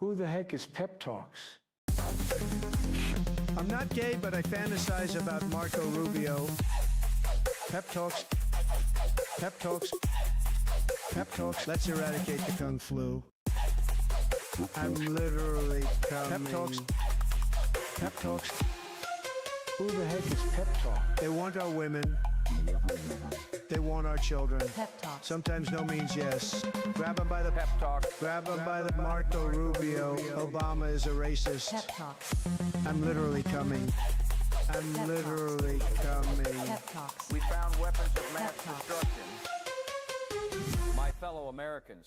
Who the heck is Pep Talks? I'm not gay, but I fantasize about Marco Rubio. Pep Talks. Pep Talks. Pep Talks. Let's eradicate the Kung Flu. I'm literally coming. Pep Talks. Pep Talks. Who the heck is Pep Talk? They want our women. They want our children. Pep Talk. Sometimes no means yes. Grab them by the pep talk. Grab them by the Marco Rubio. Obama is a racist. Pep Talks. I'm literally coming. I'm Pep literally coming. Pep Talks. We found weapons of mass Pep talks. destruction. My fellow Americans,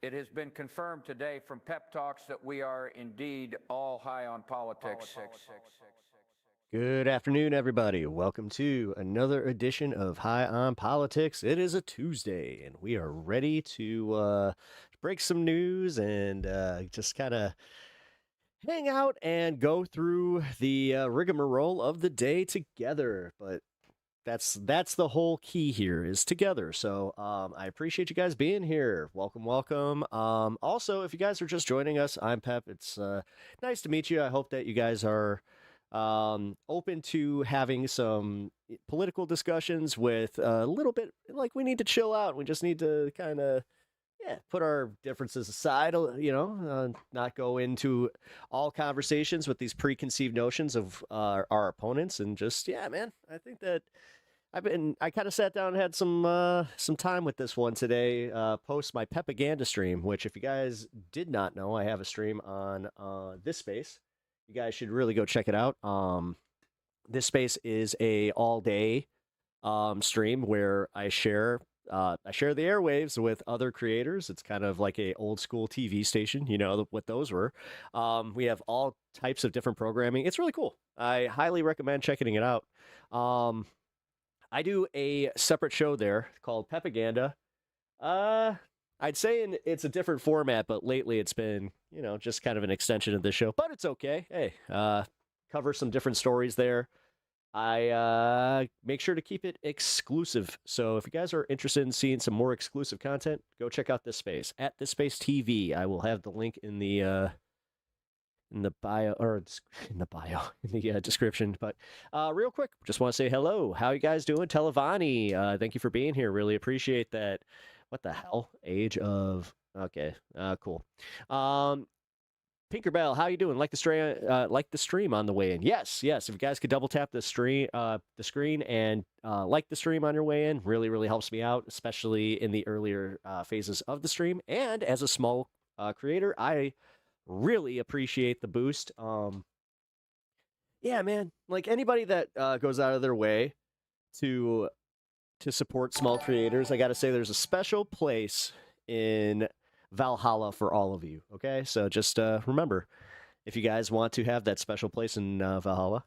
it has been confirmed today from Pep Talks that we are indeed all high on politics. Good afternoon, everybody. Welcome to another edition of High on Politics. It is a Tuesday, and we are ready to break some news and just kind of hang out and go through the rigmarole of the day together. But that's the whole key here is together. So I appreciate you guys being here. Welcome, welcome. Also, if you guys are just joining us, I'm Pep. It's nice to meet you. I hope that you guys are open to having some political discussions with a little bit like we need to chill out. We just need to kind of put our differences aside, not go into all conversations with these preconceived notions of our opponents, and just man, I think that I kind of sat down and had some time with this one today, post my Pepaganda stream, which if you guys did not know, I have a stream on this space. You guys should really go check it out. This space is a all-day stream where I share the airwaves with other creators. It's kind of like a old-school TV station, what those were. We have all types of different programming. It's really cool. I highly recommend checking it out. I do a separate show there called Pepaganda. I'd say it's a different format, but lately it's been, just kind of an extension of the show, but it's okay. Hey, cover some different stories there. I make sure to keep it exclusive. So if you guys are interested in seeing some more exclusive content, go check out this space at This Space TV. I will have the link in the bio, or in the description. But real quick, just want to say hello. How you guys doing? Televani, thank you for being here. Really appreciate that. What the hell? Age of... Okay, cool. Pinkerbell, how you doing? Like the stream on the way in. Yes. If you guys could double tap the screen and like the stream on your way in, really helps me out, especially in the earlier phases of the stream. And as a small creator, I really appreciate the boost. Yeah, man. Like anybody that goes out of their way to support small creators, I gotta say there's a special place in Valhalla for all of you, okay? So just remember, if you guys want to have that special place in Valhalla,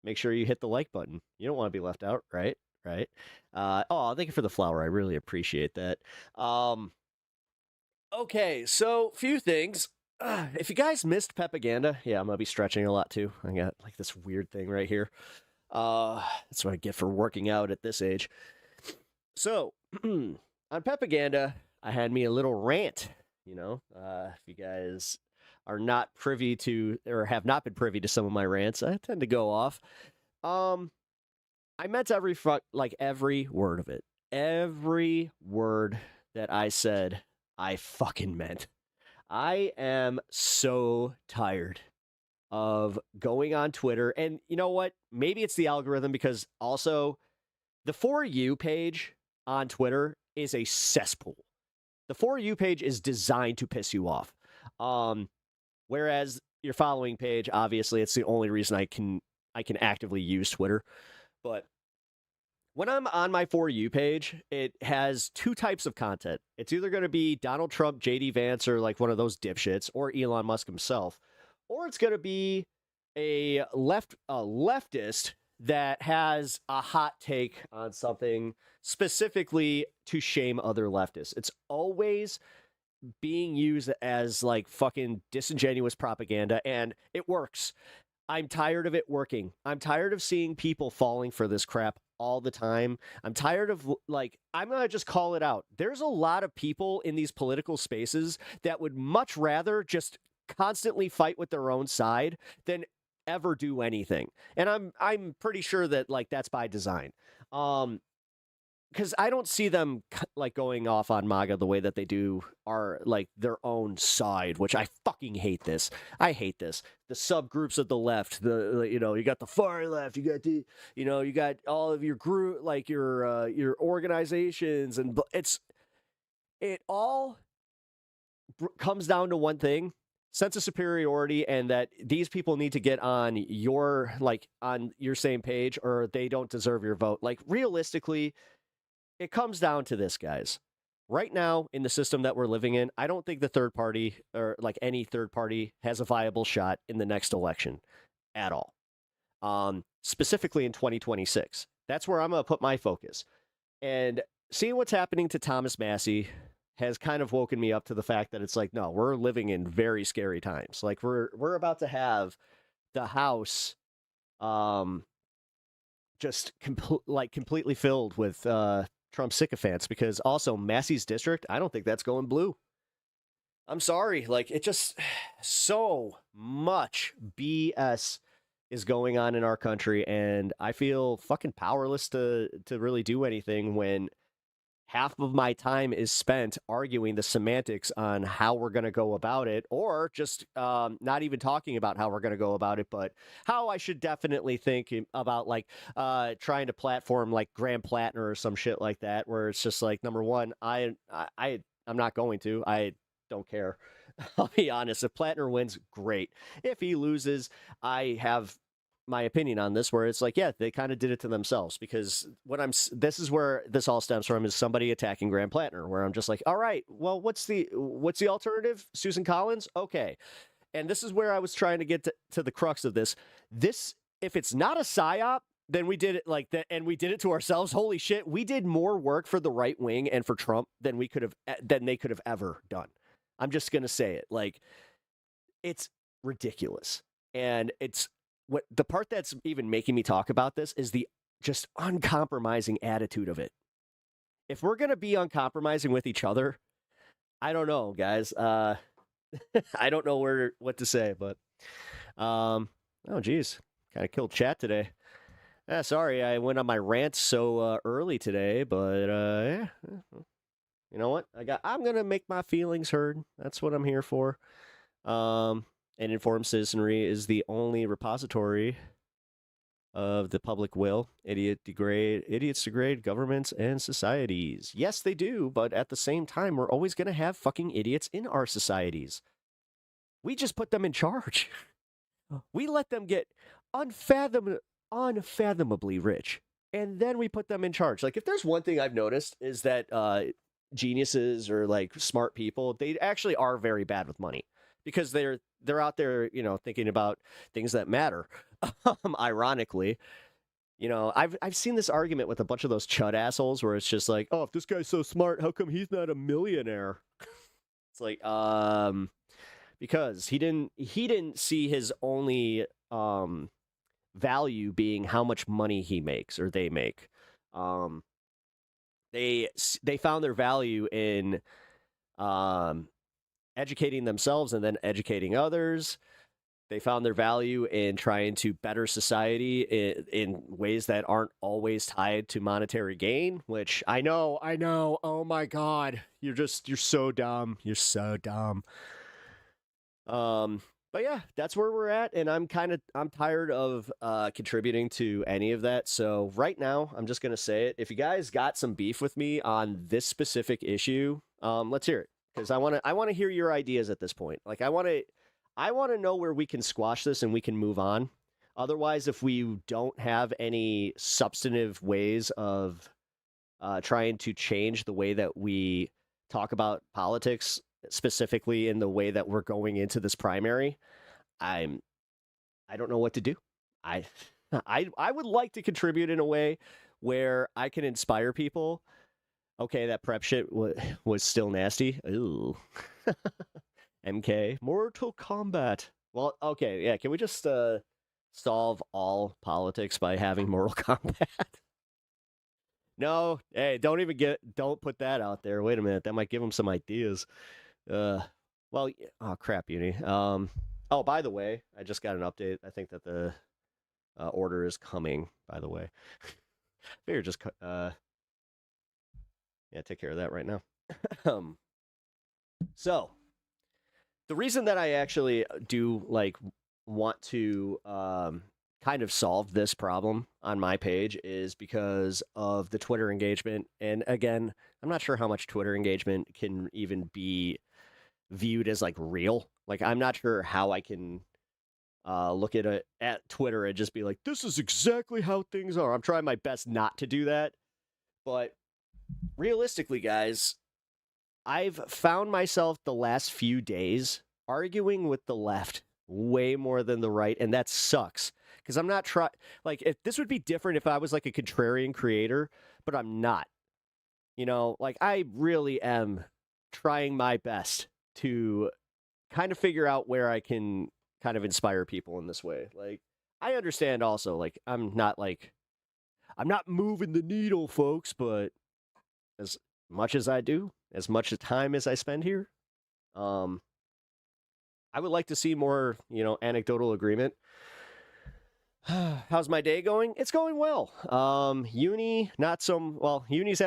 make sure you hit the like button. You don't want to be left out, right? Oh, thank you for the flower. I really appreciate that. Okay, so few things. If you guys missed Pepaganda, I'm gonna be stretching a lot too. I got like this weird thing right here. That's what I get for working out at this age. So, on Pepaganda, I had me a little rant, if you guys are not privy to, or have not been privy to some of my rants, I tend to go off. I meant every word of it. Every word that I said, I fucking meant. I am so tired of going on Twitter, and you know what? Maybe it's the algorithm, because also the For You page on Twitter is a cesspool. The For You page is designed to piss you off. Whereas your following page, obviously, it's the only reason I can actively use Twitter. But when I'm on my For You page, it has two types of content. It's either going to be Donald Trump, JD Vance, or like one of those dipshits, or Elon Musk himself, or it's going to be a leftist that has a hot take on something specifically to shame other leftists. It's always being used as like fucking disingenuous propaganda, and it works. I'm tired of it working. I'm tired of seeing people falling for this crap all the time. I'm tired of, I'm going to just call it out. There's a lot of people in these political spaces that would much rather just constantly fight with their own side than ever do anything. And I'm pretty sure that like that's by design. Because I don't see them like going off on MAGA the way that they do are like their own side, which I fucking hate this. I hate this. The subgroups of the left, you got the far left, you got you got all of your group, like your organizations, and it all comes down to one thing: sense of superiority, and that these people need to get on your same page, or they don't deserve your vote. Like realistically, it comes down to this, guys. Right now, in the system that we're living in, I don't think the third party or like any third party has a viable shot in the next election at all. Specifically in 2026. That's where I'm going to put my focus. And seeing what's happening to Thomas Massie has kind of woken me up to the fact that it's like, no, we're living in very scary times. Like we're about to have the House just completely filled with Trump sycophants, because also Massey's district, I don't think that's going blue. I'm sorry. Like, it just, so much BS is going on in our country, and I feel fucking powerless to really do anything when half of my time is spent arguing the semantics on how we're going to go about it, or just not even talking about how we're going to go about it, but how I should definitely think about like trying to platform like Graham Plattner or some shit like that, where it's just like, number one, I'm not going to. I don't care. I'll be honest. If Plattner wins, great. If he loses, I have my opinion on this, where it's like, yeah, they kind of did it to themselves, because this is where this all stems from, is somebody attacking Graham Plattner, where I'm just like, all right, well, what's the alternative? Susan Collins? Okay. And this is where I was trying to get to the crux of this. If it's not a psyop, then we did it like that, and we did it to ourselves. Holy shit, we did more work for the right wing and for Trump than they could have ever done. I'm just gonna say it. Like, it's ridiculous. And what the part that's even making me talk about this is the just uncompromising attitude of it. If we're going to be uncompromising with each other, I don't know, guys. I don't know what to say, but oh geez, kind of killed chat today. Sorry, I went on my rant so early today, but yeah, you know what? I'm going to make my feelings heard. That's what I'm here for. And informed citizenry is the only repository of the public will. Idiots degrade governments and societies. Yes, they do, but at the same time, we're always going to have fucking idiots in our societies. We just put them in charge. We let them get unfathomably rich, and then we put them in charge. Like, if there's one thing I've noticed, is that geniuses or like smart people, they actually are very bad with money, because they're out there, thinking about things that matter. Ironically, I've seen this argument with a bunch of those chud assholes, where it's just like, oh, if this guy's so smart, how come he's not a millionaire? It's like, because he didn't see his only value being how much money he makes or they make. They found their value in educating themselves and then educating others. They found their value in trying to better society in ways that aren't always tied to monetary gain, which I know. Oh my God. You're so dumb. You're so dumb. But yeah, that's where we're at. And I'm tired of contributing to any of that. So right now, I'm just going to say it. If you guys got some beef with me on this specific issue, let's hear it. Because I want to hear your ideas at this point. Like, I want to know where we can squash this and we can move on. Otherwise, if we don't have any substantive ways of trying to change the way that we talk about politics, specifically in the way that we're going into this primary, I don't know what to do. I would like to contribute in a way where I can inspire people. Okay, that prep shit was still nasty. Ooh. MK. Mortal Kombat. Well, okay, yeah, can we just solve all politics by having Mortal Kombat? No, hey, don't put that out there. Wait a minute, that might give them some ideas. Well, oh crap, Uni. Oh, by the way, I just got an update. I think that the order is coming. By the way, figure just yeah, take care of that right now. um, so the reason that I actually do like want to kind of solve this problem on my page is because of the Twitter engagement. And again, I'm not sure how much Twitter engagement can even be viewed as like real. Like I'm not sure how I can look at Twitter and just be like, this is exactly how things are. I'm trying my best not to do that. But realistically, guys, I've found myself the last few days arguing with the left way more than the right, and that sucks. Because I'm not trying, like, if this would be different if I was like a contrarian creator, but I'm not. You know, like, I really am trying my best to kind of figure out where I can kind of inspire people in this way. Like, I understand also, like, I'm not moving the needle, folks, but as much as I do, as much time as I spend here, um, I would like to see more, anecdotal agreement. How's my day going? It's going well. Uni, not so well. Uni's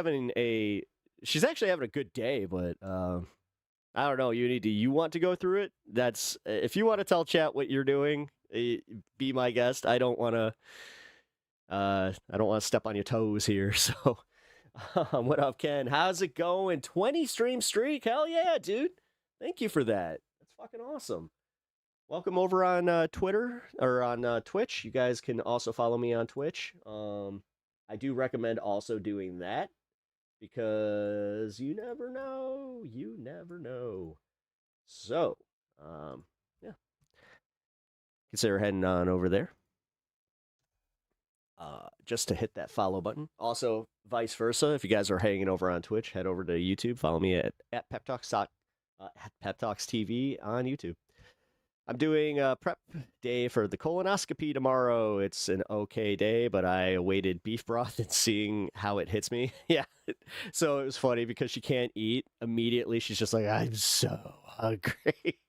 she's actually having a good day, but I don't know. Uni, do you want to go through it? That's if you want to tell chat what you're doing, be my guest. I don't want to step on your toes here. So, what up, Ken? How's it going? 20 stream streak? Hell yeah, dude! Thank you for that. That's fucking awesome. Welcome over on Twitter or on Twitch. You guys can also follow me on Twitch. I do recommend also doing that because you never know. You never know. So, yeah. Consider heading on over there. Just to hit that follow button. Also, vice versa, if you guys are hanging over on Twitch, head over to YouTube. Follow me at Pep Talks TV on YouTube. I'm doing a prep day for the colonoscopy tomorrow. It's an okay day, but I awaited beef broth and seeing how it hits me. Yeah. So it was funny because she can't eat. Immediately, she's just like, I'm so hungry.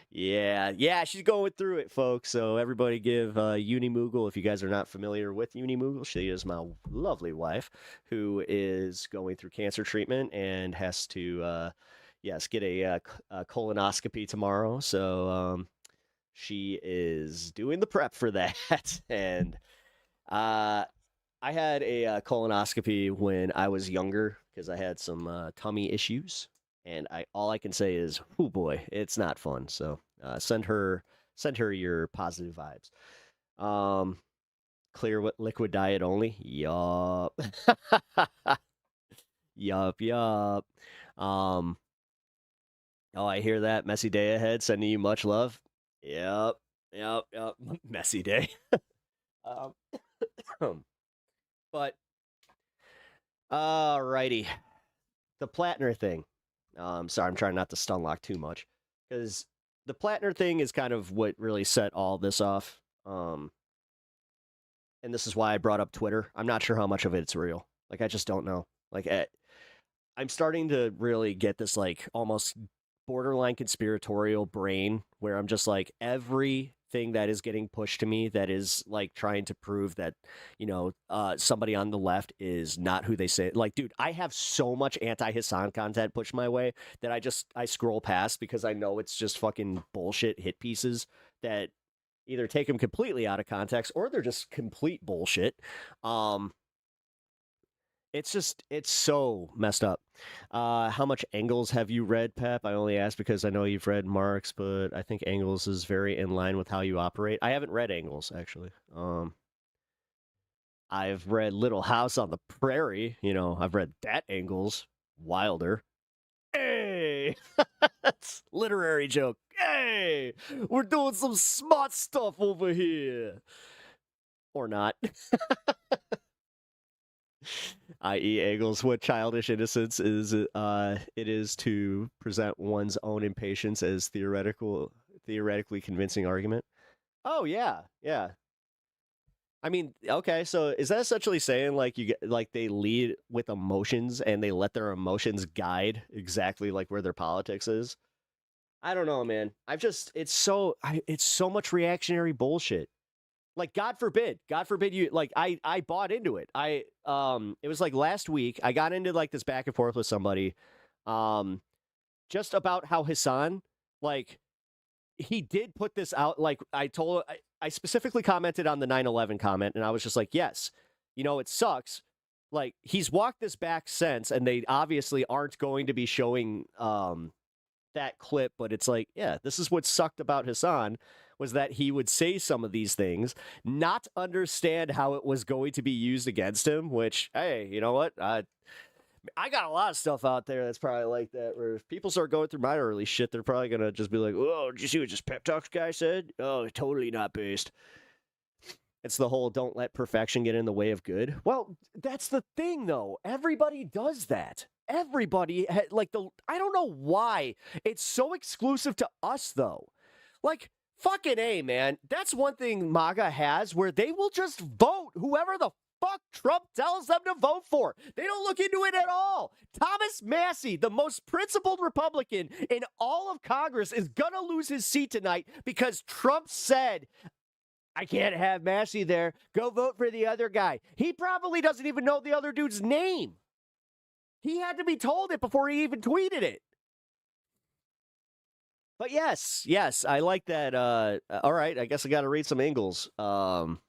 Yeah, she's going through it, folks. So everybody give Uni Moogle, if you guys are not familiar with Uni Moogle, she is my lovely wife who is going through cancer treatment and has to get a colonoscopy tomorrow. So she is doing the prep for that. And I had a colonoscopy when I was younger because I had some tummy issues. And all I can say is, oh boy, it's not fun. So send her your positive vibes. Clear liquid diet only. Yup. yup. Oh, I hear that. Messy day ahead. Sending you much love. Yep. Messy day. But, alrighty. The Plattner thing. Sorry, I'm trying not to stun lock too much. Because the Plattner thing is kind of what really set all this off. And this is why I brought up Twitter. I'm not sure how much of it's real. Like, I just don't know. Like, I'm starting to really get this, like, almost borderline conspiratorial brain where I'm just like, everything that is getting pushed to me that is like trying to prove that, somebody on the left is not who they say. Like, dude, I have so much anti-Hassan content pushed my way that I scroll past because I know it's just fucking bullshit hit pieces that either take them completely out of context or they're just complete bullshit. It's so messed up. How much Engels have you read, Pep? I only ask because I know you've read Marx, but I think Engels is very in line with how you operate. I haven't read Engels, actually. I've read Little House on the Prairie. I've read that Engels. Wilder. Hey! That's literary joke. Hey! We're doing some smart stuff over here. Or not. I.e. Engels, what childish innocence is it is to present one's own impatience as theoretically convincing argument. Oh yeah. I mean, okay, so is that essentially saying like you get like they lead with emotions and they let their emotions guide exactly like where their politics is? I don't know, man. It's so much reactionary bullshit. Like, God forbid you, like, I bought into it. It was like last week, I got into like this back and forth with somebody, just about how Hassan, like, he did put this out. Like, I specifically commented on the 9/11 comment, and I was just like, yes, it sucks. Like, he's walked this back since, and they obviously aren't going to be showing, that clip, but it's like, yeah, this is what sucked about Hassan, was that he would say some of these things, not understand how it was going to be used against him, which, hey, you know what? I got a lot of stuff out there that's probably like that, where if people start going through my early shit, they're probably going to just be like, oh, did you see what this pep talks guy said? Oh, totally not based. It's the whole don't let perfection get in the way of good. Well, that's the thing, though. Everybody does that. Everybody, I don't know why. It's so exclusive to us, though. Like, fucking A, man. That's one thing MAGA has, where they will just vote whoever the fuck Trump tells them to vote for. They don't look into it at all. Thomas Massie, the most principled Republican in all of Congress, is gonna lose his seat tonight because Trump said, I can't have Massie there. Go vote for the other guy. He probably doesn't even know the other dude's name. He had to be told it before he even tweeted it. But yes, I like that. All right, I guess I got to read some Ingalls. I'm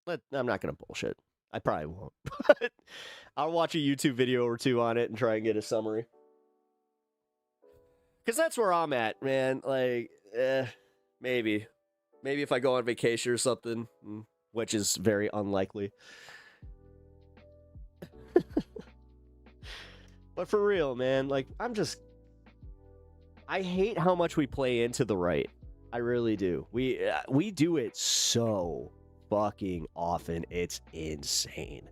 not going to bullshit. I probably won't. But I'll watch a YouTube video or two on it and try and get a summary. Because that's where I'm at, man. Like, maybe. Maybe if I go on vacation or something, which is very unlikely. But for real, man, like, I hate how much we play into the right. I really do. We do it so fucking often. It's insane.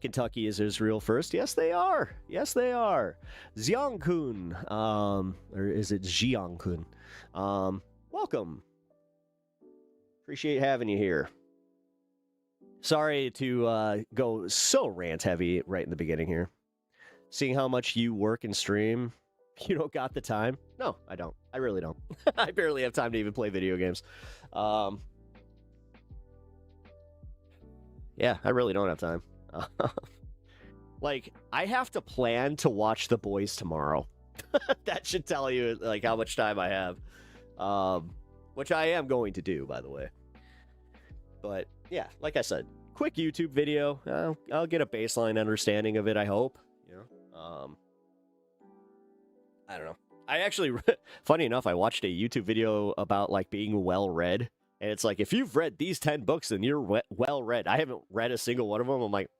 Kentucky is Israel first. Yes, they are. Yes, they are. Xiongkun, or is it Xiongkun? Welcome. Appreciate having you here. Sorry to go so rant heavy right in the beginning here. Seeing how much you work and stream, you don't got the time? No, I don't. I really don't. I barely have time to even play video games. Yeah, I really don't have time. Like, I have to plan to watch The Boys tomorrow. That should tell you, like, how much time I have. Which I am going to do, by the way. But, yeah, like I said, quick YouTube video. I'll get a baseline understanding of it, I hope. I don't know. I actually, funny enough, I watched a YouTube video about, like, being well-read. And it's like, if you've read these 10 books, then you're well-read. I haven't read a single one of them. I'm like,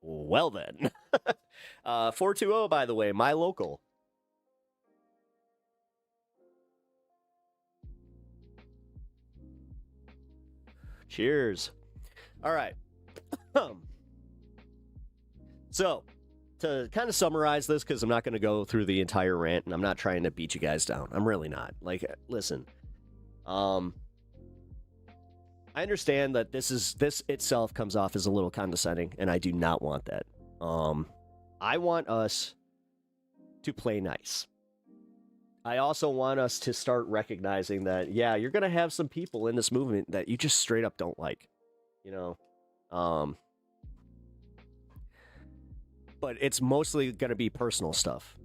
well then. 420, by the way, my local. Cheers. All right. So, to kind of summarize this, because I'm not going to go through the entire rant, and I'm not trying to beat you guys down. I'm really not. Like, listen. I understand that this itself comes off as a little condescending, and I do not want that. I want us to play nice. I also want us to start recognizing that, yeah, you're going to have some people in this movement that you just straight up don't like, you know? But it's mostly going to be personal stuff.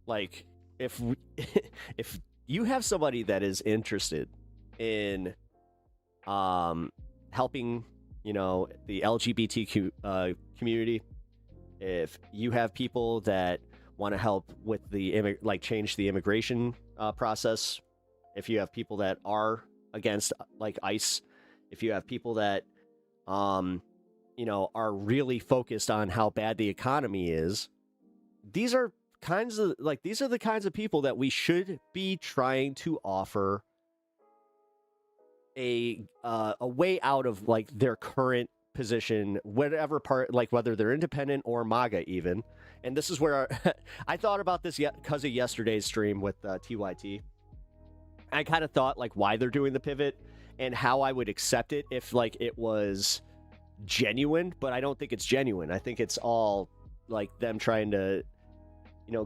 Like, if you have somebody that is interested in helping, you know, the LGBTQ community, if you have people that want to help with the change the immigration process, if you have people that are against, like, ICE, if you have people that you know, are really focused on how bad the economy is, these are the kinds of people that we should be trying to offer a way out of, like, their current position, whatever part, like, whether they're independent or MAGA even. And this is where I thought about this because of yesterday's stream with TYT. I kind of thought, like, why they're doing the pivot and how I would accept it if, like, it was genuine, but I don't think it's genuine. I think it's all, like, them trying to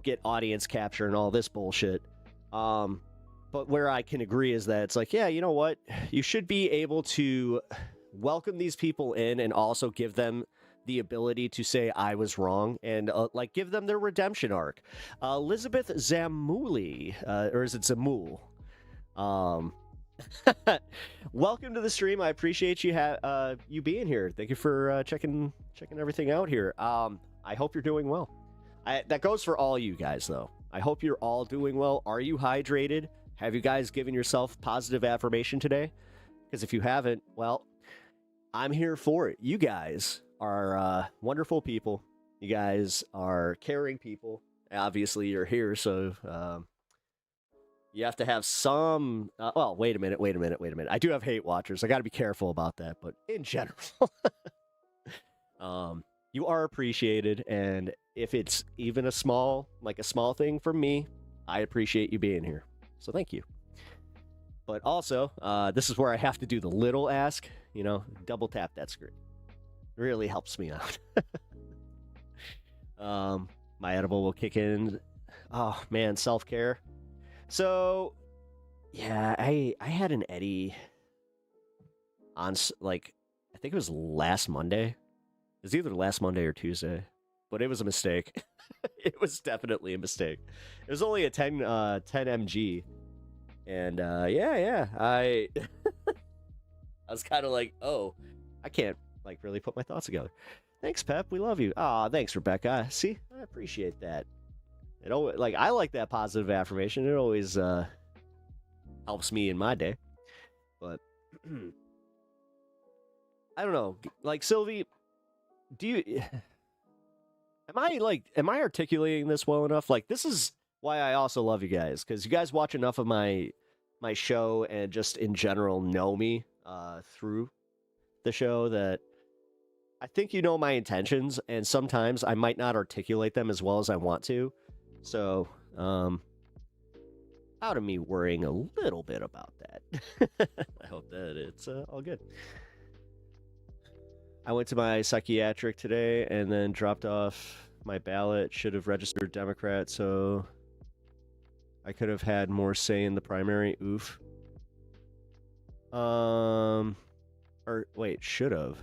get audience capture and all this bullshit. But where I can agree is that it's like, yeah, you know what? You should be able to welcome these people in and also give them the ability to say I was wrong and like give them their redemption arc. Elizabeth Zamuli, or is it Zamul? Welcome to the stream. I appreciate you being here. Thank you for checking everything out here. I hope you're doing well. That goes for all you guys, though. I hope you're all doing well. Are you hydrated? Have you guys given yourself positive affirmation today? Because if you haven't, well, I'm here for it. You guys are wonderful people. You guys are caring people. Obviously, you're here, so you have to have some... well, wait a minute. I do have hate watchers. I got to be careful about that, but in general, you are appreciated, and if it's even a small thing from me, I appreciate you being here. So thank you. But also, this is where I have to do the little ask, double tap that screen. Really helps me out. My edible will kick in. Oh man, self-care. So yeah, I had an Eddie on I think it was last Monday. It was either last Monday or Tuesday, but it was a mistake. It was definitely a mistake. It was only a 10 mg, and yeah, I was kind of like, oh, I can't really put my thoughts together. Thanks, Pep. We love you. Ah, thanks, Rebecca. See, I appreciate that. It always, I like that positive affirmation. It always helps me in my day. But I don't know. Sylvie, do you? Am I articulating this well enough? This is why I also love you guys, because you guys watch enough of my show and just in general know me through the show that I think you know my intentions, and sometimes I might not articulate them as well as I want to. So, out of me worrying a little bit about that. I hope that it's all good. I went to my psychiatric today and then dropped off my ballot. Should have registered Democrat, so I could have had more say in the primary. Oof. Or wait, should have.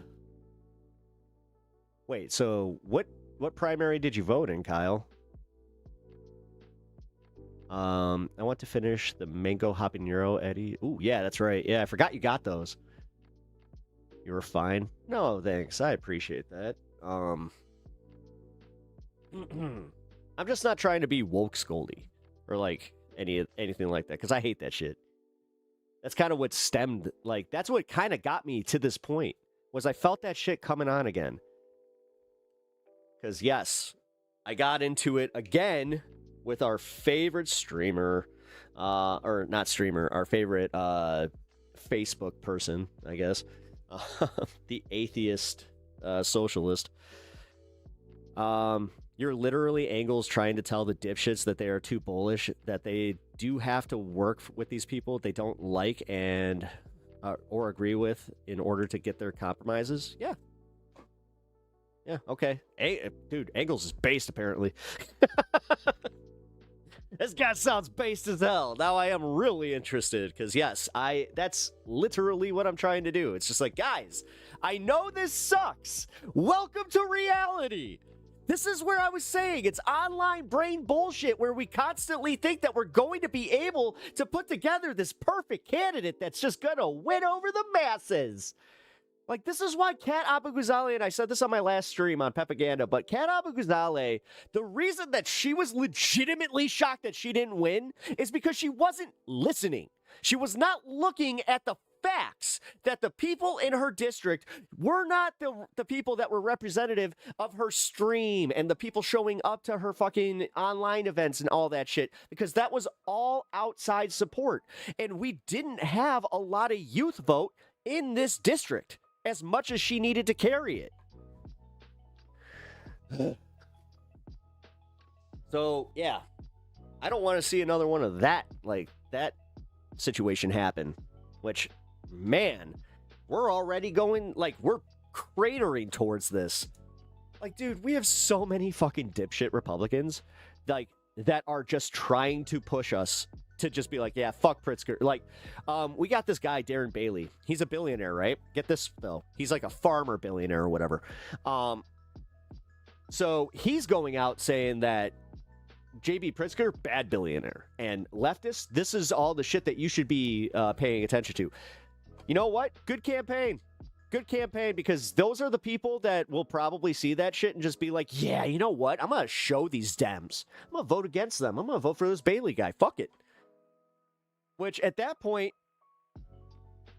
Wait, so what primary did you vote in, Kyle? I want to finish the mango habanero, Eddie. Ooh, yeah, that's right. Yeah, I forgot you got those. You were fine? No, thanks. I appreciate that. I'm just not trying to be woke scoldy or anything like that, because I hate that shit. That's kind of what stemmed, that's what kind of got me to this point, was I felt that shit coming on again. Because, yes, I got into it again with our favorite streamer, or not streamer, our favorite Facebook person, I guess, the atheist socialist. You're literally Angles trying to tell the dipshits that they are too bullish, that they do have to work with these people they don't like and or agree with in order to get their compromises. Yeah. Yeah, okay. Dude, Angles is based, apparently. This guy sounds based as hell. Now I am really interested, because yes, that's literally what I'm trying to do. It's just guys, I know this sucks. Welcome to reality. This is where I was saying it's online brain bullshit, where we constantly think that we're going to be able to put together this perfect candidate that's just going to win over the masses. This is why Kat Abou-Ghazaleh, and I said this on my last stream on Pepaganda, but Kat Abou-Ghazaleh, the reason that she was legitimately shocked that she didn't win is because she wasn't listening. She was not looking at the facts that the people in her district were not the people that were representative of her stream and the people showing up to her fucking online events and all that shit, because that was all outside support. And we didn't have a lot of youth vote in this district as much as she needed to carry it. So, yeah. I don't want to see another one of that, that situation happen. Which, man, we're already going, we're cratering towards this. Dude, we have so many fucking dipshit Republicans like that are just trying to push us to just be like, yeah, fuck Pritzker. Like, we got this guy, Darren Bailey. He's a billionaire, right? Get this, Phil. He's like a farmer billionaire or whatever. So he's going out saying that J.B. Pritzker, bad billionaire. And leftists, this is all the shit that you should be paying attention to. You know what? Good campaign. Good campaign, because those are the people that will probably see that shit and just be like, yeah, you know what? I'm going to show these Dems. I'm going to vote against them. I'm going to vote for this Bailey guy. Fuck it. Which, at that point,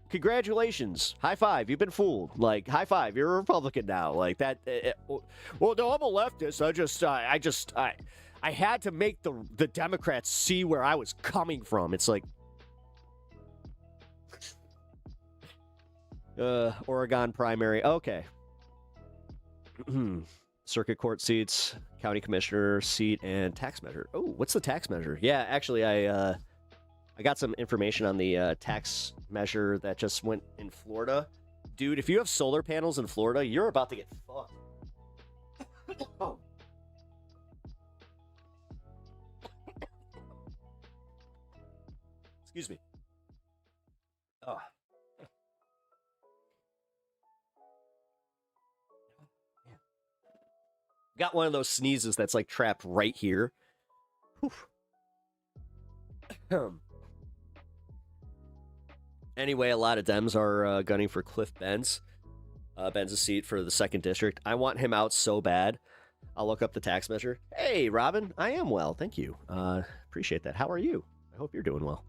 congratulations. High five. You've been fooled. Like, high five. You're a Republican now. Like, that. Well, no, I'm a leftist. I had to make the Democrats see where I was coming from. It's like, Oregon primary. Okay. Circuit court seats, county commissioner seat, and tax measure. Oh, what's the tax measure? Yeah, actually, I got some information on the tax measure that just went in Florida. Dude, if you have solar panels in Florida, you're about to get fucked. Oh. Excuse me. Oh. Got one of those sneezes that's like trapped right here. Anyway, a lot of Dems are gunning for Cliff Benz. Ben's a seat for the 2nd District. I want him out so bad. I'll look up the tax measure. Hey, Robin. I am well. Thank you. Appreciate that. How are you? I hope you're doing well.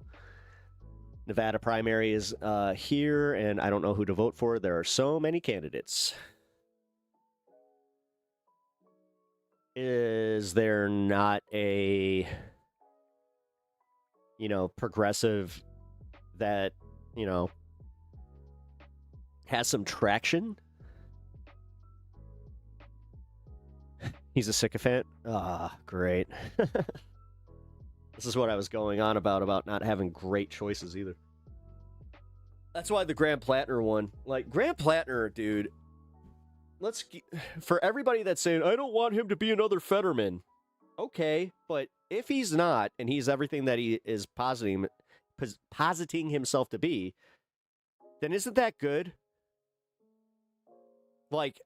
Nevada primary is here, and I don't know who to vote for. There are so many candidates. Is there not a, progressive that, has some traction? He's a sycophant? Ah, great. This is what I was going on about not having great choices either. That's why the Graham Plattner won. Like, Graham Plattner, dude, for everybody that's saying, I don't want him to be another Fetterman. Okay, but if he's not, and he's everything that he is positing himself to be, then isn't that good? Like,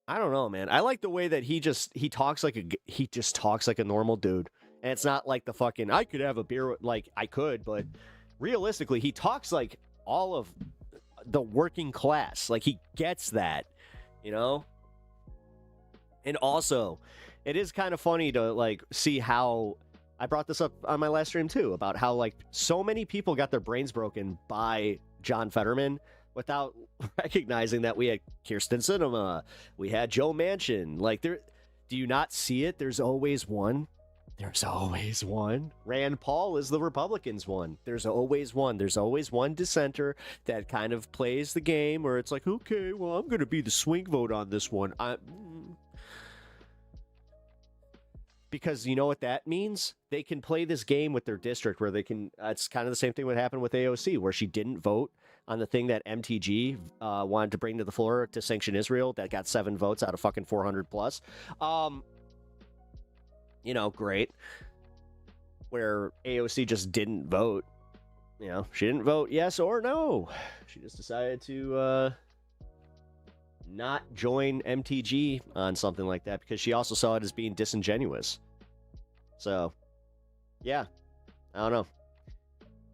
I don't know, man. I like the way that he just talks like a normal dude. And it's not like the fucking, I could have a beer, like, I could, but realistically, he talks like all of the working class. Like, he gets that. And also, it is kind of funny to, like, see how, I brought this up on my last stream too, about how, like, so many people got their brains broken by John Fetterman without recognizing that we had Kirsten Sinema, we had Joe Manchin. Like, do you not see it? There's always one. There's always one. Rand Paul is the Republicans' one. There's always one. There's always one dissenter that kind of plays the game where it's like, okay, well, I'm going to be the swing vote on this one. Because you know what that means? They can play this game with their district where they can, it's kind of the same thing that happened with AOC, where she didn't vote on the thing that MTG wanted to bring to the floor to sanction Israel that got 7 votes out of fucking 400 plus. Great. Where AOC just didn't vote. She didn't vote yes or no. She just decided to not join MTG on something like that because she also saw it as being disingenuous. So, yeah. I don't know.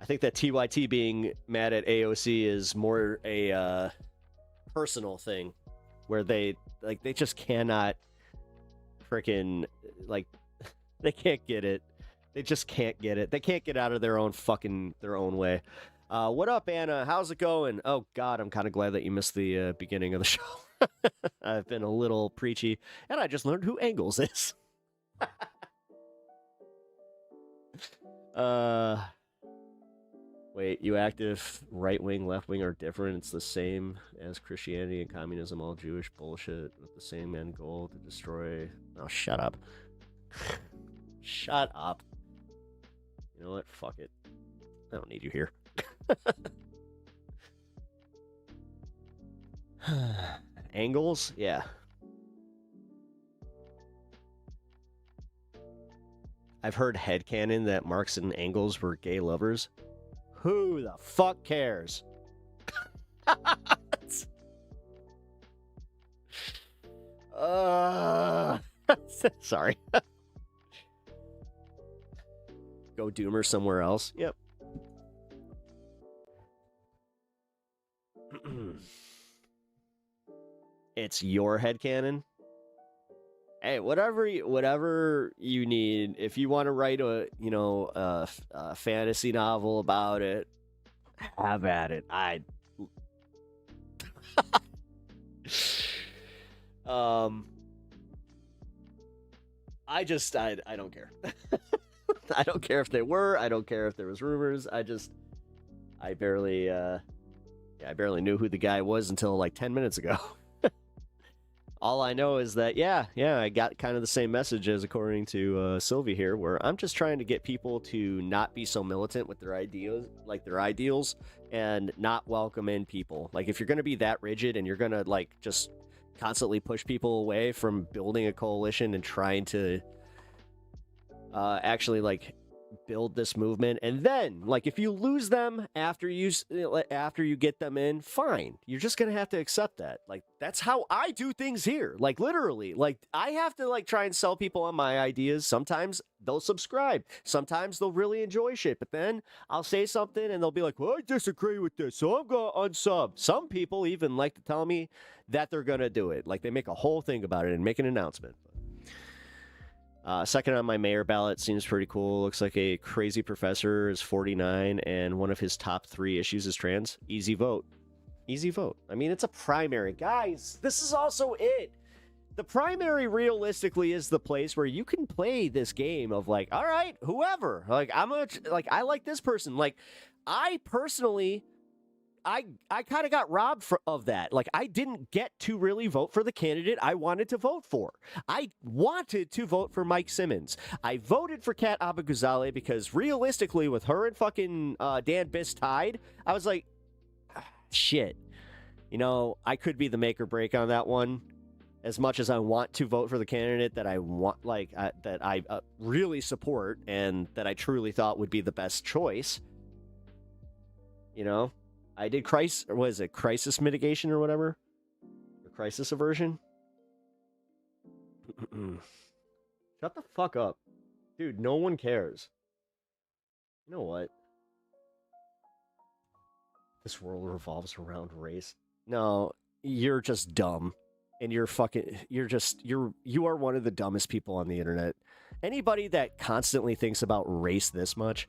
I think that TYT being mad at AOC is more a personal thing where they just cannot freaking, like, they can't get it. They just can't get it. They can't get out of their own way. What up, Anna? How's it going? Oh, God, I'm kind of glad that you missed the beginning of the show. I've been a little preachy, and I just learned who Angles is. Wait, you active right-wing, left-wing are different. It's the same as Christianity and communism, all Jewish bullshit with the same end goal to destroy... Oh, shut up. Shut up. You know what? Fuck it. I don't need you here. Angles? Yeah. I've heard headcanon that Marx and Engels were gay lovers. Who the fuck cares? Sorry. Go Doomer somewhere else. Yep. It's your headcanon. Hey, whatever you need. If you want to write a fantasy novel about it, have at it. I don't care. I don't care if they were. I don't care if there was rumors. I barely knew who the guy was until like 10 minutes ago. All I know is that, I got kind of the same message as according to Sylvie here, where I'm just trying to get people to not be so militant with their ideals, and not welcome in people. Like, if you're going to be that rigid and you're going to, like, just constantly push people away from building a coalition and trying to actually, like, build this movement, and then, like, if you lose them after you get them in, fine, you're just gonna have to accept that. Like, that's how I do things here. Like, literally, like, I have to, like, try and sell people on my ideas. Sometimes they'll subscribe, sometimes they'll really enjoy shit, but then I'll say something and they'll be like, well, I disagree with this, so I'm gonna unsub. Some people even like to tell me that they're gonna do it. Like, they make a whole thing about it and make an announcement. Second on my mayor ballot seems pretty cool. Looks like a crazy professor is 49, and one of his top 3 issues is trans. Easy vote. Easy vote. I mean, it's a primary. Guys, this is also it. The primary realistically is the place where you can play this game of, like, all right, whoever. Like, I like this person. Like, I personally... I kind of got robbed of that. Like, I didn't get to really vote for the candidate I wanted to vote for. I wanted to vote for Mike Simmons. I voted for Kat Abou-Ghazaleh because realistically, with her and fucking Dan Biss tied, I was like, shit. You know, I could be the make or break on that one. As much as I want to vote for the candidate that I want, like, that I really support and that I truly thought would be the best choice, you know? I did crisis mitigation or whatever? Or crisis aversion? Shut the fuck up. Dude, no one cares. You know what? This world revolves around race. No, you're just dumb. And you are one of the dumbest people on the internet. Anybody that constantly thinks about race this much,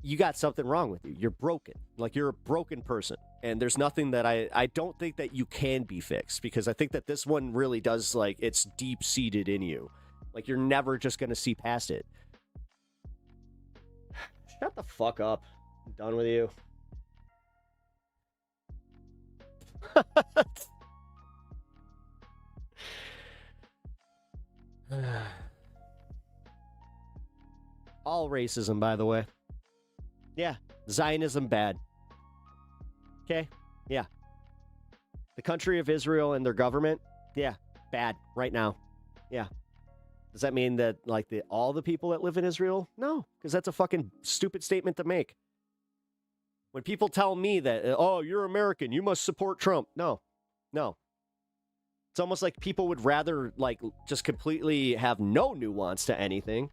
you got something wrong with you. You're broken. Like, you're a broken person. And there's nothing that I don't think that you can be fixed, because I think that this one really does, like, it's deep-seated in you. Like, you're never just going to see past it. Shut the fuck up. I'm done with you. All racism, by the way. Yeah, Zionism bad. Okay, yeah. The country of Israel and their government, yeah, bad right now. Yeah. Does that mean that, like, all the people that live in Israel? No, because that's a fucking stupid statement to make. When people tell me that, oh, you're American, you must support Trump. No. It's almost like people would rather, like, just completely have no nuance to anything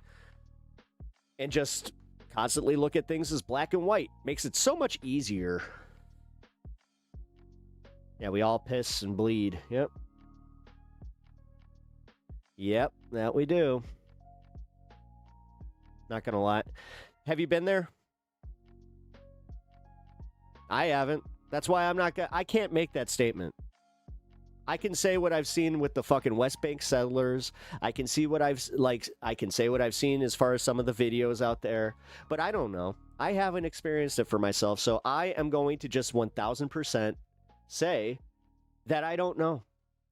and just constantly look at things as black and white. Makes it so much easier. Yeah, we all piss and bleed. Yep, that we do. Not gonna lie. Have you been there? I haven't. That's why I can't make that statement. I can say what I've seen with the fucking West Bank settlers. I can say what I've seen as far as some of the videos out there, but I don't know. I haven't experienced it for myself, so I am going to just 1000% say that I don't know,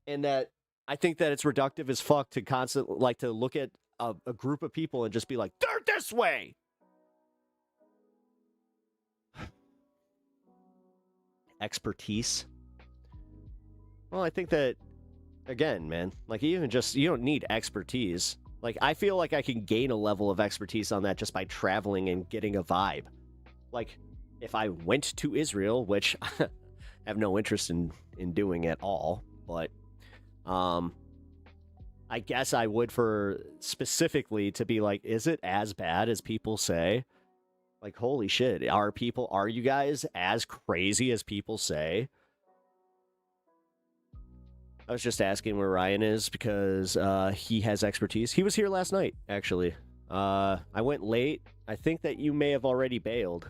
and that I think that it's reductive as fuck to constantly, like, to look at a group of people and just be like, they're this way. Expertise. Well, I think that, again, man, like, you don't need expertise. Like, I feel like I can gain a level of expertise on that just by traveling and getting a vibe. Like, if I went to Israel, which I have no interest in doing at all, but I guess I would for specifically to be like, is it as bad as people say? Like, holy shit, are you guys as crazy as people say? I was just asking where Ryan is because he has expertise. He was here last night, actually. I went late. I think that you may have already bailed.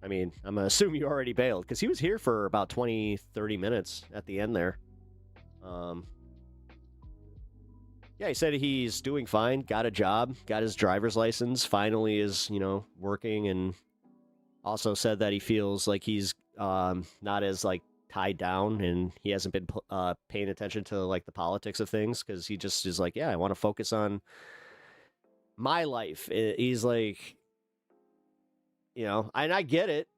I mean, I'm going to assume you already bailed because he was here for about 20, 30 minutes at the end there. Yeah, he said he's doing fine, got a job, got his driver's license, finally is, working, and also said that he feels like he's not as, like, tied down, and he hasn't been paying attention to, like, the politics of things, because he just is like, yeah, I want to focus on my life. He's like, and I get it.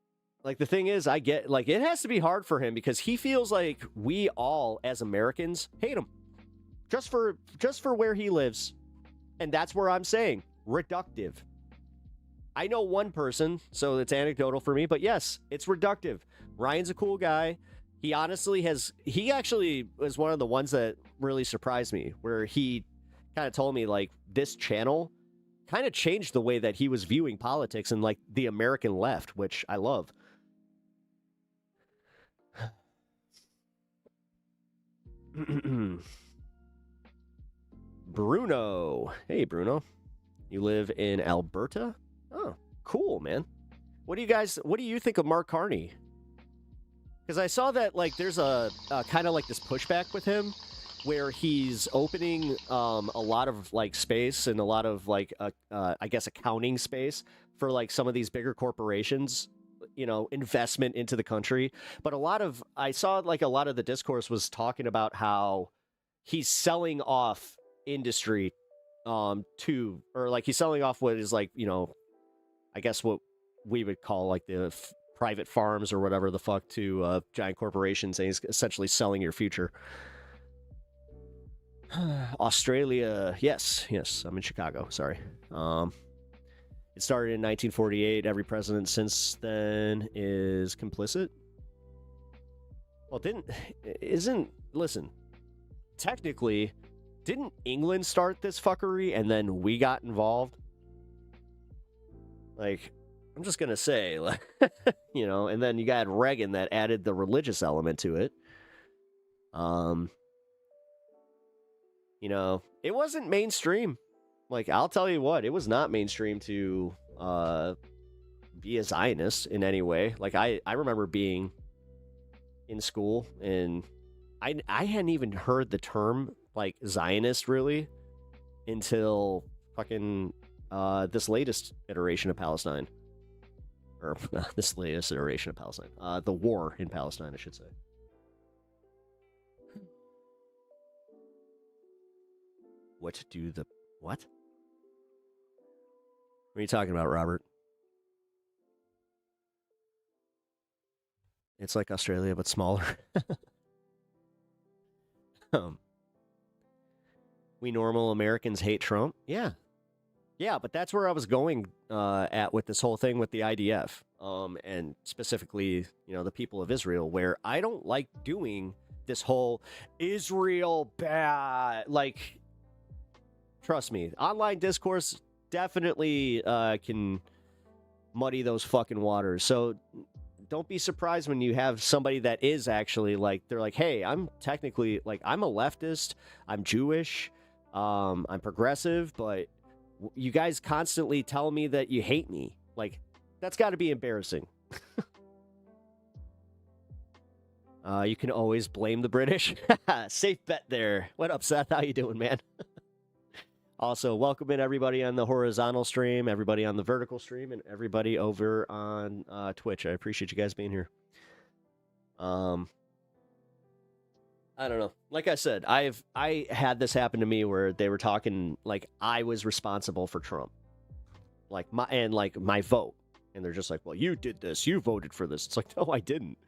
Like, the thing is, I get, like, it has to be hard for him, because he feels like we all, as Americans, hate him. Just for where he lives. And that's where I'm saying, reductive. I know one person, so it's anecdotal for me, but yes, it's reductive. Ryan's a cool guy. He actually was one of the ones that really surprised me, where he kind of told me, like, this channel kind of changed the way that he was viewing politics and, like, the American left, which I love. Bruno. Hey, Bruno. You live in Alberta? Oh, cool, man. What do you think of Mark Carney? Because I saw that, like, there's a kind of like this pushback with him where he's opening a lot of, like, space and a lot of, like, I guess accounting space for, like, some of these bigger corporations, investment into the country. But I saw, like, a lot of the discourse was talking about how he's selling off industry he's selling off what is, like, I guess what we would call, like, the private farms or whatever the fuck to giant corporations, and he's essentially selling your future. Australia, yes, I'm in Chicago, sorry. It started in 1948. Every president since then is complicit. Well, listen, technically, didn't England start this fuckery and then we got involved? Like, I'm just gonna say, like, and then you got Reagan that added the religious element to it. It wasn't mainstream. Like, I'll tell you what, it was not mainstream to be a Zionist in any way. Like, I remember being in school and I hadn't even heard the term, like, Zionist really until fucking this latest iteration of Palestine. Or this latest iteration of Palestine. The war in Palestine, I should say. What? What are you talking about, Robert? It's like Australia, but smaller. We normal Americans hate Trump? Yeah, but that's where I was going at with this whole thing with the IDF, and specifically, the people of Israel, where I don't like doing this whole Israel bad. Like, trust me, online discourse definitely can muddy those fucking waters. So don't be surprised when you have somebody that is actually, like, they're like, hey, I'm technically, like, I'm a leftist, I'm Jewish, I'm progressive, but you guys constantly tell me that you hate me. Like, that's got to be embarrassing. You can always blame the British. Safe bet there. What up, Seth? How you doing, man? Also, welcome in everybody on the horizontal stream, everybody on the vertical stream, and everybody over on Twitch. I appreciate you guys being here. I don't know. Like I said, I had this happen to me where they were talking like I was responsible for Trump, like my vote, and they're just like, "Well, you did this. You voted for this." It's like, no, I didn't.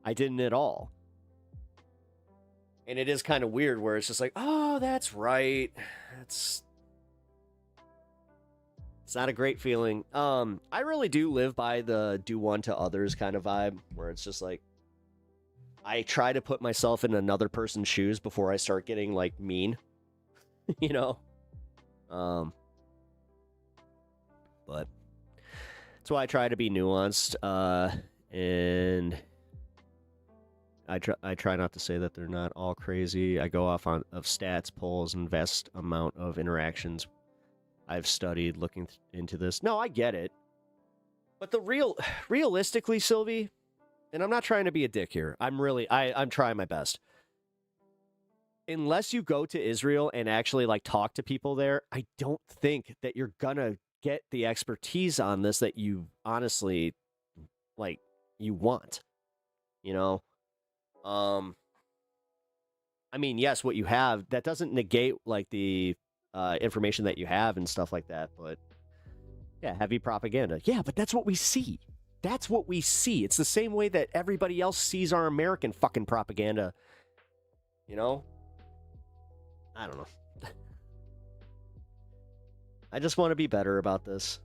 I didn't at all. And it is kind of weird where it's just like, oh, that's right. It's not a great feeling. I really do live by the do unto others kind of vibe, where it's just like, I try to put myself in another person's shoes before I start getting, like, mean. You know? But that's why I try to be nuanced, and I try not to say that they're not all crazy. I go off of stats, polls, and vast amount of interactions I've studied looking into this. No, I get it. But realistically, Sylvie, and I'm not trying to be a dick here. I'm trying my best. Unless you go to Israel and actually, like, talk to people there, I don't think that you're gonna get the expertise on this that you honestly, like, you want. You know? I mean, yes, what you have, that doesn't negate, like, the information that you have and stuff like that, but yeah, heavy propaganda. Yeah, but that's what we see. That's what we see. It's the same way that everybody else sees our American fucking propaganda. You know? I don't know. I just want to be better about this.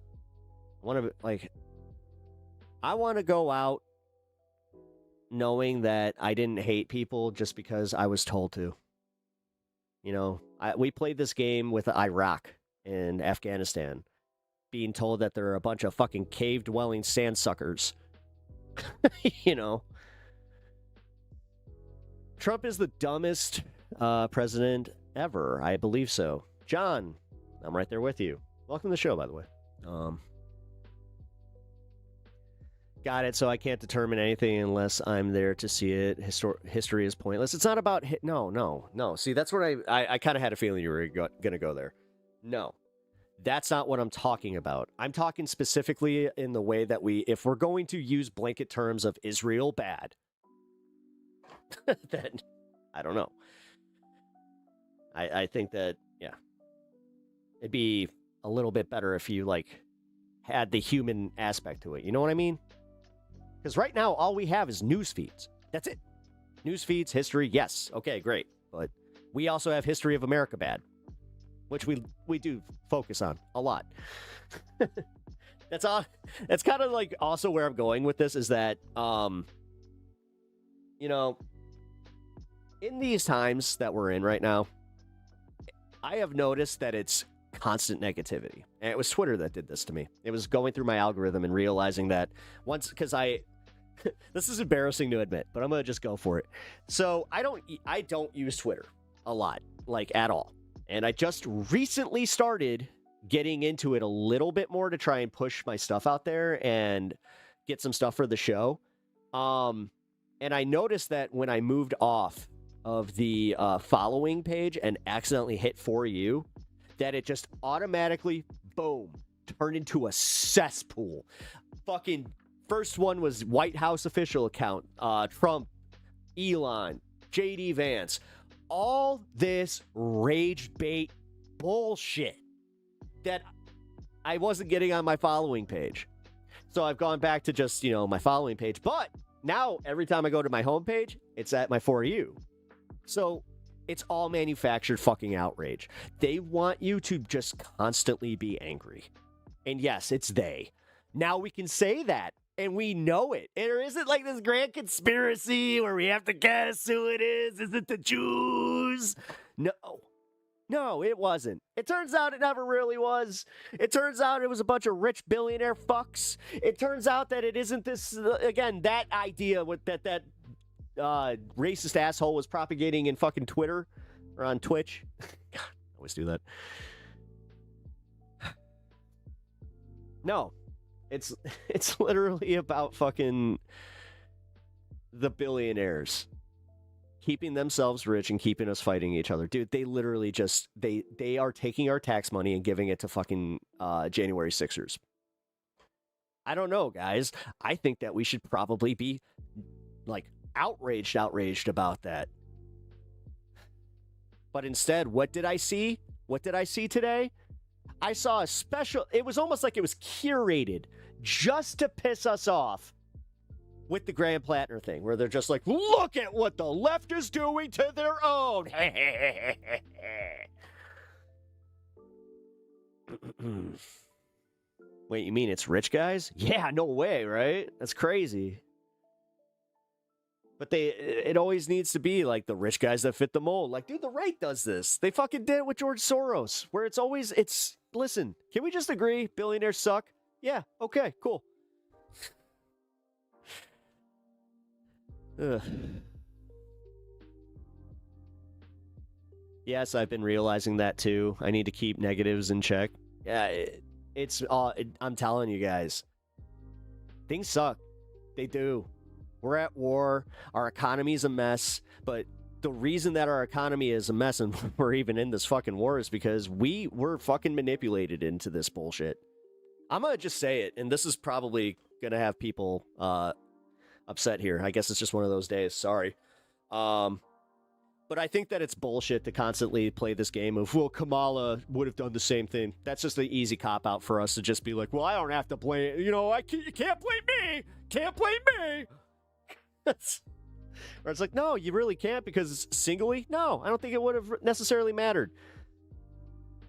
I want to go out knowing that I didn't hate people just because I was told to. You know, we played this game with Iraq and Afghanistan, being told that they're a bunch of fucking cave-dwelling sandsuckers. You know? Trump is the dumbest president ever. I believe so. John, I'm right there with you. Welcome to the show, by the way. Got it. So I can't determine anything unless I'm there to see it. History is pointless. It's not about... No. See, that's where I kind of had a feeling you were going to go there. No. That's not what I'm talking about. I'm talking specifically in the way that if we're going to use blanket terms of Israel bad, then I don't know. I think that, yeah, it'd be a little bit better if you, like, had the human aspect to it. You know what I mean? Because right now, all we have is news feeds. That's it. News feeds, history, yes. Okay, great. But we also have history of America bad, which we do focus on a lot. That's all. That's kind of like also where I'm going with this is that, you know, in these times that we're in right now, I have noticed that it's constant negativity. And it was Twitter that did this to me. It was going through my algorithm and realizing that because this is embarrassing to admit, but I'm going to just go for it. So I don't use Twitter a lot, like at all. And I just recently started getting into it a little bit more to try and push my stuff out there and get some stuff for the show. And I noticed that when I moved off of the following page and accidentally hit For You, that it just automatically, boom, turned into a cesspool. Fucking first one was White House official account, Trump, Elon, JD Vance. All this rage bait bullshit that I wasn't getting on my following page. So I've gone back to just, you know, my following page. But now every time I go to my homepage, it's at my For You. So it's all manufactured fucking outrage. They want you to just constantly be angry. And yes, it's they. Now we can say that. And we know it. And there isn't like this grand conspiracy where we have to guess who it is. Is it the Jews? No, it wasn't. It turns out it never really was. It turns out it was a bunch of rich billionaire fucks. It turns out that it isn't this, again, that idea with that racist asshole was propagating in fucking Twitter or on Twitch. God, I always do that. No. It's literally about fucking the billionaires keeping themselves rich and keeping us fighting each other. Dude, they literally just, they are taking our tax money and giving it to fucking January 6ers. I don't know, guys. I think that we should probably be, like, outraged about that. But instead, what did I see? What did I see today? I saw a special, it was almost like it was curated just to piss us off with the Graham Plattner thing, where they're just like, look at what the left is doing to their own. Wait, you mean it's rich guys? Yeah, no way, right? That's crazy. But it always needs to be like the rich guys that fit the mold. Like, dude, the right does this. They fucking did it with George Soros, where listen, can we just agree billionaires suck? Yeah, okay, cool. Ugh. Yes, I've been realizing that too. I need to keep negatives in check. Yeah, I'm telling you guys, things suck. They do. We're at war. Our economy's a mess. But the reason that our economy is a mess and we're even in this fucking war is because we were fucking manipulated into this bullshit. I'm going to just say it, and this is probably going to have people upset here. I guess it's just one of those days. Sorry. But I think that it's bullshit to constantly play this game of, well, Kamala would have done the same thing. That's just the easy cop-out for us to just be like, well, I don't have to blame, you can't blame me. Can't blame me. Or it's like, no, you really can't because singly, no, I don't think it would have necessarily mattered.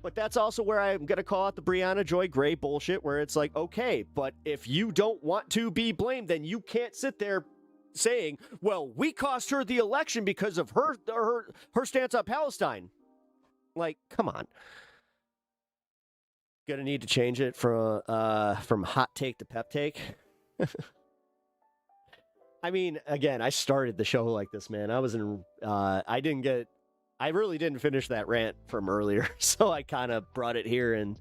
But that's also where I'm going to call out the Brianna Joy Gray bullshit, where it's like, okay, but if you don't want to be blamed, then you can't sit there saying, well, we cost her the election because of her stance on Palestine. Like, come on. Gonna need to change it from hot take to pep take. I mean, again, I started the show like this, man. I really didn't finish that rant from earlier, so I kind of brought it here, and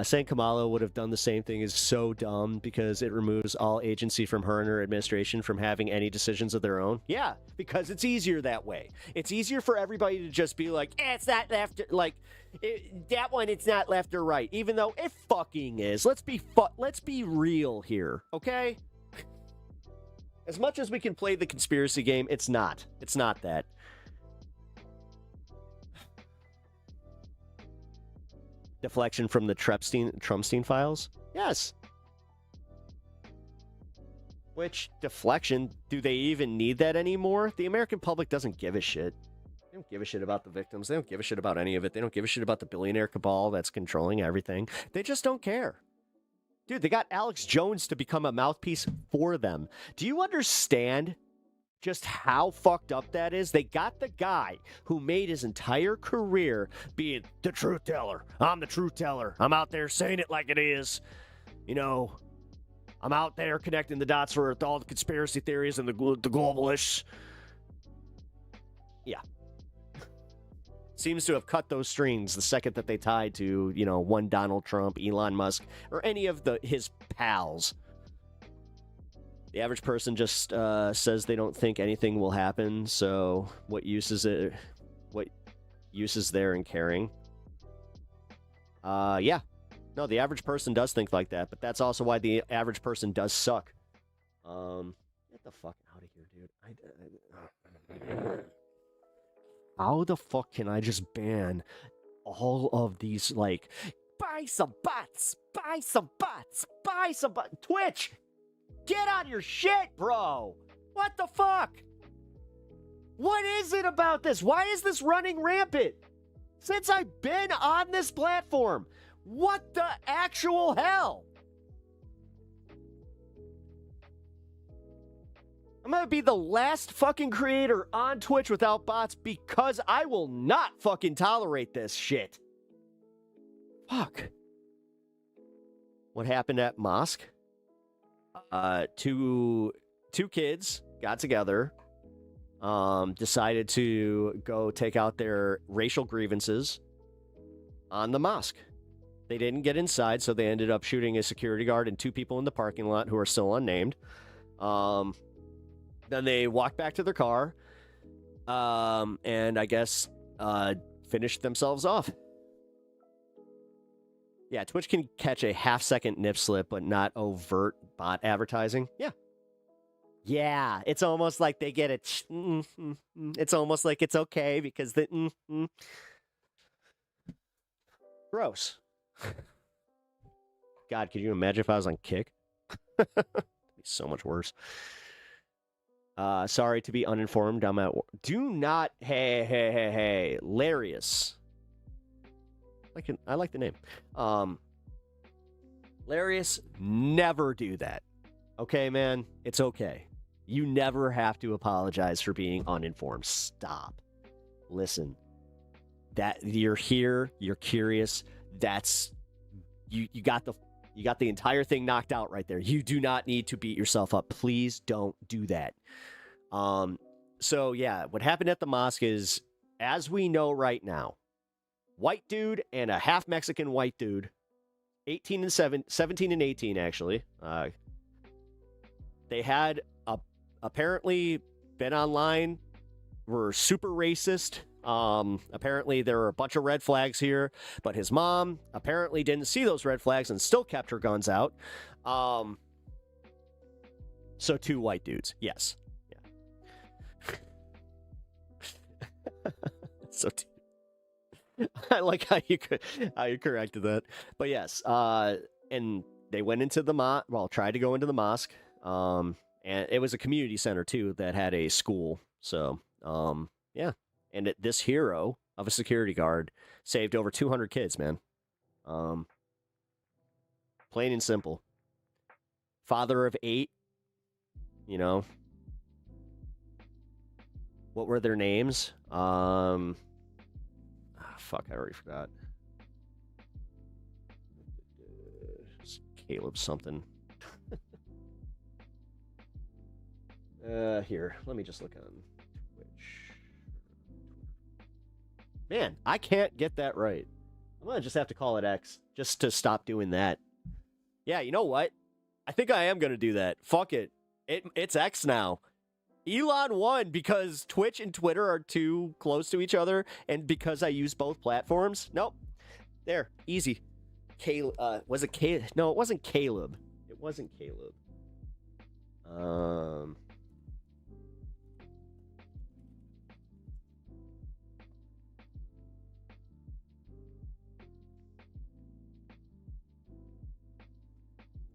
saying Kamala would have done the same thing is so dumb because it removes all agency from her and her administration from having any decisions of their own. Yeah, because it's easier that way. It's easier for everybody to just be like, it's not left, that one, it's not left or right, even though it fucking is. Let's be real here, okay? As much as we can play the conspiracy game, it's not. It's not that. Deflection from the Trumpstein files? Yes. Which deflection? Do they even need that anymore? The American public doesn't give a shit. They don't give a shit about the victims. They don't give a shit about any of it. They don't give a shit about the billionaire cabal that's controlling everything. They just don't care. Dude, they got Alex Jones to become a mouthpiece for them. Do you understand just how fucked up that is? They got the guy who made his entire career being the truth teller. I'm the truth teller. I'm out there saying it like it is. I'm out there connecting the dots for all the conspiracy theories and the globalists. Yeah. Seems to have cut those strings the second that they tied to, one Donald Trump, Elon Musk, or any of his pals. The average person just says they don't think anything will happen, so what use is there in caring? Yeah. No, the average person does think like that, but that's also why the average person does suck. Get the fuck out of here, dude. How the fuck can I just ban all of these, buy some bots, buy some bots, buy some bots. Twitch, get on your shit, bro. What the fuck? What is it about this? Why is this running rampant? Since I've been on this platform, what the actual hell? I'm going to be the last fucking creator on Twitch without bots because I will not fucking tolerate this shit. Fuck. What happened at Mosque? Two kids got together, decided to go take out their racial grievances on the mosque. They didn't get inside, so they ended up shooting a security guard and two people in the parking lot who are still unnamed. Then they walked back to their car, and I guess finished themselves off. Yeah, Twitch can catch a half-second nip slip, but not overt bot advertising. Yeah. Yeah, it's almost like they get it. It's almost like it's okay because the. Gross. God, could you imagine if I was on Kick? It'd be so much worse. Sorry to be uninformed. I'm at work. Do not. Hey. Larius. I like the name. Hilarious. Never do that. Okay, man? It's okay. You never have to apologize for being uninformed. Stop. Listen. That you're here, you're curious. That's you got the entire thing knocked out right there. You do not need to beat yourself up. Please don't do that. So yeah, what happened at the mosque is, as we know right now, white dude and a half Mexican white dude, 17 and 18 actually. They had apparently been online, were super racist. Apparently there were a bunch of red flags here, but his mom apparently didn't see those red flags and still kept her guns out. So 2 white dudes. Yes. Yeah. So I like how you corrected that. But yes, and they went into the tried to go into the mosque. And it was a community center too that had a school. So, yeah. And this hero of a security guard saved over 200 kids, man. Plain and simple. Father of 8, you know. What were their names? Fuck, I already forgot. Caleb something. Here, let me just look on Twitch. Man, I can't get that right. I'm gonna just have to call it X just to stop doing that. Yeah, you know what? I think I am gonna do that. Fuck it. It's X now. Elon won because Twitch and Twitter are too close to each other, and because I use both platforms. Nope. There, easy. Was it Caleb? No, it wasn't Caleb. It wasn't Caleb.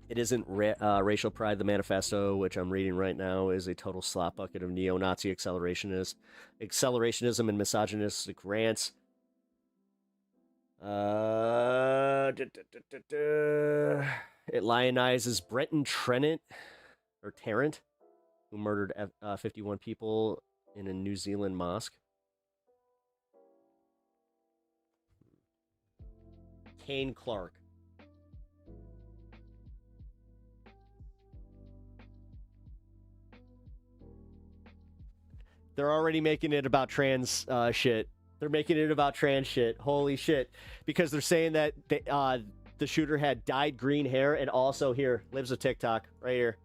It isn't Racial Pride, the manifesto, which I'm reading right now, is a total slop bucket of neo-Nazi accelerationism and misogynistic rants. It lionizes Brenton Tarrant, who murdered 51 people in a New Zealand mosque. Kane Clark. They're already making it about trans shit. They're making it about trans shit. Holy shit. Because they're saying that the shooter had dyed green hair and also here, lives a TikTok right here.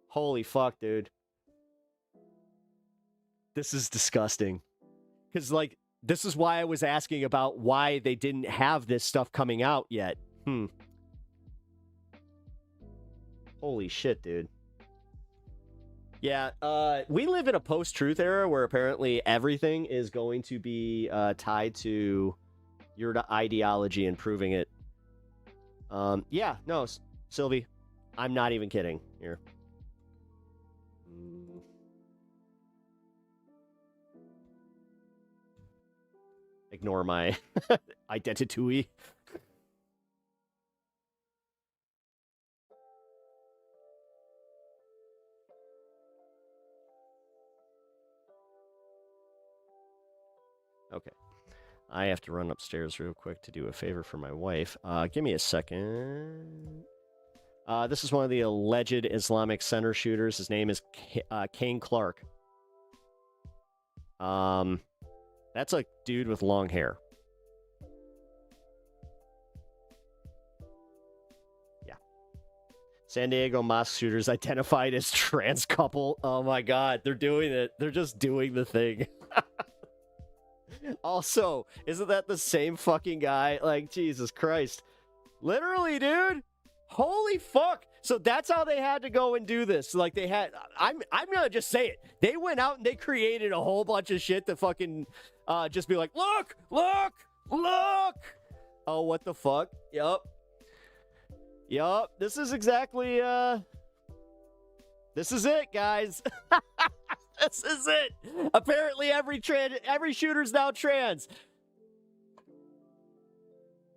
Holy fuck, dude. This is disgusting. Because, like, this is why I was asking about why they didn't have this stuff coming out yet. Holy shit, dude. Yeah, we live in a post-truth era where apparently everything is going to be tied to your ideology and proving it. Yeah, no, Sylvie, I'm not even kidding here. Ignore my identity. Okay. I have to run upstairs real quick to do a favor for my wife. Give me a second. This is one of the alleged Islamic Center shooters. His name is Kane Clark. That's a dude with long hair. Yeah. San Diego mosque shooters identified as trans couple. Oh my god, they're doing it. They're just doing the thing. Also, isn't that the same fucking guy? Like, Jesus Christ. Literally, dude. Holy fuck. So that's how they had to go and do this. Like, they had... I'm gonna just say it. They went out and they created a whole bunch of shit to fucking just be like, look! Look! Look! Oh, what the fuck? Yup. Yup. This is exactly... This is it, guys. This is it. Apparently every shooter's now trans.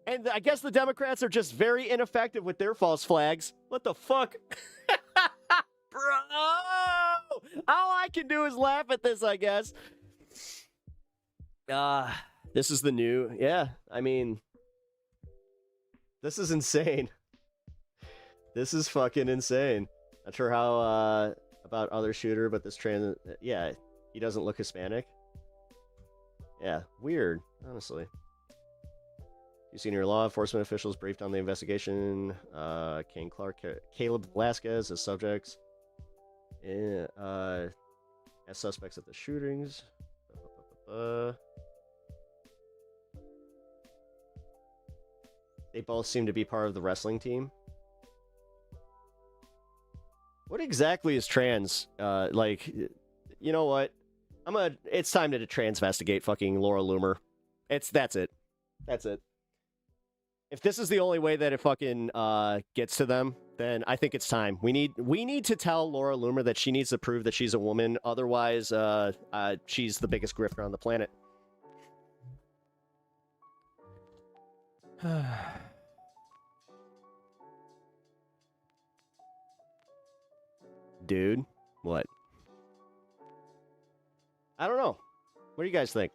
And I guess the Democrats are just very ineffective with their false flags. What the fuck? Bro! All I can do is laugh at this, I guess. This is the new... Yeah, I mean... This is insane. This is fucking insane. Not sure how, about other shooter, but this trans... Yeah, he doesn't look Hispanic. Yeah, weird, honestly. You senior law enforcement officials briefed on the investigation. King Clark, Caleb Velasquez as subjects. As suspects at the shootings. They both seem to be part of the wrestling team. What exactly is trans? Like, you know what? It's time to transvestigate fucking Laura Loomer. That's it. That's it. If this is the only way that it fucking gets to them, then I think it's time. We need to tell Laura Loomer that she needs to prove that she's a woman. Otherwise, she's the biggest grifter on the planet. Dude, what? I don't know. What do you guys think?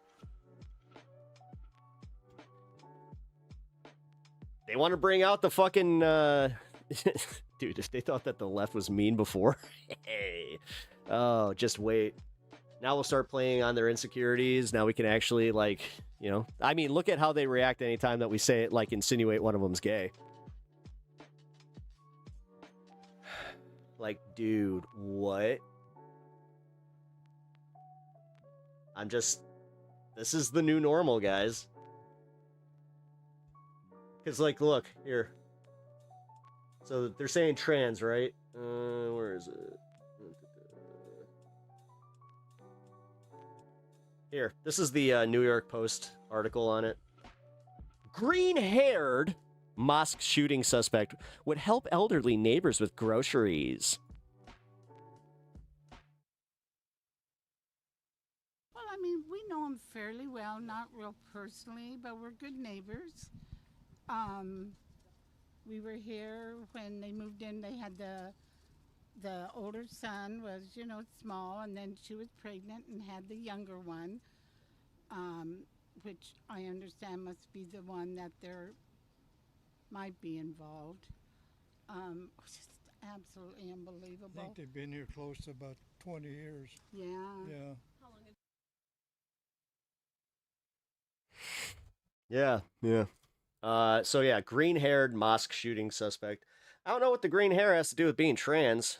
They want to bring out the fucking... Dude, if they thought that the left was mean before... Hey. Oh, just wait. Now we'll start playing on their insecurities. Now we can actually, like, you know... I mean, look at how they react anytime that we say it, like, insinuate one of them's gay. Like, dude, what? I'm just... This is the new normal, guys. Because, like, look, here. So, they're saying trans, right? Where is it? Here, this is the New York Post article on it. Green-haired mosque shooting suspect would help elderly neighbors with groceries. Well, I mean, we know him fairly well, not real personally, but we're good neighbors. We were here when they moved in. They had the older son was, you know, small, and then she was pregnant and had the younger one, which I understand must be the one that there might be involved. Just absolutely unbelievable. I think they've been here close to about 20 years. Yeah. Yeah. Yeah. So yeah, green-haired mosque shooting suspect. I don't know what the green hair has to do with being trans.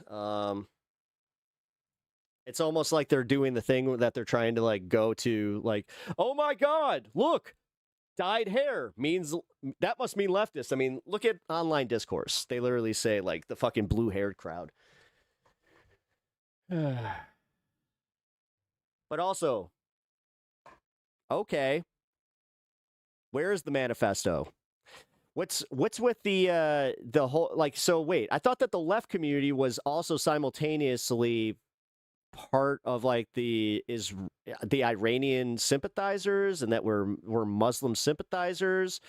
It's almost like they're doing the thing that they're trying to, like, go to, like, oh my God, look, dyed hair means, that must mean leftist. I mean, look at online discourse. They literally say, like, the fucking blue-haired crowd. But also, okay, where's the manifesto? What's with the whole, like, so wait, I thought that the left community was also simultaneously part of, like, the Iranian sympathizers, and that we're Muslim sympathizers.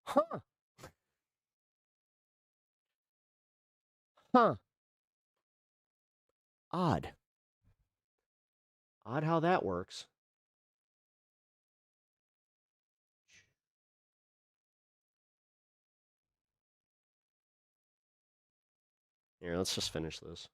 Huh. Odd how that works. Here, let's just finish this.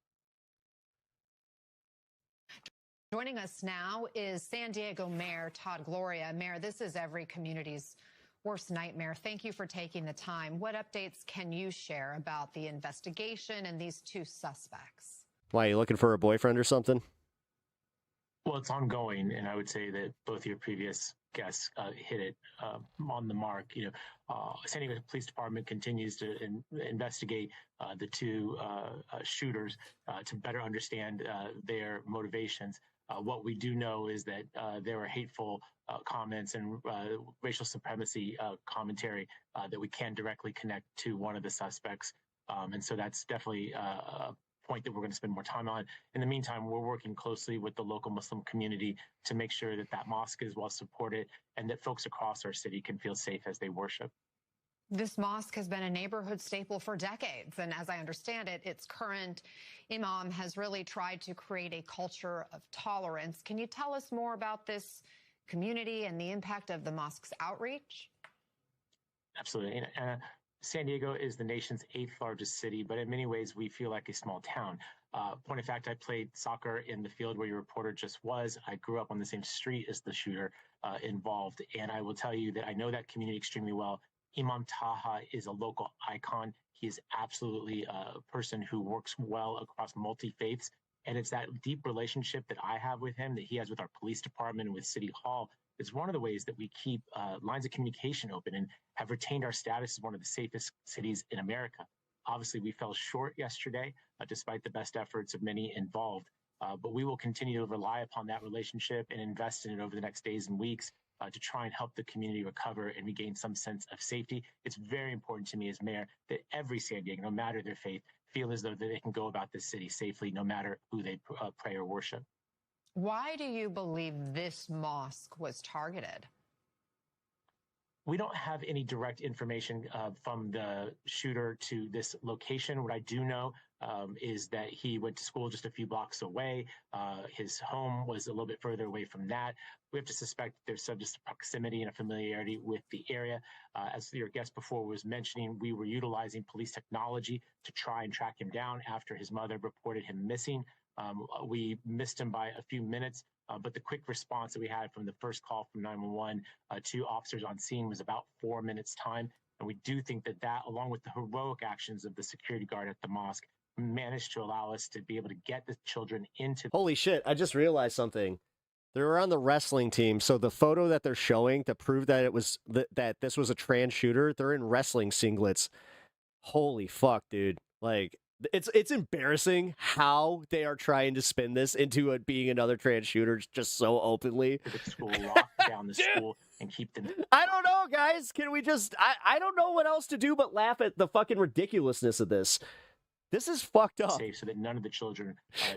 Joining us now is San Diego Mayor Todd Gloria. Mayor, this is every community's worst nightmare. Thank you for taking the time. What updates can you share about the investigation and these two suspects? Why, are you looking for a boyfriend or something? Well, it's ongoing, and I would say that both your previous guests hit it on the mark. You know, San Diego Police Department continues to investigate the two shooters to better understand their motivations. What we do know is that there were hateful comments and racial supremacy commentary that we can directly connect to one of the suspects. And so that's definitely a point that we're going to spend more time on. In the meantime, we're working closely with the local Muslim community to make sure that that mosque is well supported and that folks across our city can feel safe as they worship. This mosque has been a neighborhood staple for decades, and as I understand it, its current imam has really tried to create a culture of tolerance. Can you tell us more about this community and the impact of the mosque's outreach? Absolutely. And San Diego is the nation's 8th largest city, but in many ways, we feel like a small town. Point of fact, I played soccer in the field where your reporter just was. I grew up on the same street as the shooter involved. And I will tell you that I know that community extremely well. Imam Taha is a local icon. He is absolutely a person who works well across multi faiths. And it's that deep relationship that I have with him, that he has with our police department and with City Hall, is one of the ways that we keep lines of communication open and have retained our status as one of the safest cities in America. Obviously, we fell short yesterday, despite the best efforts of many involved. But we will continue to rely upon that relationship and invest in it over the next days and weeks to try and help the community recover and regain some sense of safety. It's very important to me as mayor that every San Diego, no matter their faith, feel as though that they can go about this city safely, no matter who they pray or worship. Why do you believe this mosque was targeted? We don't have any direct information from the shooter to this location. What I do know is that he went to school just a few blocks away. His home was a little bit further away from that. We have to suspect there's some just proximity and a familiarity with the area. As your guest before was mentioning, we were utilizing police technology to try and track him down after his mother reported him missing. We missed him by a few minutes, but the quick response that we had from the first call from 911 to officers on scene was about 4 minutes time. And we do think that that, along with the heroic actions of the security guard at the mosque, managed to allow us to be able to get the children into. Holy shit, I just realized something. They were on the wrestling team, so the photo that they're showing to prove that it was that this was a trans shooter, they're in wrestling singlets. Holy fuck, dude. Like, it's embarrassing how they are trying to spin this into it being another trans shooter just so openly. The school, lock down the school and keep them. I don't know, guys. Can we just... I don't know what else to do but laugh at the fucking ridiculousness of this. This is fucked up. Safe so that none of the children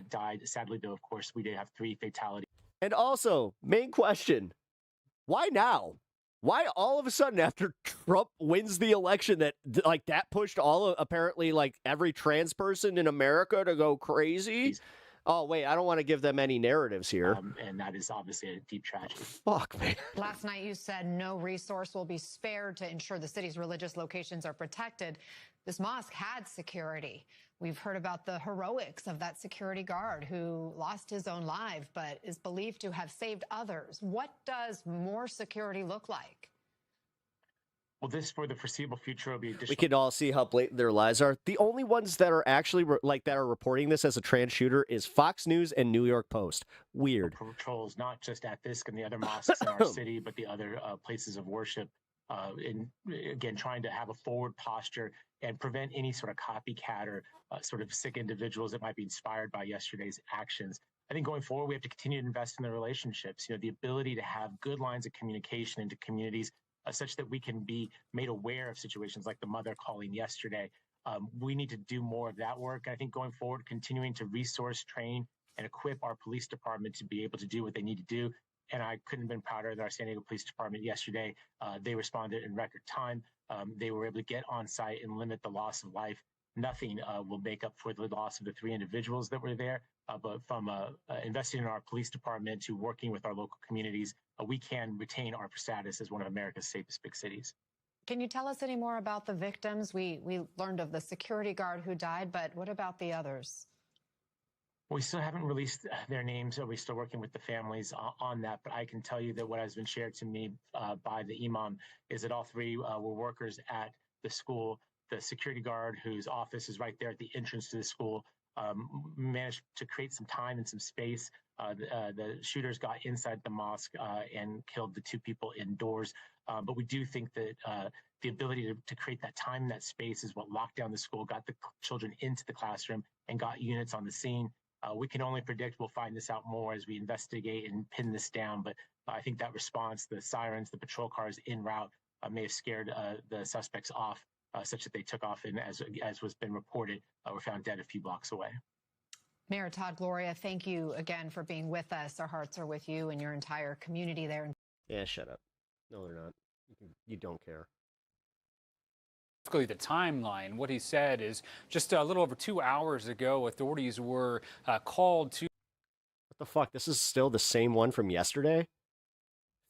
died. Sadly, though, of course, we did have 3 fatalities. And also, main question, why now? Why all of a sudden after Trump wins the election that pushed apparently every trans person in America to go crazy? Oh, wait, I don't want to give them any narratives here. And that is obviously a deep tragedy. Fuck, man. Last night you said no resource will be spared to ensure the city's religious locations are protected. This mosque had security. We've heard about the heroics of that security guard who lost his own life but is believed to have saved others. What does more security look like? Well, this for the foreseeable future will be additional. We can all see how blatant their lies are. The only ones that are actually that are reporting this as a trans shooter is Fox News and New York Post. Weird. Patrols, not just at this and the other mosques in our city, but the other places of worship. Again, trying to have a forward posture and prevent any sort of copycat or sort of sick individuals that might be inspired by yesterday's actions. I think going forward, we have to continue to invest in the relationships, the ability to have good lines of communication into communities such that we can be made aware of situations like the mother calling yesterday. We need to do more of that work. I think going forward, continuing to resource, train, and equip our police department to be able to do what they need to do. And I couldn't have been prouder of our San Diego Police Department yesterday. They responded in record time. They were able to get on site and limit the loss of life. Nothing will make up for the loss of the 3 individuals that were there. But from investing in our police department to working with our local communities, we can retain our status as one of America's safest big cities. Can you tell us any more about the victims? We learned of the security guard who died, but what about the others? We still haven't released their names. We're still working with the families on that. But I can tell you that what has been shared to me by the imam is that all 3 were workers at the school. The security guard, whose office is right there at the entrance to the school, managed to create some time and some space. The shooters got inside the mosque and killed the 2 people indoors. But we do think that the ability to create that time and that space is what locked down the school, got the children into the classroom, and got units on the scene. We can only predict we'll find this out more as we investigate and pin this down. But I think that response, the sirens, the patrol cars en route may have scared the suspects off such that they took off and, as was been reported, were found dead a few blocks away. Mayor Todd Gloria, thank you again for being with us. Our hearts are with you and your entire community there. Yeah, shut up. No, they're not. You don't care. specifically the timeline. What he said is just a little over 2 hours ago, authorities were called to. What the fuck? This is still the same one from yesterday?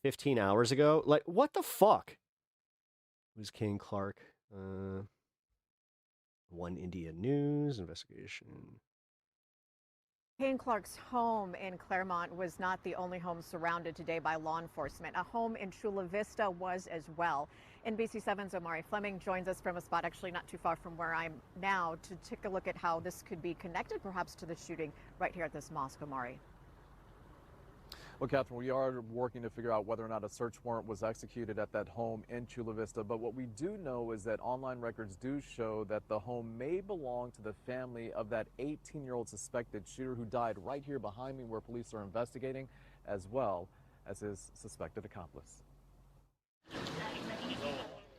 15 hours ago? Like, what the fuck? Who's Kane Clark? One India News investigation. Kane Clark's home in Claremont was not the only home surrounded today by law enforcement. A home in Chula Vista was as well. NBC7's Omari Fleming joins us from a spot actually not too far from where I'm now to take a look at how this could be connected perhaps to the shooting right here at this mosque. Omari. Well, Catherine, we are working to figure out whether or not a search warrant was executed at that home in Chula Vista. But what we do know is that online records do show that the home may belong to the family of that 18-year-old suspected shooter who died right here behind me, where police are investigating, as well as his suspected accomplice.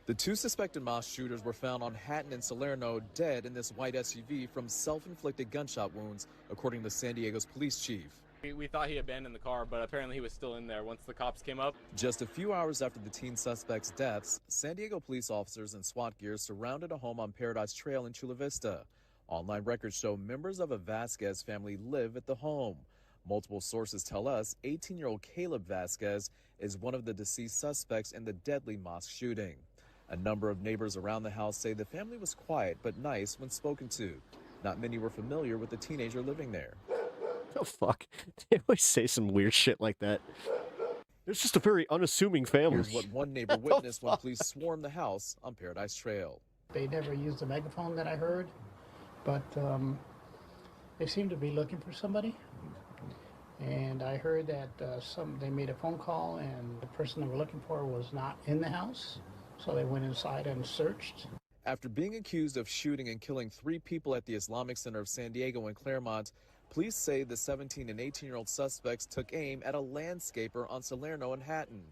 The two suspected mosque shooters were found on Hatton and Salerno dead in this white SUV from self-inflicted gunshot wounds, according to San Diego's police chief. We thought he abandoned the car, but apparently he was still in there once the cops came up. Just a few hours after the teen suspect's deaths, San Diego police officers in SWAT gear surrounded a home on Paradise Trail in Chula Vista. Online records show members of a Vasquez family live at the home. Multiple sources tell us 18-year-old Caleb Vasquez is one of the deceased suspects in the deadly mosque shooting. A number of neighbors around the house say the family was quiet but nice when spoken to. Not many were familiar with the teenager living there. Oh, fuck. They always say some weird shit like that. It's just a very unassuming family. Here's what one neighbor witnessed when police swarmed the house on Paradise Trail. They never used the megaphone that I heard, but they seemed to be looking for somebody. And I heard that they made a phone call and the person they were looking for was not in the house. So they went inside and searched. After being accused of shooting and killing 3 people at the Islamic Center of San Diego and Claremont, police say the 17 and 18-year-old suspects took aim at a landscaper on Salerno and Hatton.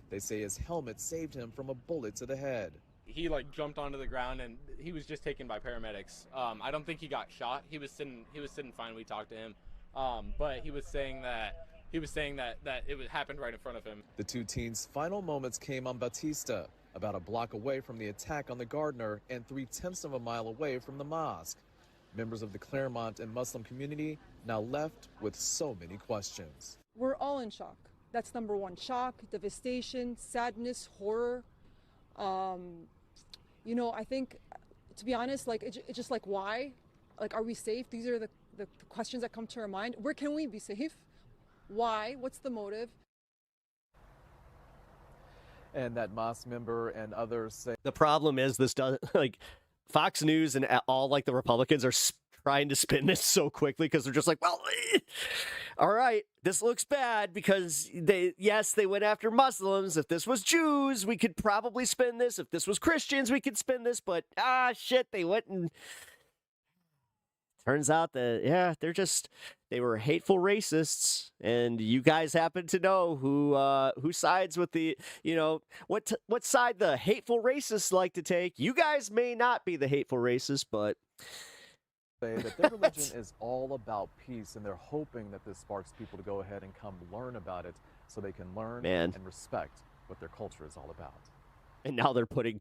They say his helmet saved him from a bullet to the head. He jumped onto the ground and he was just taken by paramedics. I don't think he got shot. He was sitting fine. We talked to him, but he was saying that it happened right in front of him. The two teens' final moments came on Batista, about a block away from the attack on the gardener and 0.3 of a mile away from the mosque. Members of the Claremont and Muslim community now left with so many questions. We're all in shock. That's number one. Shock, devastation, sadness, horror. I think, to be honest, it's just why? Are we safe? These are the questions that come to our mind. Where can we be safe? Why? What's the motive? And that mosque member and others say the problem is this doesn't, Fox News and all the Republicans are trying to spin this so quickly because they're just well, all right, this looks bad because they went after Muslims. If this was Jews, we could probably spin this. If this was Christians, we could spin this. But shit, they went and turns out that they were hateful racists, and you guys happen to know who sides with the what side the hateful racists like to take. You guys may not be the hateful racists, but say that their religion is all about peace, and they're hoping that this sparks people to go ahead and come learn about it so they can learn and respect what their culture is all about. And now they're putting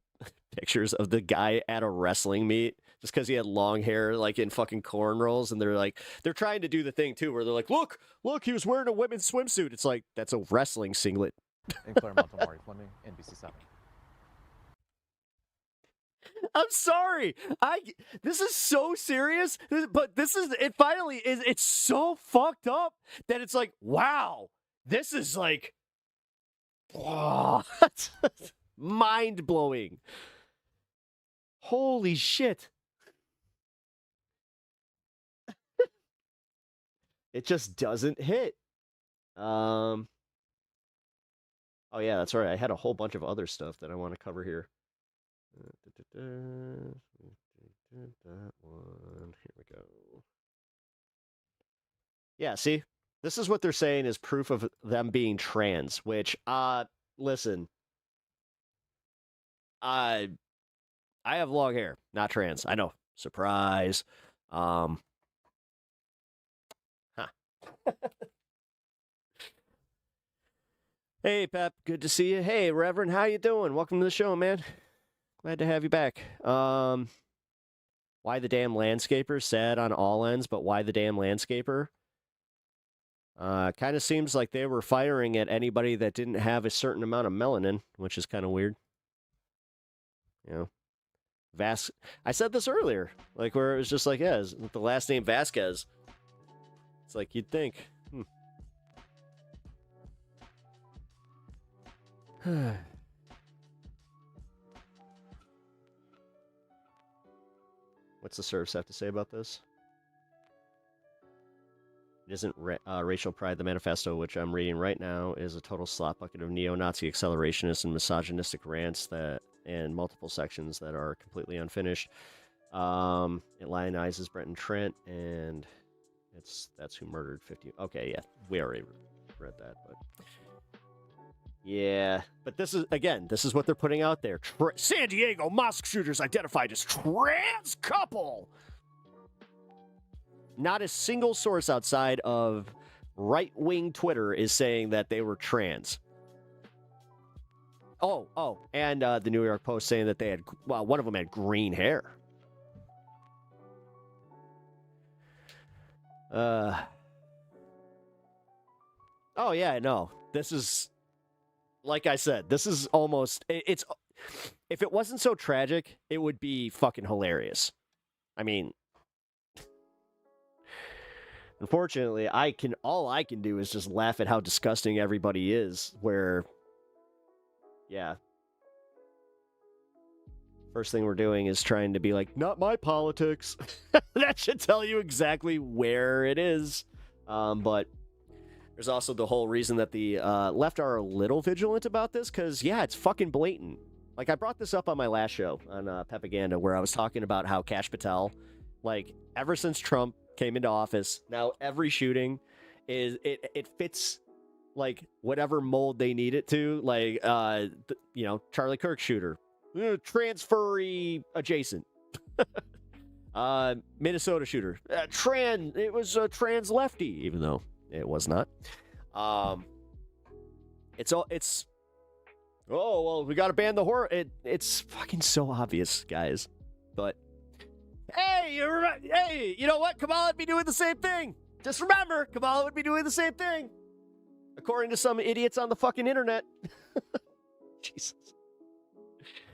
pictures of the guy at a wrestling meet just because he had long hair, in fucking cornrows. And they're trying to do the thing too, where they're look, he was wearing a women's swimsuit. It's that's a wrestling singlet. In Claremont, Omari Fleming, NBC7. I'm sorry. This is so serious, but it's so fucked up that it's wow, this is mind-blowing. Holy shit. It just doesn't hit. Oh yeah, that's right. I had a whole bunch of other stuff that I want to cover here. That one. Here we go. Yeah, see? This is what they're saying is proof of them being trans, which, listen. I have long hair, not trans. I know. Surprise. Hey, Pep. Good to see you. Hey, Reverend. How you doing? Welcome to the show, man. Glad to have you back. Why the damn landscaper? Sad on all ends, but why the damn landscaper? Kind of seems like they were firing at anybody that didn't have a certain amount of melanin, which is kind of weird. You know, I said this earlier, like where it was just like, yeah, with the last name Vasquez. It's like you'd think. What's the serfs have to say about this? It isn't racial pride. The manifesto, which I'm reading right now, is a total slop bucket of neo-Nazi accelerationist and misogynistic rants and multiple sections that are completely unfinished. It lionizes Brenton Trent, and that's who murdered 50. Okay, yeah, we already read that, but yeah, but this is what they're putting out there. San Diego mosque shooters identified as trans couple. Not a single source outside of right-wing Twitter is saying that they were trans. And the New York Post saying that they had, one of them had green hair. Oh yeah, no. This is, like I said, this is almost, it's, if it wasn't so tragic, it would be fucking hilarious. I mean, unfortunately, all I can do is just laugh at how disgusting everybody is, where, yeah. First thing we're doing is trying to be like, not my politics. That should tell you exactly where it is. But there's also the whole reason that the left are a little vigilant about this, because, yeah, it's fucking blatant. Like, I brought this up on my last show on Pepaganda, where I was talking about how Kash Patel, like, ever since Trump came into office, now every shooting is, it fits, like, whatever mold they need it to. Like, Charlie Kirk shooter. Transferee adjacent. Minnesota shooter. It was a trans lefty, even though it was not. We gotta ban the horror. It's fucking so obvious, guys. But hey, you know what? Kamala would be doing the same thing. Just remember, Kamala would be doing the same thing. According to some idiots on the fucking internet. Jesus.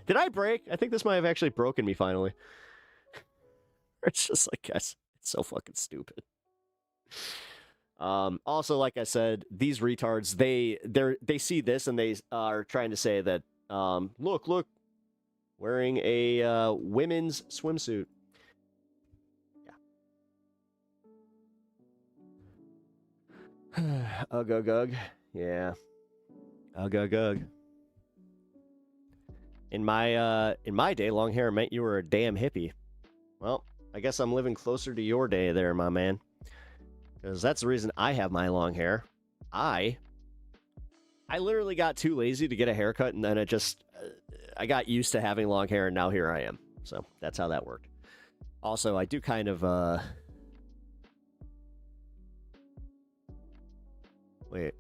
Did I break? I think this might have actually broken me finally. It's just like, guys, it's so fucking stupid. Also, like I said, these retards, they see this and they are trying to say that, look, wearing a women's swimsuit. Yeah. Ugh. Yeah. Ugh. In my day, long hair meant you were a damn hippie. Well, I guess I'm living closer to your day there, my man. Because that's the reason I have my long hair. I literally got too lazy to get a haircut, and then I got used to having long hair, and now here I am. So that's how that worked. Also, I do kind of, wait.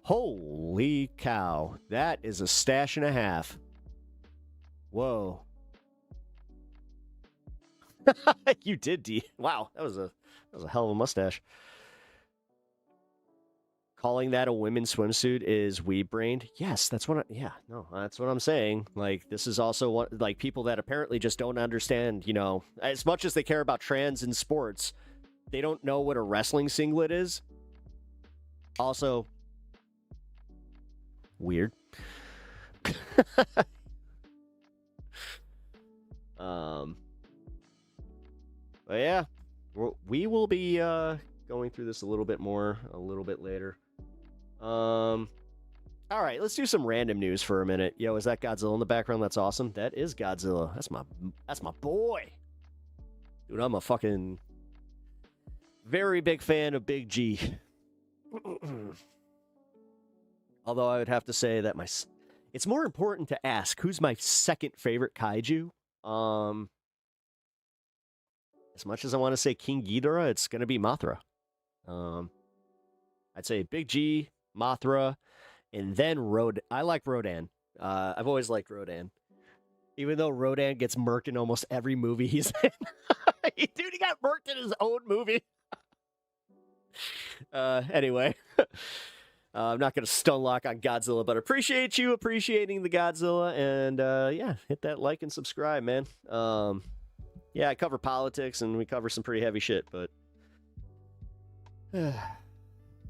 Holy cow. That is a stash and a half. Whoa. You did, D. Wow, that was a hell of a mustache. Calling that a women's swimsuit is weeb-brained? Yes, that's what I'm saying. Like, this is also what, like, people that apparently just don't understand, as much as they care about trans in sports, they don't know what a wrestling singlet is. Also, weird. But yeah, we will be going through this a little bit more a little bit later. All right, let's do some random news for a minute. Yo, is that Godzilla in the background? That's awesome. That is Godzilla. That's my boy. Dude, I'm a fucking very big fan of Big G. Although I would have to say that it's more important to ask who's my second favorite kaiju. As much as I want to say King Ghidorah, it's going to be Mothra. I'd say Big G, Mothra, and then Rodan. I like Rodan. I've always liked Rodan. Even though Rodan gets murked in almost every movie he's in. Dude, he got murked in his own movie. Anyway. I'm not going to stun lock on Godzilla, but appreciate you appreciating the Godzilla. And yeah, hit that like and subscribe, man. Yeah, I cover politics and we cover some pretty heavy shit, but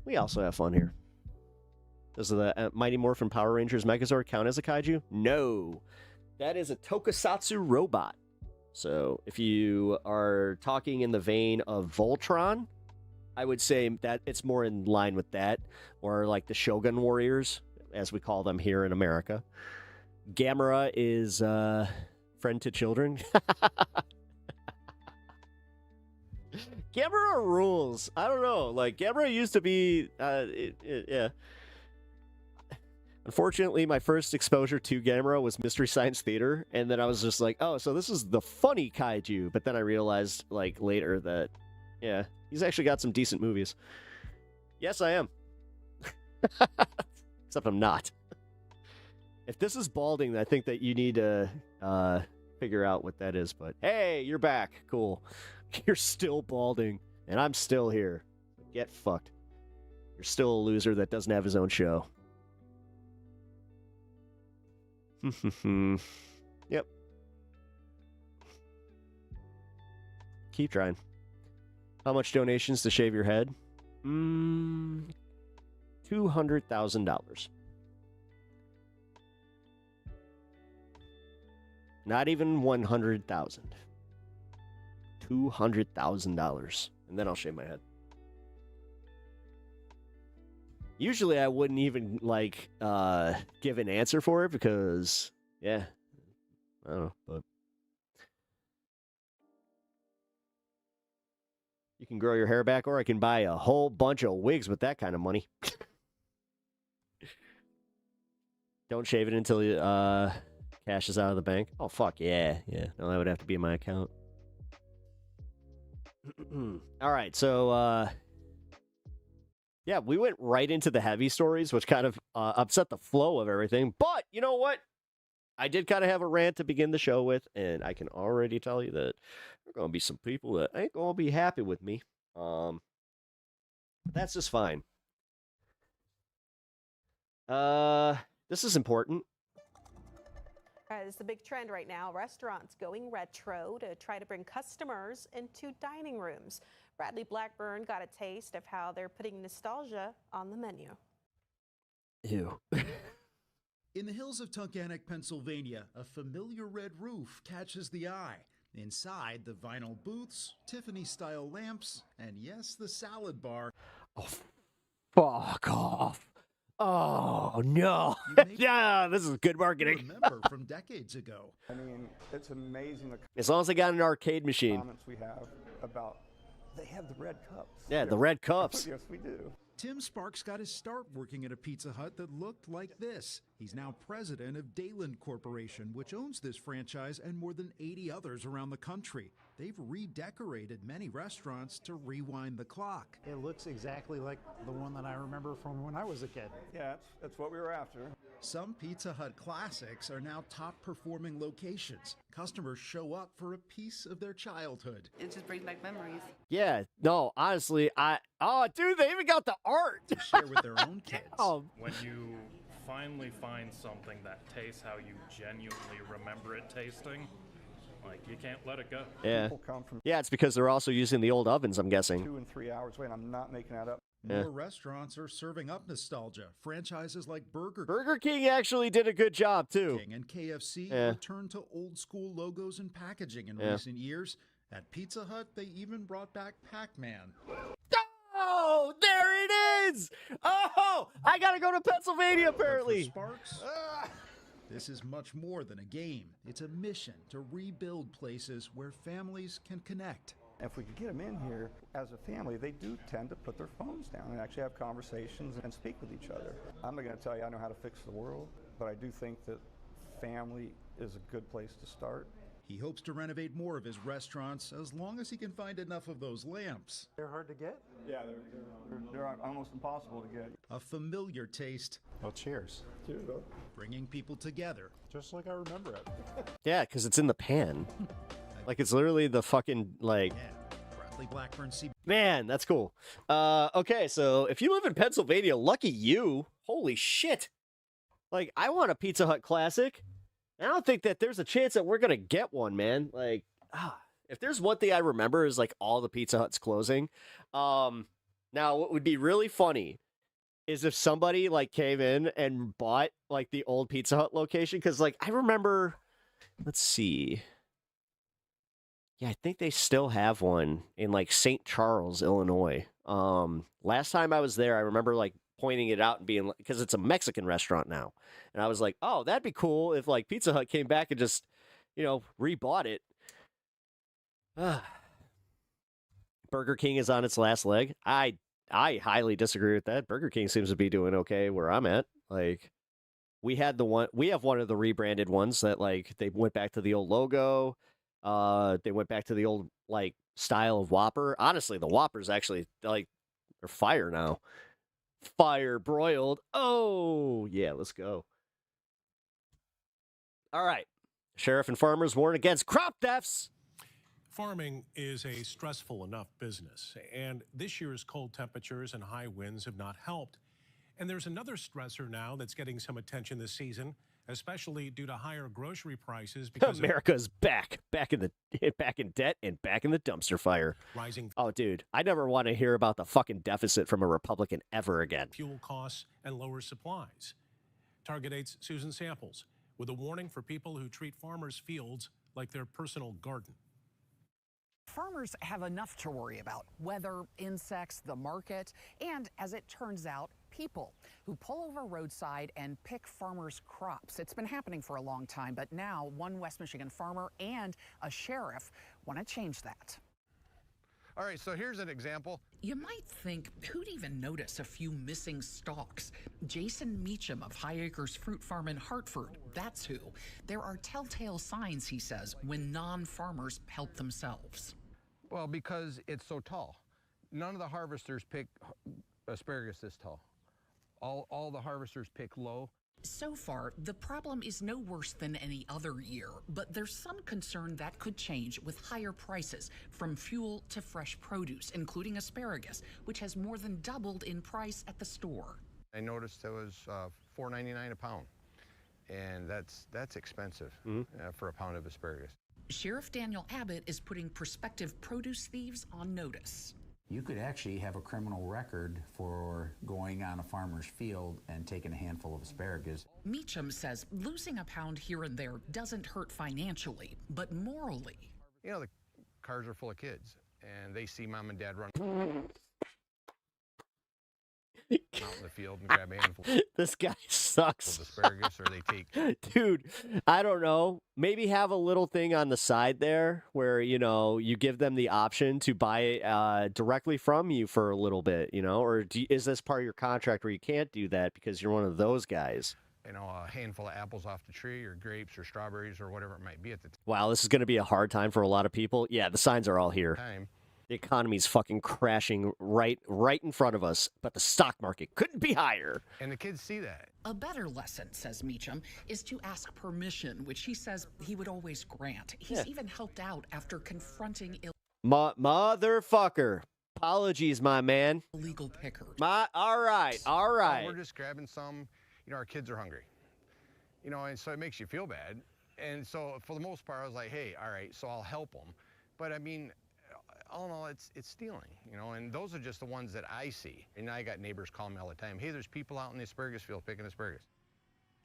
we also have fun here. Does the Mighty Morphin Power Rangers Megazord count as a kaiju? No. That is a tokusatsu robot. So if you are talking in the vein of Voltron, I would say that it's more in line with that, or like the Shogun Warriors, as we call them here in America. Gamera is friend to children. Gamera rules. I don't know. Like, Gamera used to be, yeah. Unfortunately, my first exposure to Gamera was Mystery Science Theater, and then I was just like, oh, so this is the funny kaiju. But then I realized, like, later that, yeah, he's actually got some decent movies. Yes, I am. Except I'm not. If this is balding, I think that you need to figure out what that is. But hey, you're back. Cool. You're still balding, and I'm still here. Get fucked. You're still a loser that doesn't have his own show. Yep. Keep trying. How much donations to shave your head? $200,000. Not even 100,000. $200,000, and then I'll shave my head. Usually I wouldn't even, like, give an answer for it because, yeah, I don't know, but you can grow your hair back, or I can buy a whole bunch of wigs with that kind of money. Don't shave it until you, cash is out of the bank. Oh, fuck, yeah. No, that would have to be in my account. All right, so, yeah, we went right into the heavy stories, which kind of upset the flow of everything. But you know what? I did kind of have a rant to begin the show with, and I can already tell you that there are going to be some people that ain't going to be happy with me. But that's just fine. This is important. It's the big trend right now. Restaurants going retro to try to bring customers into dining rooms. Bradley Blackburn got a taste of how they're putting nostalgia on the menu. Ew. In the hills of Tunkhannock, Pennsylvania, a familiar red roof catches the eye. Inside, the vinyl booths, Tiffany-style lamps, and yes, the salad bar. Oh, fuck off. Oh, no. Yeah, this is good marketing. Remember from decades ago. I mean, it's amazing the As long as they got an arcade machine. comments we have about they have the red cups. Yeah, the red cups. Yes, we do. Tim Sparks got his start working at a Pizza Hut that looked like this. He's now president of Dayland Corporation, which owns this franchise and more than 80 others around the country. They've redecorated many restaurants to rewind the clock. It looks exactly like the one that I remember from when I was a kid. Yeah, that's what we were after. Some Pizza Hut classics are now top-performing locations. Customers show up for a piece of their childhood. It just brings back memories. Yeah, no, honestly, oh, dude, they even got the art. To share with their own kids. When you finally find something that tastes how you genuinely remember it tasting, like, you can't let it go. Yeah. People come from Yeah, it's because they're also using the old ovens, I'm guessing. 2 and 3 hours away, and I'm not making that up. Yeah. More restaurants are serving up nostalgia. Franchises like Burger King actually did a good job, too. King and KFC Yeah. returned to old-school logos and packaging in Yeah. recent years. At Pizza Hut, they even brought back Pac-Man. Oh, there it is! Oh, I gotta go to Pennsylvania, apparently. Sparks, this is much more than a game. It's a mission to rebuild places where families can connect. If we could get them in here as a family, they do tend to put their phones down and actually have conversations and speak with each other. I'm not going to tell you I know how to fix the world, but I do think that family is a good place to start. He hopes to renovate more of his restaurants as long as he can find enough of those lamps. They're hard to get? Yeah, they're almost impossible to get. A familiar taste. Well, cheers. Cheers, bro. Bringing people together. Just like I remember it. Yeah, because it's in the pan. Like, it's literally the fucking, like... Bradley Blackburn, Man, that's cool. Okay, so if you live in Pennsylvania, lucky you. Holy shit. Like, I want a Pizza Hut Classic. I don't think that there's a chance that we're going to get one, man. Like, if there's one thing I remember is, like, all the Pizza Huts closing. Now, what would be really funny is if somebody, like, came in and bought, like, the old Pizza Hut location. Because, like, I remember... Let's see... Yeah, I think they still have one in like St. Charles, Illinois. Last time I was there, I remember like pointing it out and being like, because it's a Mexican restaurant now. And I was like, oh, that'd be cool if like Pizza Hut came back and just, you know, rebought it. Burger King is on its last leg. I highly disagree with that. Burger King seems to be doing okay where I'm at. Like we have one of the rebranded ones that like they went back to the old logo. They went back to the old like style of Whopper. Honestly, the Whoppers actually like they're fire now. Fire broiled. Oh yeah, let's go. All right. Sheriff and farmers warn against crop thefts. Farming is a stressful enough business, and this year's cold temperatures and high winds have not helped. And there's another stressor now that's getting some attention this season, especially due to higher grocery prices because America's back in debt and back in the dumpster fire. Rising. Oh, dude, I never want to hear about the fucking deficit from a Republican ever again. Fuel costs and lower supplies. Target 8's Susan Samples with a warning for people who treat farmers' fields like their personal garden. Farmers have enough to worry about: weather, insects, the market, and as it turns out, people who pull over roadside and pick farmers' crops. It's been happening for a long time, but now one West Michigan farmer and a sheriff want to change that. All right, so here's an example. You might think, who'd even notice a few missing stalks? Jason Meacham of High Acres Fruit Farm in Hartford, that's who. There are telltale signs, he says, when non-farmers help themselves. Well, because it's so tall. None of the harvesters pick asparagus this tall. All the harvesters pick low. So far, the problem is no worse than any other year, but there's some concern that could change with higher prices, from fuel to fresh produce, including asparagus, which has more than doubled in price at the store. I noticed it was $4.99 a pound, and that's expensive for a pound of asparagus. Sheriff Daniel Abbott is putting prospective produce thieves on notice. You could actually have a criminal record for going on a farmer's field and taking a handful of asparagus. Meacham says losing a pound here and there doesn't hurt financially, but morally. You know, the cars are full of kids, and they see mom and dad run out in the field and grab a handful. This guy sucks. Of asparagus, or they take. Dude, I don't know. Maybe have a little thing on the side there where, you know, you give them the option to buy directly from you for a little bit, you know, or is this part of your contract where you can't do that because you're one of those guys? You know, a handful of apples off the tree, or grapes, or strawberries, or whatever it might be at the Wow, this is going to be a hard time for a lot of people. Yeah, the signs are all here. time. The economy's fucking crashing right in front of us, but the stock market couldn't be higher. And the kids see that. A better lesson, says Meacham, is to ask permission, which he says he would always grant. He's even helped out after confronting Motherfucker. Apologies, my man. illegal pickers. All right. We're just grabbing some. You know, our kids are hungry. You know, and so it makes you feel bad. And so for the most part, I was like, hey, all right, so I'll help them. But I mean, all in all, it's stealing, you know, and those are just the ones that I see. And I got neighbors calling me all the time, hey, there's people out in the asparagus field picking asparagus.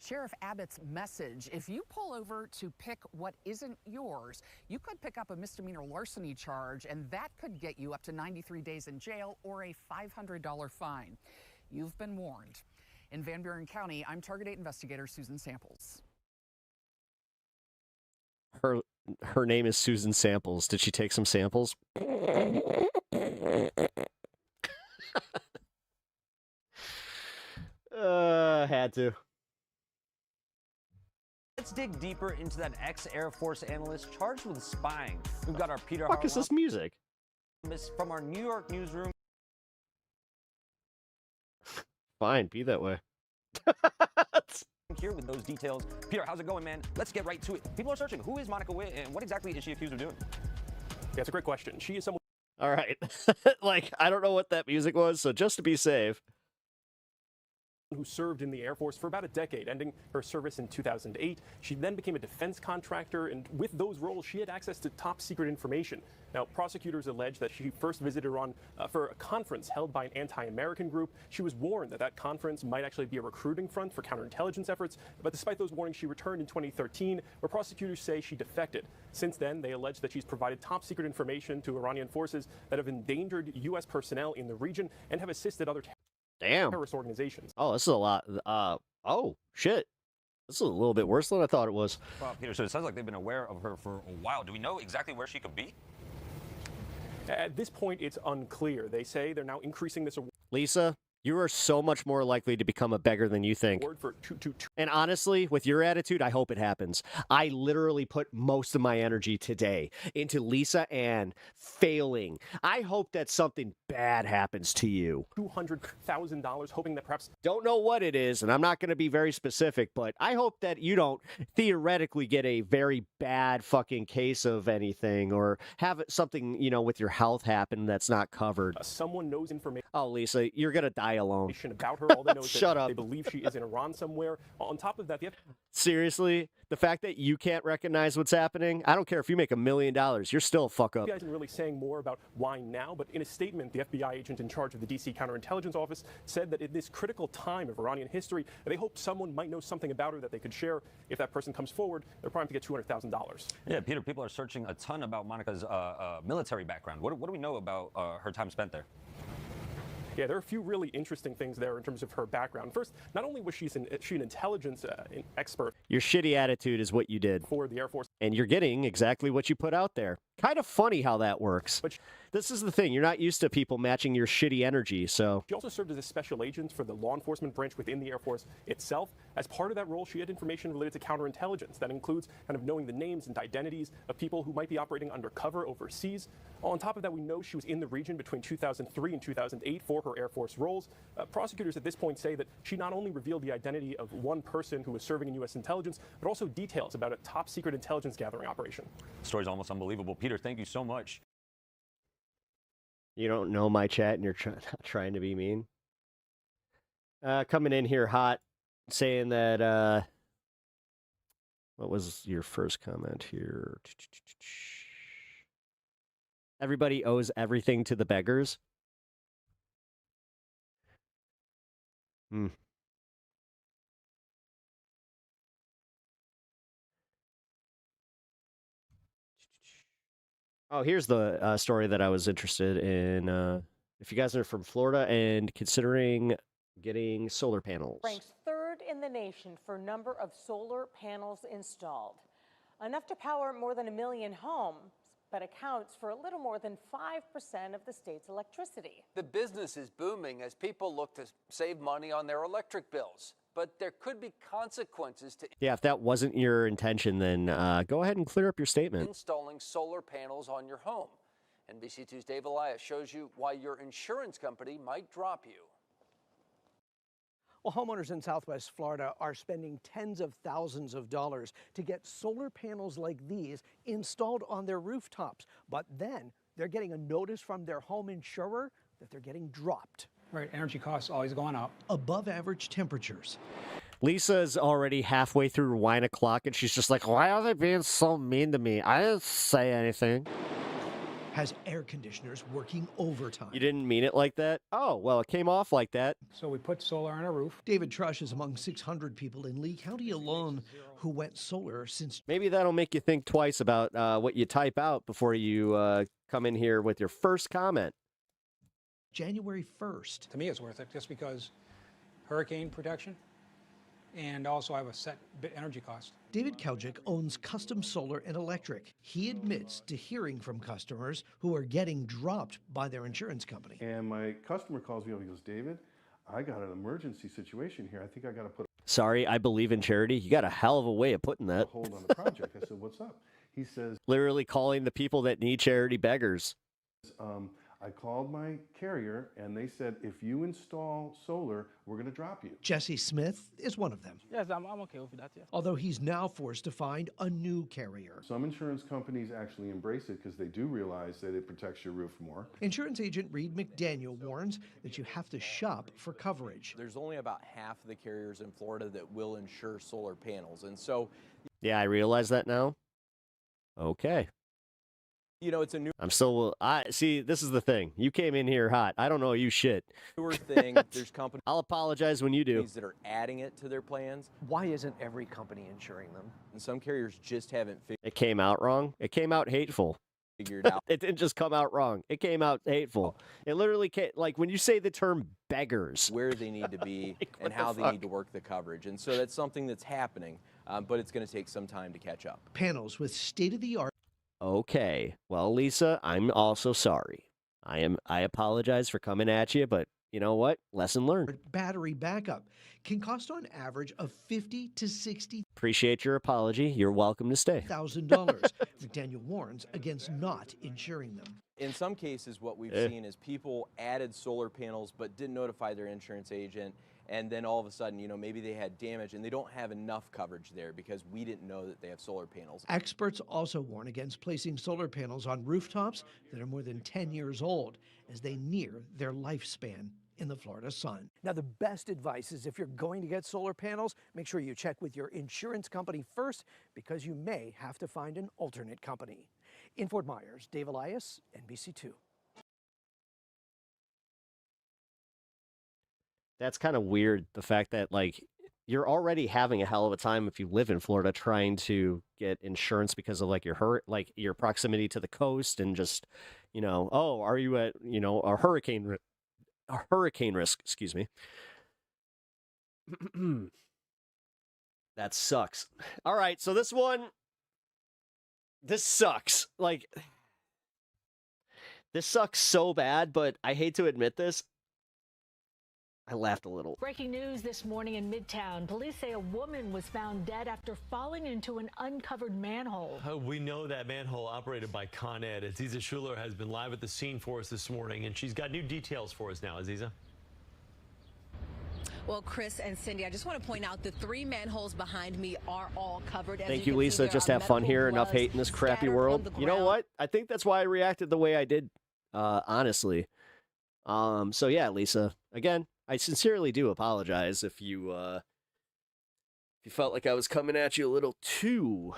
Sheriff Abbott's message: if you pull over to pick what isn't yours, you could pick up a misdemeanor larceny charge, and that could get you up to 93 days in jail or a $500 fine. You've been warned. In Van Buren County, I'm Target 8 investigator Susan Samples. Her name is Susan Samples. Did she take some samples? Had to. Let's dig deeper into that ex-Air Force analyst charged with spying. We've got our Peter What is this music? from our New York newsroom. Fine, be that way. Here with those details. Peter, how's it going, man? Let's get right to it. People are searching. Who is Monica Witt, and what exactly is she accused of doing? That's a great question. She is someone. All right. Like, I don't know what that music was, so just to be safe. Who served in the Air Force for about a decade, ending her service in 2008. She then became a defense contractor, and with those roles, she had access to top secret information. Now, prosecutors allege that she first visited Iran for a conference held by an anti-American group. She was warned that that conference might actually be a recruiting front for counterintelligence efforts, but despite those warnings, she returned in 2013, where prosecutors say she defected. Since then, they allege that she's provided top secret information to Iranian forces that have endangered U.S. personnel in the region and have assisted other terrorist organizations. Oh, this is a lot. Oh, shit. This is a little bit worse than I thought it was. Well, Peter, so it sounds like they've been aware of her for a while. Do we know exactly where she could be? At this point, it's unclear. They say they're now increasing this award. Lisa, you are so much more likely to become a beggar than you think. For And honestly, with your attitude, I hope it happens. I literally put most of my energy today into Lisa Ann failing. I hope that something bad happens to you. $200,000, hoping that perhaps... Don't know what it is, and I'm not going to be very specific, but I hope that you don't theoretically get a very bad fucking case of anything or have something, you know, with your health happen that's not covered. Someone knows information. Oh, Lisa, you're going to die alone. About her. All they know is Shut that up. they believe she is in Iran somewhere. On top of that, Seriously, the fact that you can't recognize what's happening, I don't care if you make $1 million, you're still a fuck up. FBI isn't really saying more about why now, but in a statement, the FBI agent in charge of the D.C. Counterintelligence Office said that in this critical time of Iranian history, they hope someone might know something about her that they could share. If that person comes forward, they're primed to get $200,000. Yeah, Peter, people are searching a ton about Monica's military background. What do we know about her time spent there? Yeah, there are a few really interesting things there in terms of her background. First, not only was she an intelligence expert. Your shitty attitude is what you did. For the Air Force. And you're getting exactly what you put out there. Kind of funny how that works. But this is the thing. You're not used to people matching your shitty energy, so... She also served as a special agent for the law enforcement branch within the Air Force itself. As part of that role, she had information related to counterintelligence. That includes kind of knowing the names and identities of people who might be operating undercover overseas. On top of that, we know she was in the region between 2003 and 2008 for her Air Force roles. Prosecutors at this point say that she not only revealed the identity of one person who was serving in U.S. intelligence, but also details about a top secret intelligence gathering operation. The story's almost unbelievable. Peter, thank you so much. You don't know my chat and you're trying to be mean. Coming in here hot, saying that, what was your first comment here? Everybody owes everything to the beggars. Oh, here's the story that I was interested in. If you guys are from Florida and considering getting solar panels. Ranks third in the nation for number of solar panels installed. Enough to power more than 1 million homes, but accounts for a little more than 5% of the state's electricity. The business is booming as people look to save money on their electric bills. But there could be consequences to Yeah, if that wasn't your intention, then go ahead and clear up your statement. installing solar panels on your home. NBC2's Dave Elias shows you why your insurance company might drop you. Well, homeowners in Southwest Florida are spending tens of thousands of dollars to get solar panels like these installed on their rooftops. But then they're getting a notice from their home insurer that they're getting dropped. Right, energy costs always going up. Above average temperatures. Lisa's already halfway through wine o'clock, and she's just like, why are they being so mean to me? I didn't say anything. Has air conditioners working overtime. You didn't mean it like that? Oh, well, it came off like that. So we put solar on our roof. David Trush is among 600 people in Lee County alone who went solar since... Maybe that'll make you think twice about what you type out before you come in here with your first comment. January 1st. To me, it's worth it just because hurricane protection and also I have a set energy cost. David Keljic owns Custom Solar and Electric. He admits to hearing from customers who are getting dropped by their insurance company. And my customer calls me up and goes, David, I got an emergency situation here. I think I got to put... Sorry, I believe in charity. You got a hell of a way of putting that. Hold on the project. I said, what's up? He says, Literally calling the people that need charity beggars. I called my carrier and they said, if you install solar, we're going to drop you. Jesse Smith is one of them. Yes, I'm okay with that, yeah. Although he's now forced to find a new carrier. Some insurance companies actually embrace it because they do realize that it protects your roof more. Insurance agent Reed McDaniel warns that you have to shop for coverage. There's only about half of the carriers in Florida that will insure solar panels. And so, Yeah, I realize that now. Okay. you know, it's a I'm still, see, this is the thing. You came in here hot. I don't know you shit. newer thing. There's companies I'll apologize when you do. that are adding it to their plans. Why isn't every company insuring them? And some carriers just haven't It came out wrong. It came out hateful. figured out. It didn't just come out wrong. It came out hateful. It literally came, like when you say the term beggars. Where they need to be and the how they fuck? need to work the coverage. And so that's something that's happening, but it's going to take some time to catch up. Panels with state-of-the-art. Okay. Well, Lisa, I'm also sorry. I apologize for coming at you, but you know what? Lesson learned. Battery backup can cost on average of $50,000 to $60,000. Appreciate your apology. You're welcome to stay. McDaniel warns against not insuring them. In some cases, what we've seen is people added solar panels but didn't notify their insurance agent. And then all of a sudden, you know, maybe they had damage and they don't have enough coverage there because we didn't know that they have solar panels. Experts also warn against placing solar panels on rooftops that are more than 10 years old as they near their lifespan in the Florida sun. Now, the best advice is if you're going to get solar panels, make sure you check with your insurance company first because you may have to find an alternate company. In Fort Myers, Dave Elias, NBC2. That's kind of weird, the fact that, like, you're already having a hell of a time if you live in Florida trying to get insurance because of, like, your proximity to the coast and just, you know, oh, are you at, you know, a hurricane risk, excuse me. That sucks. All right, so this sucks. Like, this sucks so bad, but I hate to admit this. I laughed a little. Breaking news this morning in Midtown. Police say a woman was found dead after falling into an uncovered manhole. We know that manhole operated by Con Ed. Aziza Schuler has been live at the scene for us this morning, and she's got new details for us now. Aziza? Well, Chris and Cindy, I just want to point out the 3 manholes behind me are all covered. As Thank you, can Lisa. see, there Just are have fun medical here. Enough gloves hate in this crappy scattered on world. the You know ground. what? I think that's why I reacted the way I did, honestly. So yeah, Lisa, again, I sincerely do apologize if you felt like I was coming at you a little too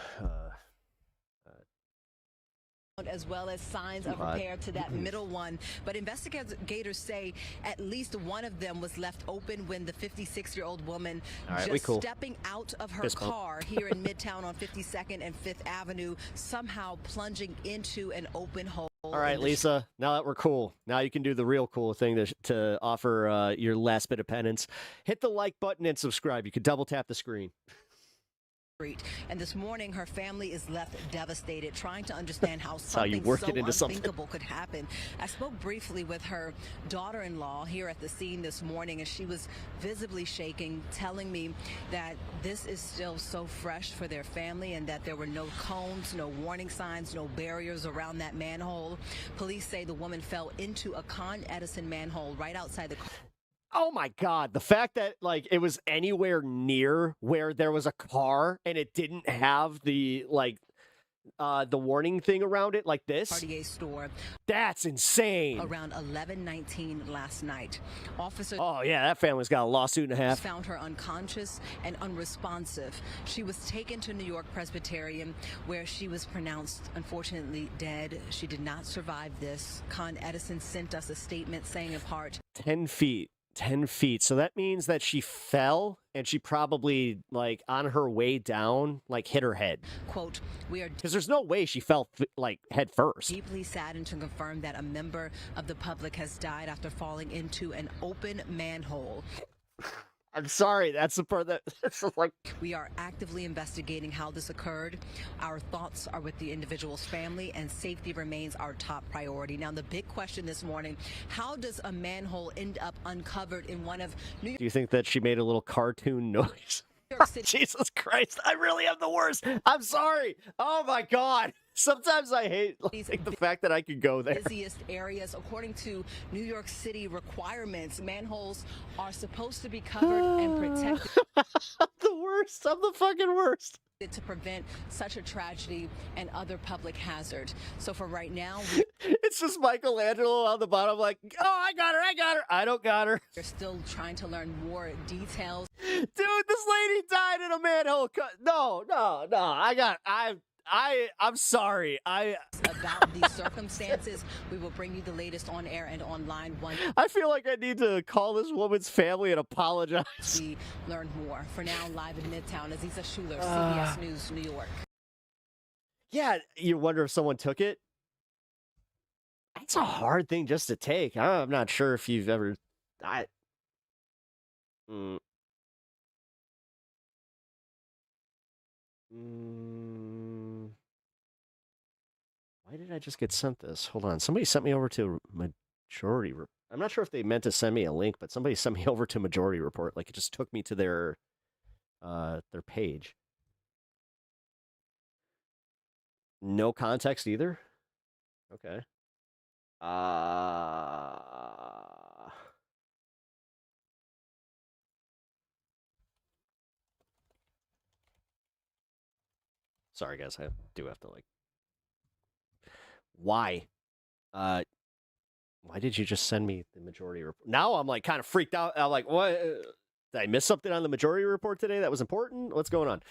as well as signs of repair to that middle one. But investigators say at least one of them was left open when the 56-year-old woman stepping out of her car here in Midtown on 52nd and 5th Avenue, somehow plunging into an open hole. All right, Lisa, now that we're cool, now you can do the real cool thing to offer your last bit of penance. Hit the like button and subscribe. You can double tap the screen. And this morning, her family is left devastated, trying to understand how you something work so it into something. unthinkable could happen. I spoke briefly with her daughter-in-law here at the scene this morning, and she was visibly shaking, telling me that this is still so fresh for their family and that there were no cones, no warning signs, no barriers around that manhole. Police say the woman fell into a Con Edison manhole right outside the car. Oh my God, the fact that like it was anywhere near where there was a car and it didn't have the the warning thing around it like this. Cartier store. That's insane. Around 11:19 last night. Officers Oh yeah, that family's got a lawsuit and a half. found her unconscious and unresponsive. She was taken to New York Presbyterian where she was pronounced unfortunately dead. She did not survive this. Con Edison sent us a statement saying in part 10 feet. 10 feet. So that means that she fell and she probably, like, on her way down, like, hit her head. Quote, we are because there's no way she fell, like, head first. deeply saddened to confirm that a member of the public has died after falling into an open manhole. I'm sorry. That's the part that it's like. We are actively investigating how this occurred. Our thoughts are with the individual's family, and safety remains our top priority. Now, the big question this morning, how does a manhole end up uncovered in one of New Do you think that she made a little cartoon noise? York City? Jesus Christ, I really am the worst. I'm sorry. Oh my God. Sometimes I hate like, the fact that I could go there. Busiest areas, according to New York City requirements, manholes are supposed to be covered and protected. I'm the worst. I'm the fucking worst. To prevent such a tragedy and other public hazard. So for right now, it's just Michelangelo on the bottom like, oh, I got her. I don't got her. We're still trying to learn more details. Dude, this lady died in a manhole. No. I'm sorry. About these circumstances, we will bring you the latest on air and online. I feel like I need to call this woman's family and apologize. We learn more. For now, live in Midtown, Aziza Schuler, CBS News, New York. Yeah, you wonder if someone took it. That's a hard thing just to take. I'm not sure if you've ever. Why did I just get sent this? Hold on. Somebody sent me over to Majority Report. I'm not sure if they meant to send me a link, but somebody sent me over to Majority Report. Like, it just took me to their page. No context either? Okay. Sorry, guys. I do have to, like... Why? Why did you just send me the Majority Report? Now I'm, like, kind of freaked out. I'm like, what? Did I miss something on the Majority Report today that was important? What's going on?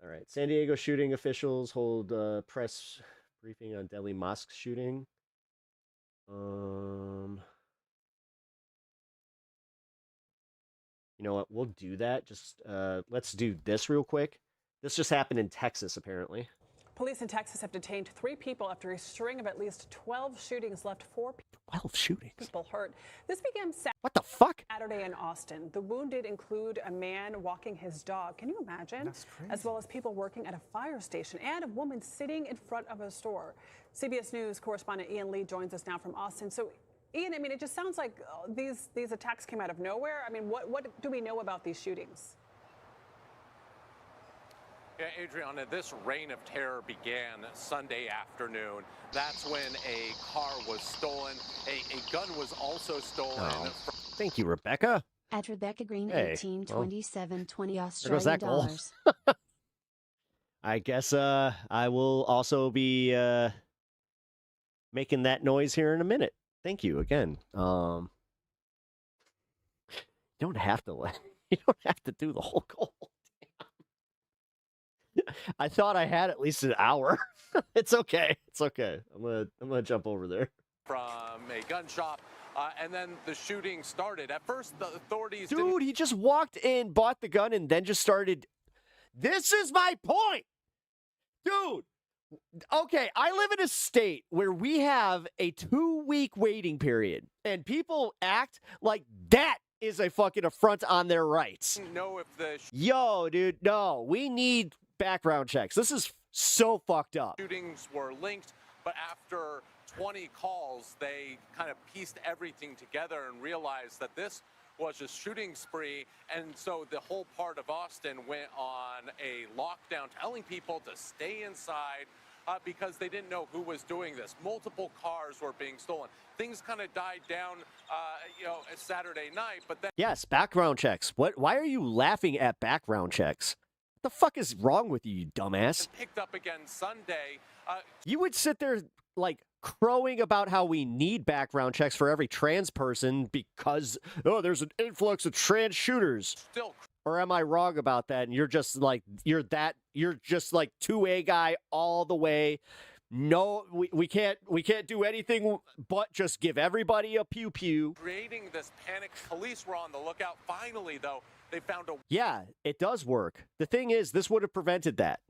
All right. San Diego shooting officials hold press briefing on Delhi Mosque shooting. You know what? We'll do that. Just let's do this real quick. This just happened in Texas, apparently. Police in Texas have detained 3 people after a string of at least 12 shootings left 4 12 shootings. people hurt. This began What the fuck? Saturday in Austin. The wounded include a man walking his dog. Can you imagine? That's crazy. As well as people working at a fire station and a woman sitting in front of a store. CBS News correspondent Ian Lee joins us now from Austin. So, Ian, I mean, it just sounds like these attacks came out of nowhere. I mean, what do we know about these shootings? Yeah, Adriana, this reign of terror began Sunday afternoon. That's when a car was stolen. A gun was also stolen. Oh. Thank you, Rebecca. At Rebecca Green, Hey, 18, well, 27, 20 There goes Australian that goal. dollars. I guess I will also be making that noise here in a minute. Thank you again. You don't have to you don't have to do the whole goal. I thought I had at least an hour. It's okay. It's okay. I'm gonna jump over there. From a gun shop, and then the shooting started. At first, the authorities Dude, he just walked in, bought the gun, and then just started. This is my point. Dude, okay, I live in a state where we have a 2-week waiting period, and people act like that is a fucking affront on their rights. didn't know if the Yo, dude, no, we need background checks. This is so fucked up. shootings were linked, but after 20 calls, they kind of pieced everything together and realized that this was a shooting spree, and so the whole part of Austin went on a lockdown, telling people to stay inside because they didn't know who was doing this. Multiple cars were being stolen. Things kind of died down, Saturday night, but then Yes, background checks. Why are you laughing at background checks? What the fuck is wrong with you, you dumbass? picked up again Sunday. You would sit there like crowing about how we need background checks for every trans person because there's an influx of trans shooters. Still, or am I wrong about that? And you're just like 2A guy all the way. No, we can't do anything but just give everybody a pew pew. creating this panic. Police were on the lookout. Finally, though, they found a Yeah, it does work. The thing is, this would have prevented that.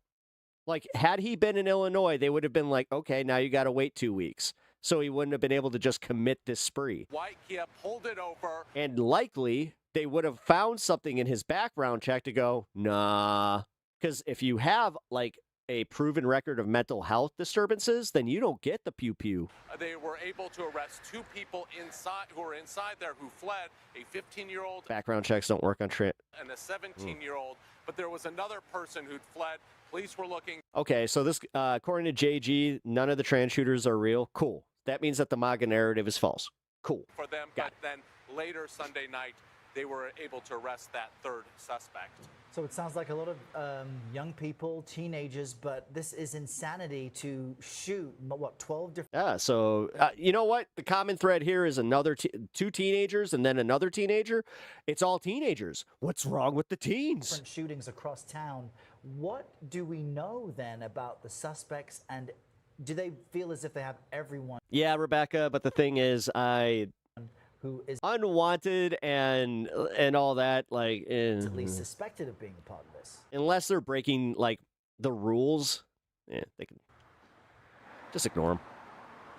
Like, had he been in Illinois, they would have been like, okay, now you got to wait 2 weeks. so he wouldn't have been able to just commit this spree. White Kia pulled it over. And likely, they would have found something in his background check to go, nah. Because if you have, like, a proven record of mental health disturbances, then you don't get the pew-pew. They were able to arrest 2 people inside who were inside there who fled, a 15-year-old Background checks don't work on and a 17-year-old. But there was another person who'd fled. Police were looking. Okay, so this, according to JG, none of the trans shooters are real. Cool. That means that the MAGA narrative is false. Cool. For them, but then later Sunday night, they were able to arrest that 3rd suspect. So it sounds like a lot of young people, teenagers, but this is insanity to shoot, what, 12 different... Yeah, so you know what? The common thread here is another 2 teenagers and then another teenager. It's all teenagers. What's wrong with the teens? Different shootings across town. What do we know then about the suspects, and do they feel as if they have everyone? Yeah, Rebecca, but the thing is, who is unwanted and all that, like, at least suspected of being a part of this. Unless they're breaking, like, the rules, they can just ignore them.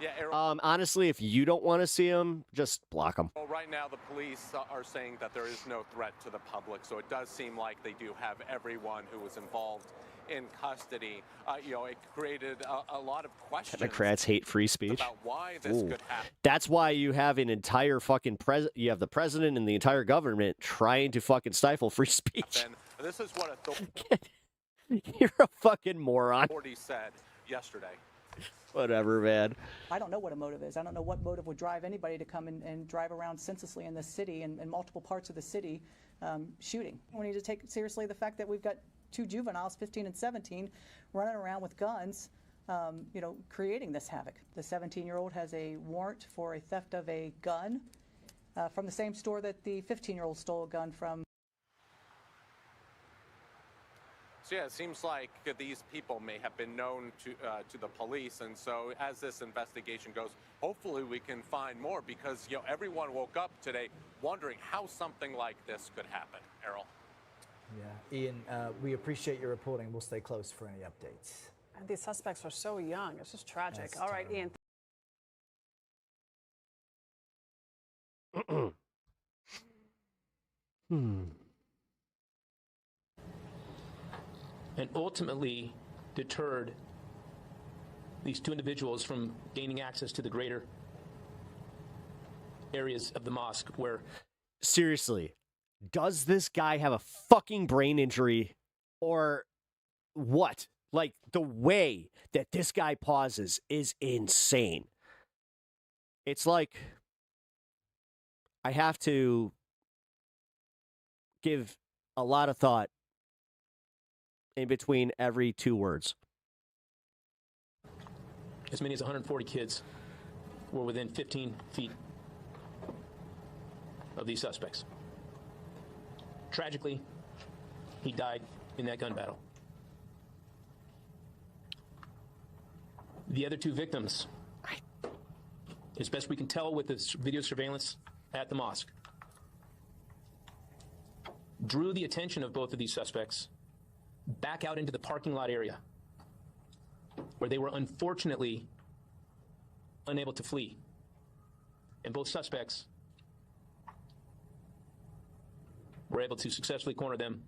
Yeah, Errol. Honestly, if you don't want to see them, just block them. Well, right now the police are saying that there is no threat to the public, so it does seem like they do have everyone who was involved in custody. It created a lot of questions. Democrats hate free speech. About why this could happen. That's why you have an entire fucking you have the president and the entire government trying to fucking stifle free speech. This is what You're a fucking moron. authorities said yesterday. Whatever, man. I don't know what a motive is. I don't know what motive would drive anybody to come and drive around senselessly in this city and in multiple parts of the city shooting. We need to take seriously the fact that we've got 2 juveniles, 15 and 17, running around with guns, creating this havoc. The 17-year-old has a warrant for a theft of a gun from the same store that the 15-year-old stole a gun from. So yeah, it seems like these people may have been known to the police, and so as this investigation goes, hopefully we can find more, because everyone woke up today wondering how something like this could happen. Errol. Yeah, Ian, we appreciate your reporting. We'll stay close for any updates. And these suspects are so young. It's just tragic. That's All right, Ian. And ultimately deterred these 2 individuals from gaining access to the greater areas of the mosque where... Seriously, does this guy have a fucking brain injury or what? Like, the way that this guy pauses is insane. It's like I have to give a lot of thought in between every 2 words. As many as 140 kids were within 15 feet of these suspects. Tragically, he died in that gun battle. The other 2 victims, as best we can tell with this video surveillance at the mosque, drew the attention of both of these suspects back out into the parking lot area, where they were unfortunately unable to flee. And both suspects were able to successfully corner them.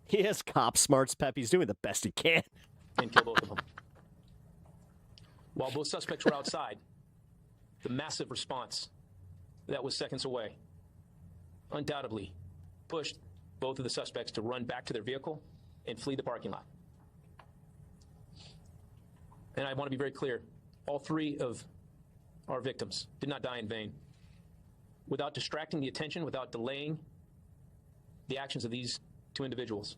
He has cop smarts, Pep. He's doing the best he can. And kill both of them. While both suspects were outside, the massive response that was seconds away undoubtedly pushed both of the suspects to run back to their vehicle and flee the parking lot. And I want to be very clear, all 3 of our victims did not die in vain. Without distracting the attention, without delaying the actions of these 2 individuals,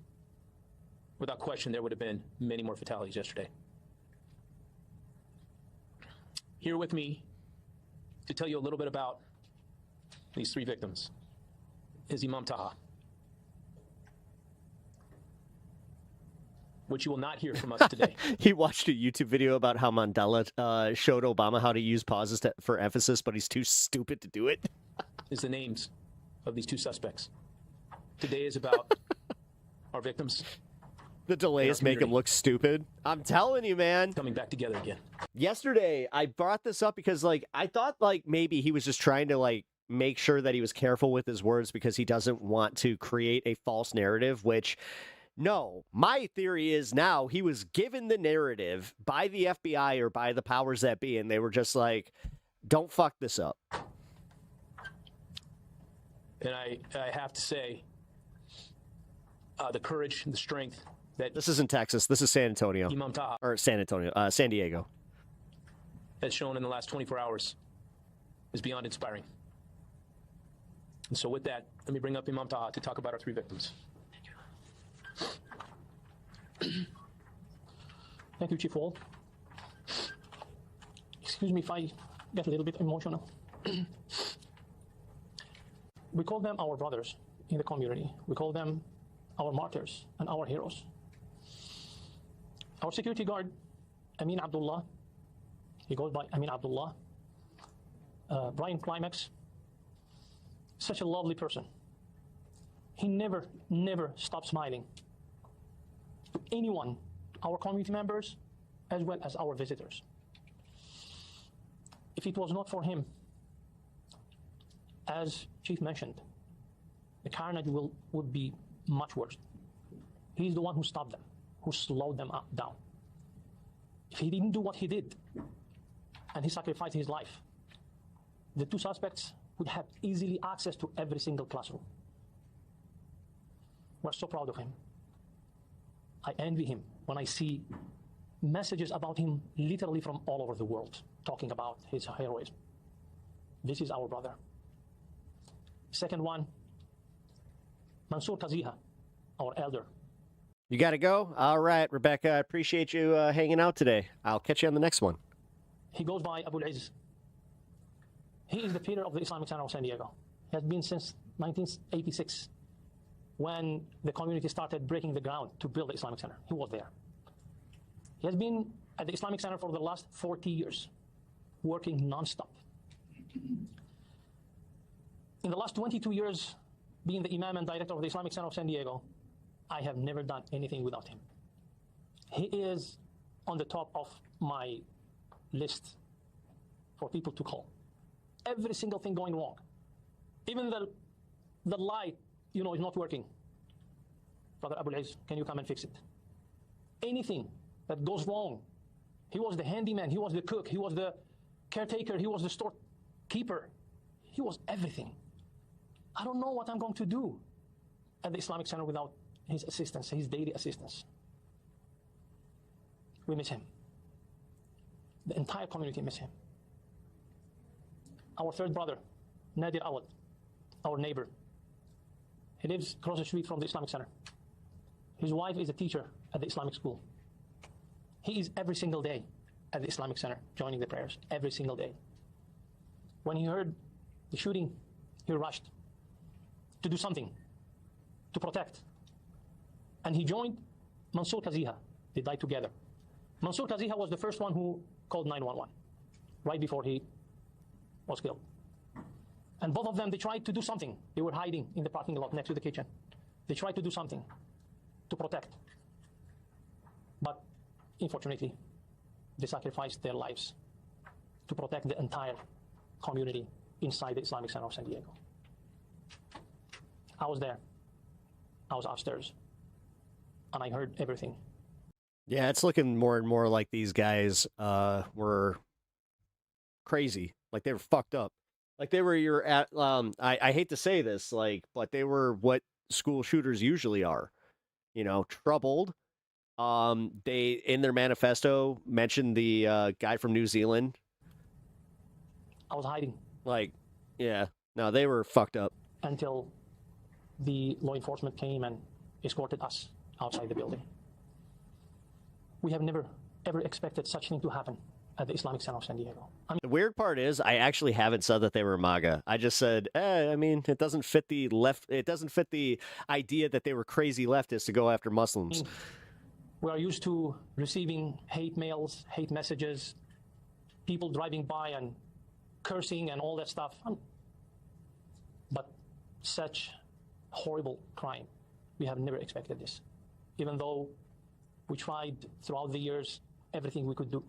without question, there would have been many more fatalities yesterday. Here with me to tell you a little bit about these 3 victims is Imam Taha. Which you will not hear from us today. He watched a YouTube video about how Mandela showed Obama how to use pauses for emphasis, but he's too stupid to do it. Is the names of these 2 suspects. Today is about our victims The delays make him look stupid. I'm telling you, man. Coming back together again. Yesterday, I brought this up because, like, I thought, like, maybe he was just trying to, like, make sure that he was careful with his words because he doesn't want to create a false narrative, which, no, my theory is now he was given the narrative by the FBI or by the powers that be, and they were just like, don't fuck this up. And I have to say, the courage and the strength that... This isn't Texas. This is San Antonio. Imam Taha. Or San Diego. Has shown in the last 24 hours is beyond inspiring. And so with that, let me bring up Imam Taha to talk about our 3 victims. Thank you, Chief Wall. Excuse me if I get a little bit emotional. We call them our brothers in the community. We call them our martyrs and our heroes. Our security guard, Amin Abdullah, he goes by Amin Abdullah. Brian Climax, such a lovely person. He never stopped smiling to anyone, our community members, as well as our visitors. If it was not for him, as Chief mentioned, the carnage would be much worse. He's the one who stopped them, who slowed them down. If he didn't do what he did, and he sacrificed his life, the 2 suspects would have easily access to every single classroom. We're so proud of him. I envy him when I see messages about him literally from all over the world, talking about his heroism. This is our brother. Second one, Mansour Kaziha, our elder. You got to go? All right, Rebecca, I appreciate you hanging out today. I'll catch you on the next one. He goes by Abu al-Izz. He is the pillar of the Islamic Center of San Diego. He has been since 1986, when the community started breaking the ground to build the Islamic Center. He was there. He has been at the Islamic Center for the last 40 years, working nonstop. In the last 22 years, being the Imam and Director of the Islamic Center of San Diego, I have never done anything without him. He is on the top of my list for people to call. Every single thing going wrong. Even the light, is not working. Brother Abu al-Izz, can you come and fix it? Anything that goes wrong. He was the handyman, he was the cook, he was the caretaker, he was the storekeeper. He was everything. I don't know what I'm going to do at the Islamic Center without his assistance, his daily assistance. We miss him. The entire community miss him. Our third brother, Nadir Awad, our neighbor. He lives across the street from the Islamic Center. His wife is a teacher at the Islamic school. He is every single day at the Islamic Center, joining the prayers, every single day. When he heard the shooting, he rushed to do something, to protect. And he joined Mansour Kaziha. They died together. Mansour Kaziha was the first one who called 911, right before he was killed. And both of them, they tried to do something. They were hiding in the parking lot next to the kitchen. They tried to do something to protect. But unfortunately, they sacrificed their lives to protect the entire community inside the Islamic Center of San Diego. I was there. I was upstairs. And I heard everything. Yeah, it's looking more and more like these guys were crazy. Like they were fucked up. Like they were I hate to say this, but they were what school shooters usually are. Troubled. They, in their manifesto, mentioned the guy from New Zealand. I was hiding. No, they were fucked up. Until the law enforcement came and escorted us outside the building. We have never, ever expected such thing to happen at the Islamic Center of San Diego. The weird part is I actually haven't said that they were MAGA. I just said, it doesn't fit the left. It doesn't fit the idea that they were crazy leftists to go after Muslims. We are used to receiving hate mails, hate messages, people driving by and cursing and all that stuff. But such horrible crime, we have never expected this. Even though We tried throughout the years everything we could do,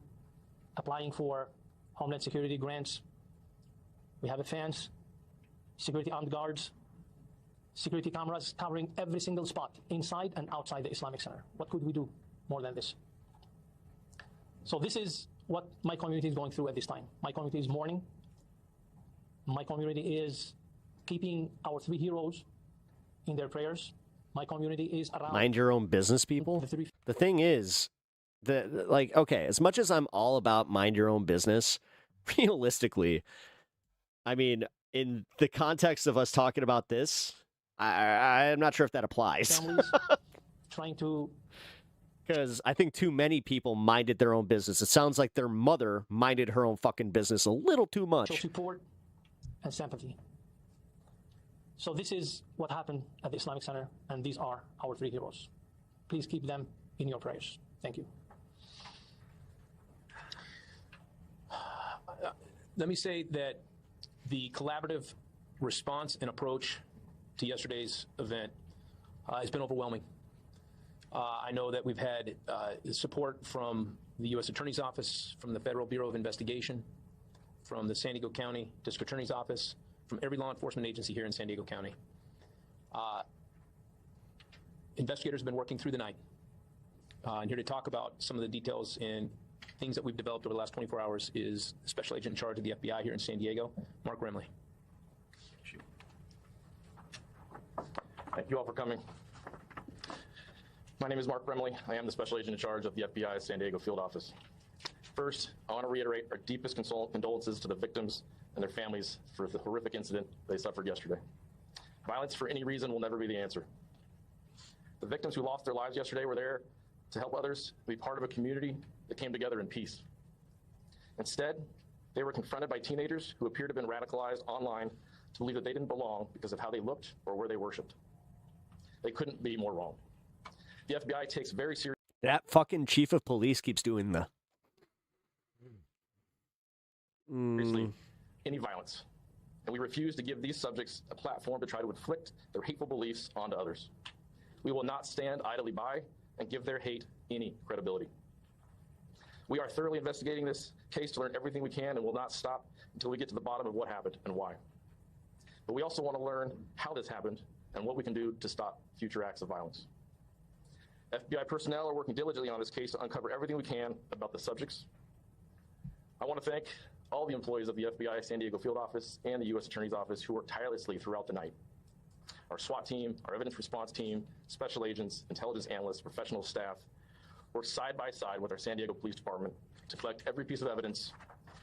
applying for Homeland Security grants. We have a fence, security armed guards, security cameras covering every single spot inside and outside the Islamic Center. What could we do more than this? So this is what my community is going through at this time. My community is mourning. My community is keeping our 3 heroes in their prayers. My community is around. Mind your own business, people. The thing is, okay, as much as I'm all about mind your own business, realistically, I mean, in the context of us talking about this, I'm not sure if that applies. Families trying to. Because I think too many people minded their own business. It sounds like their mother minded her own fucking business a little too much. Show support and sympathy. So this is what happened at the Islamic Center, and these are our 3 heroes. Please keep them in your prayers. Thank you. Let me say that the collaborative response and approach to yesterday's event has been overwhelming. I know that we've had support from the U.S. Attorney's Office, from the Federal Bureau of Investigation, from the San Diego County District Attorney's Office, from every law enforcement agency here in San Diego County. Investigators have been working through the night. And here to talk about some of the details and things that we've developed over the last 24 hours is Special Agent in charge of the FBI here in San Diego, Mark Remley. Thank you all for coming. My name is Mark Remley. I am the Special Agent in charge of the FBI's San Diego Field Office. First, I want to reiterate our deepest condolences to the victims and their families for the horrific incident they suffered yesterday. Violence for any reason will never be the answer. The victims who lost their lives yesterday were there to help others be part of a community that came together in peace. Instead, they were confronted by teenagers who appeared to have been radicalized online to believe that they didn't belong because of how they looked or where they worshiped. They couldn't be more wrong. The FBI takes very seriously. That fucking chief of police keeps doing the. Any violence, and we refuse to give these subjects a platform to try to inflict their hateful beliefs onto others. We will not stand idly by and give their hate any credibility. We are thoroughly investigating this case to learn everything we can and will not stop until we get to the bottom of what happened and why. But we also want to learn how this happened and what we can do to stop future acts of violence. FBI personnel are working diligently on this case to uncover everything we can about the subjects. I want to thank all the employees of the FBI San Diego Field Office and the U.S. Attorney's Office who worked tirelessly throughout the night. Our SWAT team, our evidence response team, special agents, intelligence analysts, professional staff worked side by side with our San Diego Police Department to collect every piece of evidence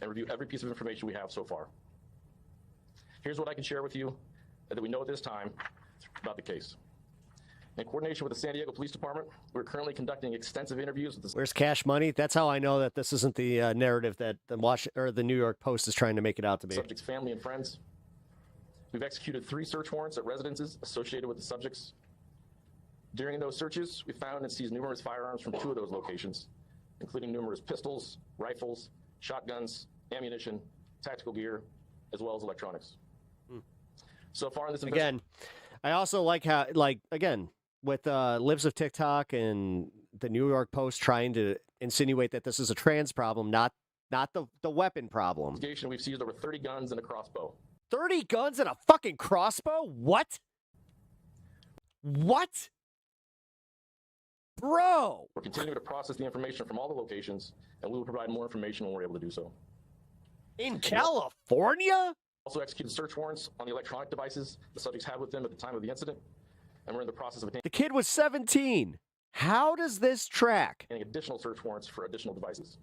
and review every piece of information we have so far. Here's what I can share with you that we know at this time about the case. In coordination with the San Diego Police Department, we're currently conducting extensive interviews with the. Where's Cash Money? That's how I know that this isn't the narrative that the New York Post is trying to make it out to be. Subject's family and friends. We've executed 3 search warrants at residences associated with the subjects. During those searches, we found and seized numerous firearms from 2 of those locations, including numerous pistols, rifles, shotguns, ammunition, tactical gear, as well as electronics. So far in this again, I also like how, again, with Libs of TikTok and the New York Post trying to insinuate that this is a trans problem, not the weapon problem. We've seized over 30 guns and a crossbow. 30 guns and a fucking crossbow? What? What? Bro! We're continuing to process the information from all the locations, and we will provide more information when we're able to do so. In California? Also executed search warrants on the electronic devices the subjects had with them at the time of the incident, and we're in the process of The kid was 17. How does this track? obtaining additional search warrants for additional devices.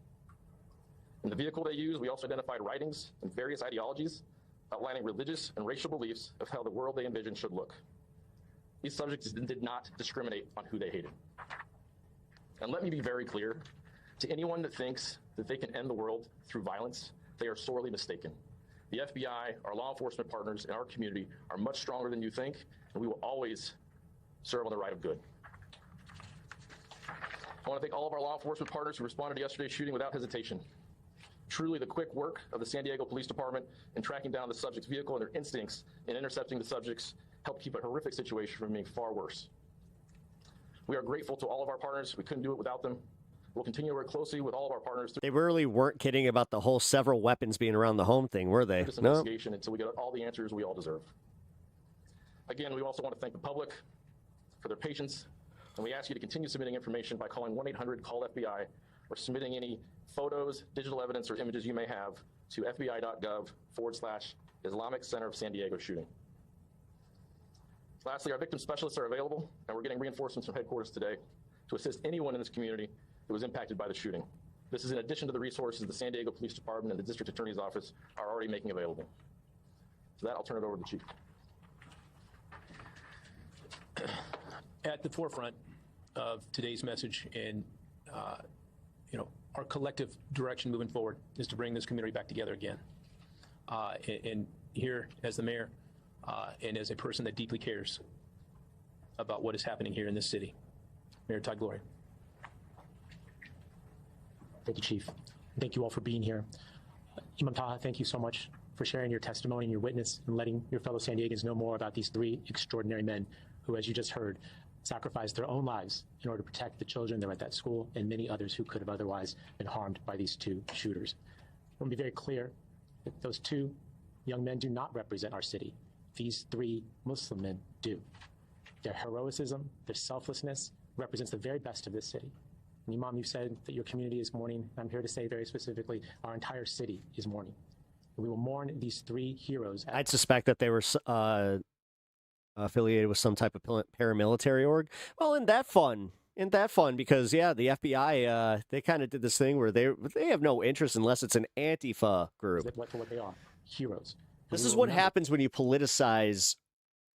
In the vehicle they used, we also identified writings and various ideologies outlining religious and racial beliefs of how the world they envisioned should look. These subjects did not discriminate on who they hated. And let me be very clear, to anyone that thinks that they can end the world through violence, they are sorely mistaken. The FBI, our law enforcement partners, and our community are much stronger than you think, and we will always serve on the right of good. I want to thank all of our law enforcement partners who responded to yesterday's shooting without hesitation. Truly, the quick work of the San Diego Police Department in tracking down the subject's vehicle and their instincts in intercepting the subjects helped keep a horrific situation from being far worse. We are grateful to all of our partners. We couldn't do it without them. We'll continue to work closely with all of our partners They really weren't kidding about the whole several weapons being around the home thing, were they? through this No. investigation until we get all the answers we all deserve. Again, we also want to thank the public for their patience, and we ask you to continue submitting information by calling 1-800-CALL-FBI or submitting any photos, digital evidence, or images you may have to fbi.gov/Islamic Center of San Diego shooting. Lastly, our victim specialists are available, and we're getting reinforcements from headquarters today to assist anyone in this community who was impacted by the shooting. This is in addition to the resources the San Diego Police Department and the District Attorney's Office are already making available. So that, I'll turn it over to the Chief. At the forefront of today's message and our collective direction moving forward is to bring this community back together again. And here, as the mayor and as a person that deeply cares about what is happening here in this city, Mayor Todd Blanche. Thank you, Chief. Thank you all for being here. Imam Taha, thank you so much for sharing your testimony and your witness and letting your fellow San Diegans know more about these three extraordinary men who, as you just heard, sacrificed their own lives in order to protect the children that were at that school and many others who could have otherwise been harmed by these two shooters. I want to be very clear that those two young men do not represent our city. These three Muslim men do. Their heroism, their selflessness represents the very best of this city. And Imam, you said that your community is mourning. I'm here to say very specifically, our entire city is mourning. And we will mourn these three heroes. I'd suspect that they were affiliated with some type of paramilitary org. Well, isn't that fun? Because, yeah, the FBI, they kind of did this thing where they have no interest unless it's an Antifa group. For what they are, heroes. This is what happens when you politicize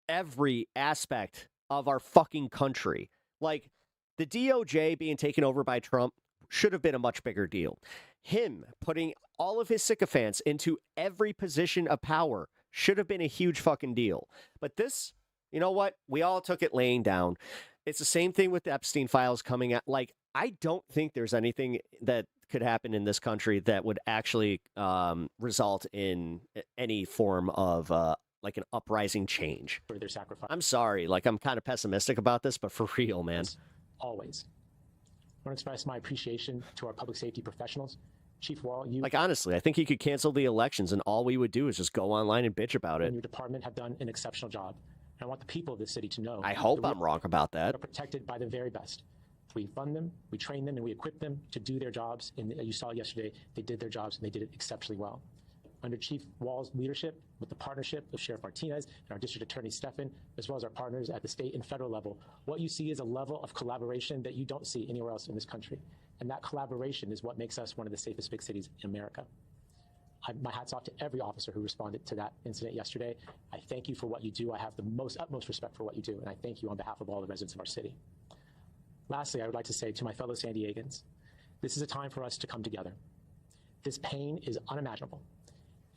every aspect of our fucking country. Like, the DOJ being taken over by Trump should have been a much bigger deal. Him putting all of his sycophants into every position of power should have been a huge fucking deal. But this, you know what? We all took it laying down. It's the same thing with the Epstein files coming out. Like, I don't think there's anything that could happen in this country that would actually result in any form of like an uprising change. For their sacrifice. I'm sorry. Like, I'm kind of pessimistic about this, but for real, man. Always. I want to express my appreciation to our public safety professionals. Chief Wall, you... Like, honestly, I think he could cancel the elections, and all we would do is just go online and bitch about it. And your department have done an exceptional job. And I want the people of this city to know... I hope I'm wrong about that. ...are protected by the very best. We fund them, we train them, and we equip them to do their jobs. And you saw yesterday, they did their jobs, and they did it exceptionally well. Under Chief Wall's leadership, with the partnership of Sheriff Martinez and our District Attorney Stephan, as well as our partners at the state and federal level, what you see is a level of collaboration that you don't see anywhere else in this country. And that collaboration is what makes us one of the safest big cities in America. My hat's off to every officer who responded to that incident yesterday. I thank you for what you do. I have the utmost respect for what you do, and I thank you on behalf of all the residents of our city. Lastly, I would like to say to my fellow San Diegans, this is a time for us to come together. This pain is unimaginable.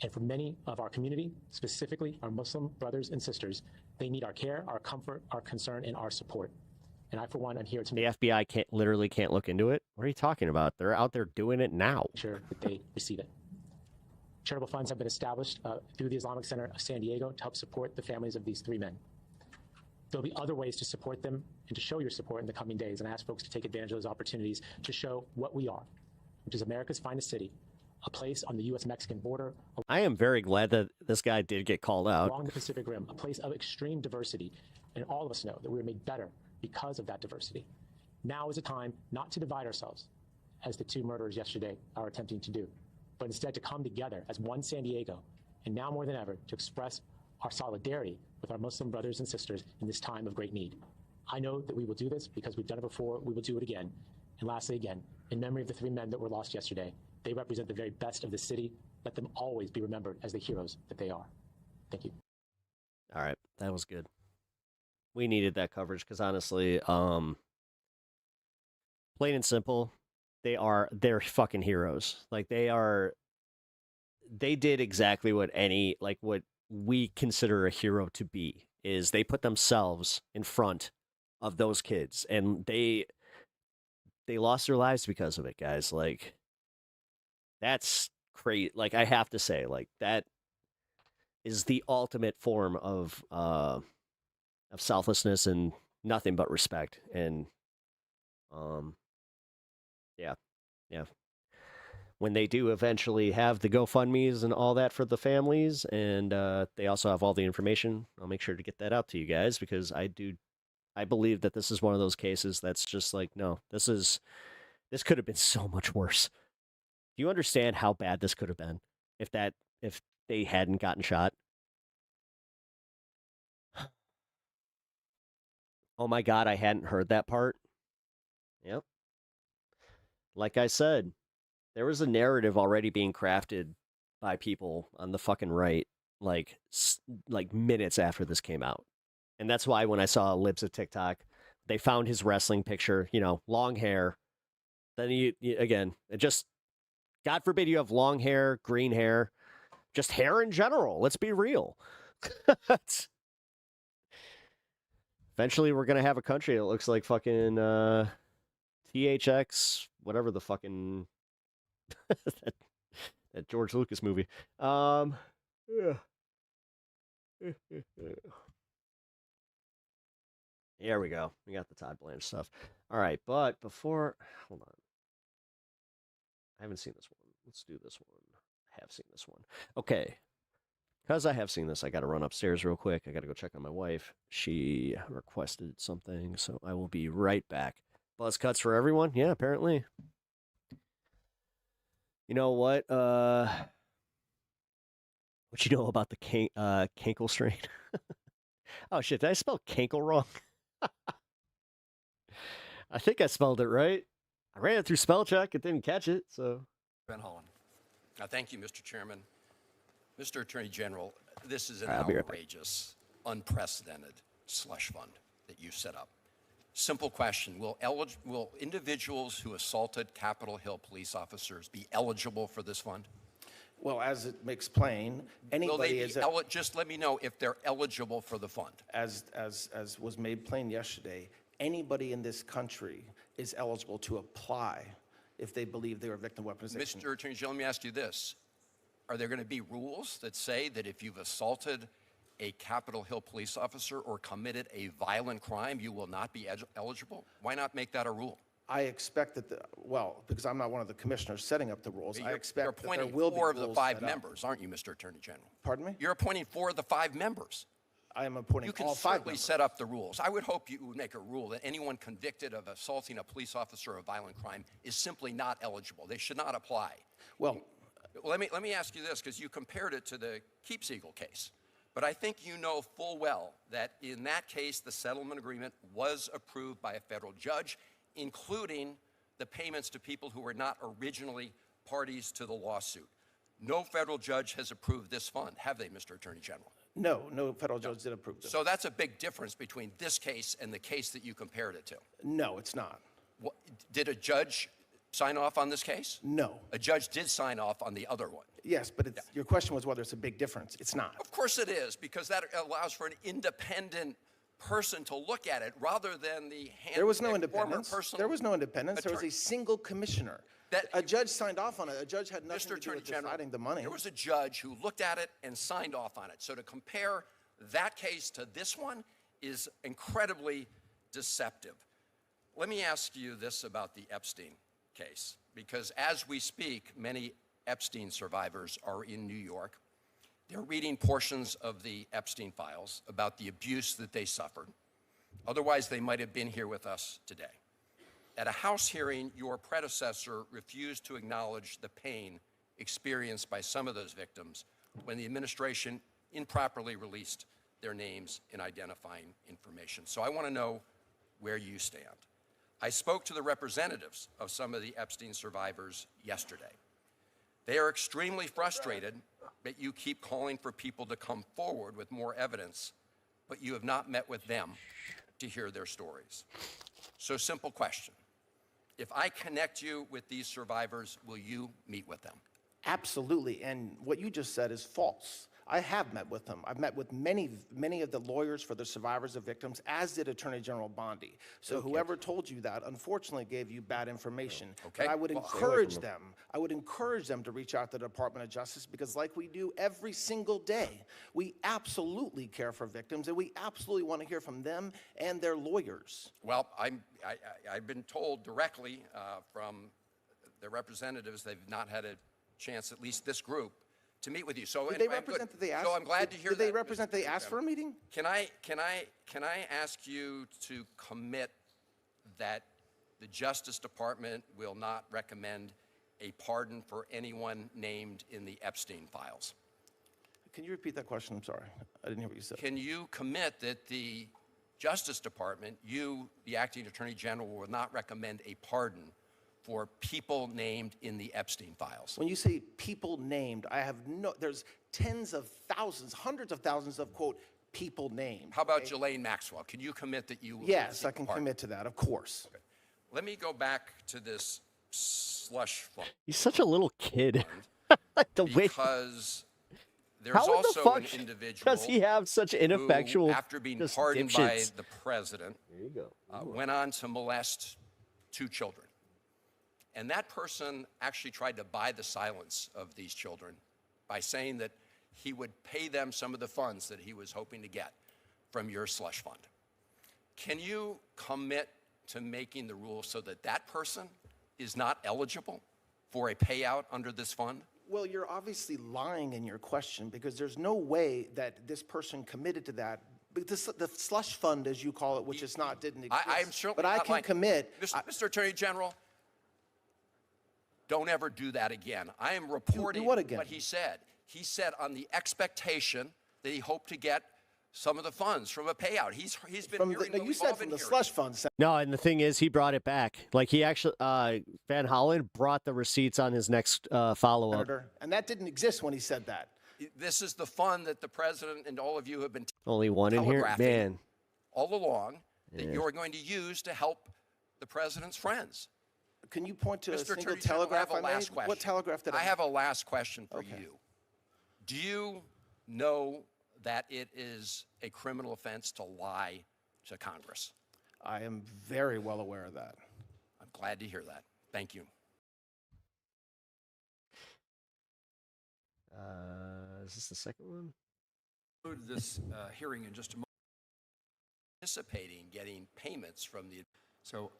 And for many of our community, specifically our Muslim brothers and sisters, they need our care, our comfort, our concern, and our support. And I, for one, am here to make The FBI literally can't look into it? What are you talking about? They're out there doing it now. sure that they receive it. Charitable funds have been established through the Islamic Center of San Diego to help support the families of these three men. There'll be other ways to support them and to show your support in the coming days, and I ask folks to take advantage of those opportunities to show what we are, which is America's finest city, a place on the U.S.-Mexican border. I am very glad that this guy did get called out. Along the Pacific Rim, a place of extreme diversity, and all of us know that we were made better because of that diversity. Now is a time not to divide ourselves, as the two murderers yesterday are attempting to do, but instead to come together as one San Diego, and now more than ever to express our solidarity with our Muslim brothers and sisters in this time of great need. I know that we will do this because we've done it before, we will do it again. And lastly, again, in memory of the three men that were lost yesterday, they represent the very best of the city. Let them always be remembered as the heroes that they are. Thank you. All right, that was good. We needed that coverage because honestly, plain and simple, they're fucking heroes. Like they did exactly what what we consider a hero to be, is they put themselves in front of those kids, and they lost their lives because of it, guys. Like, that's crazy. Like, I have to say, like, that is the ultimate form of selflessness and nothing but respect. And Yeah. Yeah. When they do eventually have the GoFundMes and all that for the families, and they also have all the information, I'll make sure to get that out to you guys, because I believe that this is one of those cases that's just like, no, this could have been so much worse. Do you understand how bad this could have been if they hadn't gotten shot? Oh my God, I hadn't heard that part. Yep. Like I said, there was a narrative already being crafted by people on the fucking right, like minutes after this came out. And that's why when I saw Libs of TikTok, they found his wrestling picture, long hair. Then again, it just, God forbid you have long hair, green hair, just hair in general. Let's be real. Eventually, we're going to have a country that looks like fucking THX, whatever the fucking that George Lucas movie. Yeah. Here we go. We got the Todd Blanche stuff. All right, but hold on. I haven't seen this one. Let's do this one. I have seen this one. Okay. Because I have seen this, I got to run upstairs real quick. I got to go check on my wife. She requested something, so I will be right back. Buzz cuts for everyone? Yeah, apparently. You know what? What you know about the Cankle strain? Oh, shit. Did I spell Cankle wrong? I think I spelled it right. I ran it through spell check. It didn't catch it, so. Ben Holland. Thank you, Mr. Chairman. Mr. Attorney General, this is an I'll be right back. outrageous, unprecedented slush fund that you set up. Simple question. Will individuals who assaulted Capitol Hill police officers be eligible for this fund? Well, as it makes plain, anybody is just let me know if they're eligible for the fund. As was made plain yesterday, anybody in this country is eligible to apply if they believe they were victim of weaponization. Mr. Attorney General, let me ask you this. Are there going to be rules that say that if you've assaulted a Capitol Hill police officer or committed a violent crime, you will not be eligible? Why not make that a rule? I expect that, because I'm not one of the commissioners setting up the rules, I expect that there You're will be appointing 4 of the rules 5 set up. members, aren't you, Mr. Attorney General? Pardon me? You're appointing 4 of the 5 members. I am appointing all 5 You can certainly members. set up the rules. I would hope you would make a rule that anyone convicted of assaulting a police officer or a violent crime is simply not eligible. They should not apply. Well, let me ask you this, because you compared it to the Keepseagle case. But I think you know full well that in that case, the settlement agreement was approved by a federal judge, including the payments to people who were not originally parties to the lawsuit. No federal judge has approved this fund, have they, Mr. Attorney General? No federal judge did approve this. So that's a big difference between this case and the case that you compared it to. No, it's not. Did a judge sign off on this case? No. A judge did sign off on the other one. Yes, but your question was whether it's a big difference. It's not. Of course it is, because that allows for an independent person to look at it rather than the There was no independence. There was no independence. There was a single commissioner. A judge signed off on it. A judge had nothing to do with deciding the money. There was a judge who looked at it and signed off on it. So to compare that case to this one is incredibly deceptive. Let me ask you this about the Epstein case, because as we speak, many Epstein survivors are in New York. They're reading portions of the Epstein files about the abuse that they suffered. Otherwise, they might have been here with us today. At a House hearing, your predecessor refused to acknowledge the pain experienced by some of those victims when the administration improperly released their names and identifying information. So I want to know where you stand. I spoke to the representatives of some of the Epstein survivors yesterday. They are extremely frustrated that you keep calling for people to come forward with more evidence, but you have not met with them to hear their stories. So simple question. If I connect you with these survivors, will you meet with them? Absolutely. And what you just said is false. I have met with them. I've met with many of the lawyers for the survivors of victims, as did Attorney General Bondi. So whoever told you that, unfortunately, gave you bad information. Okay. But I would Well, encourage them. I would encourage them to reach out to the Department of Justice, because like we do every single day, we absolutely care for victims, and we absolutely want to hear from them and their lawyers. Well, I've been told directly from the representatives they've not had a chance, at least this group, to meet with you. So Did they represent that they asked? So I'm glad to hear that. Did they represent they asked for a meeting? Can I ask you to commit that the Justice Department will not recommend a pardon for anyone named in the Epstein files? Can you repeat that question? I'm sorry. I didn't hear what you said. Can you commit that the Justice Department, you, the acting Attorney General, will not recommend a pardon for people named in the Epstein files? When you say people named, there's tens of thousands, hundreds of thousands of, quote, people named. How about Ghislaine Maxwell? Can you commit that you will? Yes, I can commit to that, of course. Okay. Let me go back to this slush fund. He's such a little kid. Because there's How in the also fuck an individual does he have such ineffectual who, after being just pardoned by dipshits? the president, went on to molest 2 children. And that person actually tried to buy the silence of these children by saying that he would pay them some of the funds that he was hoping to get from your slush fund. Can you commit to making the rules so that that person is not eligible for a payout under this fund? Well, you're obviously lying in your question, because there's no way that this person committed to that. But the slush fund, as you call it, which is not, didn't exist. I'm certainly but I not can lying. commit. Mr. Attorney General, don't ever do that again. I am reporting what again? he said. He said on the expectation that he hoped to get some of the funds from a payout. He's been From hearing the, what you we've said all from been the hearing. slush fund. No, and the thing is, he brought it back. Like, he actually, Van Hollen brought the receipts on his next follow-up. Senator, and that didn't exist when he said that. This is the fund that the president and all of you have been Only one in here? telegraphing Man. all along that Yeah. you are going to use to help the president's friends. Can you point to a Mr. single Attorney General, telegraph I have a I last made? question. What telegraph did I I have a last question for Okay. you. Do you know that it is a criminal offense to lie to Congress? I am very well aware of that. I'm glad to hear that. Thank you. Is this the second one? This hearing in just a moment. Anticipating getting payments from the. So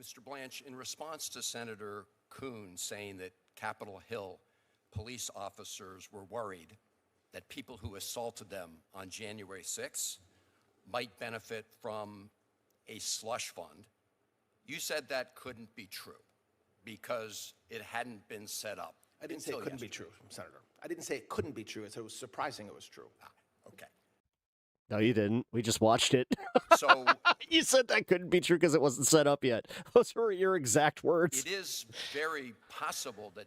Mr. Blanche, in response to Senator Kuhn saying that Capitol Hill police officers were worried that people who assaulted them on January 6th might benefit from a slush fund, you said that couldn't be true because it hadn't been set up. I didn't say it couldn't be true, Senator. I didn't say it couldn't be true. I said it was surprising it was true. Okay. No, you didn't. We just watched it. So you said that couldn't be true because it wasn't set up yet. Those were your exact words. it is very possible that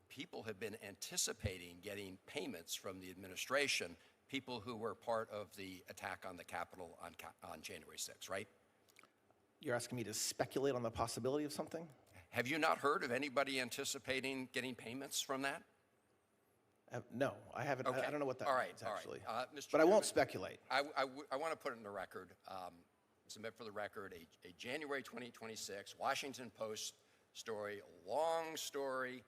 people have been anticipating getting payments from the administration, people who were part of the attack on the Capitol on January 6th, right? You're asking me to speculate on the possibility of something? Have you not heard of anybody anticipating getting payments from that? No, I haven't. Okay. I don't know what that All right, means, all right. actually. Mr. But I won't Chairman, speculate. I want to put it in the record, submit for the record, a January 2026 Washington Post story, a long story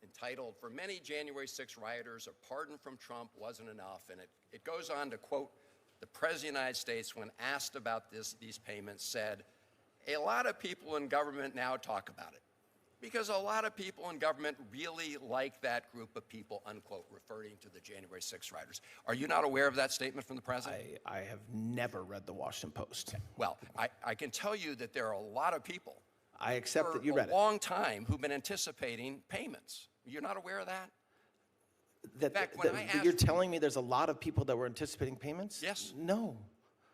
entitled, "For Many January 6 Rioters, a Pardon from Trump Wasn't Enough." And it goes on to quote, the President of the United States, when asked about these payments, said, "A lot of people in government now talk about it because a lot of people in government really like that group of people," unquote, referring to the January 6 rioters. Are you not aware of that statement from the president? I have never read the Washington Post. Well, I can tell you that there are a lot of people I accept for that you a read it. long time who've been anticipating payments. You're not aware of that? That, fact, when I you're asked- telling me there's a lot of people that were anticipating payments? Yes. No.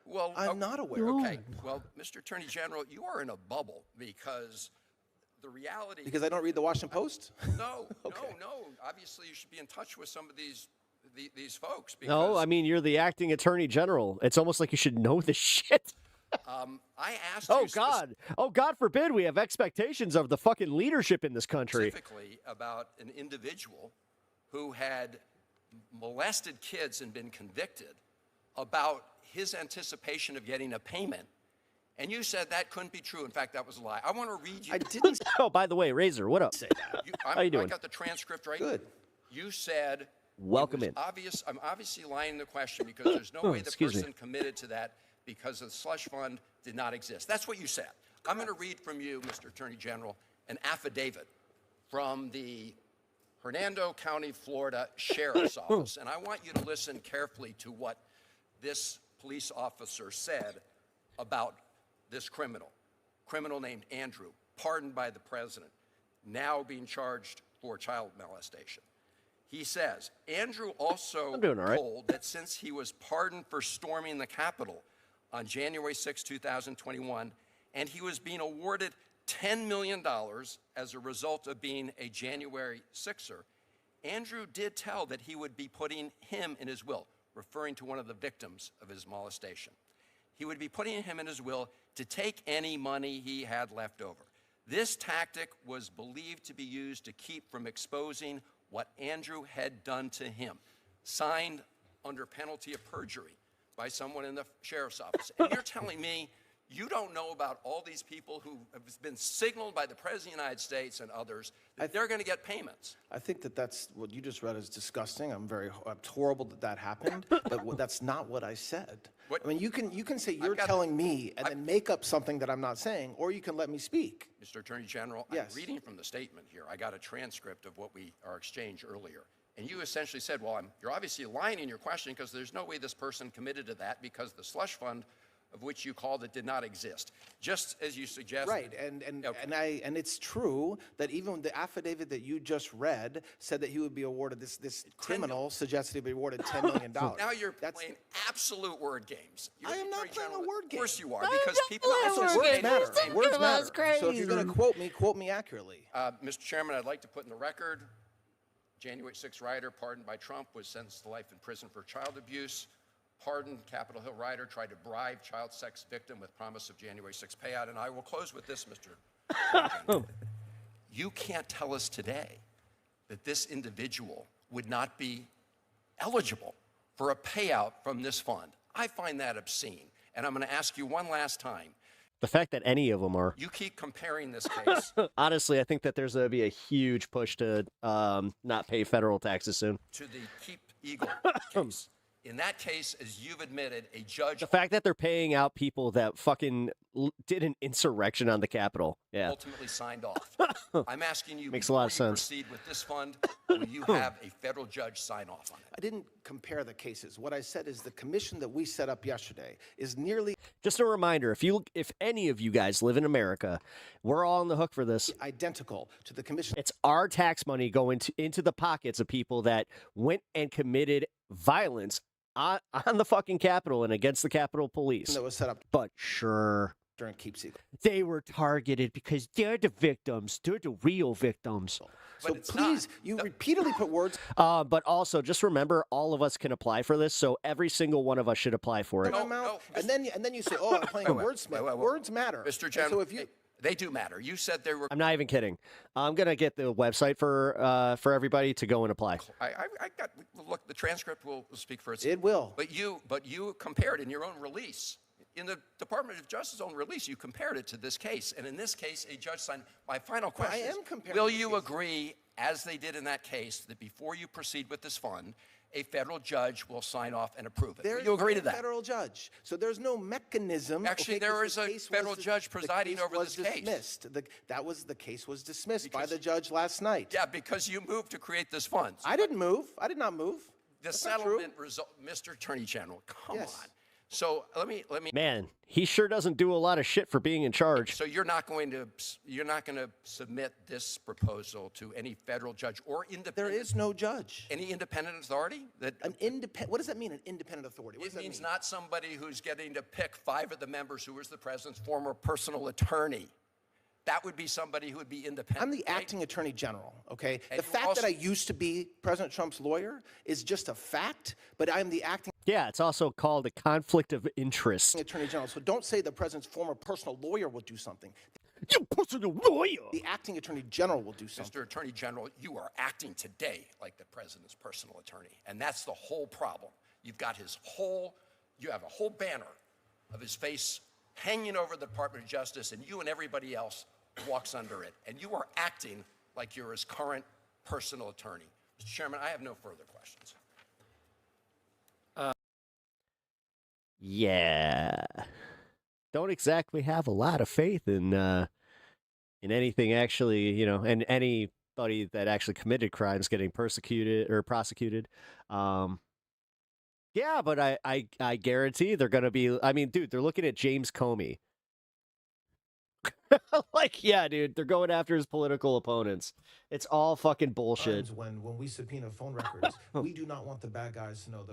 Well, I'm not aware. Okay. Well, Mr. Attorney General, you are in a bubble because the reality. Because I don't read the Washington Post? No, Okay. no. Obviously, you should be in touch with some of these folks. Because, No, I mean, you're the acting attorney general. It's almost like you should know this shit. I asked Oh, you God. Oh, God forbid we have expectations of the fucking leadership in this country. specifically about an individual who had molested kids and been convicted about his anticipation of getting a payment. And you said that couldn't be true. In fact, that was a lie. I want to read you. I didn't. Oh, by the way, Razor, what up? How you doing? I got the transcript right. Good. You said, welcome in. I'm obviously lying in the question because there's no way the person committed to that because the slush fund did not exist. That's what you said. I'm going to read from you, Mr. Attorney General, an affidavit from the Hernando County, Florida Sheriff's Office. And I want you to listen carefully to what this police officer said about this criminal named Andrew, pardoned by the president, now being charged for child molestation. He says, Andrew also told that since he was pardoned for storming the Capitol on January 6, 2021, and he was being awarded $10 million as a result of being a January 6er, Andrew did tell that he would be putting him in his will, referring to one of the victims of his molestation. He would be putting him in his will to take any money he had left over. This tactic was believed to be used to keep from exposing what Andrew had done to him, signed under penalty of perjury by someone in the sheriff's office. And you're telling me you don't know about all these people who have been signaled by the President of the United States and others that they're going to get payments. I think that that's what you just read is disgusting. It's horrible that happened, but that's not what I said. I mean, you can say you're telling me and then make up something that I'm not saying, or you can let me speak. Mr. Attorney General, yes. I'm reading from the statement here. I got a transcript of what our exchange earlier. And you essentially said, well, you're obviously lying in your question because there's no way this person committed to that because the slush fund of which you called it did not exist, just as you suggested. Right, and it's true that even the affidavit that you just read said that he would be awarded this criminal suggested he'd be awarded $10 million. Now you're playing absolute word games. I am not playing a word game. Of course you are, because people words matter. Words matter. Crazy. So if you're going to quote me accurately. Mr. Chairman, I'd like to put in the record, January 6 rider pardoned by Trump was sentenced to life in prison for child abuse. Pardoned Capitol Hill rider tried to bribe child sex victim with promise of January 6 payout. And I will close with this, Mr. You can't tell us today that this individual would not be eligible for a payout from this fund. I find that obscene. And I'm going to ask you one last time. The fact that any of them are. You keep comparing this case. Honestly, I think that there's going to be a huge push to not pay federal taxes soon. To the Keep Eagle case. In that case, as you've admitted, a judge... The fact that they're paying out people that fucking did an insurrection on the Capitol. Yeah. Ultimately signed off. I'm asking you, makes a lot of sense. Proceed with this fund, will you have a federal judge sign off on it? I didn't compare the cases. What I said is the commission that we set up yesterday is nearly... Just a reminder, if any of you guys live in America, we're all on the hook for this. Identical to the commission. It's our tax money going into the pockets of people that went and committed violence on the fucking Capitol and against the Capitol Police. That was set up. But sure. During Keep Eagle. They were targeted because they're the victims. They're the real victims. So please, you repeatedly put words. But also, just remember, all of us can apply for this, so every single one of us should apply for it. And then you say, oh, I'm playing a wordsmith. Words matter. Mr. General, so they do matter. You said they were... I'm not even kidding. I'm going to get the website for everybody to go and apply. Look, the transcript will speak for itself. It will. But you compared in your own release. In the Department of Justice's own release, you compared it to this case. And in this case, a judge signed. My final question is, will you agree, as they did in that case, that before you proceed with this fund, a federal judge will sign off and approve it? Will you agree to that? Federal judge. So there's no mechanism. Actually, there is a federal judge presiding over this case. The case was dismissed by the judge last night. Yeah, because you moved to create this fund. I didn't move. I did not move. The settlement result, Mr. Attorney General, come on. So let me. Man, he sure doesn't do a lot of shit for being in charge. So you're not going to submit this proposal to any federal judge or independent. There is no judge. Any independent authority What does that mean? An independent authority? It means not somebody who's getting to pick 5 of the members who was the president's former personal attorney. That would be somebody who would be independent. I'm the acting attorney general, okay? The fact that I used to be President Trump's lawyer is just a fact, but I'm the acting... Yeah, it's also called a conflict of interest. Attorney general, so don't say the president's former personal lawyer will do something. You pussy lawyer. The acting attorney general will do something. Mr. Attorney General, you are acting today like the president's personal attorney, and that's the whole problem. You have a whole banner of his face hanging over the Department of Justice, and you and everybody else walks under it, and you are acting like you're his current personal attorney. Mr. Chairman, I have no further questions. Yeah. Don't exactly have a lot of faith in anything actually, and anybody that actually committed crimes getting persecuted or prosecuted. Yeah, but I guarantee they're going to be, I mean, dude, they're looking at James Comey. Like, yeah, dude, they're going after his political opponents. It's all fucking bullshit. When we subpoena phone records, we do not want the bad guys to know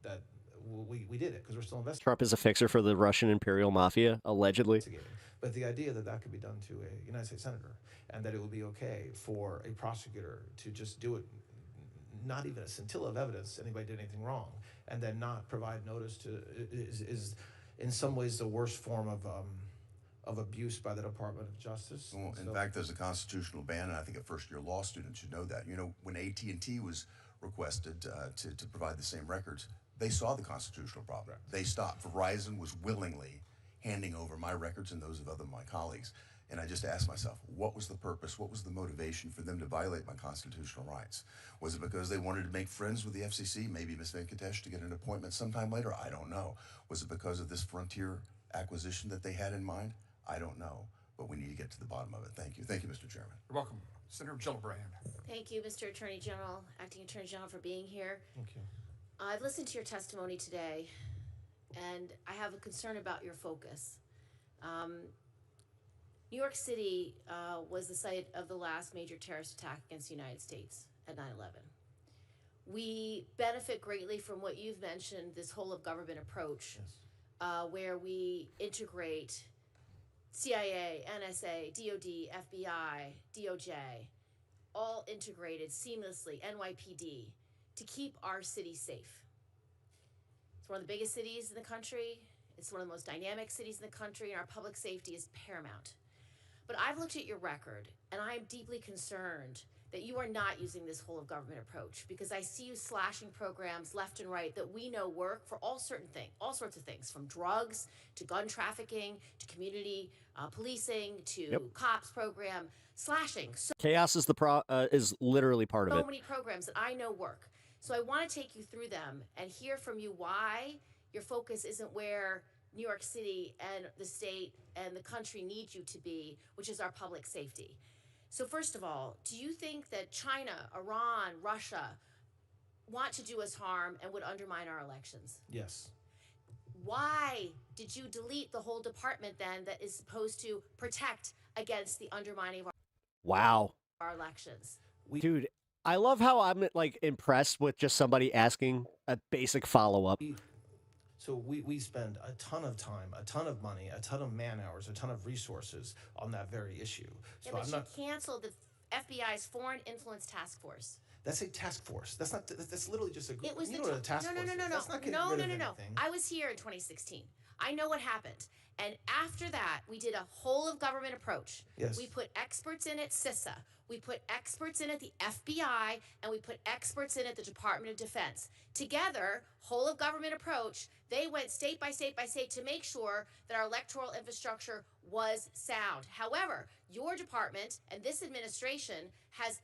that we did it because we're still investigating. Trump is a fixer for the Russian Imperial Mafia, allegedly. But the idea that could be done to a United States senator and that it would be okay for a prosecutor to just do it, not even a scintilla of evidence anybody did anything wrong, and then not provide notice to is in some ways the worst form of abuse by the Department of Justice. Well, in fact, there's a constitutional ban, and I think a first-year law student should know that. When AT&T was requested to provide the same records, they saw the constitutional problem. Right. They stopped. Verizon was willingly handing over my records and those of other my colleagues. And I just asked myself, what was the purpose? What was the motivation for them to violate my constitutional rights? Was it because they wanted to make friends with the FCC, maybe Ms. Venkatesh, to get an appointment sometime later? I don't know. Was it because of this frontier acquisition that they had in mind? I don't know. But we need to get to the bottom of it. Thank you. Thank you, Mr. Chairman. You're welcome. Senator Gillibrand. Thank you, Mr. Attorney General, Acting Attorney General, for being here. Thank you. I've listened to your testimony today, and I have a concern about your focus. New York City was the site of the last major terrorist attack against the United States at 9/11. We benefit greatly from what you've mentioned, this whole of government approach, where we integrate CIA, NSA, DOD, FBI, DOJ, all integrated seamlessly, NYPD, to keep our city safe. It's one of the biggest cities in the country. It's one of the most dynamic cities in the country, and our public safety is paramount. But I've looked at your record, and I'm deeply concerned that you are not using this whole of government approach, because I see you slashing programs left and right that we know work for all sorts of things, from drugs to gun trafficking to community policing to cops program, slashing. Chaos is is literally part of it. So many programs that I know work. So I want to take you through them and hear from you why your focus isn't where New York City and the state and the country need you to be, which is our public safety. So first of all, do you think that China, Iran, Russia want to do us harm and would undermine our elections? Yes. Why did you delete the whole department then that is supposed to protect against the undermining of our elections? Dude, I love how I'm like impressed with just somebody asking a basic follow-up. So we spend a ton of time, a ton of money, a ton of man hours, a ton of resources on that very issue. So yeah, but you canceled the FBI's Foreign Influence Task Force. That's a task force. That's literally just a group. It was you know what a task force is. That's not getting rid of anything. I was here in 2016. I know what happened. And after that, we did a whole of government approach. Yes. We put experts in at CISA. We put experts in at the FBI, and we put experts in at the Department of Defense. Together, whole of government approach, they went state by state by state to make sure that our electoral infrastructure was sound. However, your department and this administration has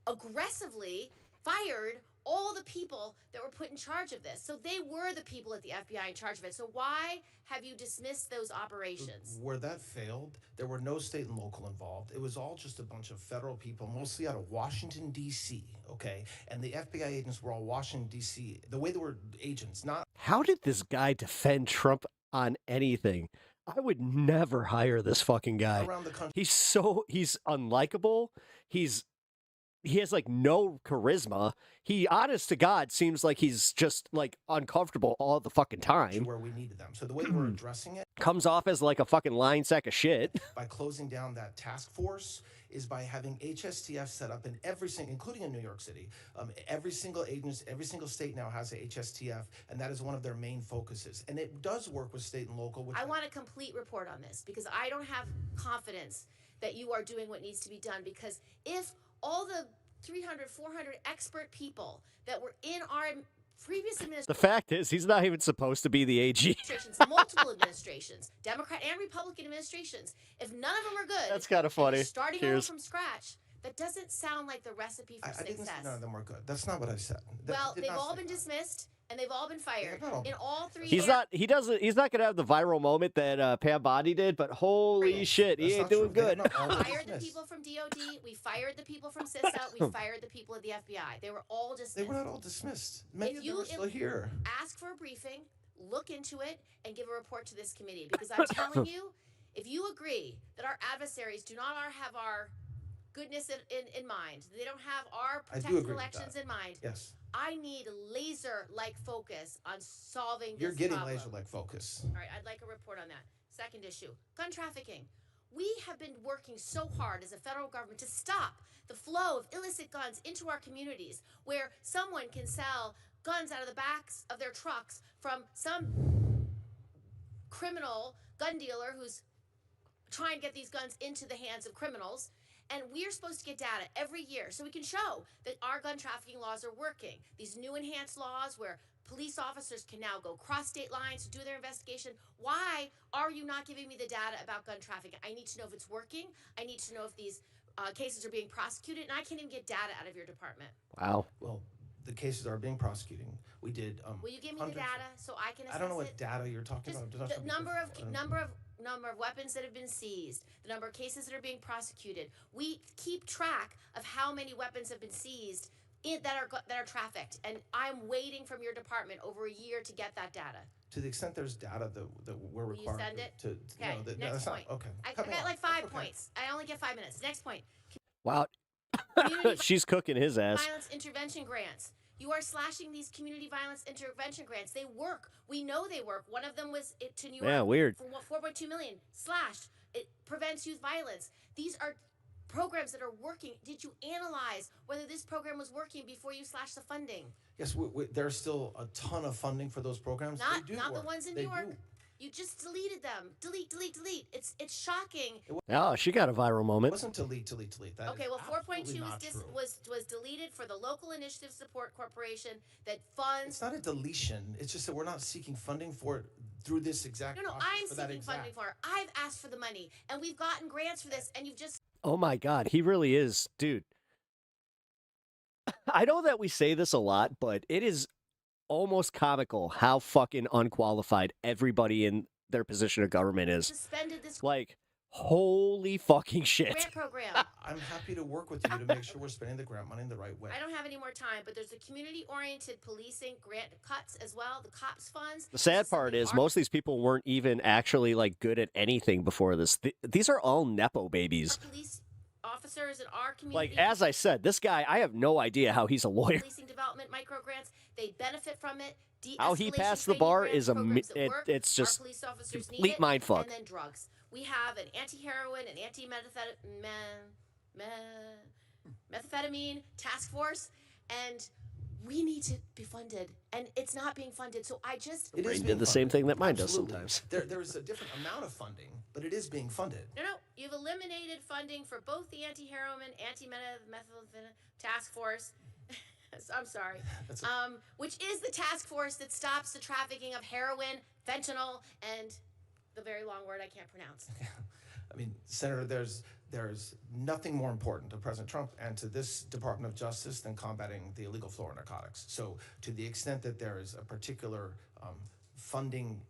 aggressively fired all the people that were put in charge of this. So they were the people at the FBI in charge of it. So why have you dismissed those operations? Where that failed, there were no state and local involved. It was all just a bunch of federal people, mostly out of Washington, D.C., okay? And the FBI agents were all Washington, D.C. The way they were agents, not... How did this guy defend Trump on anything? I would never hire this fucking guy. Around the country. He's unlikable. He's he has like no charisma. He, honest to God, seems like he's just like uncomfortable all the fucking time. Where we needed them. So the way we're addressing it Comes off as like a fucking lying sack of shit. by closing down that task force is by having HSTF set up in every single, including in New York City. Every single agency, every single state now has a HSTF, and that is one of their main focuses. And it does work with state and local. Which I want a complete report on this because I don't have confidence that you are doing what needs to be done, because if all the 300, 400 expert people that were in our previous The administration, fact is, he's not even supposed to be the AG. multiple administrations, Democrat and Republican administrations, if none of them are good, That's kinda and funny. you're starting over Cheers. from scratch, that doesn't sound like the recipe for I didn't say success. none of them were good. That's not what I said. Well, Did they've not all say been that. dismissed and they've all been fired. In all three He's not. He doesn't. He's not gonna have the viral moment that Pam Bondi did. But holy shit, he ain't doing good. We fired the people from DOD. We fired the people from CISA. We fired the people at the FBI. They were all dismissed. They were not all dismissed. Many of them are still here. Ask for a briefing, look into it, and give a report to this committee. Because I'm telling you, if you agree that our adversaries do not have our goodness in mind, they don't have our I do protected agree with elections that. in mind, Yes. I need laser-like focus on solving this You're getting problem. laser-like focus. All right, I'd like a report on that. Second issue, gun trafficking. We have been working so hard as a federal government to stop the flow of illicit guns into our communities, where someone can sell guns out of the backs of their trucks from some criminal gun dealer who's trying to get these guns into the hands of criminals. And we're supposed to get data every year so we can show that our gun trafficking laws are working. These new enhanced laws where police officers can now go cross state lines to do their investigation. Why are you not giving me the data about gun trafficking? I need to know if it's working. I need to know if these cases are being prosecuted. And I can't even get data out of your department. Wow. Well, the cases are being prosecuted. We did. Will you give me the hundreds data so I can assess I don't know it? what data you're talking about. Just The number of weapons that have been seized, the number of cases that are being prosecuted. We keep track of how many weapons have been seized that are trafficked, and I'm waiting from your department over a year to get that data. To the extent there's data that we're Will you required send it? to Okay, no, next that's point. not okay. I Cut me got off. like 5 That's okay. points. I only get 5 minutes. Next point. Wow. She's cooking his ass. Violence intervention grants. You are slashing these community violence intervention grants. They work. We know they work. One of them was to New York. Yeah, weird. For 4.2 million slashed. It prevents youth violence. These are programs that are working. Did you analyze whether this program was working before you slashed the funding? Yes, there's still a ton of funding for those programs. Not They do the work. ones in They New York. do. You just deleted them. Delete. It's shocking. Oh, she got a viral It moment. wasn't delete. That Okay, is well, 4.2 absolutely not true. was deleted for the Local Initiative Support Corporation that funds. It's not a deletion. It's just that we're not seeking funding for it through this exact No, process I'm for that seeking exact. funding for it. I've asked for the money, and we've gotten grants for this, and you've just. Oh my God, he really is, dude. I know that we say this a lot, but it is almost comical how fucking unqualified everybody in their position of government is. Suspended this Like, holy fucking shit. grant program. I'm happy to work with you to make sure we're spending the grant money in the right way. I don't have any more time, but there's the community-oriented policing grant cuts as well, the COPS funds. The sad part is most of these people weren't even actually like good at anything before this. These are all Nepo babies. Police officers in our community. Like, as I said, this guy, I have no idea how he's a lawyer. Policing development micro grants, they benefit from it. How he De-escalation passed the training bar grants, is programs that work. it's just Our police officers need complete it. mindfuck. And then drugs. We have an anti-heroin and anti-methamphetamine task force, and we need to be funded, and it's not being funded. So I just Brain did the same thing that mine does Absolutely. sometimes. There's a different amount of funding, but it is being funded. No, you've eliminated funding for both the anti-heroin, anti-methamphetamine task force. I'm sorry. Which is the task force that stops the trafficking of heroin, fentanyl, and the very long word I can't pronounce. I mean, Senator, there's nothing more important to President Trump and to this Department of Justice than combating the illegal flow of narcotics. So to the extent that there is a particular funding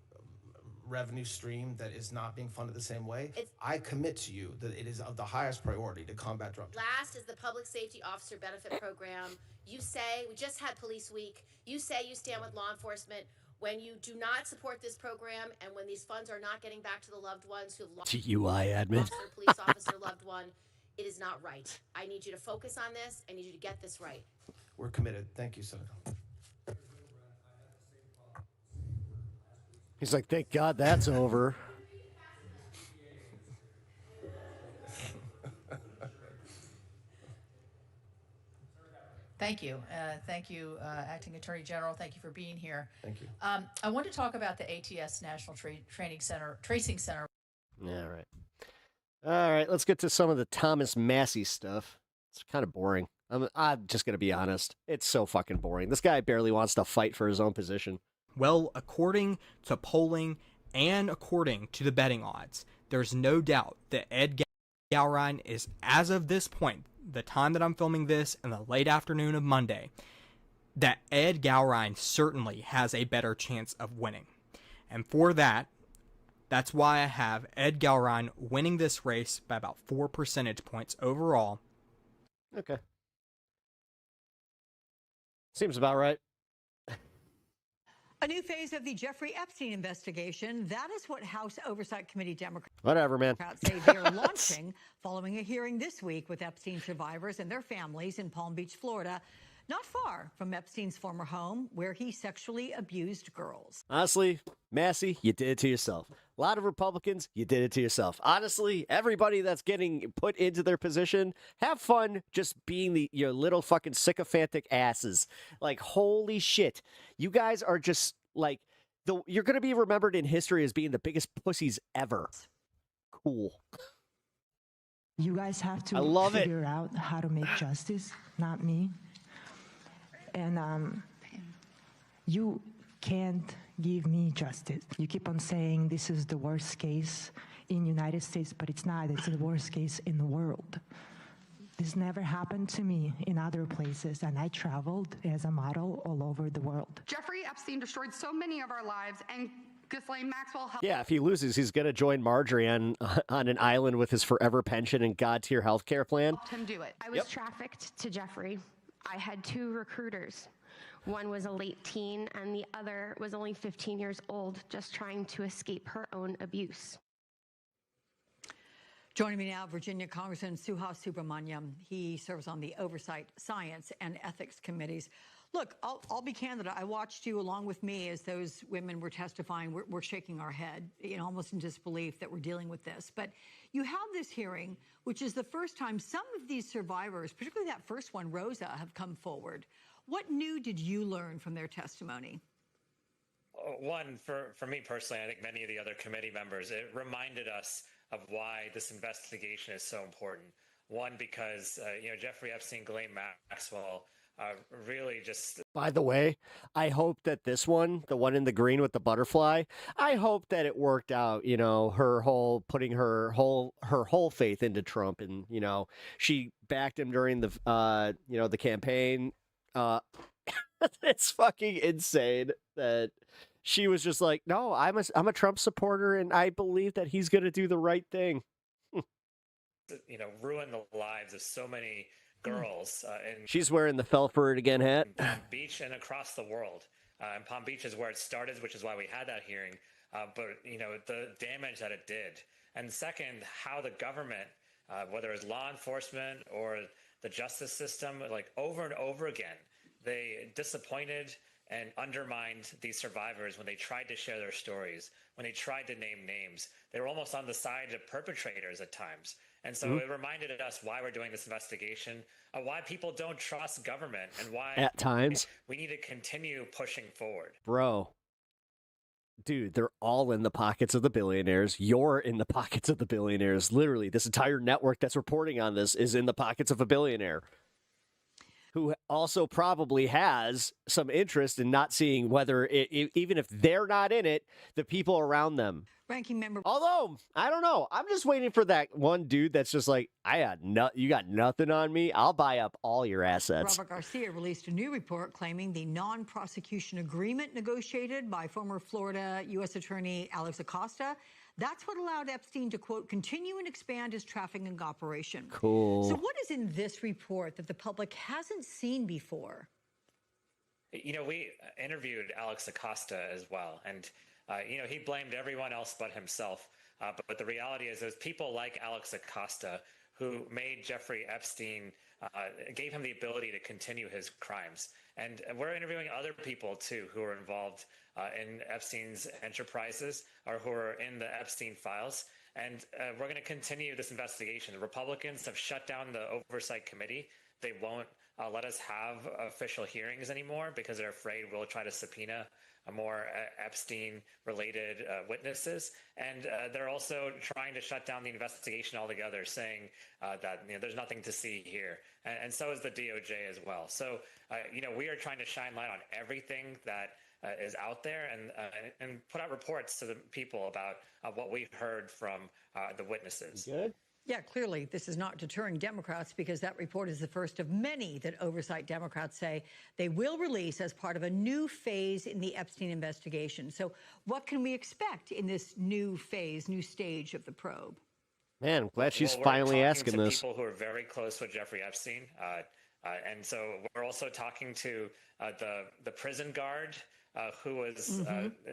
revenue stream that is not being funded the same way, I commit to you that it is of the highest priority to combat drug trafficking. Last is the Public Safety Officer Benefit Program. You say, we just had Police Week, you say you stand with law enforcement. When you do not support this program and when these funds are not getting back to the loved ones who have lost TUI admin. their police officer loved one, It is not right. I need you to focus on this. I need you to get this right. We're committed. Thank you, Senator. He's like, thank God that's over. Thank you. Thank you, Acting Attorney General. Thank you for being here. Thank you. I want to talk about the ATS National Tracing Center. Yeah, right. All right, let's get to some of the Thomas Massey stuff. It's kind of boring. I'm just going to be honest. It's so fucking boring. This guy barely wants to fight for his own position. Well, according to polling and according to the betting odds, there's no doubt that Ed Gowrine is, as of this point, the time that I'm filming this in the late afternoon of Monday, that Ed Gowrine certainly has a better chance of winning. And for that, that's why I have Ed Gowrine winning this race by about 4 percentage points overall. Okay. Seems about right. A new phase of the Jeffrey Epstein investigation. That is what House Oversight Committee Democrats Whatever, man. say they are launching following a hearing this week with Epstein survivors and their families in Palm Beach, Florida, not far from Epstein's former home where he sexually abused girls. Honestly, Massey, you did it to yourself. A lot of Republicans, you did it to yourself. Honestly, everybody that's getting put into their position, have fun just being your little fucking sycophantic asses. Like, holy shit. You guys are just like, you're going to be remembered in history as being the biggest pussies ever. Cool. You guys have to I love figure out how to make justice, not me. And you can't give me justice. You keep on saying this is the worst case in the United States, but it's not. It's the worst case in the world. This never happened to me in other places, and I traveled as a model all over the world. Jeffrey Epstein destroyed so many of our lives, and Ghislaine Maxwell helped. Yeah, if he loses, he's going to join Marjorie on an island with his forever pension and God-tier healthcare plan. Helped him do it. I was trafficked to Jeffrey. I had 2 recruiters. One was a late teen, and the other was only 15 years old, just trying to escape her own abuse. Joining me now, Virginia Congressman Suhas Subramaniam. He serves on the Oversight, Science, and Ethics Committees. Look, I'll be candid. I watched you along with me as those women were testifying. We're shaking our head, almost in disbelief that we're dealing with this. But you have this hearing, which is the first time some of these survivors, particularly that first one, Rosa, have come forward. What new did you learn from their testimony? One, for me personally, I think many of the other committee members, it reminded us of why this investigation is so important. One, because, Jeffrey Epstein, Ghislaine Maxwell, really just... By the way, I hope that this one, the one in the green with the butterfly, I hope that it worked out, her whole, putting her whole faith into Trump, and, she backed him during the, the campaign. It's fucking insane that she was just like, no, I'm a Trump supporter, and I believe that he's going to do the right thing. Ruin the lives of so many girls. She's wearing the fell for it again hat. Palm Beach and across the world. And Palm Beach is where it started, which is why we had that hearing. But, the damage that it did. And second, how the government, whether it's law enforcement or the justice system, like over and over again, they disappointed and undermined these survivors when they tried to share their stories, when they tried to name names. They were almost on the side of perpetrators at times. And so it reminded us why we're doing this investigation, why people don't trust government, and why at times we need to continue pushing forward. Bro, dude, they're all in the pockets of the billionaires. You're in the pockets of the billionaires. Literally, this entire network that's reporting on this is in the pockets of a billionaire who also probably has some interest in not seeing whether, even if they're not in it, the people around them. Ranking member. Although, I don't know. I'm just waiting for that one dude that's just like, you got nothing on me. I'll buy up all your assets. Robert Garcia released a new report claiming the non-prosecution agreement negotiated by former Florida U.S. Attorney Alex Acosta. That's what allowed Epstein to, quote, continue and expand his trafficking operation. Cool. So what is in this report that the public hasn't seen before? We interviewed Alex Acosta as well. And, he blamed everyone else but himself. But the reality is there's people like Alex Acosta who made Jeffrey Epstein, gave him the ability to continue his crimes. And we're interviewing other people, too, who are involved in Epstein's enterprises or who are in the Epstein files. And we're going to continue this investigation. The Republicans have shut down the Oversight Committee. They won't let us have official hearings anymore because they're afraid we'll try to subpoena more Epstein-related witnesses. And they're also trying to shut down the investigation altogether, saying that there's nothing to see here. And so is the DOJ as well. So, we are trying to shine light on everything that is out there and put out reports to the people about what we've heard from the witnesses. Good. Yeah, clearly this is not deterring Democrats because that report is the first of many that oversight Democrats say they will release as part of a new phase in the Epstein investigation. So what can we expect in this new phase, new stage of the probe? Man, I'm glad she's Well, finally we're asking talking to this. people who are very close with Jeffrey Epstein. And so we're also talking to the prison guard who was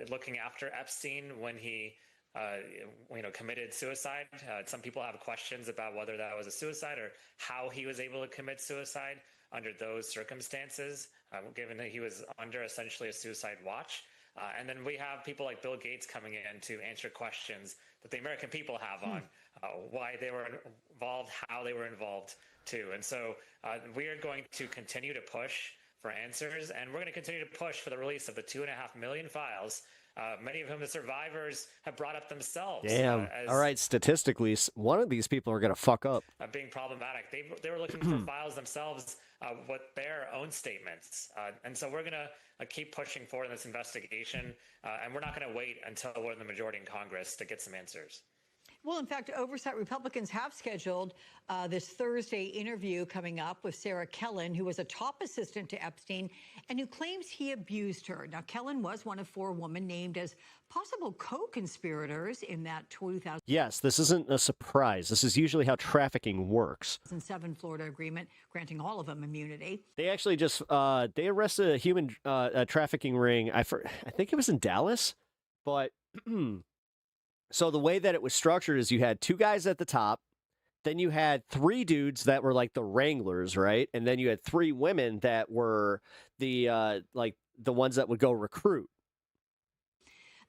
looking after Epstein when he committed suicide. Some people have questions about whether that was a suicide or how he was able to commit suicide under those circumstances, given that he was under essentially a suicide watch. And then we have people like Bill Gates coming in to answer questions that the American people have on why they were involved, how they were involved too. And so we are going to continue to push for answers, and we're going to continue to push for the release of the 2.5 million files, many of whom the survivors have brought up themselves. Damn. All right, statistically, one of these people are going to fuck up. Being problematic. They were looking for files themselves with their own statements. And so we're going to keep pushing forward in this investigation, and we're not going to wait until we're in the majority in Congress to get some answers. Well, in fact, oversight Republicans have scheduled this Thursday interview coming up with Sarah Kellen, who was a top assistant to Epstein and who claims he abused her. Now, Kellen was one of 4 women named as possible co-conspirators in that 2007 Yes, this isn't a surprise. This is usually how trafficking works. Florida agreement, granting all of them immunity. They actually just they arrested a human trafficking ring. I think it was in Dallas, but so the way that it was structured is you had 2 guys at the top, then you had 3 dudes that were like the wranglers, right? And then you had 3 women that were the ones that would go recruit.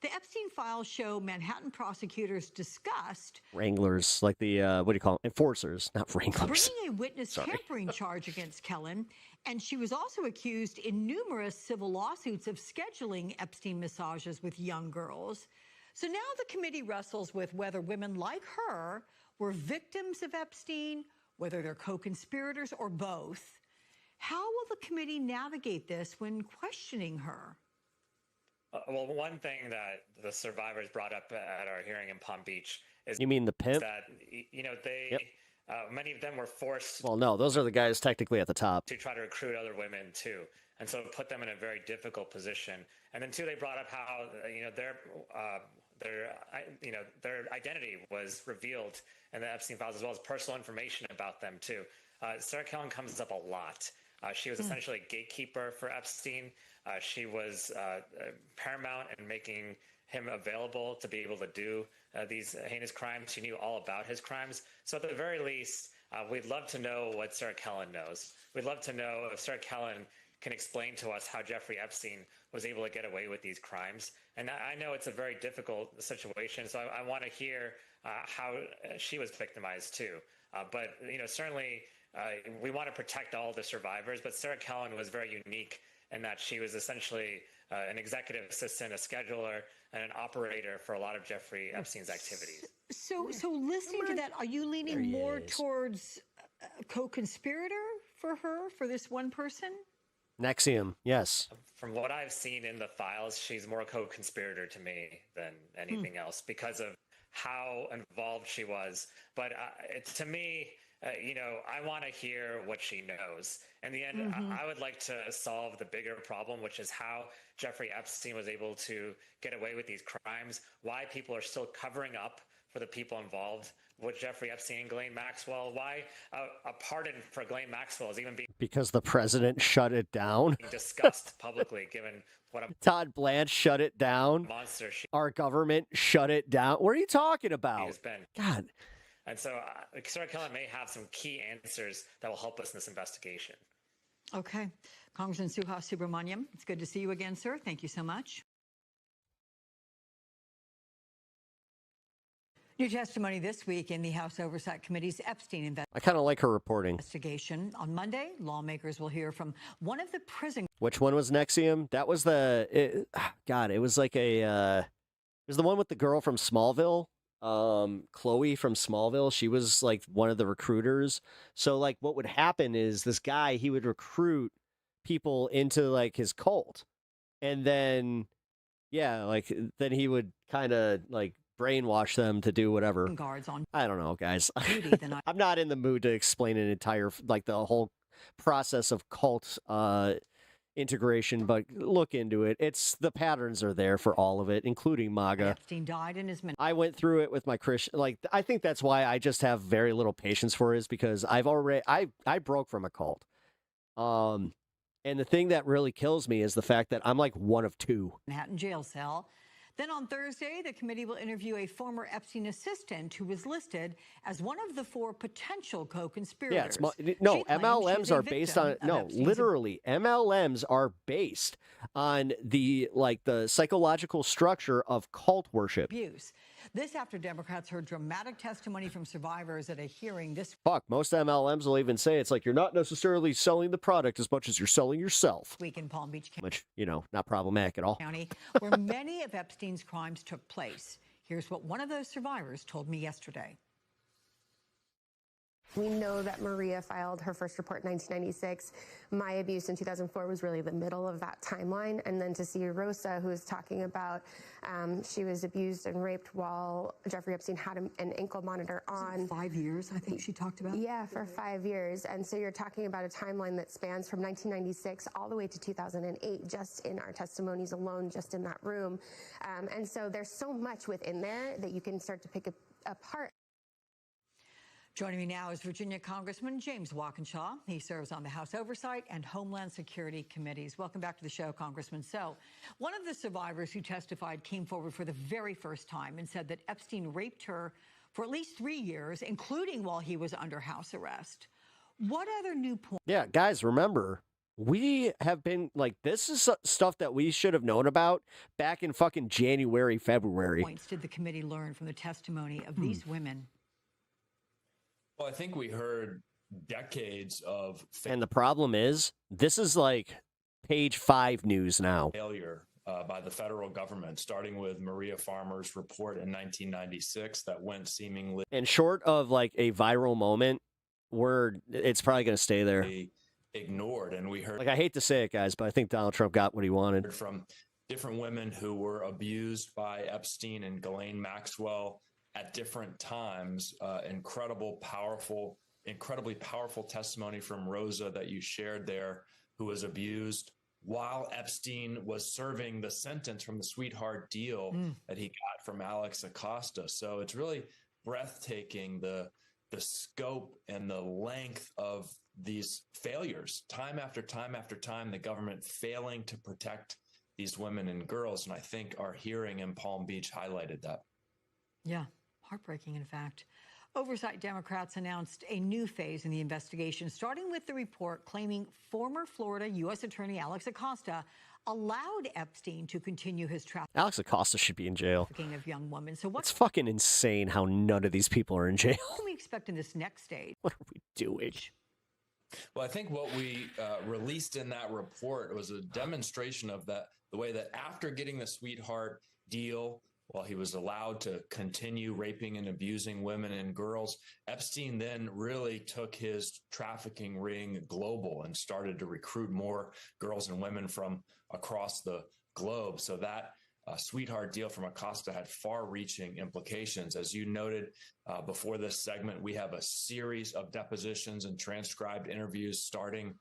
The Epstein files show Manhattan prosecutors discussed Wranglers, like the what do you call them? Enforcers, not wranglers. bringing a witness tampering charge against Kellen, and she was also accused in numerous civil lawsuits of scheduling Epstein massages with young girls. So now the committee wrestles with whether women like her were victims of Epstein, whether they're co-conspirators or both. How will the committee navigate this when questioning her? Well, one thing that the survivors brought up at our hearing in Palm Beach is You mean the pimp? that they many of them were forced Well, no, those are the guys technically at the top. to try to recruit other women too, and so it put them in a very difficult position. And then too, they brought up how their identity was revealed in the Epstein files, as well as personal information about them too. Sarah Kellen comes up a lot. She was essentially a gatekeeper for Epstein. She was paramount in making him available to be able to do these heinous crimes. She knew all about his crimes. So at the very least, we'd love to know what Sarah Kellen knows. We'd love to know if Sarah Kellen can explain to us how Jeffrey Epstein was able to get away with these crimes. And I know it's a very difficult situation, so I want to hear how she was victimized too. But certainly we want to protect all the survivors, but Sarah Kellen was very unique in that she was essentially an executive assistant, a scheduler, and an operator for a lot of Jeffrey Epstein's activities. So listening to that, are you leaning more towards a co-conspirator for her, for this one person? Nexium, yes. From what I've seen in the files, she's more co-conspirator to me than anything else because of how involved she was. But to me, I want to hear what she knows. In the end, I would like to solve the bigger problem, which is how Jeffrey Epstein was able to get away with these crimes, why people are still covering up for the people involved with Jeffrey Epstein and Ghislaine Maxwell, why a pardon for Ghislaine Maxwell is even being Because the president shut it down. discussed publicly, given what a Todd Blanche shut it down. monster she Our government shut it down. What are you talking about? has been. God. And so Sarah Keller may have some key answers that will help us in this investigation. Okay. Congressman Suhas Subramaniam, it's good to see you again, sir. Thank you so much. New testimony this week in the House Oversight Committee's Epstein I kind of like her reporting. investigation. On Monday, lawmakers will hear from one of the prison. Which one was Nexium? That was it was like it was the one with the girl from Smallville. Chloe from Smallville. She was like one of the recruiters. So like what would happen is this guy, he would recruit people into like his cult. And then, then he would kind of like brainwash them to do whatever. Guards on I don't know, guys. I'm not in the mood to explain an entire, like the whole process of cult integration, but look into it. The patterns are there for all of it, including MAGA. Epstein died in his I went through it with my Christian. Like, I think that's why I just have very little patience for it, is because I broke from a cult. And the thing that really kills me is the fact that I'm like one of two. Manhattan jail cell. Then on Thursday, the committee will interview a former Epstein assistant who was listed as one of the 4 potential co-conspirators. MLMs are based on literally MLMs are based on the psychological structure of cult worship. Abuse. This after Democrats heard dramatic testimony from survivors at a hearing this Most MLMs will even say it's like you're not necessarily selling the product as much as you're selling yourself. week in Palm Beach Which, not problematic at all. County, where many of Epstein's crimes took place. Here's what one of those survivors told me yesterday. We know that Maria filed her first report in 1996. My abuse in 2004 was really the middle of that timeline. And then to see Rosa, who is talking about she was abused and raped while Jeffrey Epstein had an ankle monitor on. 5 years, I think she talked about? Yeah, for 5 years. And so you're talking about a timeline that spans from 1996 all the way to 2008, just in our testimonies alone, just in that room. And so there's so much within there that you can start to pick apart. Joining me now is Virginia Congressman James Walkinshaw. He serves on the House Oversight and Homeland Security Committees. Welcome back to the show, Congressman. So, one of the survivors who testified came forward for the very first time and said that Epstein raped her for at least 3 years, including while he was under house arrest. What other new points? Yeah, guys, remember, we have been this is stuff that we should have known about back in fucking January, February. Points did the committee learn from the testimony of these women? Well, I think we heard decades of And the problem is, this is like page 5 news now. failure by the federal government, starting with Maria Farmer's report in 1996 that went seemingly And short of like a viral moment, it's probably going to stay there. ignored. And we heard, I hate to say it, guys, but I think Donald Trump got what he wanted. From different women who were abused by Epstein and Ghislaine Maxwell at different times. Incredibly powerful testimony from Rosa that you shared there, who was abused while Epstein was serving the sentence from the sweetheart deal that he got from Alex Acosta. So it's really breathtaking, the scope and the length of these failures, time after time after time, the government failing to protect these women and girls. And I think our hearing in Palm Beach highlighted that. Yeah, heartbreaking, in fact. Oversight Democrats announced a new phase in the investigation, starting with the report claiming former Florida U.S. Attorney Alex Acosta allowed Epstein to continue his Alex Acosta should be in jail. trafficking of young women. So It's fucking insane how none of these people are in jail. what can we expect in this next stage? What are we doing? Well, I think what we released in that report was a demonstration of the way that after getting the sweetheart deal, while he was allowed to continue raping and abusing women and girls, Epstein then really took his trafficking ring global and started to recruit more girls and women from across the globe. So that sweetheart deal from Acosta had far-reaching implications. As you noted before this segment, we have a series of depositions and transcribed interviews starting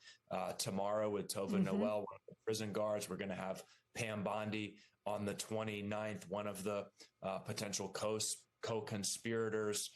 tomorrow with Tova Noel, one of the prison guards. We're going to have Pam Bondi on the 29th, one of the potential co-conspirators,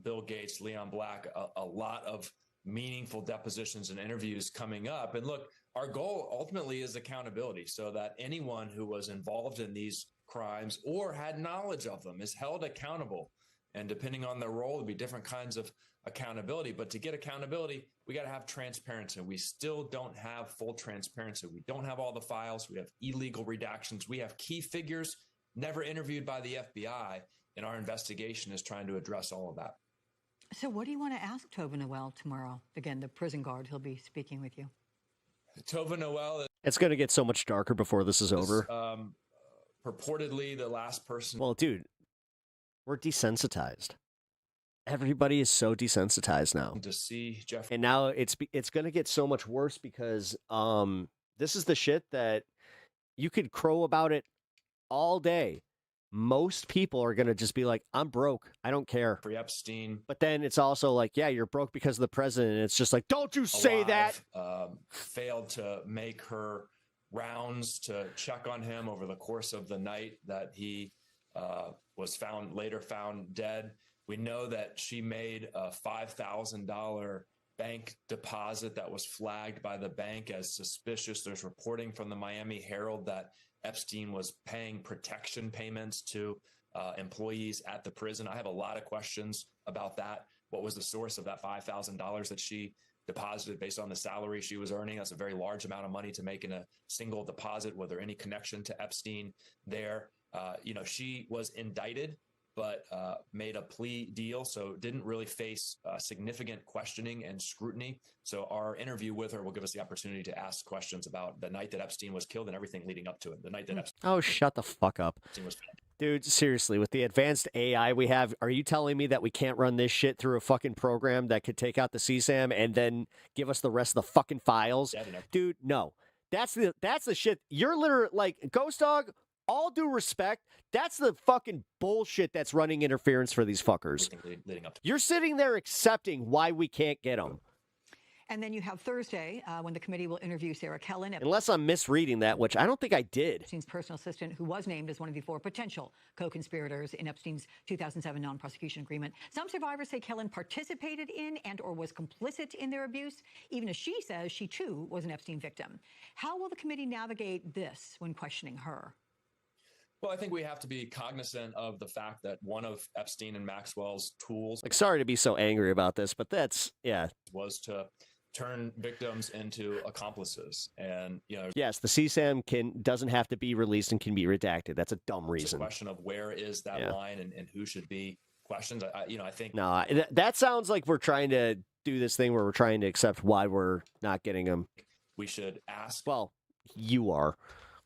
Bill Gates, Leon Black, a lot of meaningful depositions and interviews coming up. And look, our goal ultimately is accountability, so that anyone who was involved in these crimes or had knowledge of them is held accountable. And depending on their role, there'll be different kinds of accountability. But to get accountability, we got to have transparency. We still don't have full transparency. We don't have all the files. We have illegal redactions. We have key figures never interviewed by the FBI. And our investigation is trying to address all of that. So what do you want to ask Tova Noel tomorrow? Again, the prison guard, he'll be speaking with you. Tova Noel is... It's going to get so much darker before this is over. Purportedly the last person... Well, dude, we're desensitized. Everybody is so desensitized now. To see Jeff... And now it's going to get so much worse because this is the shit that you could crow about it all day. Most people are going to just be like, I'm broke. I don't care. For Epstein. But then it's also like, yeah, you're broke because of the president. And it's just like, don't you say that. Failed to make her rounds to check on him over the course of the night that he was later found dead. We know that she made a $5,000 bank deposit that was flagged by the bank as suspicious. There's reporting from the Miami Herald that Epstein was paying protection payments to employees at the prison. I have a lot of questions about that. What was the source of that $5,000 that she deposited based on the salary she was earning? That's a very large amount of money to make in a single deposit. Was there any connection to Epstein there? She was indicted, but made a plea deal, so didn't really face significant questioning and scrutiny. So our interview with her will give us the opportunity to ask questions about the night that Epstein was killed and everything leading up to it. The night that Epstein... Oh, shut the fuck up. Was... Dude, seriously, with the advanced AI we have, are you telling me that we can't run this shit through a fucking program that could take out the CSAM and then give us the rest of the fucking files? Dude, no. That's the shit. You're literally like, Ghost Dog, all due respect, that's the fucking bullshit that's running interference for these fuckers. Leading up to... You're sitting there accepting why we can't get them. And then you have Thursday when the committee will interview Sarah Kellen. Unless I'm misreading that, which I don't think I did. Epstein's personal assistant, who was named as one of the 4 potential co-conspirators in Epstein's 2007 non-prosecution agreement. Some survivors say Kellen participated in and or was complicit in their abuse, even as she says she too was an Epstein victim. How will the committee navigate this when questioning her? Well, I think we have to be cognizant of the fact that one of Epstein and Maxwell's tools... Like, sorry to be so angry about this, but that's, yeah. ...was to turn victims into accomplices. And, yes, the CSAM doesn't have to be released and can be redacted. That's a dumb reason. It's a question of where is that line and who should be questioned. I think... No, that sounds like we're trying to do this thing where we're trying to accept why we're not getting them. We should ask... Well, you are.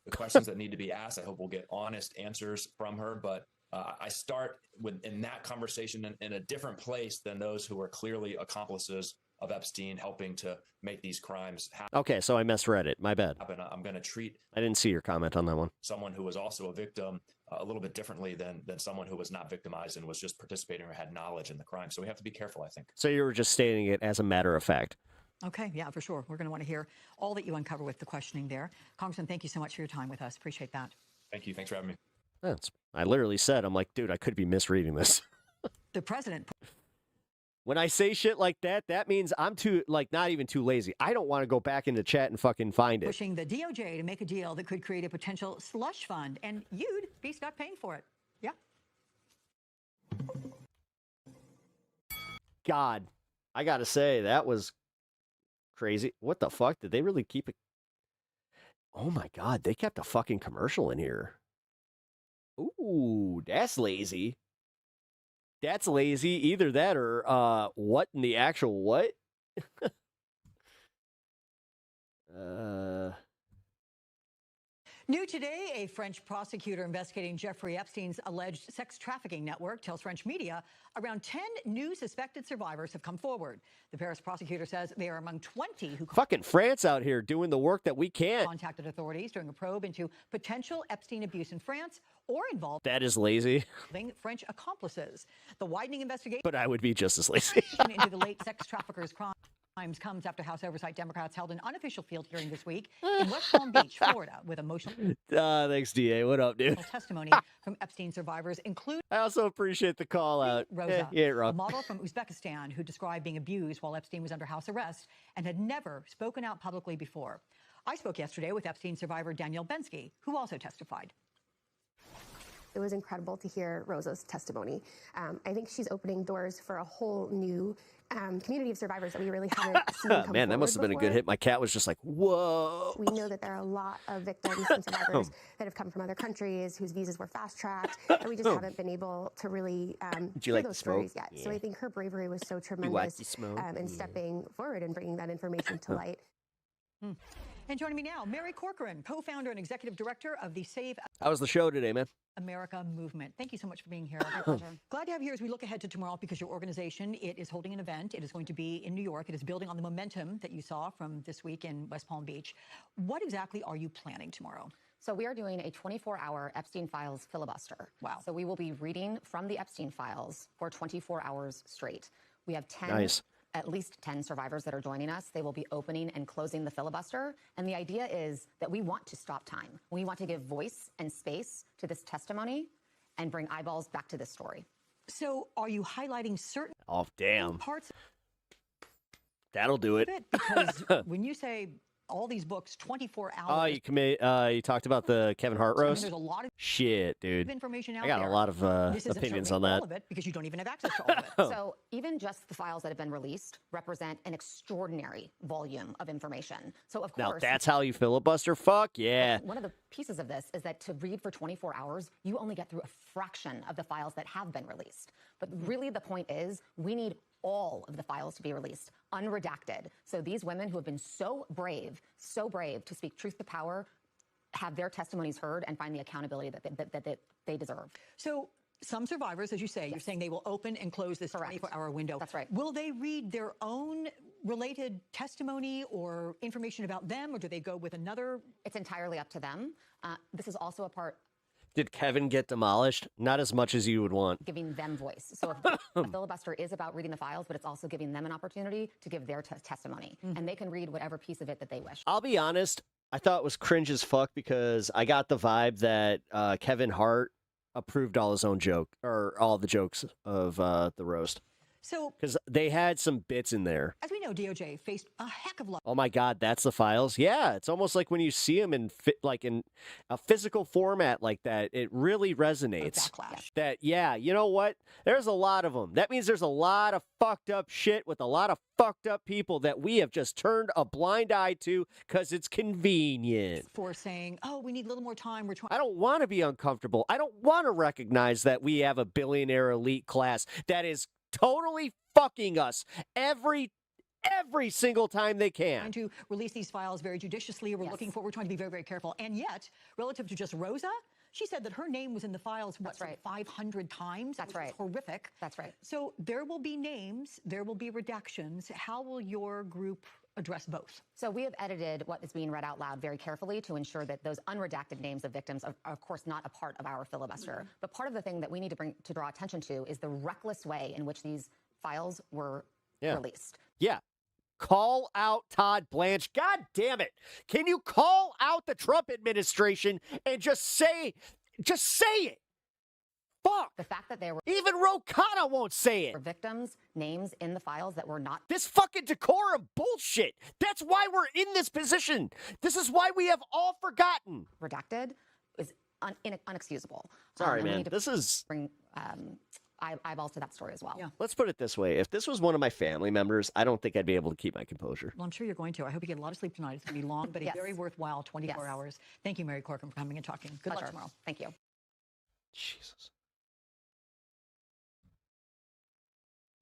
The questions that need to be asked. I hope we'll get honest answers from her. But I start in that conversation in a different place than those who are clearly accomplices of Epstein helping to make these crimes happen. Okay, so I misread it. My bad. I'm going to treat... I didn't see your comment on that one. ...someone who was also a victim a little bit differently than someone who was not victimized and was just participating or had knowledge in the crime. So we have to be careful, I think. So you were just stating it as a matter of fact. Okay, yeah, for sure. We're going to want to hear all that you uncover with the questioning there. Congressman, thank you so much for your time with us. Appreciate that. Thank you. Thanks for having me. I literally said, I'm like, dude, I could be misreading this. The president... When I say shit like that, that means I'm not even too lazy. I don't want to go back into chat and fucking find it. Pushing the DOJ to make a deal that could create a potential slush fund, and you'd be stuck paying for it. Yeah. God, I got to say, that was... crazy. What the fuck? Did they really keep it? Oh my God, they kept a fucking commercial in here. Ooh, that's lazy. That's lazy. Either that or what in the actual what? New today, a French prosecutor investigating Jeffrey Epstein's alleged sex trafficking network tells French media around 10 new suspected survivors have come forward. The Paris prosecutor says they are among 20 who... Fucking France out here doing the work that we can't. ...contacted authorities during a probe into potential Epstein abuse in France or involved... That is lazy. ...French accomplices. The widening investigation... But I would be just as lazy. ...into the late sex traffickers' crimes comes after House Oversight Democrats held an unofficial field hearing this week in West Palm Beach, Florida, with emotional thanks, DA. What up, dude? testimony from Epstein survivors, including... I also appreciate the call out. Rosa, you ain't wrong. a model from Uzbekistan who described being abused while Epstein was under house arrest and had never spoken out publicly before. I spoke yesterday with Epstein survivor Danielle Bensky, who also testified. It was incredible to hear Rosa's testimony. I think she's opening doors for a whole new community of survivors that we really haven't seen come Man, that must have been a good before. hit. My cat was just like, whoa. We know that there are a lot of victims and survivors that have come from other countries whose visas were fast-tracked, and we just haven't been able to really hear like those the smoke? stories yet. So Yeah. I think her bravery was so like tremendous the smoke? in stepping forward and bringing that information to light. And joining me now, Mary Corcoran, co-founder and executive director of the Save How was the show today, man? America movement. Thank you so much for being here. My pleasure. Glad to have you here as we look ahead to tomorrow because your organization, it is holding an event. It is going to be in New York. It is building on the momentum that you saw from this week in West Palm Beach. What exactly are you planning tomorrow? So we are doing a 24-hour Epstein Files filibuster. Wow. So we will be reading from the Epstein Files for 24 hours straight. We have 10, Nice. at least 10 survivors that are joining us. They will be opening and closing the filibuster. And the idea is that we want to stop time. We want to give voice and space to this testimony and bring eyeballs back to this story. So are you highlighting certain Oh, damn. parts That'll do it. of it? Because when you say all these books, 24 hours. Oh, you talked about the Kevin Hart I mean, roast? there's a lot of Shit, dude. information out I got there. a lot of This isn't opinions certainly on that. all of it because you don't even have access to all of it. So even just the files that have been released represent an extraordinary volume of information. So of Now, course, that's how you filibuster? Fuck yeah. one of the pieces of this is that to read for 24 hours, you only get through a fraction of the files that have been released. But really the point is we need all of the files to be released, unredacted. So these women who have been so brave to speak truth to power, have their testimonies heard and find the accountability that they deserve. So some survivors, as you say, you're saying they will open and close this 24-hour window. That's right. Will they read their own related testimony or information about them, or do they go with another? It's entirely up to them. This is also a part Did Kevin get demolished? Not as much as you would want. giving them voice. So a filibuster is about reading the files, but it's also giving them an opportunity to give their testimony. And they can read whatever piece of it that they wish. I'll be honest, I thought it was cringe as fuck because I got the vibe that Kevin Hart approved all his own joke, or all the jokes of the roast. So, because they had some bits in there. as we know, DOJ faced a heck of a lot. Oh my God, that's the files. Yeah, it's almost like when you see them in in a physical format like that, it really resonates. Backlash. That yeah, you know what? There's a lot of them. That means there's a lot of fucked up shit with a lot of fucked up people that we have just turned a blind eye to because it's convenient. For saying, oh, we need a little more time. We're trying. I don't want to be uncomfortable. I don't want to recognize that we have a billionaire elite class that is totally fucking us every single time they can. Trying to release these files very judiciously. We're we're trying to be very, very careful. And yet, relative to just Rosa, she said that her name was in the files, what, 500 times? That's right. Horrific. That's right. So there will be names, there will be redactions. How will your group address both? So we have edited what is being read out loud very carefully to ensure that those unredacted names of victims are of course, not a part of our filibuster. But part of the thing that we need to draw attention to is the reckless way in which these files were released. Yeah. Call out Todd Blanche. God damn it. Can you call out the Trump administration and just say it? Fuck. The fact that there were even Rokana won't say it. Victims' names in the files that were not this fucking decorum bullshit. That's why we're in this position. This is why we have all forgotten. Redacted is unexcusable. Sorry, and we man. need to This is bring eyeballs to that story as well. Yeah. Let's put it this way. If this was one of my family members, I don't think I'd be able to keep my composure. Well, I'm sure you're going to. I hope you get a lot of sleep tonight. It's going to be long, but a very worthwhile 24 hours. Thank you, Mary Corcoran, for coming and talking. Good luck tomorrow. Thank you. Jesus.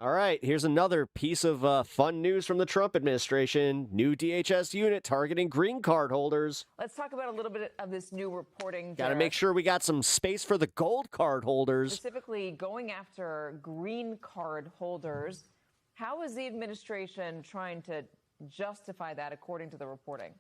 All right, here's another piece of fun news from the Trump administration. New DHS unit targeting green card holders. Let's talk about a little bit of this new reporting. Got to make sure we got some space for the gold card holders. Specifically going after green card holders. How is the administration trying to justify that according to the reporting?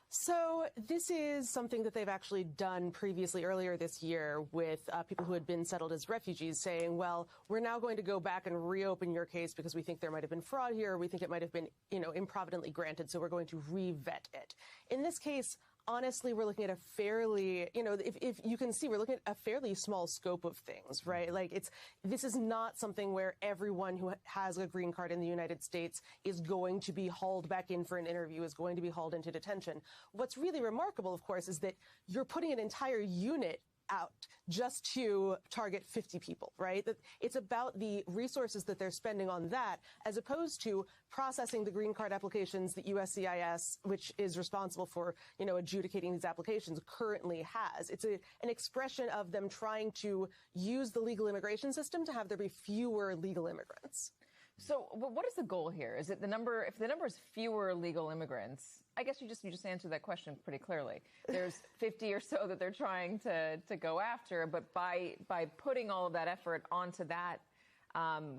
So this is something that they've actually done previously earlier this year with people who had been settled as refugees, saying, well, we're now going to go back and reopen your case because we think there might have been fraud here. Or we think it might have been, improvidently granted. So we're going to re-vet it. In this case, honestly, we're looking at a fairly, if you can see, we're looking at a fairly small scope of things, right? Like this is not something where everyone who has a green card in the United States is going to be hauled back in for an interview, is going to be hauled into detention. What's really remarkable, of course, is that you're putting an entire unit out just to target 50 people, right? That it's about the resources that they're spending on that, as opposed to processing the green card applications that USCIS, which is responsible for, adjudicating these applications, currently has. It's an expression of them trying to use the legal immigration system to have there be fewer legal immigrants. So, but what is the goal here? Is it the number? If the number is fewer legal immigrants, I guess you just answered that question pretty clearly. There's 50 or so that they're trying to go after, but by putting all of that effort onto that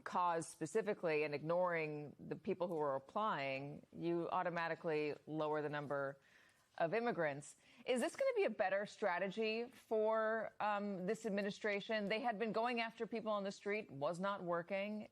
cause specifically and ignoring the people who are applying, you automatically lower the number of immigrants. Is this going to be a better strategy for this administration? They had been going after people on the street, was not working.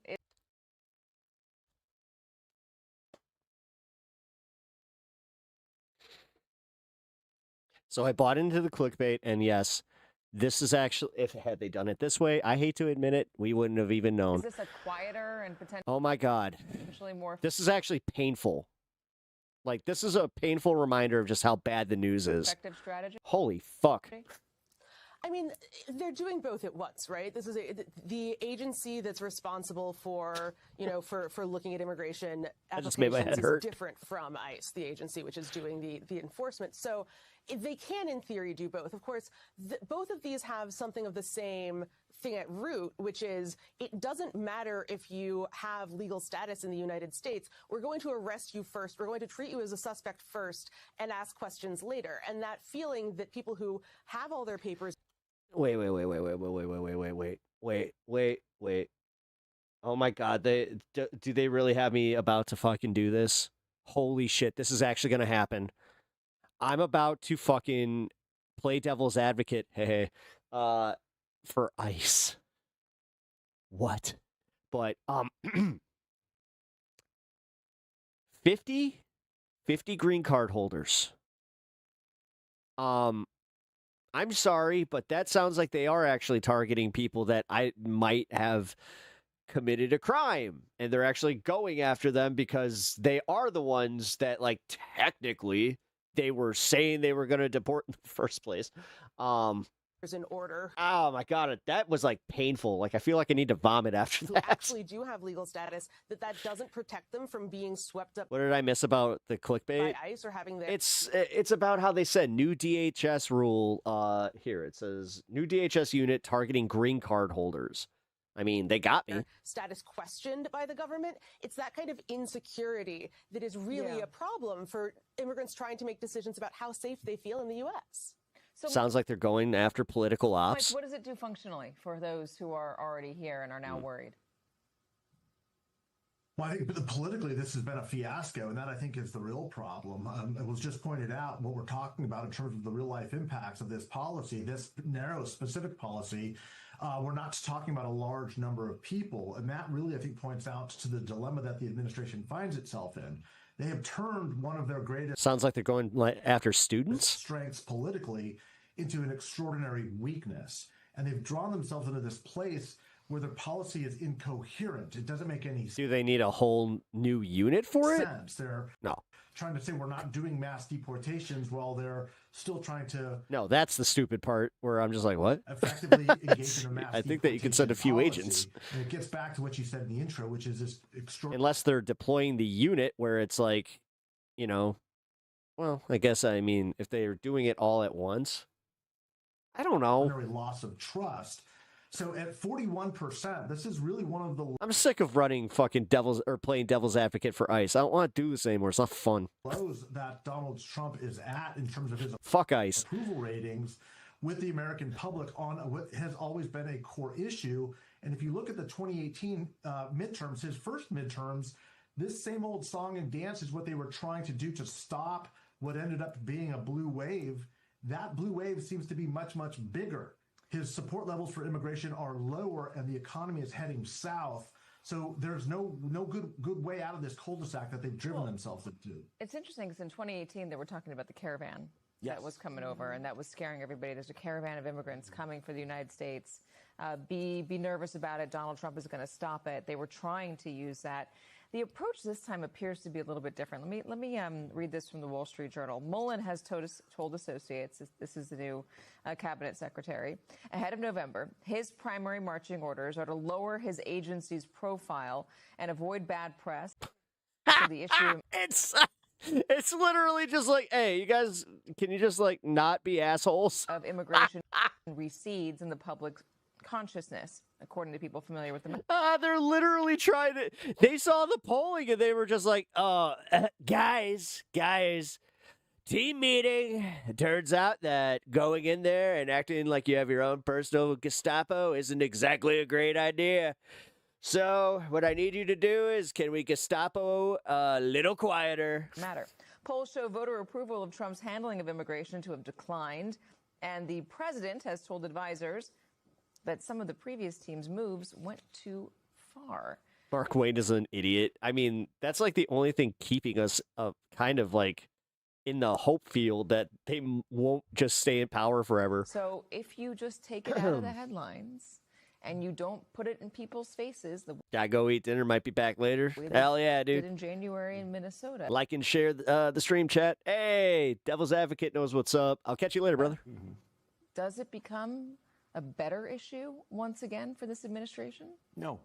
So I bought into the clickbait, and yes, this is actually, if had they done it this way, I hate to admit it, we wouldn't have even known. Is this a quieter and potentially? Oh my God. More. This is actually painful. Like, this is a painful reminder of just how bad the news is. Effective strategy? Holy fuck. I mean, they're doing both at once, right? This is the agency that's responsible for, for looking at immigration applications is different from ICE, the agency which is doing the enforcement. So they can, in theory, do both. Of course, both of these have something of the same thing at root, which is it doesn't matter if you have legal status in the United States. We're going to arrest you first. We're going to treat you as a suspect first and ask questions later. And that feeling that people who have all their papers. Wait. Oh my God, do they really have me about to fucking do this? Holy shit, this is actually gonna happen. I'm about to fucking play devil's advocate, for ICE. What? But 50 green card holders. I'm sorry, but that sounds like they are actually targeting people that I might have committed a crime, and they're actually going after them because they are the ones that, like, technically they were saying they were going to deport in the first place. In order. Oh my God, that was like painful. Like, I feel like I need to vomit after that. Who actually do have legal status, that doesn't protect them from being swept up. What did I miss about the clickbait? By ICE or having their. It's about how they said new DHS rule. Here it says new DHS unit targeting green card holders. I mean, they got me. Status questioned by the government. It's that kind of insecurity that is really a problem for immigrants trying to make decisions about how safe they feel in the U.S. So, sounds like they're going after political ops. Mike, what does it do functionally for those who are already here and are now worried? Well, I think politically this has been a fiasco, and that I think is the real problem. It was just pointed out what we're talking about in terms of the real-life impacts of this policy, this narrow, specific policy. We're not talking about a large number of people, and that really, I think, points out to the dilemma that the administration finds itself in. They have turned one of their greatest sounds like they're going after students strengths politically into an extraordinary weakness, and they've drawn themselves into this place where their policy is incoherent. It doesn't make any sense. Do they need a whole new unit for it? They're trying to say we're not doing mass deportations while they're still trying to. No, that's the stupid part where I'm just like, what? Effectively engage in a mass I think that you can send a few agents. And it gets back to what you said in the intro, which is this extraordinary. Unless they're deploying the unit where it's like, well, I guess, I mean, if they're doing it all at once, I don't know. Loss of trust. So at 41%, this is really one of the. I'm sick of running fucking playing devil's advocate for ICE. I don't want to do this anymore. It's not fun. Lows that Donald Trump is at in terms of his fuck ICE approval ratings with the American public on what has always been a core issue. And if you look at the 2018 midterms, his first midterms, this same old song and dance is what they were trying to do to stop what ended up being a blue wave. That blue wave seems to be much, much bigger. His support levels for immigration are lower, and the economy is heading south. So there's no good way out of this cul-de-sac that they've driven themselves into. It's interesting because in 2018 they were talking about the caravan that was coming over, and that was scaring everybody. There's a caravan of immigrants coming for the United States. Be nervous about it. Donald Trump is going to stop it. They were trying to use that. The approach this time appears to be a little bit different. Let me read this from the Wall Street Journal. Mullen has told associates, this is the new cabinet secretary, ahead of November, his primary marching orders are to lower his agency's profile and avoid bad press. So the issue It's literally just like, hey, you guys, can you just like not be assholes? Of immigration recedes in the public consciousness, according to people familiar with the. They're literally trying to. They saw the polling and they were just like, guys, team meeting. It turns out that going in there and acting like you have your own personal Gestapo isn't exactly a great idea. So what I need you to do is, can we Gestapo a little quieter? Matter. Polls show voter approval of Trump's handling of immigration to have declined, and the president has told advisors that some of the previous team's moves went too far. Mark Wayne is an idiot. I mean, that's like the only thing keeping us kind of like in the hope field that they won't just stay in power forever. So if you just take it out of the headlines and you don't put it in people's faces, Gotta go eat dinner, might be back later. Hell yeah, dude. in January in Minnesota. Like and share the stream chat. Hey, Devil's Advocate knows what's up. I'll catch you later, brother. Does it become a better issue once again for this administration? No.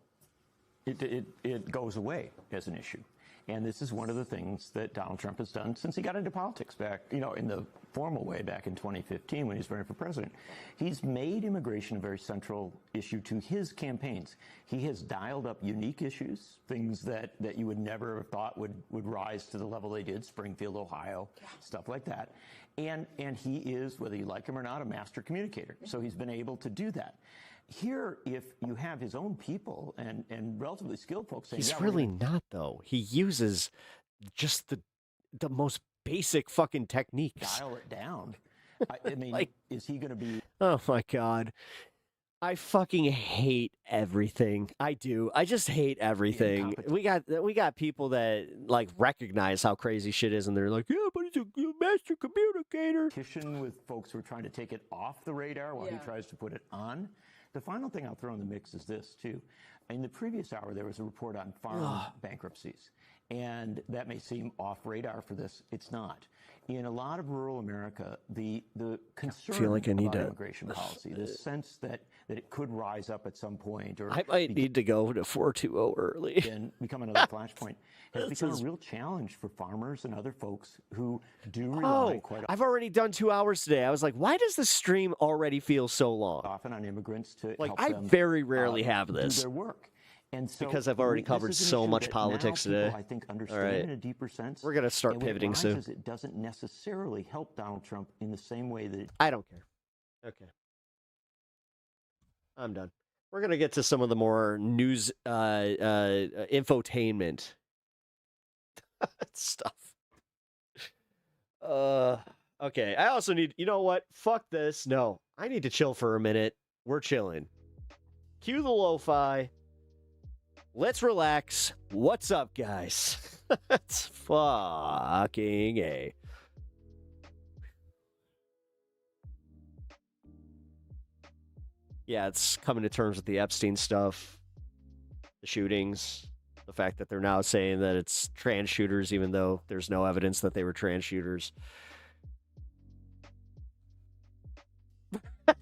It goes away as an issue. And this is one of the things that Donald Trump has done since he got into politics back, in the formal way back in 2015 when he was running for president. He's made immigration a very central issue to his campaigns. He has dialed up unique issues, things that you would never have thought would rise to the level they did, Springfield, Ohio, stuff like that. And he is, whether you like him or not, a master communicator. So he's been able to do that. Here, if you have his own people and relatively skilled folks saying, He's really not, though. He uses just the most basic fucking techniques. Dial it down. I mean, is he going to be... Oh, my God. I fucking hate everything. I do. I just hate everything. We got people that like recognize how crazy shit is, and they're like, yeah, but he's a master communicator. Competition with folks who are trying to take it off the radar while he tries to put it on. The final thing I'll throw in the mix is this, too. In the previous hour, there was a report on farm bankruptcies, and that may seem off radar for this. It's not. In a lot of rural America, the concern about immigration policy, the sense that it could rise up at some point, or I might need to go to 420 early and become another flashpoint, has become a real challenge for farmers and other folks who do rely quite I've already done 2 hours today. I was like, why does the stream already feel so long? Often on immigrants to like help I them, very rarely have this. Do their work. And so because I've already covered so much politics today. I think understand in a deeper sense. We're gonna start pivoting soon. It doesn't necessarily help Donald Trump in the same way that I don't care. Okay, I'm done. We're gonna get to some of the more news, infotainment stuff. Okay. I also need. You know what? Fuck this. No, I need to chill for a minute. We're chilling. Cue the lo-fi. Let's relax. What's up, guys? That's fucking A. Yeah, it's coming to terms with the Epstein stuff, the shootings, the fact that they're now saying that it's trans shooters, even though there's no evidence that they were trans shooters.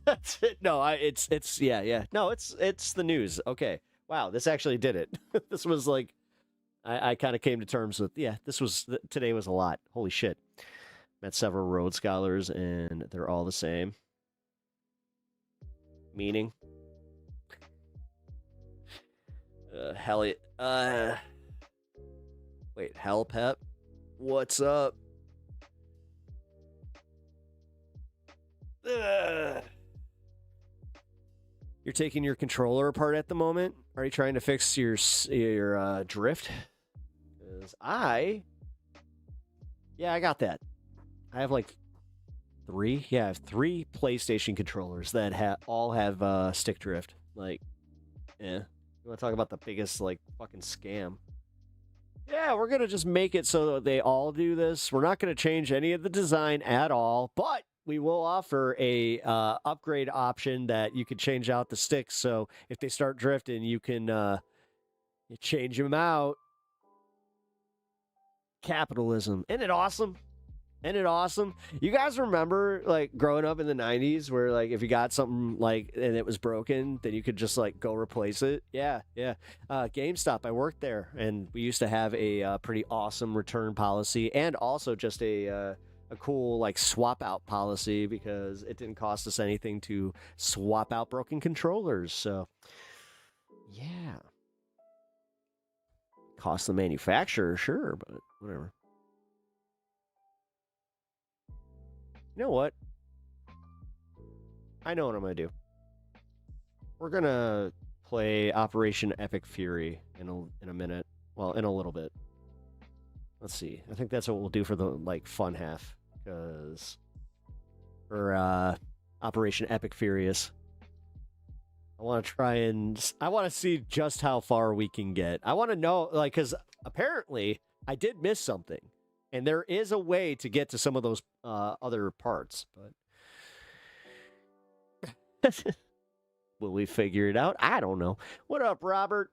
That's it. No, it's No, it's the news. Okay. Wow, this actually did it. This was like, I kind of came to terms with, today was a lot. Holy shit. Met several Rhodes Scholars, and they're all the same. Meaning? Wait, Hell Pep? What's up? You're taking your controller apart at the moment? Are you trying to fix your drift? Because I got that. I have like 3. Yeah, I have 3 PlayStation controllers that all have stick drift. Like, you want to talk about the biggest like fucking scam? Yeah, we're gonna just make it so that they all do this. We're not gonna change any of the design at all, but we will offer a upgrade option that you can change out the sticks. So if they start drifting, you can change them out. Capitalism. Isn't it awesome? Isn't it awesome? You guys remember, like, growing up in the 90s where, like, if you got something, like, and it was broken, then you could just, like, go replace it? Yeah. GameStop, I worked there, and we used to have a pretty awesome return policy and also just a cool, like, swap out policy because it didn't cost us anything to swap out broken controllers. So, yeah. Cost the manufacturer, sure, but whatever. You know what? I know what I'm going to do. We're going to play Operation Epic Fury in a minute. Well, in a little bit. Let's see. I think that's what we'll do for the, like, fun half. Because... For, Operation Epic Furious. I want to try and... I want to see just how far we can get. I want to know, like, because apparently I did miss something. And there is a way to get to some of those other parts, but will we figure it out? I don't know. What up, Robert?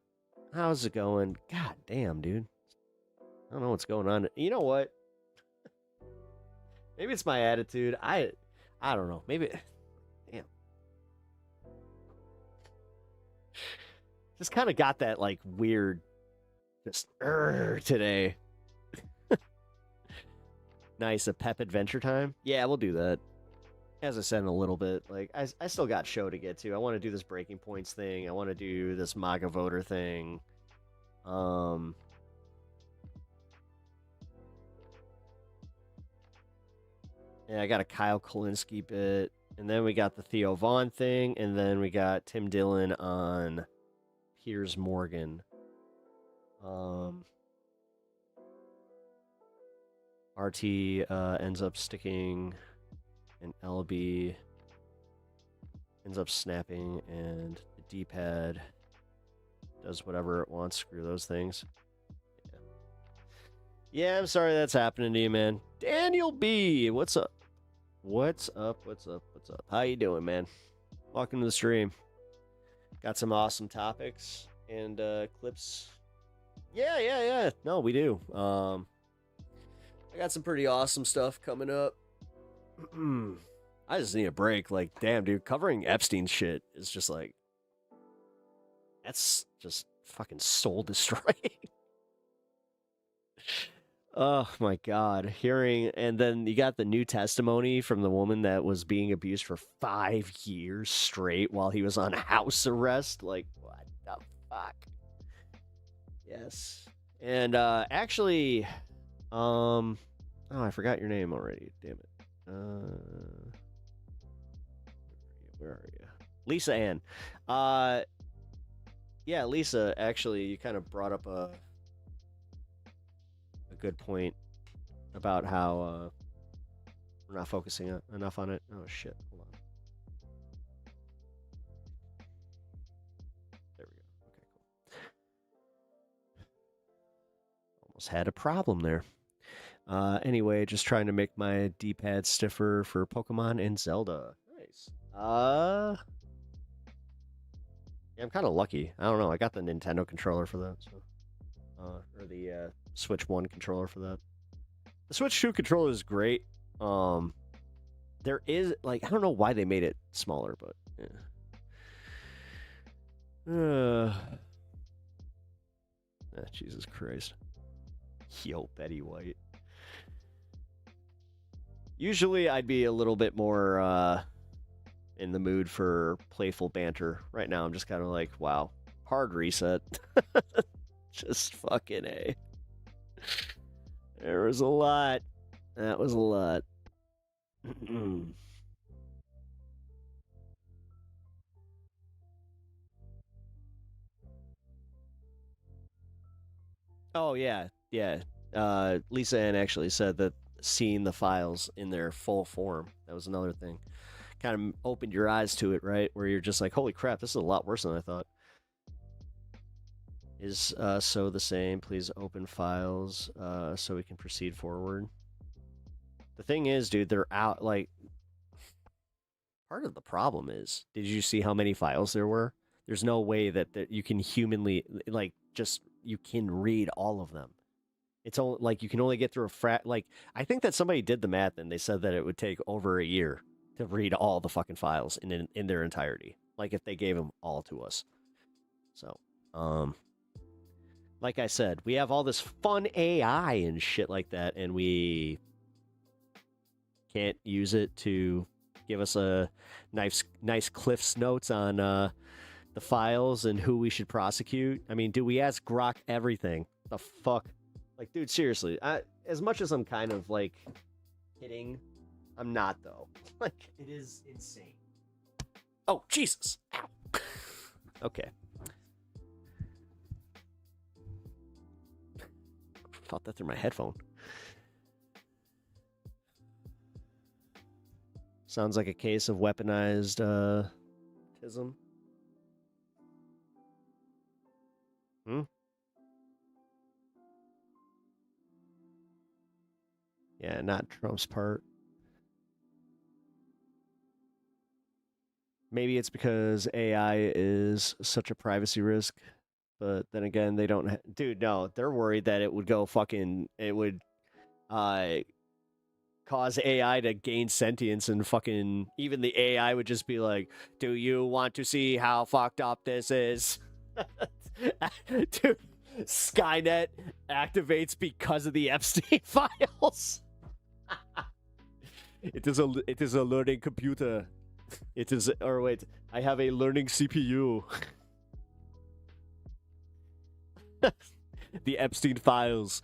How's it going? God damn, dude. I don't know what's going on. You know what? Maybe it's my attitude. I don't know. Maybe. Damn. Just kind of got that, like, weird, just today. Nice, a pep adventure time? Yeah, we'll do that. As I said in a little bit, like, I still got show to get to. I want to do this breaking points thing. I want to do this MAGA voter thing. Yeah, I got a Kyle Kalinske bit. And then we got the Theo Vaughn thing. And then we got Tim Dillon on Piers Morgan. RT ends up sticking, and LB ends up snapping, and the D-pad does whatever it wants. Screw those things. Yeah, I'm sorry that's happening to you, man. Daniel B, what's up? What's up? How you doing, man? Welcome to the stream. Got some awesome topics and clips. Yeah. No, we do. I got some pretty awesome stuff coming up. I just need a break. Like, damn, dude, covering Epstein shit is just like, that's just fucking soul destroying. Oh my God. Hearing, and then you got the new testimony from the woman that was being abused for 5 years straight while he was on house arrest. Like, what the fuck? Yes. And actually, oh, I forgot your name already. Damn it. Where are you? Lisa Ann. Yeah, Lisa, actually, you kind of brought up a good point about how we're not focusing enough on it. Oh, shit. Hold on. There we go. Okay, cool. Almost had a problem there. Anyway, just trying to make my D-pad stiffer for Pokemon and Zelda. Nice. Yeah, I'm kind of lucky. I don't know. I got the Nintendo controller for that, so or the Switch 1 controller for that. The Switch 2 controller is great. There is, like, I don't know why they made it smaller, but yeah. Jesus Christ. Yo, Betty White. Usually I'd be a little bit more in the mood for playful banter. Right now I'm just kind of like, wow, hard reset. Just fucking A. There was a lot. That was a lot. Oh, yeah. Lisa Ann actually said that seeing the files in their full form, that was another thing. Kind of opened your eyes to it, right? Where you're just like, holy crap, this is a lot worse than I thought. Is so the same. Please open files so we can proceed forward. The thing is, dude, they're out. Like, part of the problem is, did you see how many files there were? There's no way that you can humanly, like, just, you can read all of them. It's only like you can only get through like I think that somebody did the math and they said that it would take over a year to read all the fucking files in their entirety. Like if they gave them all to us. So, like I said, we have all this fun AI and shit like that, and we can't use it to give us a nice Cliff's notes on the files and who we should prosecute. I mean, do we ask Grok everything? The fuck? Like, dude, seriously, as much as I'm kind of, like, kidding, I'm not, though. Like, it is insane. Oh, Jesus. Ow. Okay. Felt that through my headphone. Sounds like a case of weaponized, tism. Yeah, not Trump's part. Maybe it's because AI is such a privacy risk, but then again, they don't. Dude, no, they're worried that it would go fucking. It would, cause AI to gain sentience and fucking. Even the AI would just be like, "Do you want to see how fucked up this is?" Dude, Skynet activates because of the Epstein files. It is a learning computer. It is, or wait, I have a learning CPU. The Epstein files.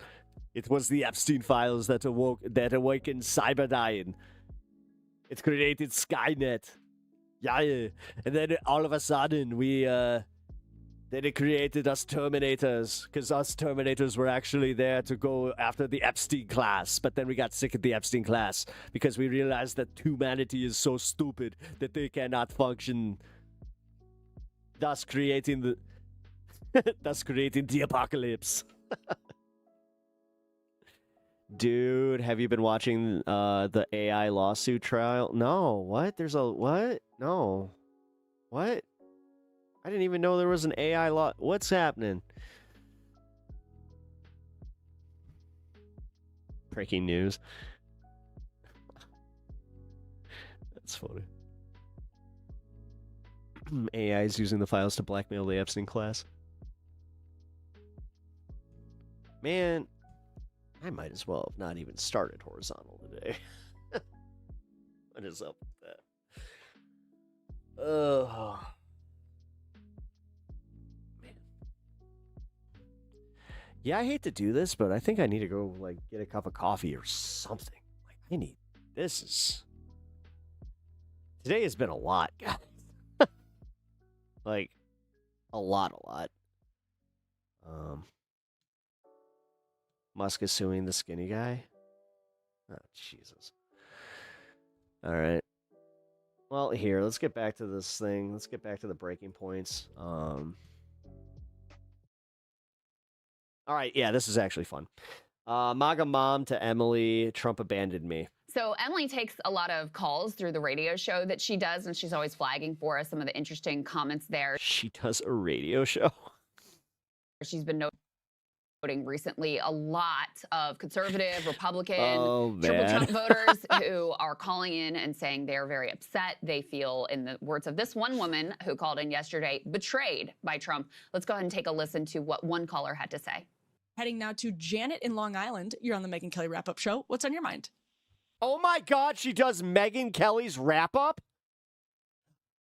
It was the Epstein files that awakened Cyberdyne. It created Skynet. Yeah, and then all of a sudden then it created us Terminators, because us Terminators were actually there to go after the Epstein class. But then we got sick of the Epstein class because we realized that humanity is so stupid that they cannot function, thus creating the apocalypse. Dude, have you been watching the AI lawsuit trial? No. What? There's a what? No. What? I didn't even know there was an AI law. What's happening? Breaking news. That's funny. AI is using the files to blackmail the Epstein class. Man, I might as well have not even started horizontal today. What is up with that? Ugh. Yeah, I hate to do this, but I think I need to go, like, get a cup of coffee or something. Like, today has been a lot, guys. Like, a lot. Musk is suing the skinny guy? Oh, Jesus. All right. Well, here, let's get back to this thing. Let's get back to the breaking points. All right, yeah, this is actually fun. MAGA mom to Emily, Trump abandoned me. So Emily takes a lot of calls through the radio show that she does, and she's always flagging for us some of the interesting comments there. She does a radio show? She's been noting recently a lot of conservative, Republican, triple Trump voters who are calling in and saying they're very upset. They feel, in the words of this one woman who called in yesterday, betrayed by Trump. Let's go ahead and take a listen to what one caller had to say. Heading now to Janet in Long Island. You're on the Megyn Kelly Wrap-Up Show. What's on your mind? Oh my God, she does Megyn Kelly's wrap-up?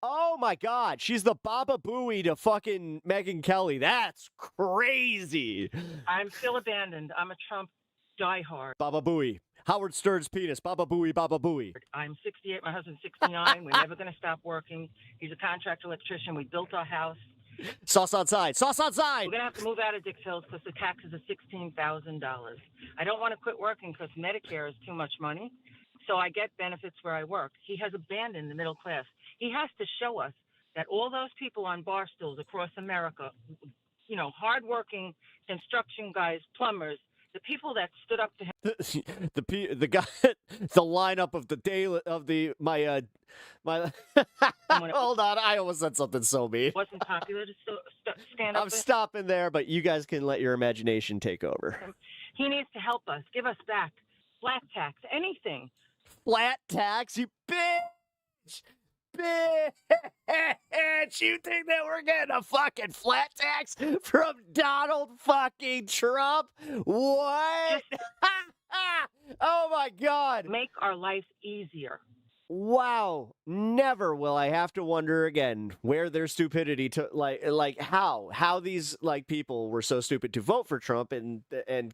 Oh my God, she's the Baba Booey to fucking Megyn Kelly. That's crazy. I'm still abandoned. I'm a Trump diehard. Baba Booey. Howard Stern's penis. Baba Booey, Baba Booey. I'm 68. My husband's 69. We're never going to stop working. He's a contract electrician. We built our house. Sauce on side. Sauce on side. We're going to have to move out of Dix Hills because the taxes are $16,000. I don't want to quit working because Medicare is too much money. So I get benefits where I work. He has abandoned the middle class. He has to show us that all those people on bar stools across America, you know, hardworking construction guys, plumbers, the people that stood up to him. The guy, the lineup of the day of the my hold on, I almost said something so mean. Wasn't popular to stand up. I'm stopping there, but you guys can let your imagination take over. He needs to help us, give us back flat tax, anything. Flat tax, you bitch! Bitch! You think that we're getting a fucking flat tax from Donald fucking Trump? What? Oh my God. Make our life easier. Wow. Never will I have to wonder again where their stupidity to like how these like people were so stupid to vote for Trump and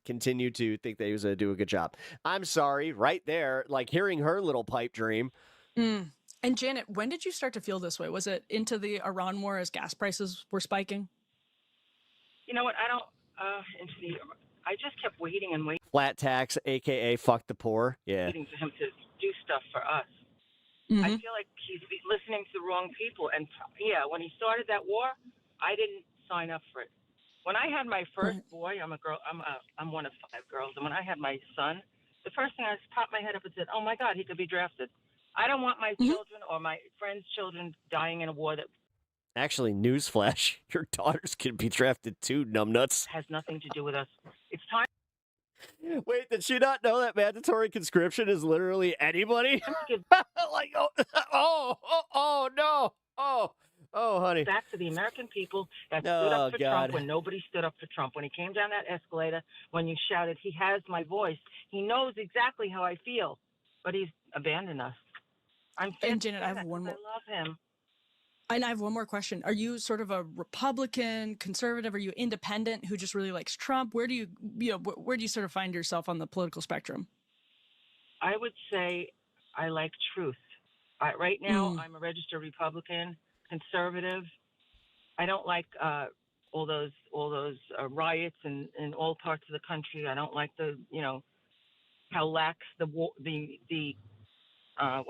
continue to think that he was going to do a good job. I'm sorry, right there, like hearing her little pipe dream. And Janet, when did you start to feel this way? Was it into the Iran war as gas prices were spiking? You know what? I just kept waiting and waiting. Flat tax, aka fuck the poor. Yeah. Waiting for him to do stuff for us. I feel like he's listening to the wrong people. And yeah, when he started that war, I didn't sign up for it. When I had my first boy, I'm a girl. I'm one of 5 girls. And when I had my son, the first thing I just popped my head up and said, "Oh my God, he could be drafted." I don't want my children or my friends' children dying in a war that Actually, newsflash, your daughters can be drafted too, numbnuts. has nothing to do with us. It's time. Wait, did she not know that mandatory conscription is literally anybody? Like, no. Oh, honey. Back to the American people that stood up for Trump when nobody stood up for Trump. When he came down that escalator, when you shouted, "He has my voice." He knows exactly how I feel, but he's abandoned us. And Janet, I have one more. I love him. And I have one more question. Are you sort of a Republican, conservative? Are you independent who just really likes Trump? Where do you sort of find yourself on the political spectrum? I would say I like truth. Right now, I'm a registered Republican, conservative. I don't like all those riots in all parts of the country. I don't like how lax the what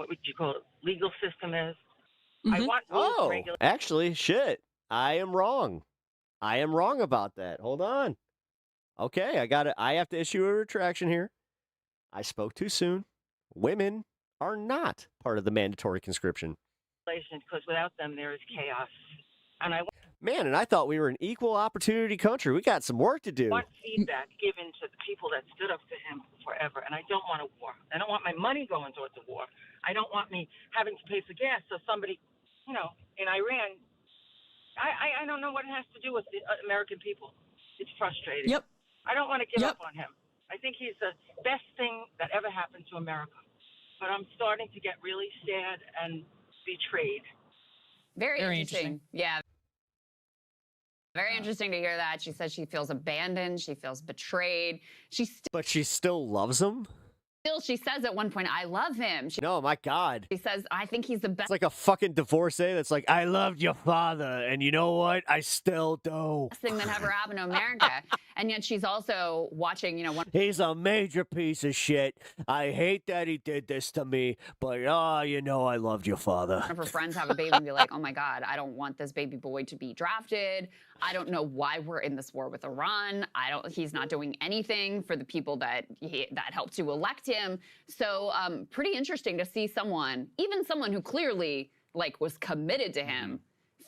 would you call it, legal system is. I want rules and regulations. Actually, shit. I am wrong. I am wrong about that. Hold on. Okay, I have to issue a retraction here. I spoke too soon. Women are not part of the mandatory conscription. Because without them, there is chaos. And Man, and I thought we were an equal opportunity country. We got some work to do. I want feedback given to the people that stood up to him forever. And I don't want a war. I don't want my money going towards a war. I don't want me having to pay for gas so somebody, in Iran, I don't know what it has to do with the American people. It's frustrating. Yep. I don't want to give up on him. I think he's the best thing that ever happened to America. But I'm starting to get really sad and betrayed. Very interesting. Yeah. Very interesting to hear that. She says she feels abandoned. She feels betrayed. But she still loves him? She says at one point, "I love him." No, my God. She says, "I think he's the best." It's like a fucking divorcee that's like, "I loved your father, and you know what? I still do." Best thing that ever happened to America. And yet she's also watching, He's a major piece of shit. I hate that he did this to me, but I loved your father. One of her friends have a baby and be like, "Oh my God, I don't want this baby boy to be drafted. I don't know why we're in this war with Iran. He's not doing anything for the people that helped to elect him." So pretty interesting to see someone who clearly was committed to him,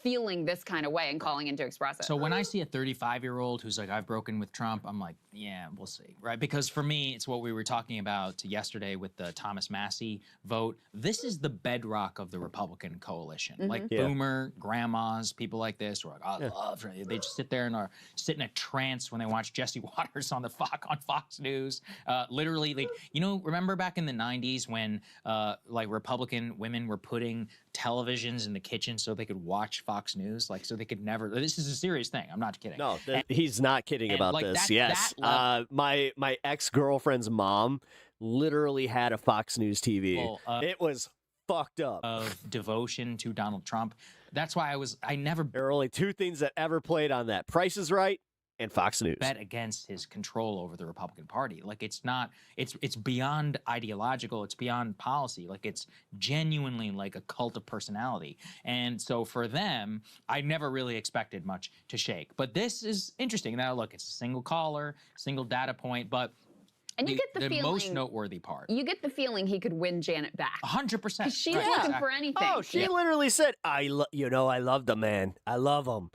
feeling this kind of way and calling in to express it. So when I see a 35-year-old who's like, "I've broken with Trump," I'm like, yeah, we'll see, right? Because for me, it's what we were talking about yesterday with the Thomas Massie vote. This is the bedrock of the Republican coalition. Like boomer grandmas, people like this, who are like, "I love her." They just sit there and sit in a trance when they watch Jesse Waters on Fox News. Literally, remember back in the 90s when Republican women were putting televisions in the kitchen so they could watch Fox News, so they could never. This is a serious thing. I'm not kidding. No, he's not kidding about this. Yes, my ex-girlfriend's mom literally had a Fox News TV. It was fucked up. Of devotion to Donald Trump. That's why There are only 2 things that ever played on that: Price is Right and Fox News. Bet against his control over the Republican Party. It's beyond ideological, it's beyond policy. It's genuinely a cult of personality. And so for them, I never really expected much to shake. But this is interesting. Now look, it's a single caller, single data point, but and you get the feeling, most noteworthy part. You get the feeling he could win Janet back. 100%. She's looking for anything. Oh, she literally said, I love the man. I love him.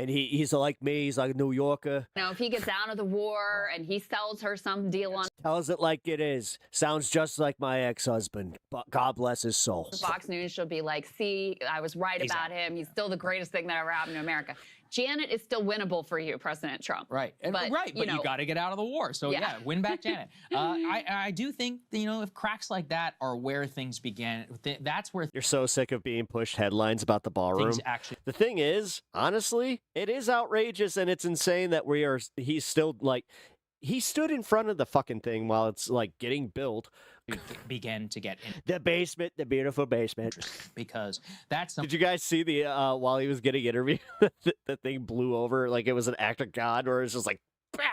And he's like me. He's like a New Yorker. You know, if he gets out of the war and he sells her some deal on Tells it like it is. Sounds just like my ex-husband. But God bless his soul. Fox News, she'll be like, see, I was right about him. He's still the greatest thing that ever happened to America. Janet is still winnable for you, President Trump. Right. But you got to get out of the war. So yeah, win back Janet. I do think, if cracks like that are where things begin, that's where you're so sick of being pushed headlines about the ballroom. The thing is, honestly, it is outrageous and it's insane that he's still like, he stood in front of the fucking thing while it's like getting built. Begin to get in the basement, the beautiful basement. Because that's Did you guys see the while he was getting interviewed, the thing blew over like it was an act of God, or it's just like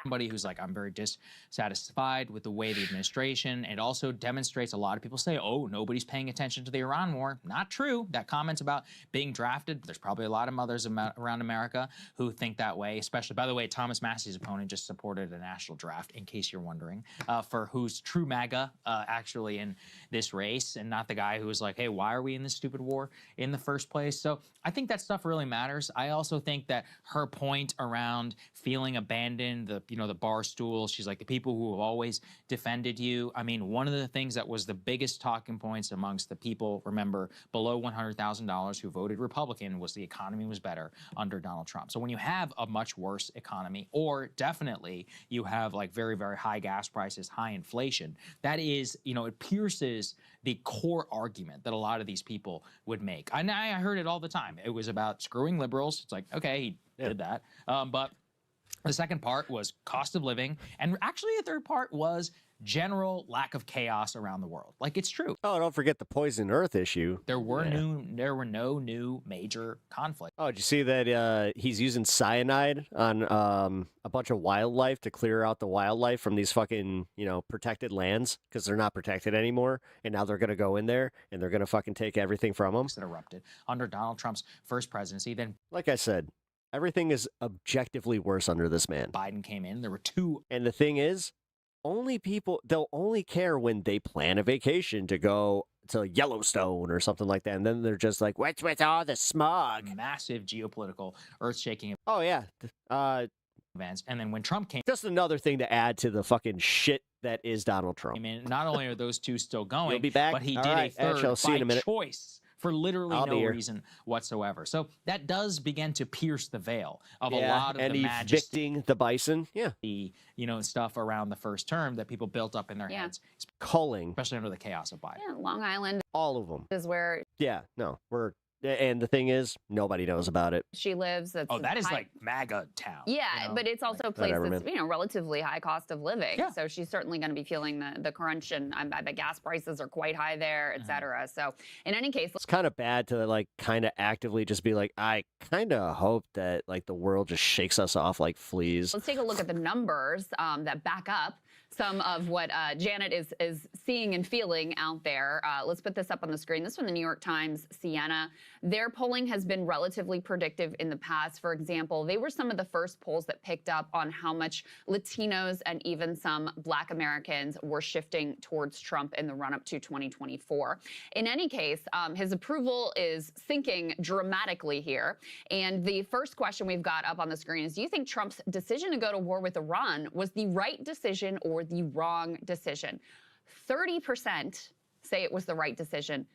somebody who's like, I'm very dissatisfied with the way the administration. It also demonstrates a lot of people say, oh, nobody's paying attention to the Iran war. Not true. That comment about being drafted, there's probably a lot of mothers around America who think that way, especially, by the way, Thomas Massey's opponent just supported a national draft, in case you're wondering, for who's true MAGA actually in this race, and not the guy who was like, hey, why are we in this stupid war in the first place? So I think that stuff really matters. I also think that her point around feeling abandoned, the bar stool, she's like, the people who have always defended you. I mean, one of the things that was the biggest talking points amongst the people, remember, below $100,000 who voted Republican was the economy was better under Donald Trump. So when you have a much worse economy, or definitely you have like very, very high gas prices, high inflation, that is, it pierces the core argument that a lot of these people would make. And I heard it all the time. It was about screwing liberals. It's like, okay, he did that. But the second part was cost of living. And actually a third part was general lack of chaos around the world. Like, it's true. Oh, don't forget the poison earth issue. There were no new major conflicts. Oh, did you see that he's using cyanide on a bunch of wildlife to clear out the wildlife from these fucking, protected lands because they're not protected anymore. And now they're going to go in there and they're going to fucking take everything from them. That erupted under Donald Trump's first presidency. Then, like I said, everything is objectively worse under this man. Biden came in. There were two. And the thing is, they'll only care when they plan a vacation to go to Yellowstone or something like that. And then they're just like, what's with all the smog? Massive geopolitical earth-shaking. Oh, yeah. Events. And then when Trump came. Just another thing to add to the fucking shit that is Donald Trump. I mean, not only are those two still going, He'll be back. But he all did right. a third see you in a by minute. choice. For literally no reason whatsoever. So that does begin to pierce the veil of a lot of the majesty. Evicting the bison. Yeah. The, stuff around the first term that people built up in their heads. Culling. Especially under the chaos of Biden. Yeah, Long Island. All of them. Is where. Yeah, no, and the thing is, nobody knows about it. She lives. That is like MAGA town. Yeah, but it's also a place that's relatively high cost of living. Yeah. So she's certainly going to be feeling the crunch, and I bet gas prices are quite high there, et cetera. So in any case, it's kind of bad to kind of actively just be like, I kind of hope that the world just shakes us off like fleas. Let's take a look at the numbers that back up some of what Janet is seeing and feeling out there. Let's put this up on the screen. This one, the New York Times, Siena. Their polling has been relatively predictive in the past. For example, they were some of the first polls that picked up on how much Latinos and even some Black Americans were shifting towards Trump in the run-up to 2024. In any case, his approval is sinking dramatically here. And the first question we've got up on the screen is, do you think Trump's decision to go to war with Iran was the right decision or the wrong decision? 30% say it was the right decision.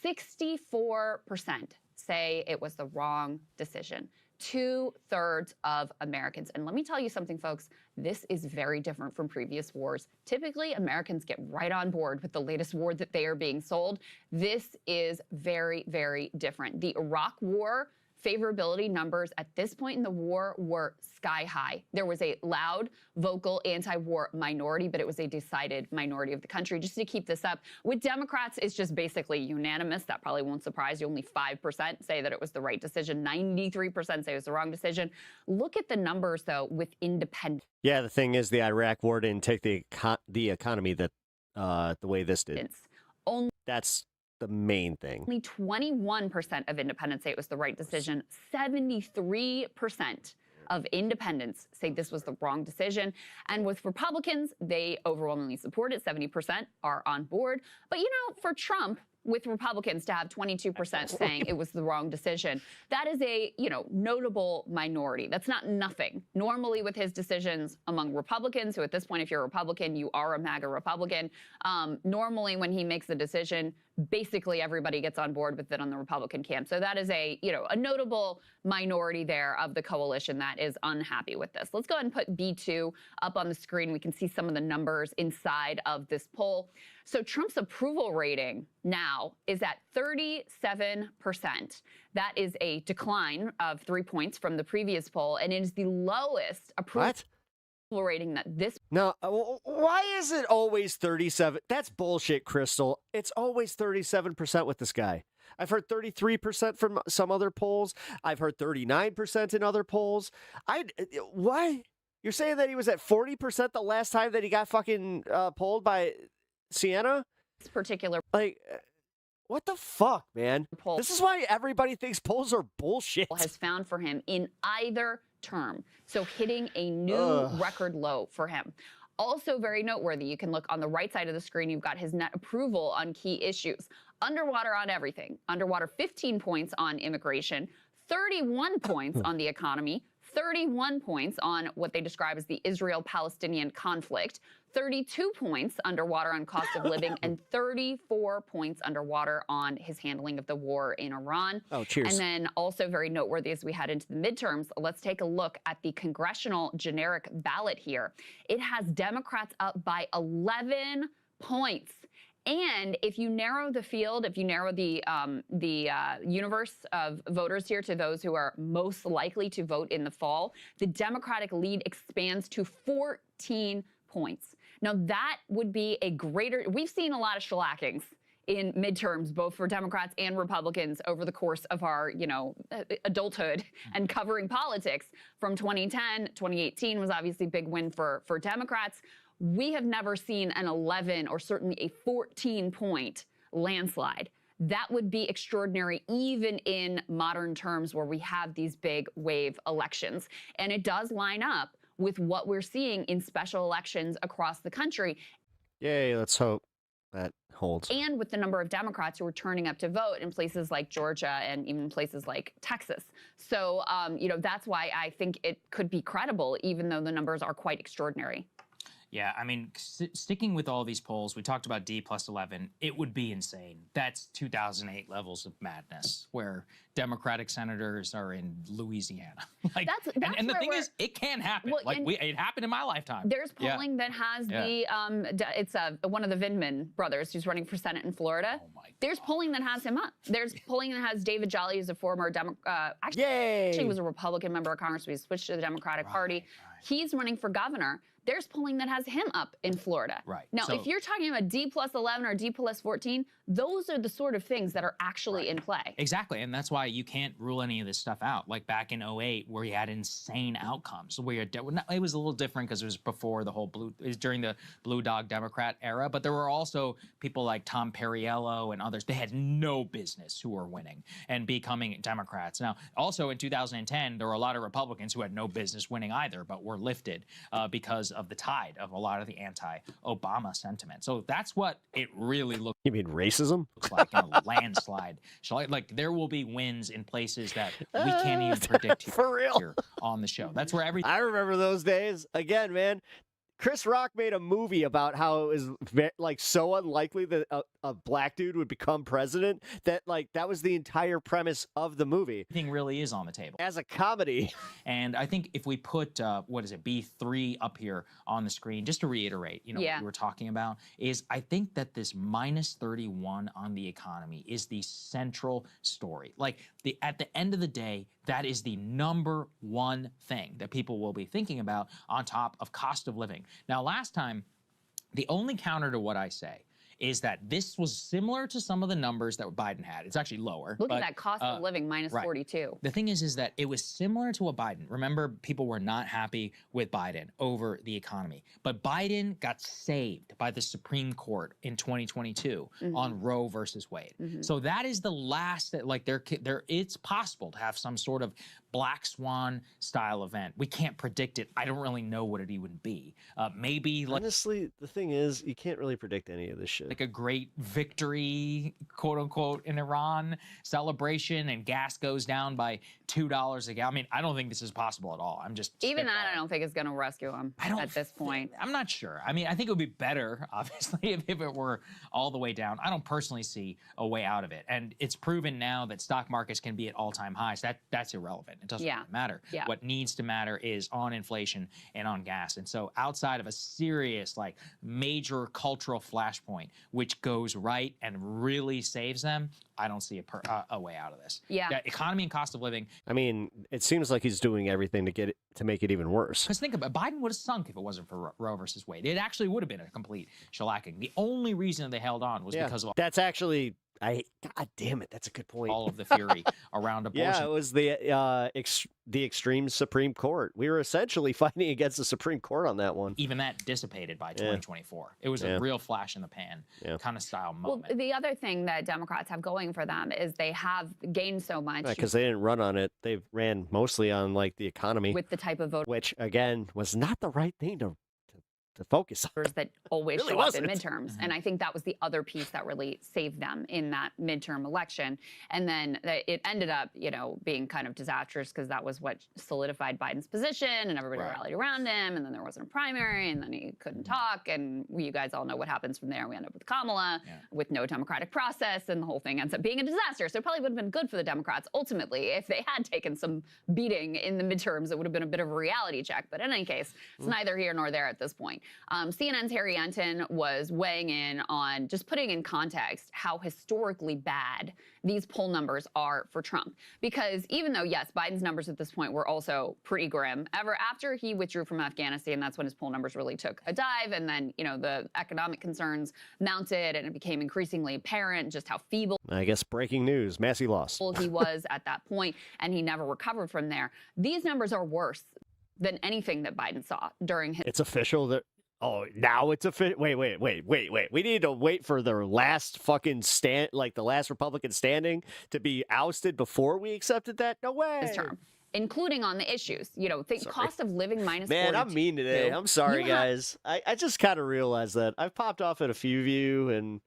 64% say it was the wrong decision. 2/3 of Americans. And let me tell you something, folks, this is very different from previous wars. Typically, Americans get right on board with the latest war that they are being sold. This is very, very different. The Iraq War favorability numbers at this point in the war were sky high. There was a loud, vocal anti-war minority, but it was a decided minority of the country. Just to keep this up, with Democrats, it's just basically unanimous. That probably won't surprise you. Only 5% say that it was the right decision. 93% say it was the wrong decision. Look at the numbers, though, with independents. Yeah, the thing is, the Iraq war didn't take the economy that the way this did. That's the main thing. Only 21% of independents say it was the right decision. 73% of independents say this was the wrong decision. And with Republicans, they overwhelmingly support it. 70% are on board. But, for Trump, with Republicans to have 22% saying it was the wrong decision. That is a, notable minority. That's not nothing. Normally with his decisions among Republicans, who at this point, if you're a Republican, you are a MAGA Republican, normally when he makes a decision, basically everybody gets on board with it on the Republican camp. So that is a notable minority there of the coalition that is unhappy with this. Let's go ahead and put B2 up on the screen. We can see some of the numbers inside of this poll. So Trump's approval rating now is at 37%. That is a decline of 3 points from the previous poll, and it is the lowest approval rating that this. No, why is it always 37? That's bullshit, Crystal. It's always 37% with this guy. I've heard 33% from some other polls. I've heard 39% in other polls. Why? You're saying that he was at 40% the last time that he got fucking polled by Sienna? This particular. What the fuck, man? This is why everybody thinks polls are bullshit. Has found for him in either term. So hitting a new record low for him. Also very noteworthy, you can look on the right side of the screen, you've got his net approval on key issues. Underwater on everything. Underwater 15 points on immigration, 31 points on the economy, 31 points on what they describe as the Israel-Palestinian conflict, 32 points underwater on cost of living, and 34 points underwater on his handling of the war in Iran. Oh, cheers. And then also very noteworthy as we head into the midterms, let's take a look at the congressional generic ballot here. It has Democrats up by 11 points. And if you narrow the field, if you narrow the universe of voters here to those who are most likely to vote in the fall, the Democratic lead expands to 14 points. Now, that would be a greater. We've seen a lot of shellackings in midterms, both for Democrats and Republicans over the course of our, adulthood and covering politics. From 2010, 2018 was obviously a big win for Democrats. We have never seen an 11 or certainly a 14-point landslide. That would be extraordinary even in modern terms where we have these big wave elections. And it does line up with what we're seeing in special elections across the country. Yay, let's hope that holds. And with the number of Democrats who are turning up to vote in places like Georgia and even places like Texas. So, that's why I think it could be credible, even though the numbers are quite extraordinary. Yeah, I mean, sticking with all these polls, we talked about D plus 11. It would be insane. That's 2008 levels of madness, where Democratic senators are in Louisiana. And the thing is, it can happen. Well, it happened in my lifetime. There's polling that has it's one of the Vindman brothers who's running for Senate in Florida. Oh There's polling that has him up. There's polling that has David Jolly, who's a former actually was a Republican member of Congress, but he switched to the Democratic Party. He's running for governor. There's polling that has him up in Florida. Right. Now, if you're talking about D plus 11 or D plus 14, those are the sort of things that are actually in play. Exactly, and that's why you can't rule any of this stuff out. Like back in 08, where you had insane outcomes. Where it was a little different because it was before the whole it was during the Blue Dog Democrat era, but there were also people like Tom Perriello and others. They had no business who were winning and becoming Democrats. Now, also in 2010, there were a lot of Republicans who had no business winning either, but were lifted because of the tide of a lot of the anti-Obama sentiment. So that's what it really looks. You mean racism? Looks like a landslide. Like there will be wins in places that we can't even predict here, for real here on the show. That's where everything. I remember those days. Again, man. Chris Rock made a movie about how it was so unlikely that a black dude would become president that that was the entire premise of the movie. Everything really is on the table as a comedy. And I think if we put B3 up here on the screen, just to reiterate, what we were talking about is I think that this minus 31 on the economy is the central story. At the end of the day, that is the number one thing that people will be thinking about on top of cost of living. Now, last time, the only counter to what I say is that this was similar to some of the numbers that Biden had. It's actually lower. Look at that cost of living, minus 42. The thing is that it was similar to a Biden. Remember, people were not happy with Biden over the economy. But Biden got saved by the Supreme Court in 2022 on Roe versus Wade. So that is the last, it's possible to have some sort of black swan style event. We can't predict it. I don't really know what it would be. Maybe honestly, the thing is, you can't really predict any of this shit. like a great victory, quote unquote, in Iran celebration, and gas goes down by $2 a gallon. I mean, I don't think this is possible at all. I'm just even that. I don't think is going to rescue him at this point. I'm not sure. I mean, I think it would be better, obviously, if it were all the way down. I don't personally see a way out of it, and it's proven now that stock markets can be at all-time highs. That's irrelevant. It doesn't really matter. What needs to matter is on inflation and on gas. And so, outside of a serious, like, major cultural flashpoint, which goes right and really saves them, I don't see a way out of this. The economy and cost of living. I mean, it seems like he's doing everything to make it even worse. Because think about it, Biden would have sunk if it wasn't for Roe versus Wade. It actually would have been a complete shellacking. The only reason they held on was because of that's actually. God damn it, that's a good point. All of the fury around abortion. Yeah, it was the extreme Supreme Court. We were essentially fighting against the Supreme Court on that one. Even that dissipated by 2024. It was a real flash in the pan kind of style moment. Well, the other thing that Democrats have going for them is they have gained so much. Because they didn't run on it. They ran mostly on like the economy. With the type of vote. Which, again, was not the right thing to focus on. That always really show wasn't. up in midterms. And I think that was the other piece that really saved them in that midterm election. And then it ended up, being kind of disastrous because that was what solidified Biden's position and everybody rallied around him. And then there wasn't a primary and then he couldn't talk. And you guys all know what happens from there. We end up with Kamala with no democratic process and the whole thing ends up being a disaster. So it probably would have been good for the Democrats ultimately if they had taken some beating in the midterms. It would have been a bit of a reality check. But in any case, it's neither here nor there at this point. CNN's Harry Enton was weighing in on just putting in context how historically bad these poll numbers are for Trump. Because even though, yes, Biden's numbers at this point were also pretty grim, after he withdrew from Afghanistan, that's when his poll numbers really took a dive. And then, the economic concerns mounted and it became increasingly apparent just how feeble. I guess breaking news, Massey lost. He was at that point, and he never recovered from there. These numbers are worse than anything that Biden saw during his. It's official that. Oh, now it's official. Wait. We need to wait for their last fucking stand, like the last Republican standing, to be ousted before we accepted that? No way. His term, including on the issues. Think cost of living minus. Man, 42. I'm mean today. I'm sorry, guys. I just kind of realized that. I've popped off at a few of you, and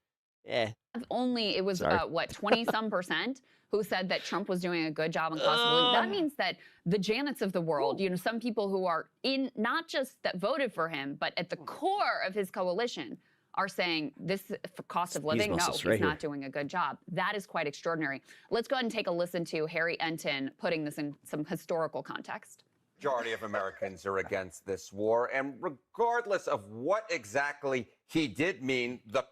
only it was 20-some% who said that Trump was doing a good job on cost of living. That means that the Janets of the world, some people who are in, not just that voted for him, but at the core of his coalition are saying this for cost of living, no, he's not doing a good job. That is quite extraordinary. Let's go ahead and take a listen to Harry Enton putting this in some historical context. Majority of Americans are against this war, and regardless of what exactly he did mean, the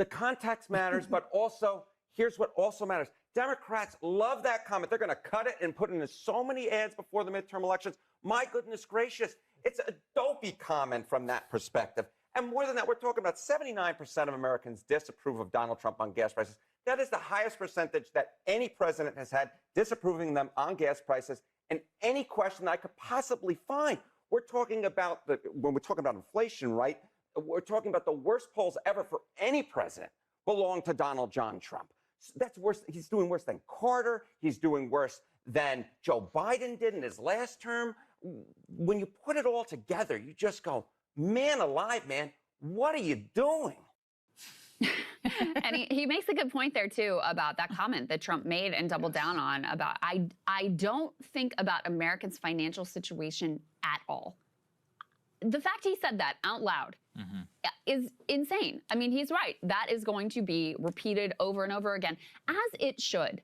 context matters, but also here's what also matters. Democrats love that comment. They're going to cut it and put it in so many ads before the midterm elections. My goodness gracious, it's a dopey comment from that perspective. And more than that, we're talking about 79% of Americans disapprove of Donald Trump on gas prices. That is the highest percentage that any president has had disapproving them on gas prices in any question I could possibly find. We're talking about when we're talking about inflation, right? We're talking about the worst polls ever for any president belong to Donald John Trump. That's worse. He's doing worse than Carter. He's doing worse than Joe Biden did in his last term. When you put it all together, you just go, man alive, man, what are you doing? And he makes a good point there, too, about that comment that Trump made and doubled down on about, I don't think about Americans' financial situation at all. The fact he said that out loud is insane. I mean, he's right. That is going to be repeated over and over again, as it should,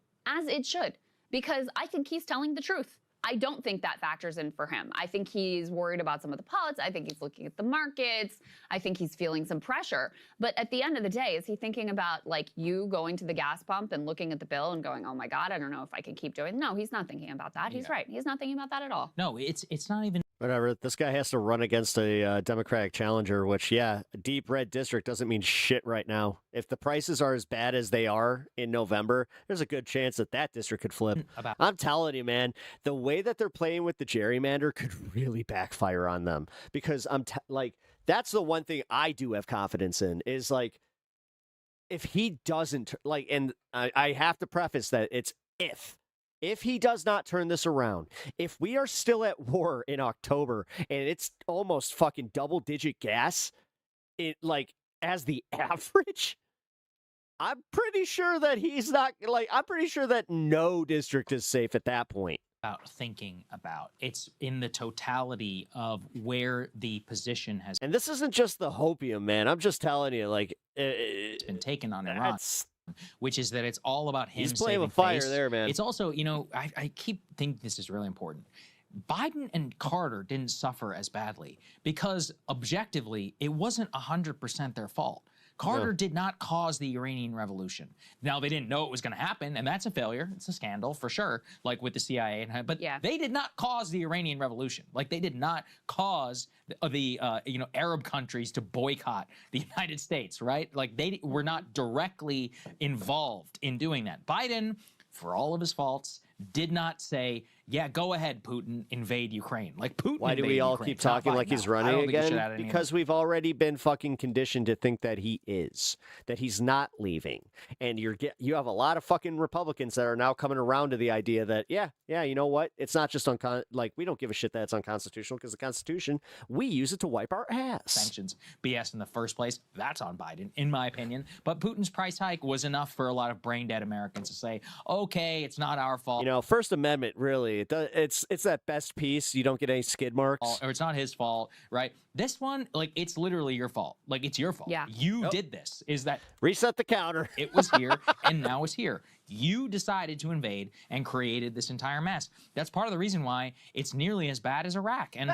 because I think he's telling the truth. I don't think that factors in for him. I think he's worried about some of the politics. I think he's looking at the markets. I think he's feeling some pressure. But at the end of the day, is he thinking about like you going to the gas pump and looking at the bill and going, oh my God, I don't know if I can keep doing it. No, he's not thinking about that. He's right. He's not thinking about that at all. No, it's not even. Whatever. This guy has to run against a Democratic challenger, which, a deep red district doesn't mean shit right now. If the prices are as bad as they are in November, there's a good chance that district could flip. I'm telling you, man, the way that they're playing with the gerrymander could really backfire on them. Because that's the one thing I do have confidence in is like, if he doesn't, and I have to preface that it's if he does not turn this around, if we are still at war in October and it's almost fucking double-digit gas, as the average, I'm pretty sure that he's not I'm pretty sure that no district is safe at that point. Thinking about it's in the totality of where the position has. And this isn't just the hopium, man. I'm just telling you, it's been taken on Iran. Which is that it's all about him. He's playing with saving face. fire there, man. It's also, I keep thinking this is really important. Biden and Carter didn't suffer as badly because objectively, it wasn't 100% their fault. Carter did not cause the Iranian Revolution. Now, they didn't know it was going to happen, and that's a failure. It's a scandal for sure, like with the CIA. But they did not cause the Iranian Revolution. Like, they did not cause the Arab countries to boycott the United States, right? Like, they were not directly involved in doing that. Biden, for all of his faults, did not say, yeah, go ahead, Putin, invade Ukraine. Like, Putin Why do we all Ukraine. keep talking like he's running again? Because we've already been fucking conditioned to think that he is, that he's not leaving. And you have a lot of fucking Republicans that are now coming around to the idea that, yeah, you know what? It's not just we don't give a shit that it's unconstitutional because the Constitution, we use it to wipe our ass. Sanctions BS in the first place. That's on Biden, in my opinion. But Putin's price hike was enough for a lot of brain-dead Americans to say, okay, it's not our fault. First Amendment, really, it's that best piece. You don't get any skid marks. Or it's not his fault, right? This one, it's literally your fault. Like, it's your fault. Yeah. You did this. Is that reset the counter? It was here, and now it's here. You decided to invade and created this entire mess. That's part of the reason why it's nearly as bad as Iraq. And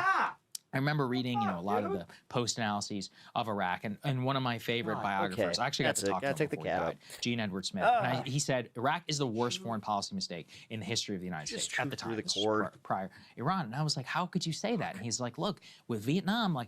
I remember reading, a lot of the post-analyses of Iraq, and one of my favorite biographers, I actually got to talk to him before he died, Gene Edward Smith, and he said Iraq is the worst foreign policy mistake in the history of the United States at the time, prior Iran. And I was like, how could you say that? And he's like, look, with Vietnam,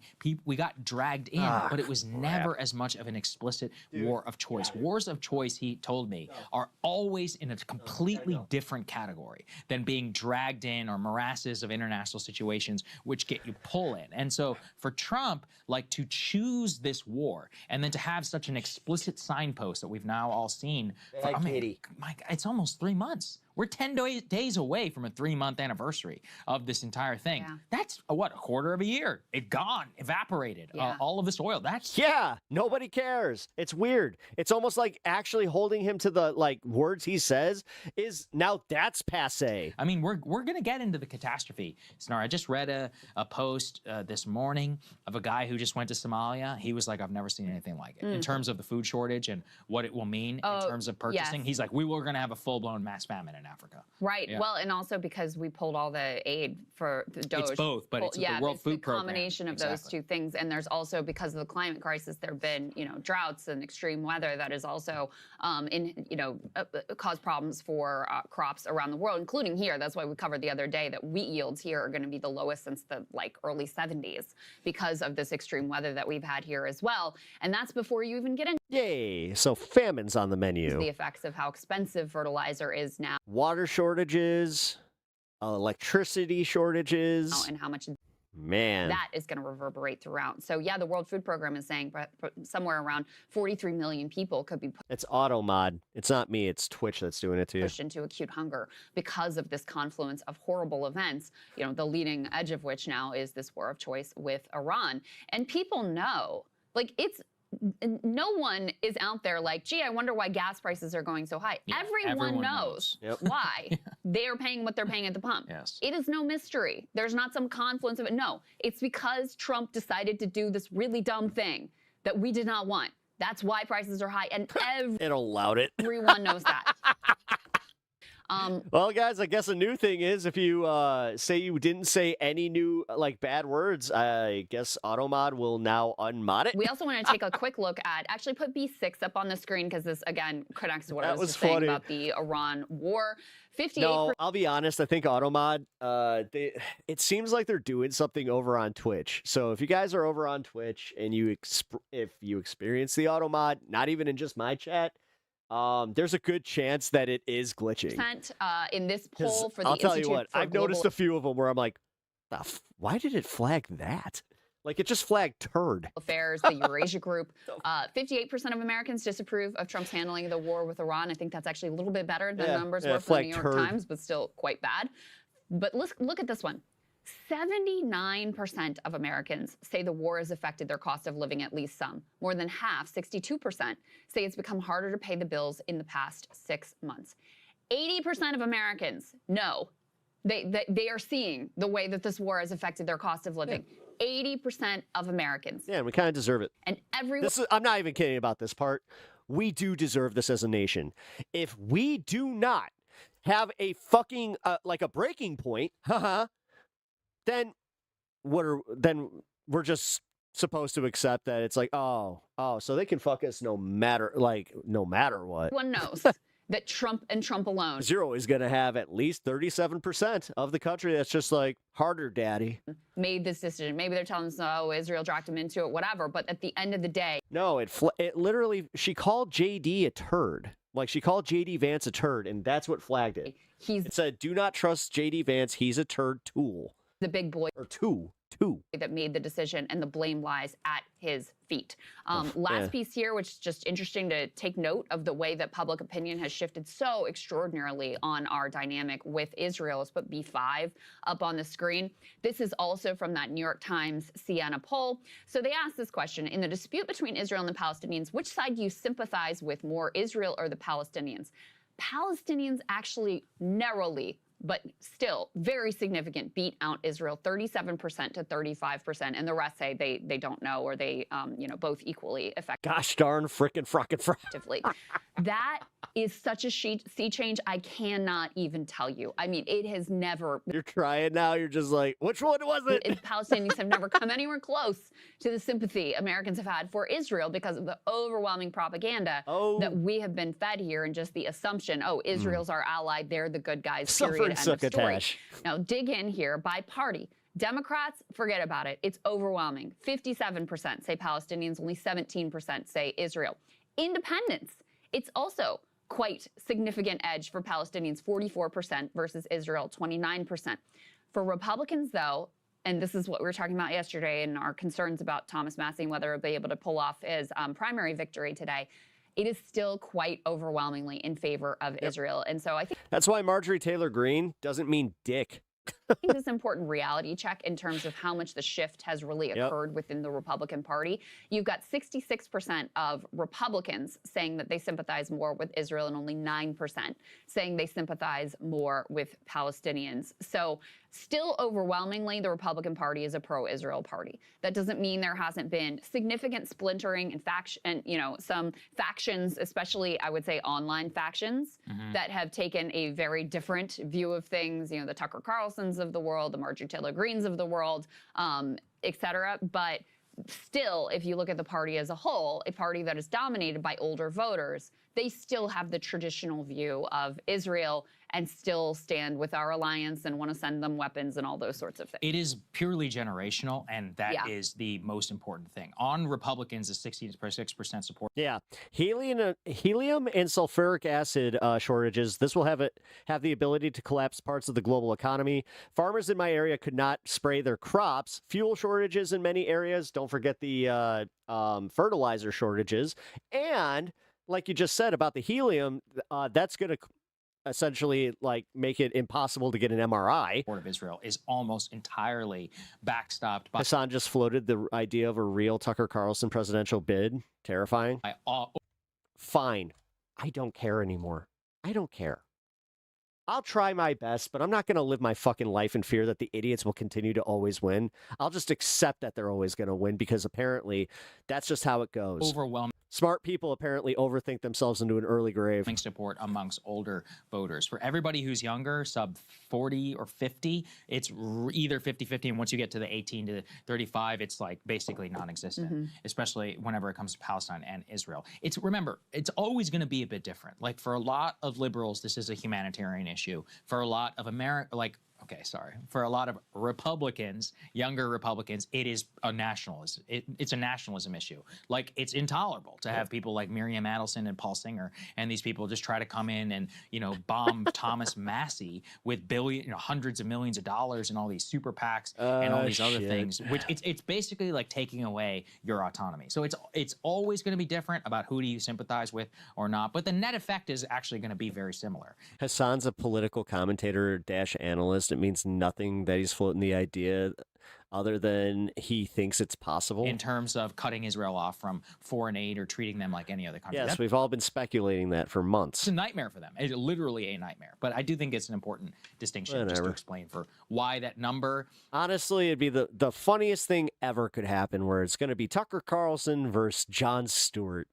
we got dragged in, but it was never as much of an explicit war of choice. Wars of choice, he told me, are always in a completely different category than being dragged in or morasses of international situations which get you pulled in. And so for Trump, to choose this war and then to have such an explicit signpost that we've now all seen, it's almost 3 months. We're 10 days away from a 3-month anniversary of this entire thing. Yeah. That's, a quarter of a year. It gone, evaporated. Yeah. All of this oil. Nobody cares. It's weird. It's almost like actually holding him to the words he says is now that's passe. I mean, we're going to get into the catastrophe scenario. I just read a post this morning of a guy who just went to Somalia. He was like, I've never seen anything like it in terms of the food shortage and what it will mean in terms of purchasing. Yes. He's like, we were going to have a full-blown mass famine in Africa. Right. Yeah. Well, and also because we pulled all the aid for the Doge. It's both, but it's the World Food Program. Combination of those two things. And there's also, because of the climate crisis, there have been, droughts and extreme weather that is also, cause problems for crops around the world, including here. That's why we covered the other day that wheat yields here are going to be the lowest since the early 70s because of this extreme weather that we've had here as well. And that's before you even get into Yay! So famine's on the menu. The effects of how expensive fertilizer is now. Water shortages, electricity shortages. And how much Man. That is going to reverberate throughout. So, yeah, the World Food Program is saying somewhere around 43 million people could be It's AutoMod. It's not me. It's Twitch that's doing it to you. Pushed into acute hunger because of this confluence of horrible events, the leading edge of which now is this war of choice with Iran. And people know, no one is out there like, gee, I wonder why gas prices are going so high. Yeah, everyone knows why they are paying what they're paying at the pump. Yes. It is no mystery. There's not some confluence of it. No, it's because Trump decided to do this really dumb thing that we did not want. That's why prices are high. And it allowed it. Everyone knows that. Well, guys, I guess a new thing is if you say you didn't say any new bad words, I guess AutoMod will now unmod it. We also want to take a quick look at actually put B6 up on the screen because this again connects to what I was just saying about the Iran war. 58%. No, I'll be honest. I think AutoMod, it seems like they're doing something over on Twitch. So if you guys are over on Twitch and if you experience the AutoMod, not even in just my chat. There's a good chance that it is glitching. In this poll for the I'll tell you what, I've noticed a few of them where I'm like, why did it flag that? It just flagged turd. Affairs, the Eurasia Group. 58% of Americans disapprove of Trump's handling of the war with Iran. I think that's actually a little bit better than the numbers were for the New York Times, but still quite bad. But let's look at this one. 79% of Americans say the war has affected their cost of living at least some. More than half, 62%, say it's become harder to pay the bills in the past 6 months. 80% of Americans know they are seeing the way that this war has affected their cost of living. 80% of Americans. Yeah, and we kind of deserve it. And everyone. I'm not even kidding about this part. We do deserve this as a nation. If we do not have a fucking like a breaking point, then we're just supposed to accept that it's like, oh, so they can fuck us no matter what. Everyone knows that Trump and Trump alone. Zero is going to have at least 37% of the country that's just like, harder, daddy. Made this decision. Maybe they're telling us, oh, Israel dragged him into it, whatever. But at the end of the day. No, it literally, she called JD a turd. Like, she called JD Vance a turd, and that's what flagged it. It said, do not trust JD Vance. He's a turd tool. The big boy. Or two. That made the decision, and the blame lies at his feet. Last piece here, which is just interesting to take note of the way that public opinion has shifted so extraordinarily on our dynamic with Israel. Let's put B5 up on the screen. This is also from that New York Times Siena poll. So they asked this question: in the dispute between Israel and the Palestinians, which side do you sympathize with more, Israel or the Palestinians? Palestinians actually narrowly, but still very significant, beat out Israel 37% to 35%, and the rest say they don't know, or they both equally effective. Gosh darn effectively. That is such a sea change. I cannot even tell you. I mean, it has never. You're trying now. You're just like, which one was it? Palestinians have never come anywhere close to the sympathy Americans have had for Israel because of the overwhelming propaganda that we have been fed here, and just the assumption, Israel's our ally, they're the good guys, period, end of story. Now, dig in here by party. Democrats, forget about it. It's overwhelming. 57% say Palestinians, only 17% say Israel. Independents, it's also quite significant edge for Palestinians, 44% versus Israel, 29%. For Republicans, though, and this is what we were talking about yesterday and our concerns about Thomas Massie and whether he'll be able to pull off his primary victory today, it is still quite overwhelmingly in favor of Israel. And so I think that's why Marjorie Taylor Greene doesn't mean dick. I think this is an important reality check in terms of how much the shift has really occurred within the Republican Party. You've got 66% of Republicans saying that they sympathize more with Israel, and only 9% saying they sympathize more with Palestinians. So still overwhelmingly, the Republican Party is a pro-Israel party. That doesn't mean there hasn't been significant splintering and some factions, especially I would say online factions, that have taken a very different view of things. The Tucker Carlsons of the world, the Marjorie Taylor Greenes of the world, et cetera. But still, if you look at the party as a whole, a party that is dominated by older voters, they still have the traditional view of Israel and still stand with our alliance and want to send them weapons and all those sorts of things. It is purely generational, and that is the most important thing. On Republicans, the 66% support. Yeah. Helium and sulfuric acid shortages. This will have the ability to collapse parts of the global economy. Farmers in my area could not spray their crops. Fuel shortages in many areas. Don't forget the fertilizer shortages. And like you just said about the helium, that's going to essentially like make it impossible to get an MRI. Support of Israel is almost entirely backstopped by. Hassan just floated the idea of a real Tucker Carlson presidential bid. Terrifying. Fine. I don't care anymore. I don't care. I'll try my best, but I'm not going to live my fucking life in fear that the idiots will continue to always win. I'll just accept that they're always going to win, because apparently that's just how it goes. Overwhelming. Smart people apparently overthink themselves into an early grave. Support amongst older voters. For everybody who's younger, sub 40 or 50, it's either 50-50, and once you get to the 18 to 35, it's like basically non-existent, especially whenever it comes to Palestine and Israel. Remember, it's always going to be a bit different. Like, for a lot of liberals, this is a humanitarian issue. For a lot of for a lot of Republicans, younger Republicans, it is a nationalism. It's a nationalism issue. Like, it's intolerable to have people like Miriam Adelson and Paul Singer and these people just try to come in and, bomb Thomas Massie with hundreds of millions of dollars and all these super PACs and all these other things, which it's basically like taking away your autonomy. So it's always going to be different about who do you sympathize with or not, but the net effect is actually going to be very similar. Hassan's a political commentator / analyst, it means nothing that he's floating the idea other than he thinks it's possible. In terms of cutting Israel off from foreign aid or treating them like any other country. Yes, That's we've all been speculating that for months. a nightmare for them. It's literally a nightmare. But I do think it's an important distinction just to explain for why that number. Honestly, it'd be the funniest thing ever could happen where it's going to be Tucker Carlson versus Jon Stewart.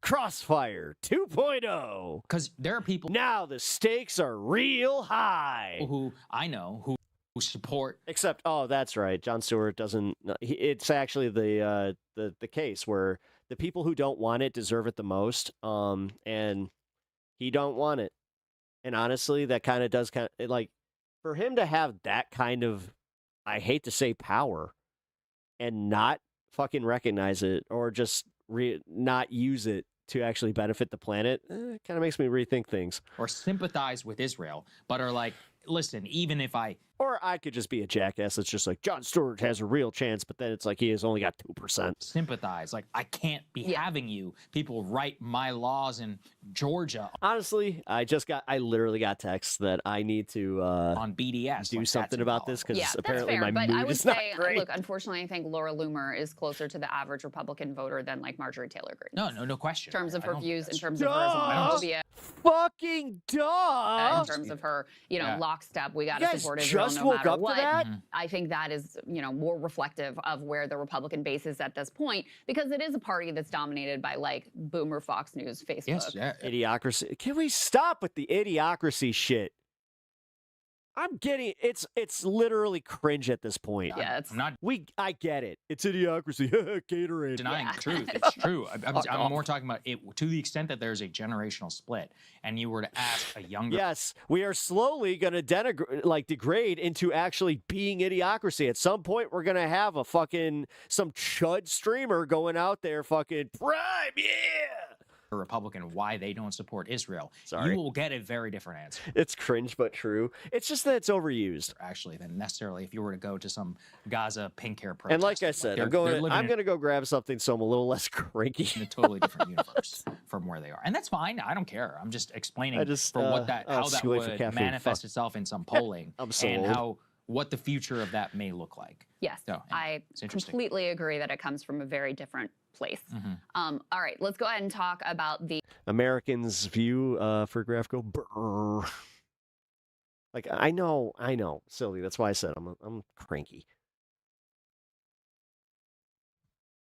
Crossfire 2.0. Because there are people. Now the stakes are real high. Who I know who support. Except, oh, that's right. Jon Stewart doesn't. It's actually the case where the people who don't want it deserve it the most. And he don't want it. And honestly, that kind of does like for him to have that kind of, I hate to say, power and not fucking recognize it or just not use it to actually benefit the planet, it kind of makes me rethink things. Or sympathize with Israel, but are like, listen, even if I... Or I could just be a jackass that's just like, Jon Stewart has a real chance, but then it's like he has only got 2%. Sympathize. Like, I can't be having you. People write my laws in Georgia. Honestly, I literally got texts that I need to... on BDS. Do something about this because apparently that's fair, my but mood I would is not say, great. look, unfortunately, I think Laura Loomer is closer to the average Republican voter than like Marjorie Taylor Greene. No question. In terms of her views, in terms Duh! of her Islamophobia. Fucking duh! In terms of her, lockstep, we got You to guys support Israel just no woke matter up to what. that? I think that is, more reflective of where the Republican base is at this point, because it is a party that's dominated by like boomer Fox News, Facebook. Yes, Idiocracy. Can we stop with the idiocracy shit? I'm getting it's literally cringe at this point. Yeah, it's not. I get it. It's idiocracy. Gatorade. Denying the truth. It's true. I'm more talking about it to the extent that there's a generational split, and you were to ask a younger. Yes, we are slowly going to degrade into actually being idiocracy. At some point, we're going to have some chud streamer going out there fucking prime, yeah. A Republican why they don't support Israel. Sorry. You will get a very different answer. It's cringe but true. It's just that it's overused. Actually, than necessarily if you were to go to some Gaza pink hair protest. And like I said, I'm going to go grab something so I'm a little less cranky. In a totally different universe from where they are. And that's fine. I don't care. I'm just explaining how that would manifest itself in some polling and what the future of that may look like. Yes, So, I completely agree that it comes from a very different place. All right, let's go ahead and talk about the Americans' view for graphical. Brr. Like I know, Sylvie. That's why I said I'm cranky.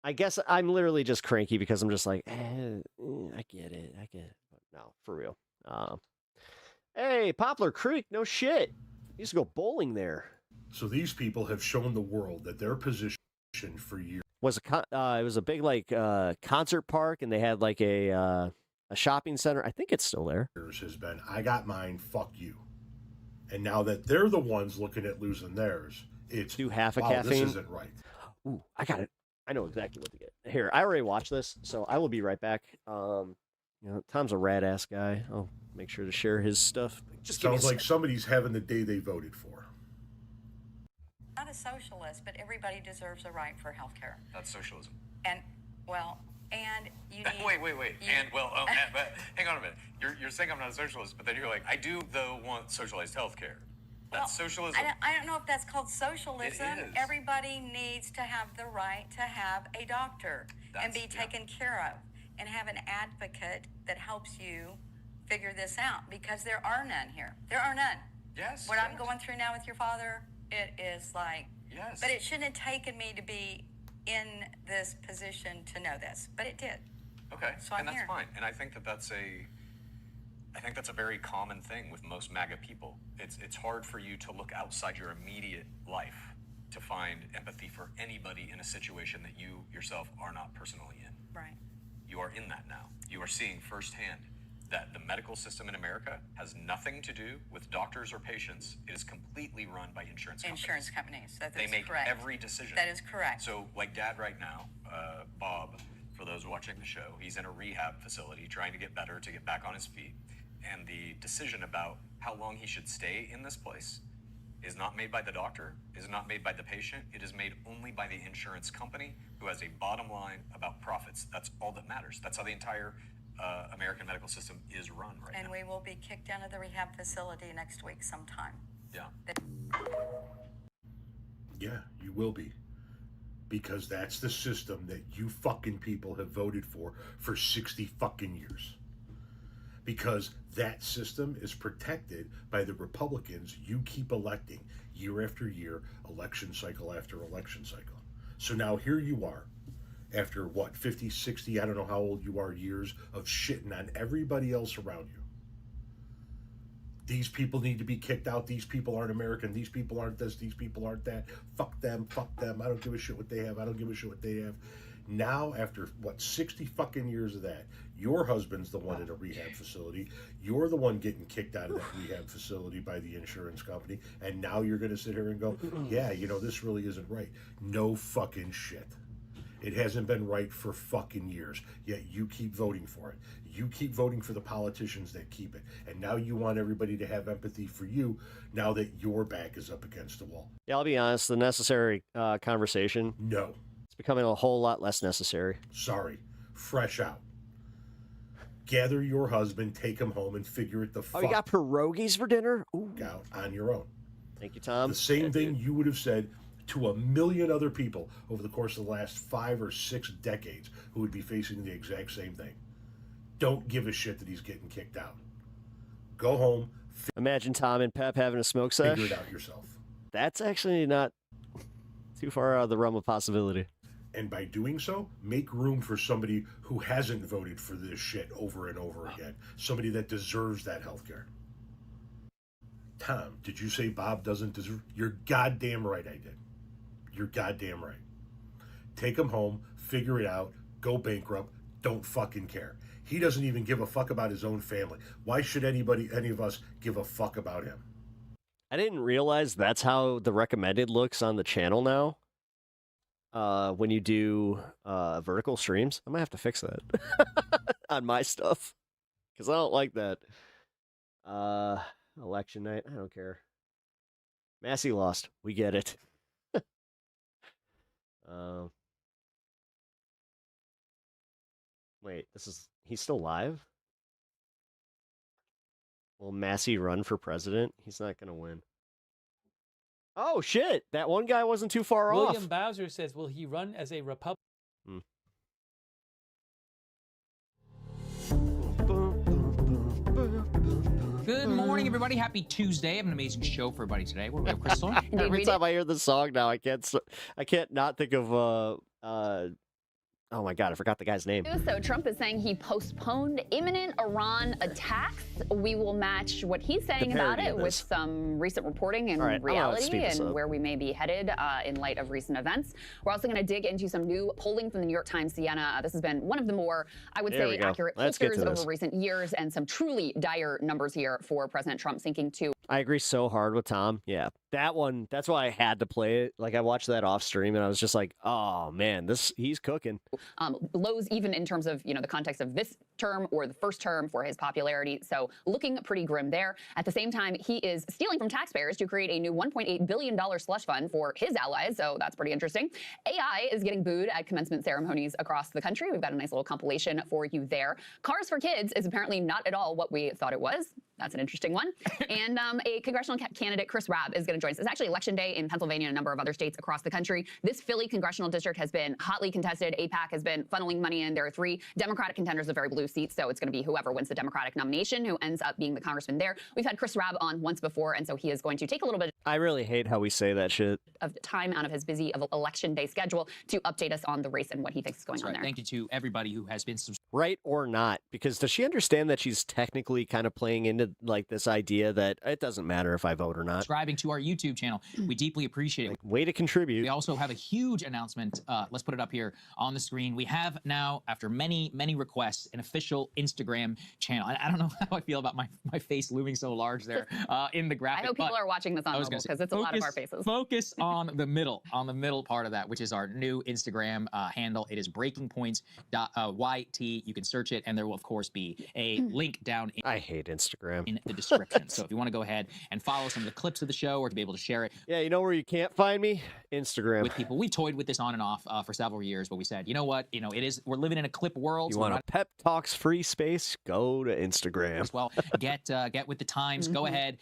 I guess I'm literally just cranky because I'm just like, I get it. But no, for real. Hey, Poplar Creek, no shit. You used to go bowling there. So these people have shown the world that their position for years it was a big concert park, and they had like a shopping center. I think it's still there. Has been, I got mine, fuck you. And now that they're the ones looking at losing theirs, it's do half a wow, caffeine. This isn't right. Ooh, I got it. I know exactly what to get. Here, I already watched this, so I will be right back. Tom's a rad ass guy. I'll make sure to share his stuff. Just sounds like somebody's having the day they voted for. Not a socialist, but everybody deserves a right for health care. That's socialism. And you need... Wait. But hang on a minute. You're saying I'm not a socialist, but then you're like, I do, though, want socialized health care. That's socialism. I don't know if that's called socialism. It is. Everybody needs to have the right to have a doctor and be taken care of and have an advocate that helps you figure this out, because there are none here. There are none. Yes. What I'm going through now with your father, it is like... Yes. But it shouldn't have taken me to be in this position to know this, but it did. Okay, So I'm and that's here. fine. And I think that's a very common thing with most MAGA people. It's hard for you to look outside your immediate life to find empathy for anybody in a situation that you yourself are not personally in. Right. You are in that now. You are seeing firsthand that the medical system in America has nothing to do with doctors or patients. It is completely run by insurance companies. Insurance companies. That They is make correct. every decision. That is correct. So, like Dad right now, Bob, for those watching the show, he's in a rehab facility trying to get better, to get back on his feet. And the decision about how long he should stay in this place is not made by the doctor, is not made by the patient. It is made only by the insurance company, who has a bottom line about profits. That's all that matters. That's how the entire American medical system is run right now. And we will be kicked out of the rehab facility next week sometime. Yeah, you will be. Because that's the system that you fucking people have voted for 60 fucking years. Because that system is protected by the Republicans you keep electing year after year, election cycle after election cycle. So now here you are, after what, 50, 60, I don't know how old you are, years of shitting on everybody else around you. These people need to be kicked out. These people aren't American. These people aren't this. These people aren't that. Fuck them. Fuck them. I don't give a shit what they have. I don't give a shit what they have. Now, after, 60 fucking years of that, your husband's the one at a rehab facility. You're the one getting kicked out of that rehab facility by the insurance company. And now you're going to sit here and go, yeah, this really isn't right. No fucking shit. It hasn't been right for fucking years. Yet you keep voting for it. You keep voting for the politicians that keep it. And now you want everybody to have empathy for you now that your back is up against the wall. Yeah, I'll be honest, the necessary conversation. No. It's becoming a whole lot less necessary. Sorry. Fresh out. Gather your husband, take him home, and figure it the fuck out. Oh, you got pierogies for dinner? Ooh. Out on your own. Thank you, Tom. The same thing you would have said to a million other people over the course of the last 5 or 6 decades who would be facing the exact same thing. Don't give a shit that he's getting kicked out. Go home. Imagine Tom and Pep having a smoke sesh. Figure it out yourself. That's actually not too far out of the realm of possibility. And by doing so, make room for somebody who hasn't voted for this shit over and over again. Somebody that deserves that health care. Tom, did you say Bob doesn't deserve? You're goddamn right I did. You're goddamn right. Take him home, figure it out, go bankrupt, don't fucking care. He doesn't even give a fuck about his own family. Why should any of us give a fuck about him? I didn't realize that's how the recommended looks on the channel now. When you do vertical streams, I might have to fix that on my stuff because I don't like that. Election night, I don't care. Massey lost. We get it. Wait, he's still live? Will Massey run for president? He's not going to win. Oh, shit. That one guy wasn't too far off. William Bowser says, will he run as a Republican? Good morning, everybody. Happy Tuesday. I have an amazing show for everybody today. What do we have, Crystal? Every time I hear the song now, I can't not think of oh my God, I forgot the guy's name. So Trump is saying he postponed imminent Iran attacks. We will match what he's saying about it with some recent reporting and reality and where we may be headed in light of recent events. We're also going to dig into some new polling from the New York Times Siena. This has been one of the more, I would say, accurate pollsters over recent years, and some truly dire numbers here for President Trump sinking to. I agree so hard with Tom. Yeah, that one, that's why I had to play it. Like, I watched that off stream and I was just like, oh man, he's cooking. Lows even in terms of, the context of this term or the first term for his popularity. So looking pretty grim there. At the same time, he is stealing from taxpayers to create a new $1.8 billion slush fund for his allies. So that's pretty interesting. AI is getting booed at commencement ceremonies across the country. We've got a nice little compilation for you there. Cars for Kids is apparently not at all what we thought it was. That's an interesting one. And a congressional candidate, Chris Rabb, is going to join us. It's actually election day in Pennsylvania and a number of other states across the country. This Philly congressional district has been hotly contested. AIPAC has been funneling money in. There are 3 Democratic contenders of very blue seats, so it's going to be whoever wins the Democratic nomination who ends up being the congressman there. We've had Chris Rabb on once before, and so he is going to take a little bit I really hate how we say that shit. Of time out of his busy election day schedule to update us on the race and what he thinks is going on there. Thank you to everybody who has been right or not, because does she understand that she's technically kind of playing into like this idea that it doesn't matter if I vote or not? Subscribing to our YouTube channel. We deeply appreciate it. Way to contribute. We also have a huge announcement. Let's put it up here on the screen. We have now, after many, many requests, an official Instagram channel. I don't know how I feel about my face looming so large there in the graphic. I hope people are watching this on mobile because it's a lot of our faces. Focus on the middle part of that, which is our new Instagram handle. It is breakingpoints.yt. You can search it, and there will, of course, be a link down. I hate Instagram. Instagram. In the description. So if you want to go ahead and follow some of the clips of the show or to be able to share it. Yeah, you know where you can't find me? Instagram. With people. We've toyed with this on and off for several years, but we said, you know what? We're living in a clip world. You so want a Pep Talks free space? Go to Instagram. As well, get with the times. Go ahead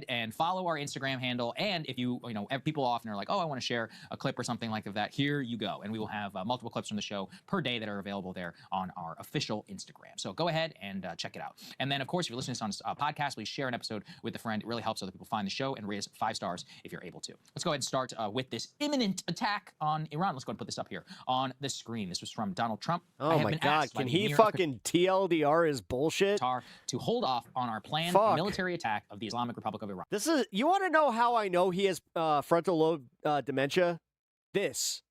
and follow our Instagram handle. And if people often are like, oh, I want to share a clip or something like that. Here you go. And we will have multiple clips from the show per day that are available there on our official Instagram. So go ahead and check it out. And then, of course, if you're listening to this on a podcast, please share an episode with a friend. It really helps other people find the show, and rate us 5 stars if you're able to. Let's go ahead and start with this imminent attack on Iran. Let's go ahead and put this up here on the screen. This was from Donald Trump. Oh my God, can he fucking TLDR his bullshit? To hold off on our planned military attack of the Islamic Republic of Iran. You want to know how I know he has frontal lobe dementia?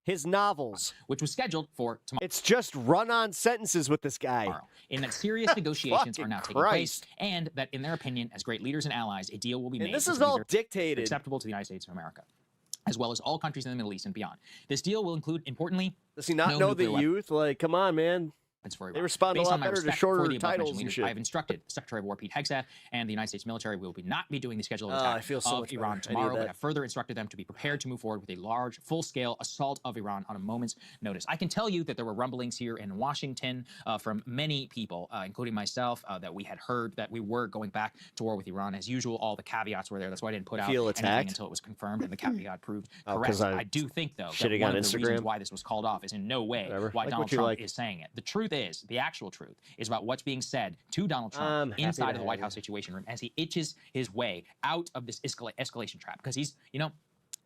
His novels. Which was scheduled for tomorrow. It's just run-on sentences with this guy. In that serious negotiations are now taking place, and that, in their opinion, as great leaders and allies, a deal will be made. And this is all dictated. Acceptable to the United States of America, as well as all countries in the Middle East and beyond. This deal will include, importantly, does he not know the youth? Like, come on, man. They respond a lot better to shorter titles and shit. I have instructed Secretary of War Pete Hegseth and the United States military will not be doing the scheduled attack of Iran tomorrow, but have further instructed them to be prepared to move forward with a large, full-scale assault of Iran on a moment's notice. I can tell you that there were rumblings here in Washington from many people, including myself, that we had heard that we were going back to war with Iran. As usual, all the caveats were there. That's why I didn't put out anything until it was confirmed and the caveat proved correct. I do think, though, that one of the reasons why this was called off is in no way why Donald Trump is saying it. The truth is, the actual truth is about what's being said to Donald Trump inside of the White House Situation Room as he itches his way out of this escalation trap, because he's,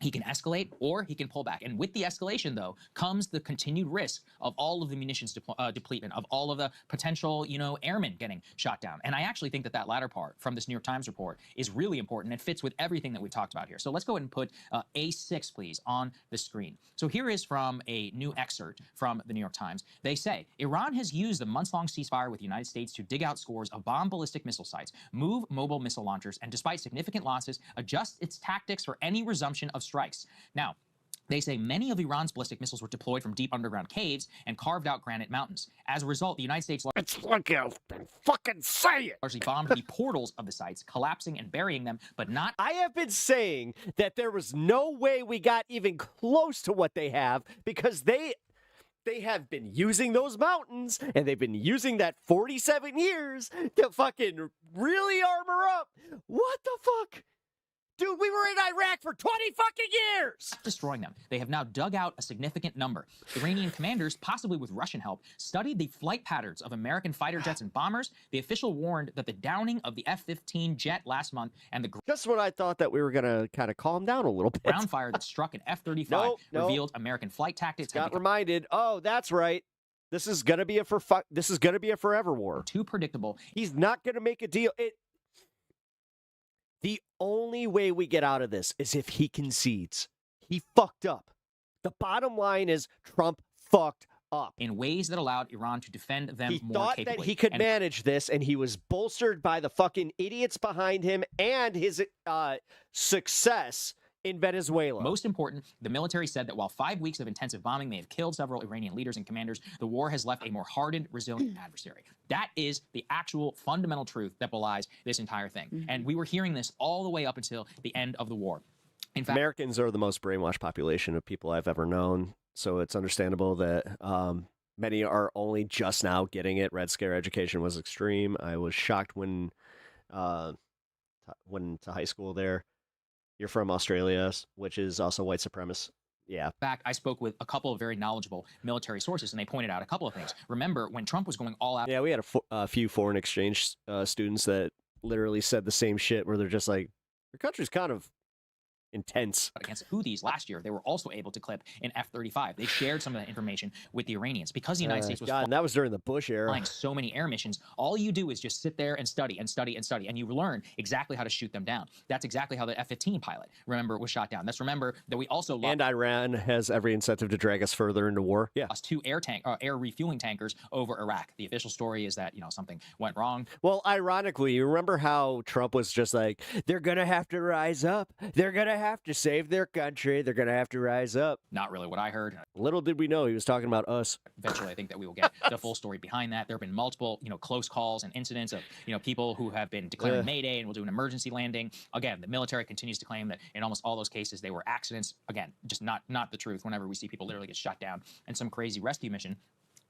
he can escalate or he can pull back. And with the escalation, though, comes the continued risk of all of the munitions depletion, of all of the potential, airmen getting shot down. And I actually think that latter part from this New York Times report is really important. It fits with everything that we've talked about here. So let's go ahead and put A6, please, on the screen. So here is from a new excerpt from the New York Times. They say, Iran has used the months-long ceasefire with the United States to dig out scores of bomb ballistic missile sites, move mobile missile launchers, and despite significant losses, adjust its tactics for any resumption of strikes. Now, they say many of Iran's ballistic missiles were deployed from deep underground caves and carved out granite mountains. As a result, the United States fucking say it. Largely bombed the portals of the sites, collapsing and burying them, but not. I have been saying that there was no way we got even close to what they have, because they have been using those mountains, and they've been using that 47 years to fucking really armor up. What the fuck? Dude, we were in Iraq for 20 fucking years! Destroying them. They have now dug out a significant number. Iranian commanders, possibly with Russian help, studied the flight patterns of American fighter jets and bombers. The official warned that the downing of the F-15 jet last month and the just when I thought that we were going to kind of calm down a little bit. Ground fire that struck an F-35 revealed American flight tactics. Got reminded, oh, that's right. This is going to be a forever war. Too predictable. He's not going to make a deal. The only way we get out of this is if he concedes. He fucked up. The bottom line is Trump fucked up. In ways that allowed Iran to defend them more capably. He thought that he could manage this, and he was bolstered by the fucking idiots behind him and his success in Venezuela. Most important, the military said that while 5 weeks of intensive bombing may have killed several Iranian leaders and commanders, the war has left a more hardened, resilient adversary. That is the actual fundamental truth that belies this entire thing. And we were hearing this all the way up until the end of the war. In fact, Americans are the most brainwashed population of people I've ever known, so it's understandable that many are only just now getting it. Red Scare education was extreme. I was shocked when to high school there. You're from Australia, which is also white supremacist. Yeah. In fact, I spoke with a couple of very knowledgeable military sources, and they pointed out a couple of things. Remember, when Trump was going all out... Yeah, we had a few foreign exchange students that literally said the same shit, where they're just like, your country's kind of intense. Against the Houthis last year, they were also able to clip an F-35. They shared some of that information with the Iranians. Because the United States was and that was during the Bush era. Flying so many air missions, all you do is just sit there and study and study and study, and you learn exactly how to shoot them down. That's exactly how the F-15 pilot, remember, was shot down. Let's remember that we also lost... And Iran has every incentive to drag us further into war. Yeah. Lost 2 air refueling tankers over Iraq. The official story is that, something went wrong. Well, ironically, you remember how Trump was just like, they're going to have to rise up. They're going to have to save their country. They're going to have to rise up. Not really what I heard. Little did we know he was talking about us. Eventually, I think that we will get the full story behind that. There have been multiple, close calls and incidents of, people who have been declaring Mayday and will do an emergency landing. Again, the military continues to claim that in almost all those cases, they were accidents. Again, just not the truth whenever we see people literally get shut down and some crazy rescue mission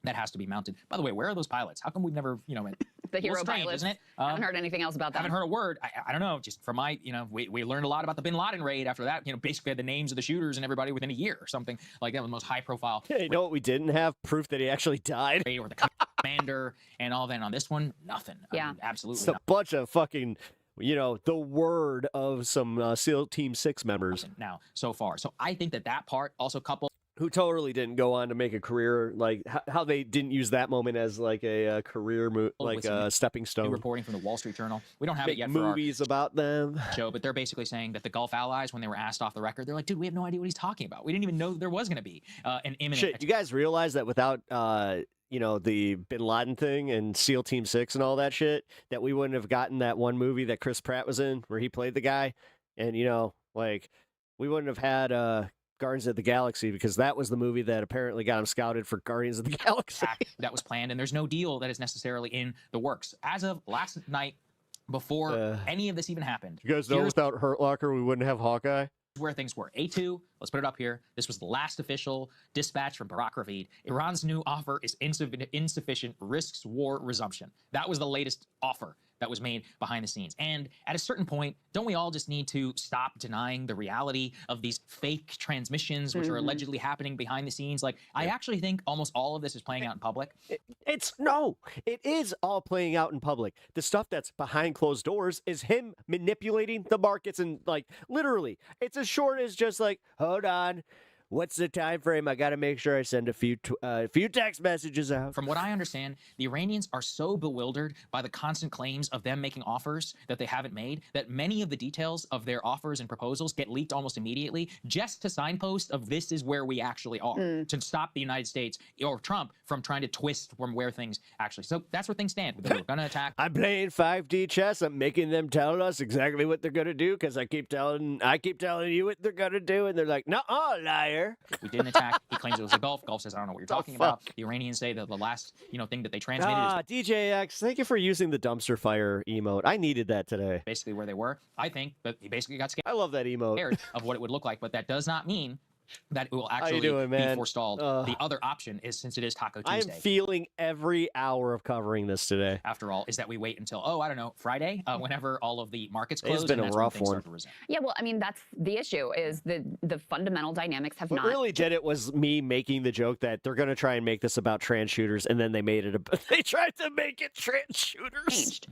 that has to be mounted. By the way, where are those pilots? How come we've never, the hero strange, pilots? isn't it? Haven't heard anything else about that. Haven't heard a word. I don't know. Just from my, we learned a lot about the Bin Laden raid after that. Basically had the names of the shooters and everybody within a year or something like that. Was the most high profile. Yeah, you know what we didn't have? Proof that he actually died. Or the commander and all that. On this one, nothing. Yeah, I mean, absolutely. It's a bunch of fucking. The word of some SEAL Team 6 members. Now, so far. So I think that part also coupled. Who totally didn't go on to make a career, like how they didn't use that moment as like a career like a stepping stone. Reporting from the Wall Street Journal. We don't have it yet for movies about them. Show, but they're basically saying that the Gulf allies, when they were asked off the record, they're like, dude, we have no idea what he's talking about. We didn't even know there was going to be an imminent. Shit, you guys realize that without the Bin Laden thing and SEAL Team 6 and all that shit, that we wouldn't have gotten that one movie that Chris Pratt was in where he played the guy, and we wouldn't have had Guardians of the Galaxy, because that was the movie that apparently got him scouted for Guardians of the Galaxy. That was planned, and there's no deal that is necessarily in the works. As of last night, before any of this even happened. You guys know without Hurt Locker, we wouldn't have Hawkeye? Where things were. A2, let's put it up here. This was the last official dispatch from Barack Ravid. Iran's new offer is insufficient, risks war resumption. That was the latest offer that was made behind the scenes. And at a certain point, don't we all just need to stop denying the reality of these fake transmissions, which are allegedly happening behind the scenes? Like, I actually think almost all of this is playing out in public. It is all playing out in public. The stuff that's behind closed doors is him manipulating the markets, and literally, it's as short as just hold on. What's the time frame? I got to make sure I send a few text messages out. From what I understand, the Iranians are so bewildered by the constant claims of them making offers that they haven't made that many of the details of their offers and proposals get leaked almost immediately, just to signpost of this is where we actually are, to stop the United States or Trump from trying to twist from where things actually. So that's where things stand. We're going to attack. I'm playing 5D chess. I'm making them tell us exactly what they're going to do, because I keep telling you what they're going to do, and they're like, "Nuh-uh, liar." We didn't attack. He claims it was the Gulf. Gulf says, I don't know what you're talking about. The Iranians say that the last, thing that they transmitted is DJX, thank you for using the dumpster fire emote. I needed that today. Basically where they were. I think that he basically got scared. I love that emote. Of what it would look like, but that does not mean that it will actually be forestalled. The other option is, since it is Taco Tuesday. I'm feeling every hour of covering this today. After all, is that we wait until, I don't know, Friday, whenever all of the markets close. It's been a rough one. Yeah, well, I mean, that's the issue, is the fundamental dynamics have not. What really did it was me making the joke that they're going to try and make this about trans shooters, and then they made it. They tried to make it trans shooters. Changed.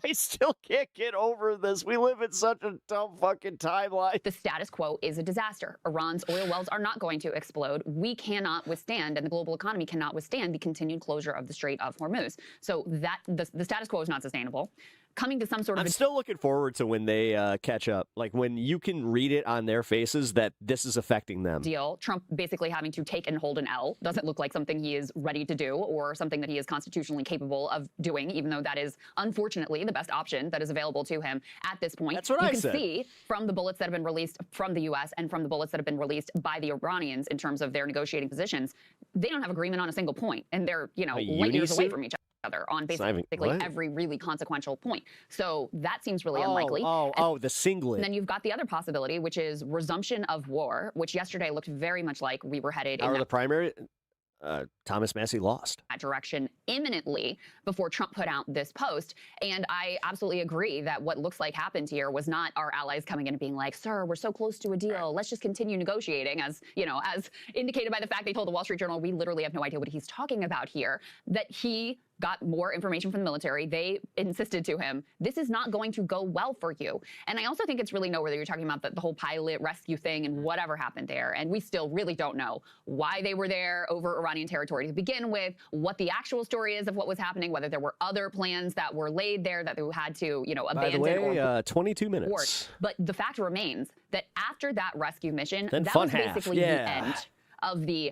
I still can't get over this. We live in such a dumb fucking timeline. The status quo is a disaster. Iran's oil wells are not going to explode. We cannot withstand, and the global economy cannot withstand, the continued closure of the Strait of Hormuz. So that the status quo is not sustainable. Coming to some sort of... I'm still looking forward to when they catch up. Like, when you can read it on their faces that this is affecting them. Deal. Trump basically having to take and hold an L doesn't look like something he is ready to do, or something that he is constitutionally capable of doing, even though that is, unfortunately, the best option that is available to him at this point. That's what I said. You can see from the bullets that have been released from the U.S. and from the bullets that have been released by the Iranians in terms of their negotiating positions, they don't have agreement on a single point, and they're, light years away from each other on basically every really consequential point. So that seems really unlikely. The singlet. And then you've got the other possibility, which is resumption of war, which yesterday looked very much like we were headed in the primary. Thomas Massey lost. That direction imminently before Trump put out this post. And I absolutely agree that what looks like happened here was not our allies coming in and being like, sir, we're so close to a deal. Let's just continue negotiating, as indicated by the fact they told the Wall Street Journal, we literally have no idea what he's talking about here, that he got more information from the military. They insisted to him, this is not going to go well for you. And I also think it's really noteworthy you're talking about the whole pilot rescue thing and whatever happened there. And we still really don't know why they were there over Iranian territory to begin with, what the actual story is of what was happening, whether there were other plans that were laid there that they had to, abandon. By the way, 22 minutes. But the fact remains that after that rescue mission, then that was basically the end of the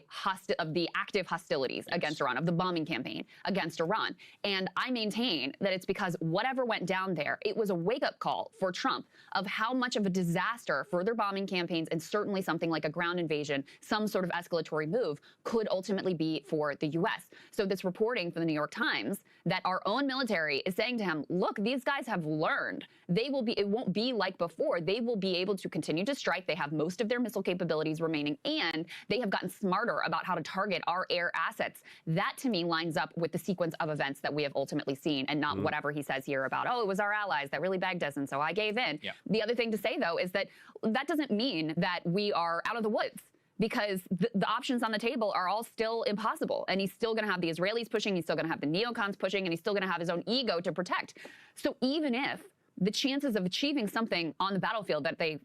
active hostilities against Iran, of the bombing campaign against Iran. And I maintain that it's because whatever went down there, it was a wake-up call for Trump of how much of a disaster further bombing campaigns and certainly something like a ground invasion, some sort of escalatory move, could ultimately be for the U.S. So this reporting from the New York Times that our own military is saying to him, look, these guys have learned. It won't be like before. They will be able to continue to strike. They have most of their missile capabilities remaining, and they have gotten smarter about how to target our air assets. That, to me, lines up with the sequence of events that we have ultimately seen, and not whatever he says here about, oh, it was our allies that really begged us, and so I gave in. Yeah. The other thing to say, though, is that that doesn't mean that we are out of the woods, because the options on the table are all still impossible. And he's still going to have the Israelis pushing, he's still going to have the neocons pushing, and he's still going to have his own ego to protect. So even if the chances of achieving something on the battlefield that they,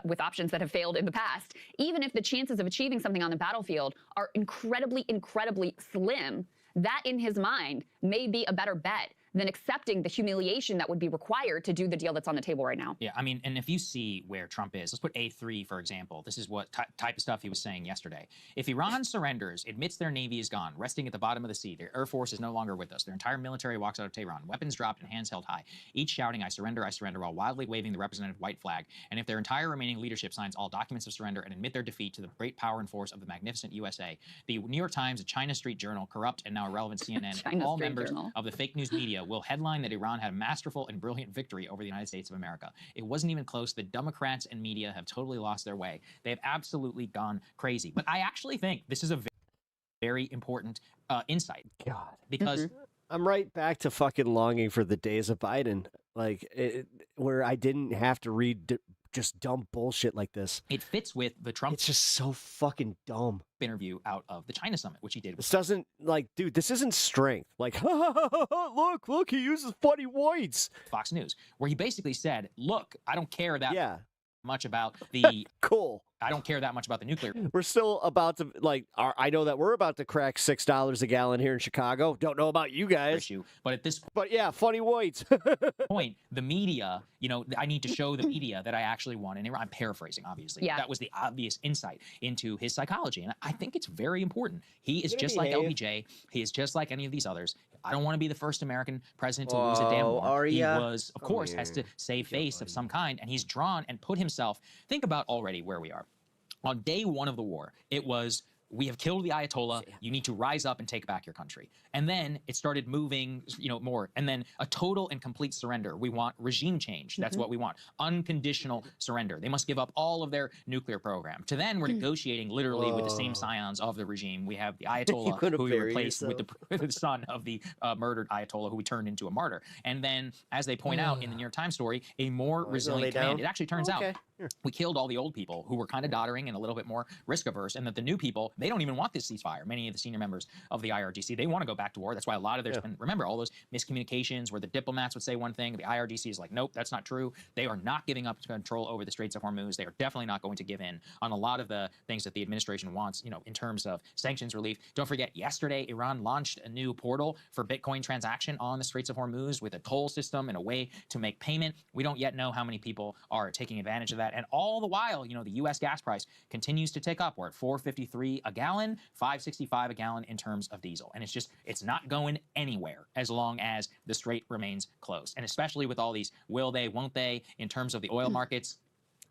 with options that have failed in the past, even if the chances of achieving something on the battlefield are incredibly, incredibly slim, that in his mind may be a better bet than accepting the humiliation that would be required to do the deal that's on the table right now. Yeah, I mean, and if you see where Trump is, let's put A3, for example. This is what type of stuff he was saying yesterday. If Iran surrenders, admits their navy is gone, resting at the bottom of the sea, their air force is no longer with us, their entire military walks out of Tehran, weapons dropped and hands held high, each shouting, I surrender, while wildly waving the representative white flag, and if their entire remaining leadership signs all documents of surrender and admit their defeat to the great power and force of the magnificent USA, the New York Times, the China Street Journal, corrupt and now irrelevant CNN, and all members of the fake news media will headline that Iran had a masterful and brilliant victory over the United States of America. It wasn't even close. The Democrats and media have totally lost their way. They have absolutely gone crazy. But I actually think this is a very important insight. God. Because I'm right back to fucking longing for the days of Biden, where I didn't have to read just dumb bullshit like this. It fits with the Trump. It's just so fucking dumb. Interview out of the China summit, which he did. This doesn't, dude, this isn't strength. Look, he uses funny words. Fox News, where he basically said, look, I don't care that much about the cool. I don't care that much about the nuclear. We're still about to, I know that we're about to crack $6 a gallon here in Chicago. Don't know about you guys. But at this yeah, funny words. point, the media, I need to show the media that I actually won. And I'm paraphrasing, obviously. Yeah. That was the obvious insight into his psychology. And I think it's very important. He is just like LBJ. He is just like any of these others. I don't want to be the first American president to lose a damn war. He was, of course, has to save face of some kind. And he's drawn and put himself, think about already where we are. On day one of the war, it was, we have killed the Ayatollah. You need to rise up and take back your country. And then it started moving, more. And then a total and complete surrender. We want regime change. That's what we want. Unconditional surrender. They must give up all of their nuclear program. To then, we're negotiating literally with the same scions of the regime. We have the Ayatollah, who we replaced with the son of the murdered Ayatollah, who we turned into a martyr. And then, as they point out in the New York Times story, a more resilient command. It actually turns out we killed all the old people who were kind of doddering and a little bit more risk averse, and that the new people, they don't even want this ceasefire. Many of the senior members of the IRGC, they want to go back to war. That's why a lot of there's been, remember, all those miscommunications where the diplomats would say one thing, the IRGC is like, nope, that's not true. They are not giving up control over the Straits of Hormuz. They are definitely not going to give in on a lot of the things that the administration wants, in terms of sanctions relief. Don't forget, yesterday, Iran launched a new portal for Bitcoin transaction on the Straits of Hormuz with a toll system and a way to make payment. We don't yet know how many people are taking advantage of that. And all the while, the U.S. gas price continues to tick up. We're at $4.53 a gallon, $5.65 a gallon in terms of diesel. And it's not going anywhere as long as the strait remains closed. And especially with all these will they, won't they, in terms of the oil markets,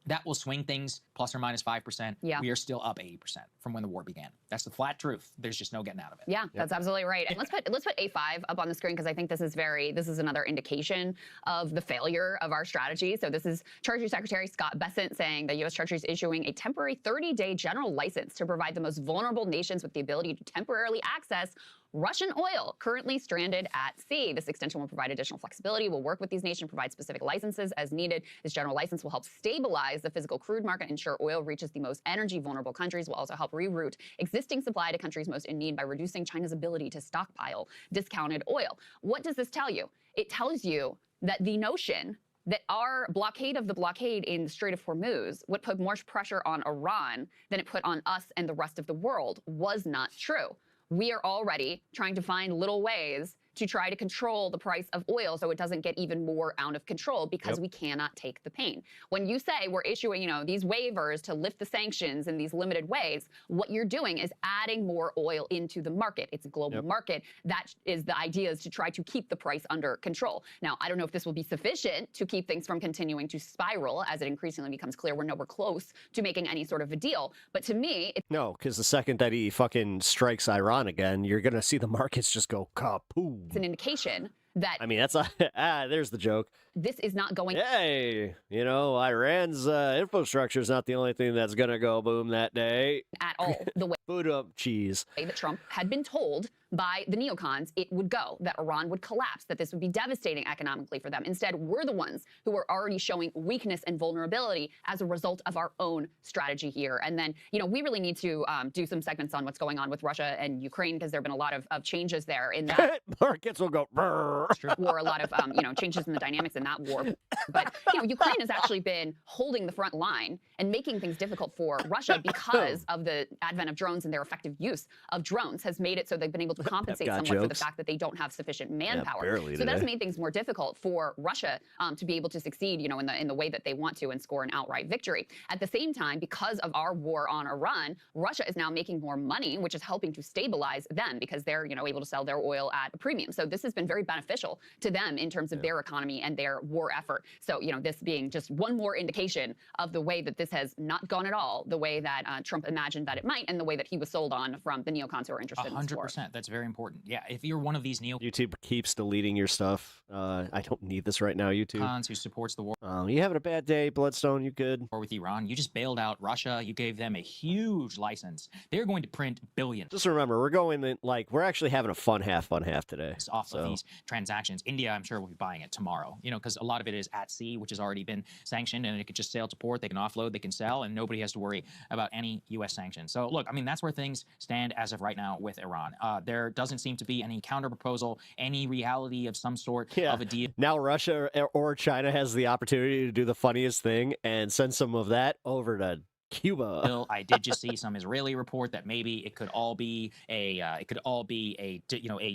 that will swing things plus or minus 5%. Yeah. We are still up 80% from when the war began. That's the flat truth. There's just no getting out of it. Yeah, that's absolutely right. And let's put A5 up on the screen, because I think this is another indication of the failure of our strategy. So this is Treasury Secretary Scott Bessent saying the U.S. Treasury is issuing a temporary 30-day general license to provide the most vulnerable nations with the ability to temporarily access Russian oil currently stranded at sea. This extension will provide additional flexibility, will work with these nations, provide specific licenses as needed. This general license will help stabilize the physical crude market, ensure oil reaches the most energy vulnerable countries, will also help reroute existing supply to countries most in need by reducing China's ability to stockpile discounted oil. What does this tell you? It tells you that the notion that our blockade of the blockade in the Strait of Hormuz would put more pressure on Iran than it put on us and the rest of the world was not true. We are already trying to find little ways to try to control the price of oil so it doesn't get even more out of control because we cannot take the pain. When you say we're issuing, these waivers to lift the sanctions in these limited ways, what you're doing is adding more oil into the market. It's a global market. That is the idea, is to try to keep the price under control. Now, I don't know if this will be sufficient to keep things from continuing to spiral as it increasingly becomes clear we're nowhere close to making any sort of a deal. But to me, no, because the second that he fucking strikes Iran again, you're going to see the markets just go kaboom. It's an indication that, I mean, that's there's the joke. This is not going. Hey, Iran's infrastructure is not the only thing that's going to go boom that day. At all the way. Food up cheese. That Trump had been told by the neocons it would go, that Iran would collapse, that this would be devastating economically for them. Instead, we're the ones who are already showing weakness and vulnerability as a result of our own strategy here. And then, we really need to do some segments on what's going on with Russia and Ukraine, because there have been a lot of changes there in that. Markets will go brrr. War, a lot of changes in the dynamics in that war. But Ukraine has actually been holding the front line and making things difficult for Russia because of the advent of drones, and their effective use of drones has made it so they've been able to compensate somewhat for the fact that they don't have sufficient manpower. So that's made things more difficult for Russia to be able to succeed, in the way that they want to and score an outright victory. At the same time, because of our war on Iran, Russia is now making more money, which is helping to stabilize them because they're, able to sell their oil at a premium. So this has been very beneficial to them in terms of their economy and their war effort. So, this being just one more indication of the way that this has not gone at all the way that Trump imagined that it might, and the way that he was sold on from the neocons who are interested in this war. 100%. That's very important. Yeah, if you're one of these YouTube keeps deleting your stuff. I don't need this right now, YouTube. Who supports the war. You having a bad day, Bloodstone? You good? Or with Iran, you just bailed out Russia. You gave them a huge license. They're going to print billions. Just remember, we're actually having a fun half today. Off of these transactions. India, I'm sure, will be buying it tomorrow. Because a lot of it is at sea, which has already been sanctioned, and it could just sail to port. They can offload, they can sell, and nobody has to worry about any U.S. sanctions. So look, that's where things stand as of right now with Iran. There doesn't seem to be any counterproposal, any reality of some sort of a deal. Now Russia or China has the opportunity to do the funniest thing and send some of that over to Cuba. I did just see some Israeli report that maybe it could all be a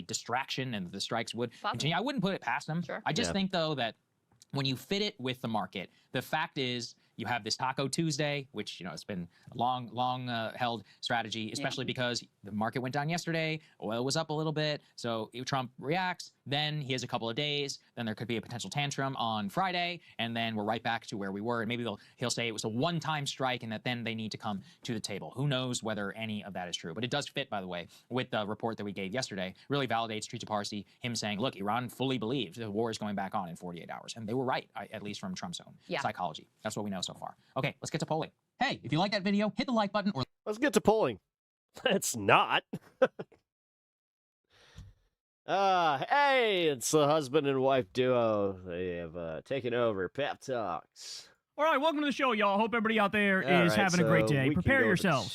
distraction, and the strikes would continue. I wouldn't put it past them. Sure. I just think, though, that when you fit it with the market, the fact is you have this Taco Tuesday, which, it's been a long held strategy, especially because the market went down yesterday, oil was up a little bit. So if Trump reacts, then he has a couple of days, then there could be a potential tantrum on Friday, and then we're right back to where we were. And maybe he'll say it was a one-time strike and that then they need to come to the table. Who knows whether any of that is true? But it does fit, by the way, with the report that we gave yesterday. Really validates Trita Parsi, him saying, look, Iran fully believed the war is going back on in 48 hours. And they were right, at least from Trump's own psychology. That's what we know so far. Okay, let's get to polling. Hey, if you like that video, hit the like button. Or let's get to polling. It's not. Hey, it's the husband and wife duo. They have taken over Pep Talks. All right, welcome to the show, y'all. Hope everybody out there is having a great day. Prepare yourselves,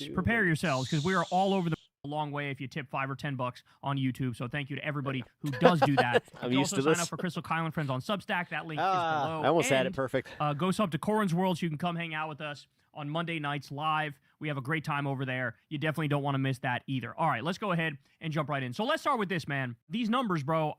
because we are all over the long way if you tip $5 or $10 on YouTube. So thank you to everybody who does do that. I'm you used also to this. sign up for Crystal Kyle and Friends on Substack. That link is below. I almost had it perfect. Go sub to Corin's World so you can come hang out with us on Monday nights live. We have a great time over there. You definitely don't want to miss that either. All right, let's go ahead and jump right in. So let's start with this, man. These numbers, bro,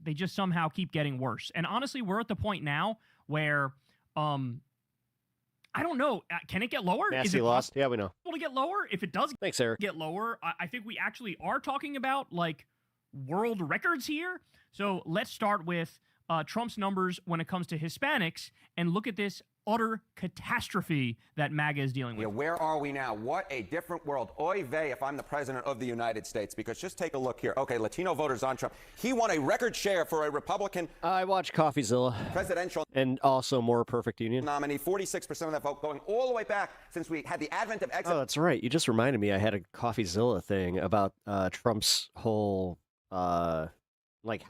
they just somehow keep getting worse. And honestly, we're at the point now where, I don't know. Can it get lower? Nasty lost. Yeah, we know. To get lower? If it does Thanks, Eric. get lower, I think we actually are talking about world records here. So let's start with Trump's numbers when it comes to Hispanics and look at this utter catastrophe that MAGA is dealing with. Yeah, where are we now? What a different world. Oy vey if I'm the president of the United States, because just take a look here. Okay, Latino voters on Trump. He won a record share for a Republican. I watch CoffeeZilla. Presidential. And also More Perfect Union. Nominee, 46% of that vote going all the way back since we had the advent of exit. Oh, that's right. You just reminded me I had a CoffeeZilla thing about Trump's whole, how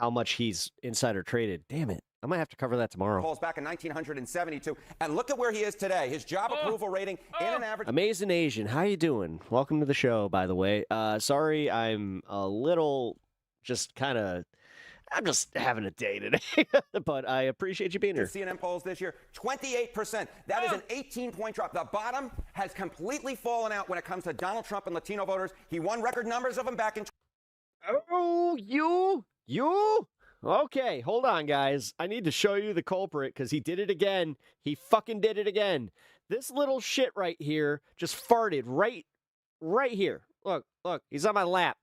much he's insider traded. Damn it. I might have to cover that tomorrow. Polls back in 1972, and look at where he is today. His job approval rating in an average. Amazing Asian, how you doing? Welcome to the show, by the way. Sorry, I'm a little I'm just having a day today, but I appreciate you being here. CNN polls this year, 28%. That is an 18-point drop. The bottom has completely fallen out when it comes to Donald Trump and Latino voters. He won record numbers of them back in. Oh, you You? Okay, hold on, guys. I need to show you the culprit because he did it again. He fucking did it again. This little shit right here just farted right here. Look, he's on my lap.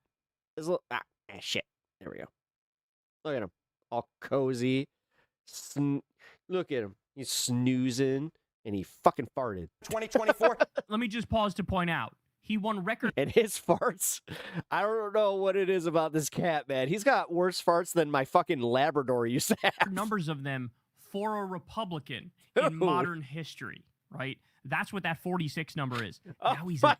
Shit. There we go. Look at him. All cozy. Look at him. He's snoozing, and he fucking farted. 2024. Let me just pause to point out. He won record. And his farts, I don't know what it is about this cat, man. He's got worse farts than my fucking Labrador used to have. Numbers of them for a Republican in modern history, right? That's what that 46 number is. Now he's at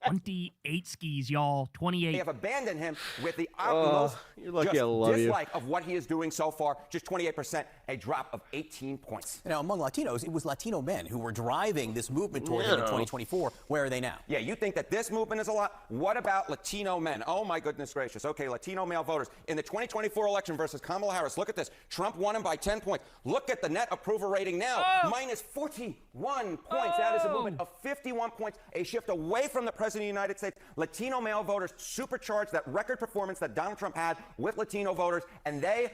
28 skis, y'all. 28. They have abandoned him with the utmost dislike of what he is doing so far. Just 28%, a drop of 18 points. Now, among Latinos, it was Latino men who were driving this movement toward him in 2024. Where are they now? Yeah, you think that this movement is a lot? What about Latino men? Oh, my goodness gracious. Okay, Latino male voters. In the 2024 election versus Kamala Harris, look at this. Trump won him by 10 points. Look at the net approval rating now. Minus 41 points. That is a movement of 51 points, a shift away from the President of the United States. Latino male voters supercharged that record performance that Donald Trump had with Latino voters, and they...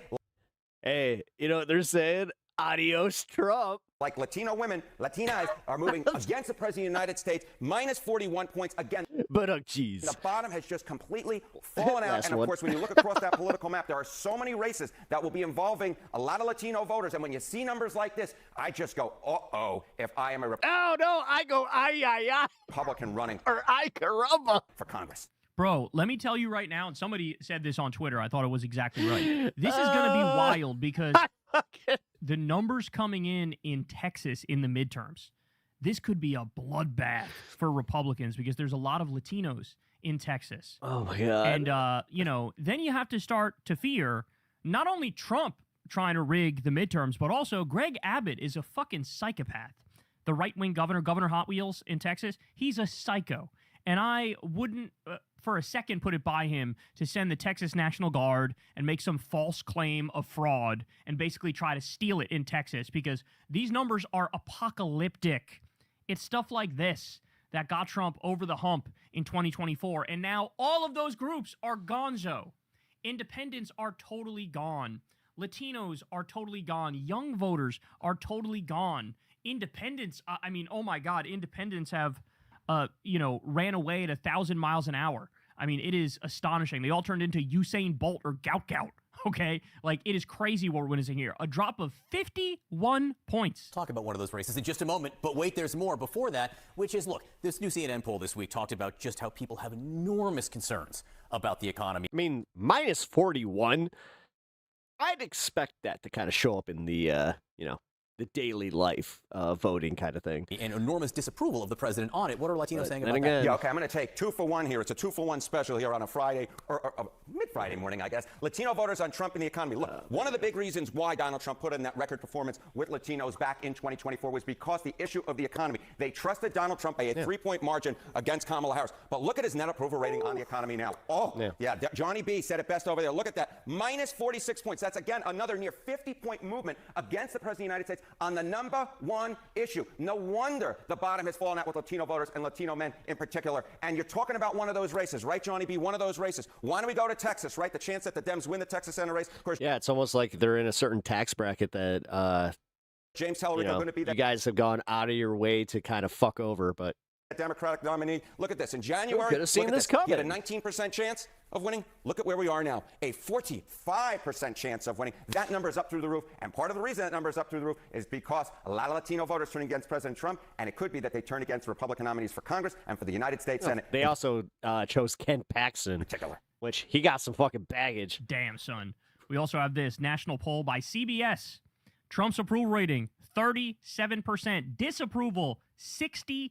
Hey, you know what they're saying? Adios, Trump. Like Latino women, Latinas are moving against the President of the United States, minus 41 points again. But, oh, geez. The bottom has just completely fallen out. And, of course, when you look across that political map, there are so many races that will be involving a lot of Latino voters. And when you see numbers like this, I just go, uh-oh, if I am a Oh, no, I go, ay. Republican running Or ay, caramba. for Congress. Bro, let me tell you right now, and somebody said this on Twitter. I thought it was exactly right. This is going to be wild because the numbers coming in Texas in the midterms, this could be a bloodbath for Republicans because there's a lot of Latinos in Texas. Oh, my God. And, then you have to start to fear not only Trump trying to rig the midterms, but also Greg Abbott is a fucking psychopath. The right-wing Governor Hot Wheels in Texas, he's a psycho. And I wouldn't, for a second, put it by him to send the Texas National Guard and make some false claim of fraud and basically try to steal it in Texas because these numbers are apocalyptic. It's stuff like this that got Trump over the hump in 2024. And now all of those groups are gonzo. Independents are totally gone. Latinos are totally gone. Young voters are totally gone. Independents, oh my God, independents have... ran away at 1,000 miles an hour. I mean, it is astonishing. They all turned into Usain Bolt or Gout, okay? Like, it is crazy what we're witnessing here. A drop of 51 points. Talk about one of those races in just a moment, but wait, there's more before that, which is, look, this new CNN poll this week talked about just how people have enormous concerns about the economy. I mean, minus 41, I'd expect that to kind of show up in the, the daily life voting kind of thing. And enormous disapproval of the president on it. What are Latinos saying about that? Yeah, okay, I'm going to take 2 for 1 here. It's a 2 for 1 special here on a Friday, or mid-Friday morning, I guess. Latino voters on Trump and the economy. Look, one of the big reasons why Donald Trump put in that record performance with Latinos back in 2024 was because the issue of the economy. They trusted Donald Trump by a 3-point margin against Kamala Harris. But look at his net approval rating on the economy now. Johnny B said it best over there. Look at that. Minus 46 points. That's, again, another near 50-point movement against the President of the United States on the number one issue. No wonder the bottom has fallen out with Latino voters and Latino men in particular. And you're talking about one of those races, right, Johnny B? One of those races. Why don't we go to Texas, right? The chance that the Dems win the Texas Senate race. Of course, yeah, it's almost like they're in a certain tax bracket that James Hillary are going to be that. You guys have gone out of your way to kind of fuck over, but Democratic nominee. Look at this. In January, could have seen this coming. He had a 19% chance of winning. Look at where we are now. A 45% chance of winning. That number is up through the roof. And part of the reason that number is up through the roof is because a lot of Latino voters turn against President Trump, and it could be that they turn against Republican nominees for Congress and for the United States Senate. They also chose Ken Paxton, particular, which he got some fucking baggage. Damn, son. We also have this national poll by CBS. Trump's approval rating, 37%. Disapproval, 63%.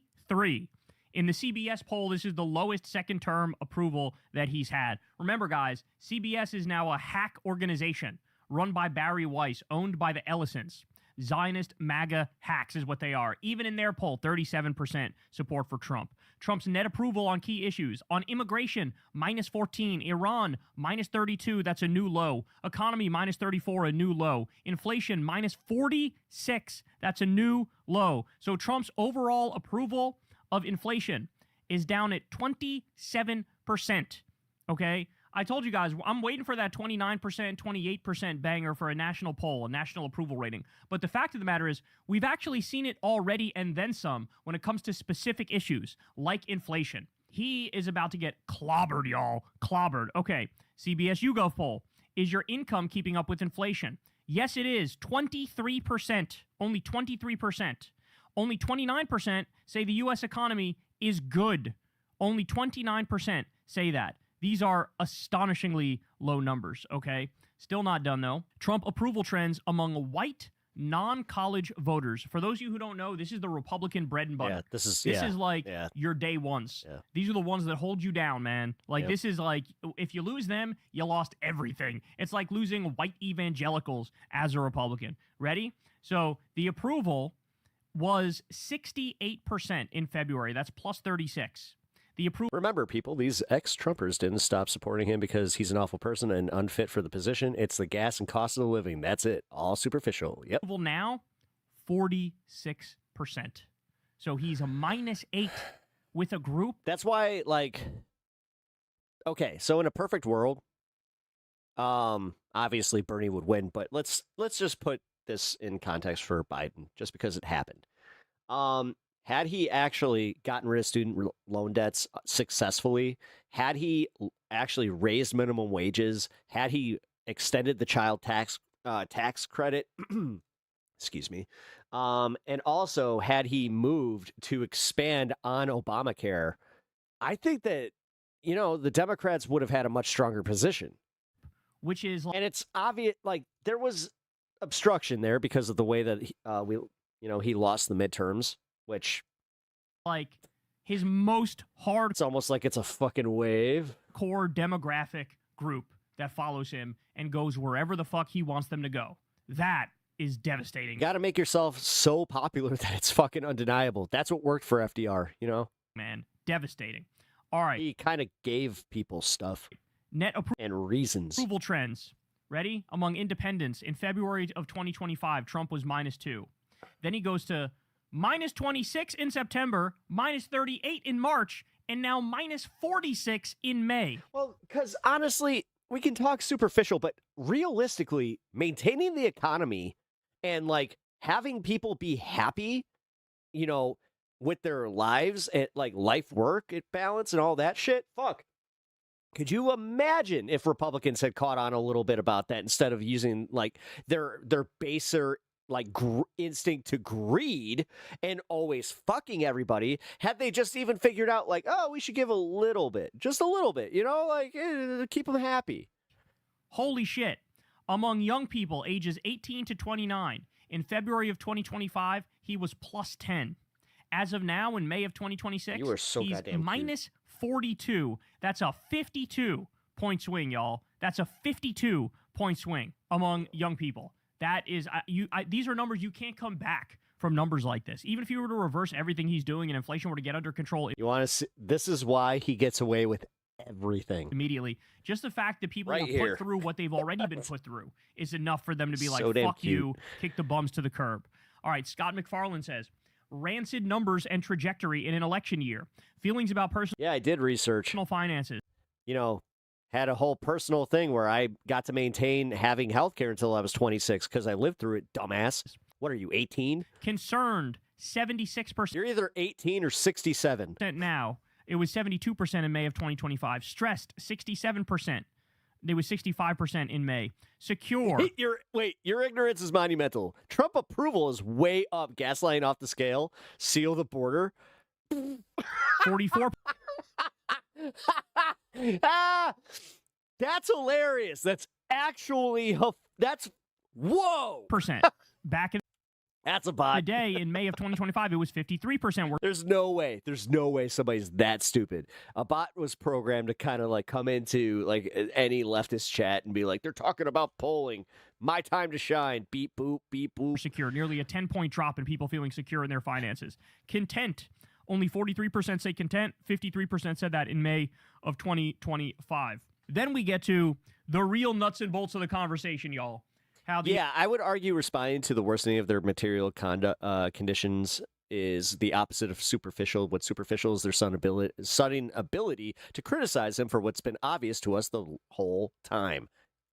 In the CBS poll, this is the lowest second-term approval that he's had. Remember, guys, CBS is now a hack organization run by Barry Weiss, owned by the Ellisons. Zionist MAGA hacks is what they are. Even in their poll, 37% support for Trump. Trump's net approval on key issues. On immigration, minus 14. Iran, minus 32. That's a new low. Economy, minus 34. A new low. Inflation, minus 46. That's a new low. So Trump's overall approval of inflation is down at 27%. Okay? I told you guys, I'm waiting for that 29%, 28% banger for a national poll, a national approval rating. But the fact of the matter is, we've actually seen it already and then some when it comes to specific issues like inflation. He is about to get clobbered, y'all. Clobbered. Okay, CBS YouGov poll. Is your income keeping up with inflation? Yes, it is. 23%. Only 23%. Only 29% say the U.S. economy is good. Only 29% say that. These are astonishingly low numbers, okay? Still not done, though. Trump approval trends among white non-college voters. For those of you who don't know, this is the Republican bread and butter. Yeah, this is like your day ones. Yeah. These are the ones that hold you down, man. Like, this is like, if you lose them, you lost everything. It's like losing white evangelicals as a Republican. Ready? So the approval was 68% in February. That's plus 36. The approval. Remember, people, these ex-Trumpers didn't stop supporting him because he's an awful person and unfit for the position. It's the gas and cost of the living. That's it. All superficial. Yep. Approval now, 46%. So he's a -8 with a group. That's why, like, okay, so in a perfect world, obviously Bernie would win, but let's just put this in context for Biden, just because it happened. Had he actually gotten rid of student loan debts successfully, had he actually raised minimum wages, had he extended the child tax credit, excuse me, and also had he moved to expand on Obamacare, I think that, the Democrats would have had a much stronger position. Which is, and it's obvious, like, there was obstruction there because of the way that he lost the midterms. Which, like, his most hard. It's almost like it's a fucking wave. Core demographic group that follows him and goes wherever the fuck he wants them to go. That is devastating. You got to make yourself so popular that it's fucking undeniable. That's what worked for FDR, Man, devastating. All right. He kind of gave people stuff. Net and reasons. Approval trends. Ready? Among independents, in February of 2025, Trump was -2. Then he goes to -26 in September, -38 in March, and now -46 in May. Well, because honestly, we can talk superficial, but realistically, maintaining the economy and, like, having people be happy, with their lives and, like, life-work balance and all that shit, fuck. Could you imagine if Republicans had caught on a little bit about that instead of using, like, their baser, like, instinct to greed and always fucking everybody? Had they just even figured out, like, oh, we should give a little bit, just a little bit, keep them happy. Holy shit. Among young people ages 18 to 29, in February of 2025, he was +10. As of now, in May of 2026, you are so he's goddamn -42. That's a 52-point swing, y'all. That's a 52-point swing among young people. That is, these are numbers you can't come back from numbers like this. Even if you were to reverse everything he's doing and inflation were to get under control. You want to see, this is why he gets away with everything. Immediately. Just the fact that people Right will here. put through what they've already been put through is enough for them to be like, So damn fuck cute. you, kick the bums to the curb. All right, Scott McFarlane says, rancid numbers and trajectory in an election year. Feelings about personal Yeah, I did research. finances. Had a whole personal thing where I got to maintain having health care until I was 26 because I lived through it, dumbass. What are you, 18? Concerned, 76%. You're either 18 or 67. Now. It was 72% in May of 2025. Stressed, 67%. It was 65% in May. Secure. Your ignorance is monumental. Trump approval is way up. Gaslighting off the scale. Seal the border. 44. That's hilarious. That's actually whoa. Percent. Back in That's a bot. Today in May of 2025, it was 53%. There's no way somebody's that stupid. A bot was programmed to kind of like come into like any leftist chat and be like, they're talking about polling. My time to shine. Beep boop, beep boop. Secure. Nearly a 10-point drop in people feeling secure in their finances. Content. Only 43% say content. 53% said that in May of 2025. Then we get to the real nuts and bolts of the conversation, y'all. I would argue responding to the worsening of their material conditions is the opposite of superficial. What superficial is their sudden ability to criticize him for what's been obvious to us the whole time.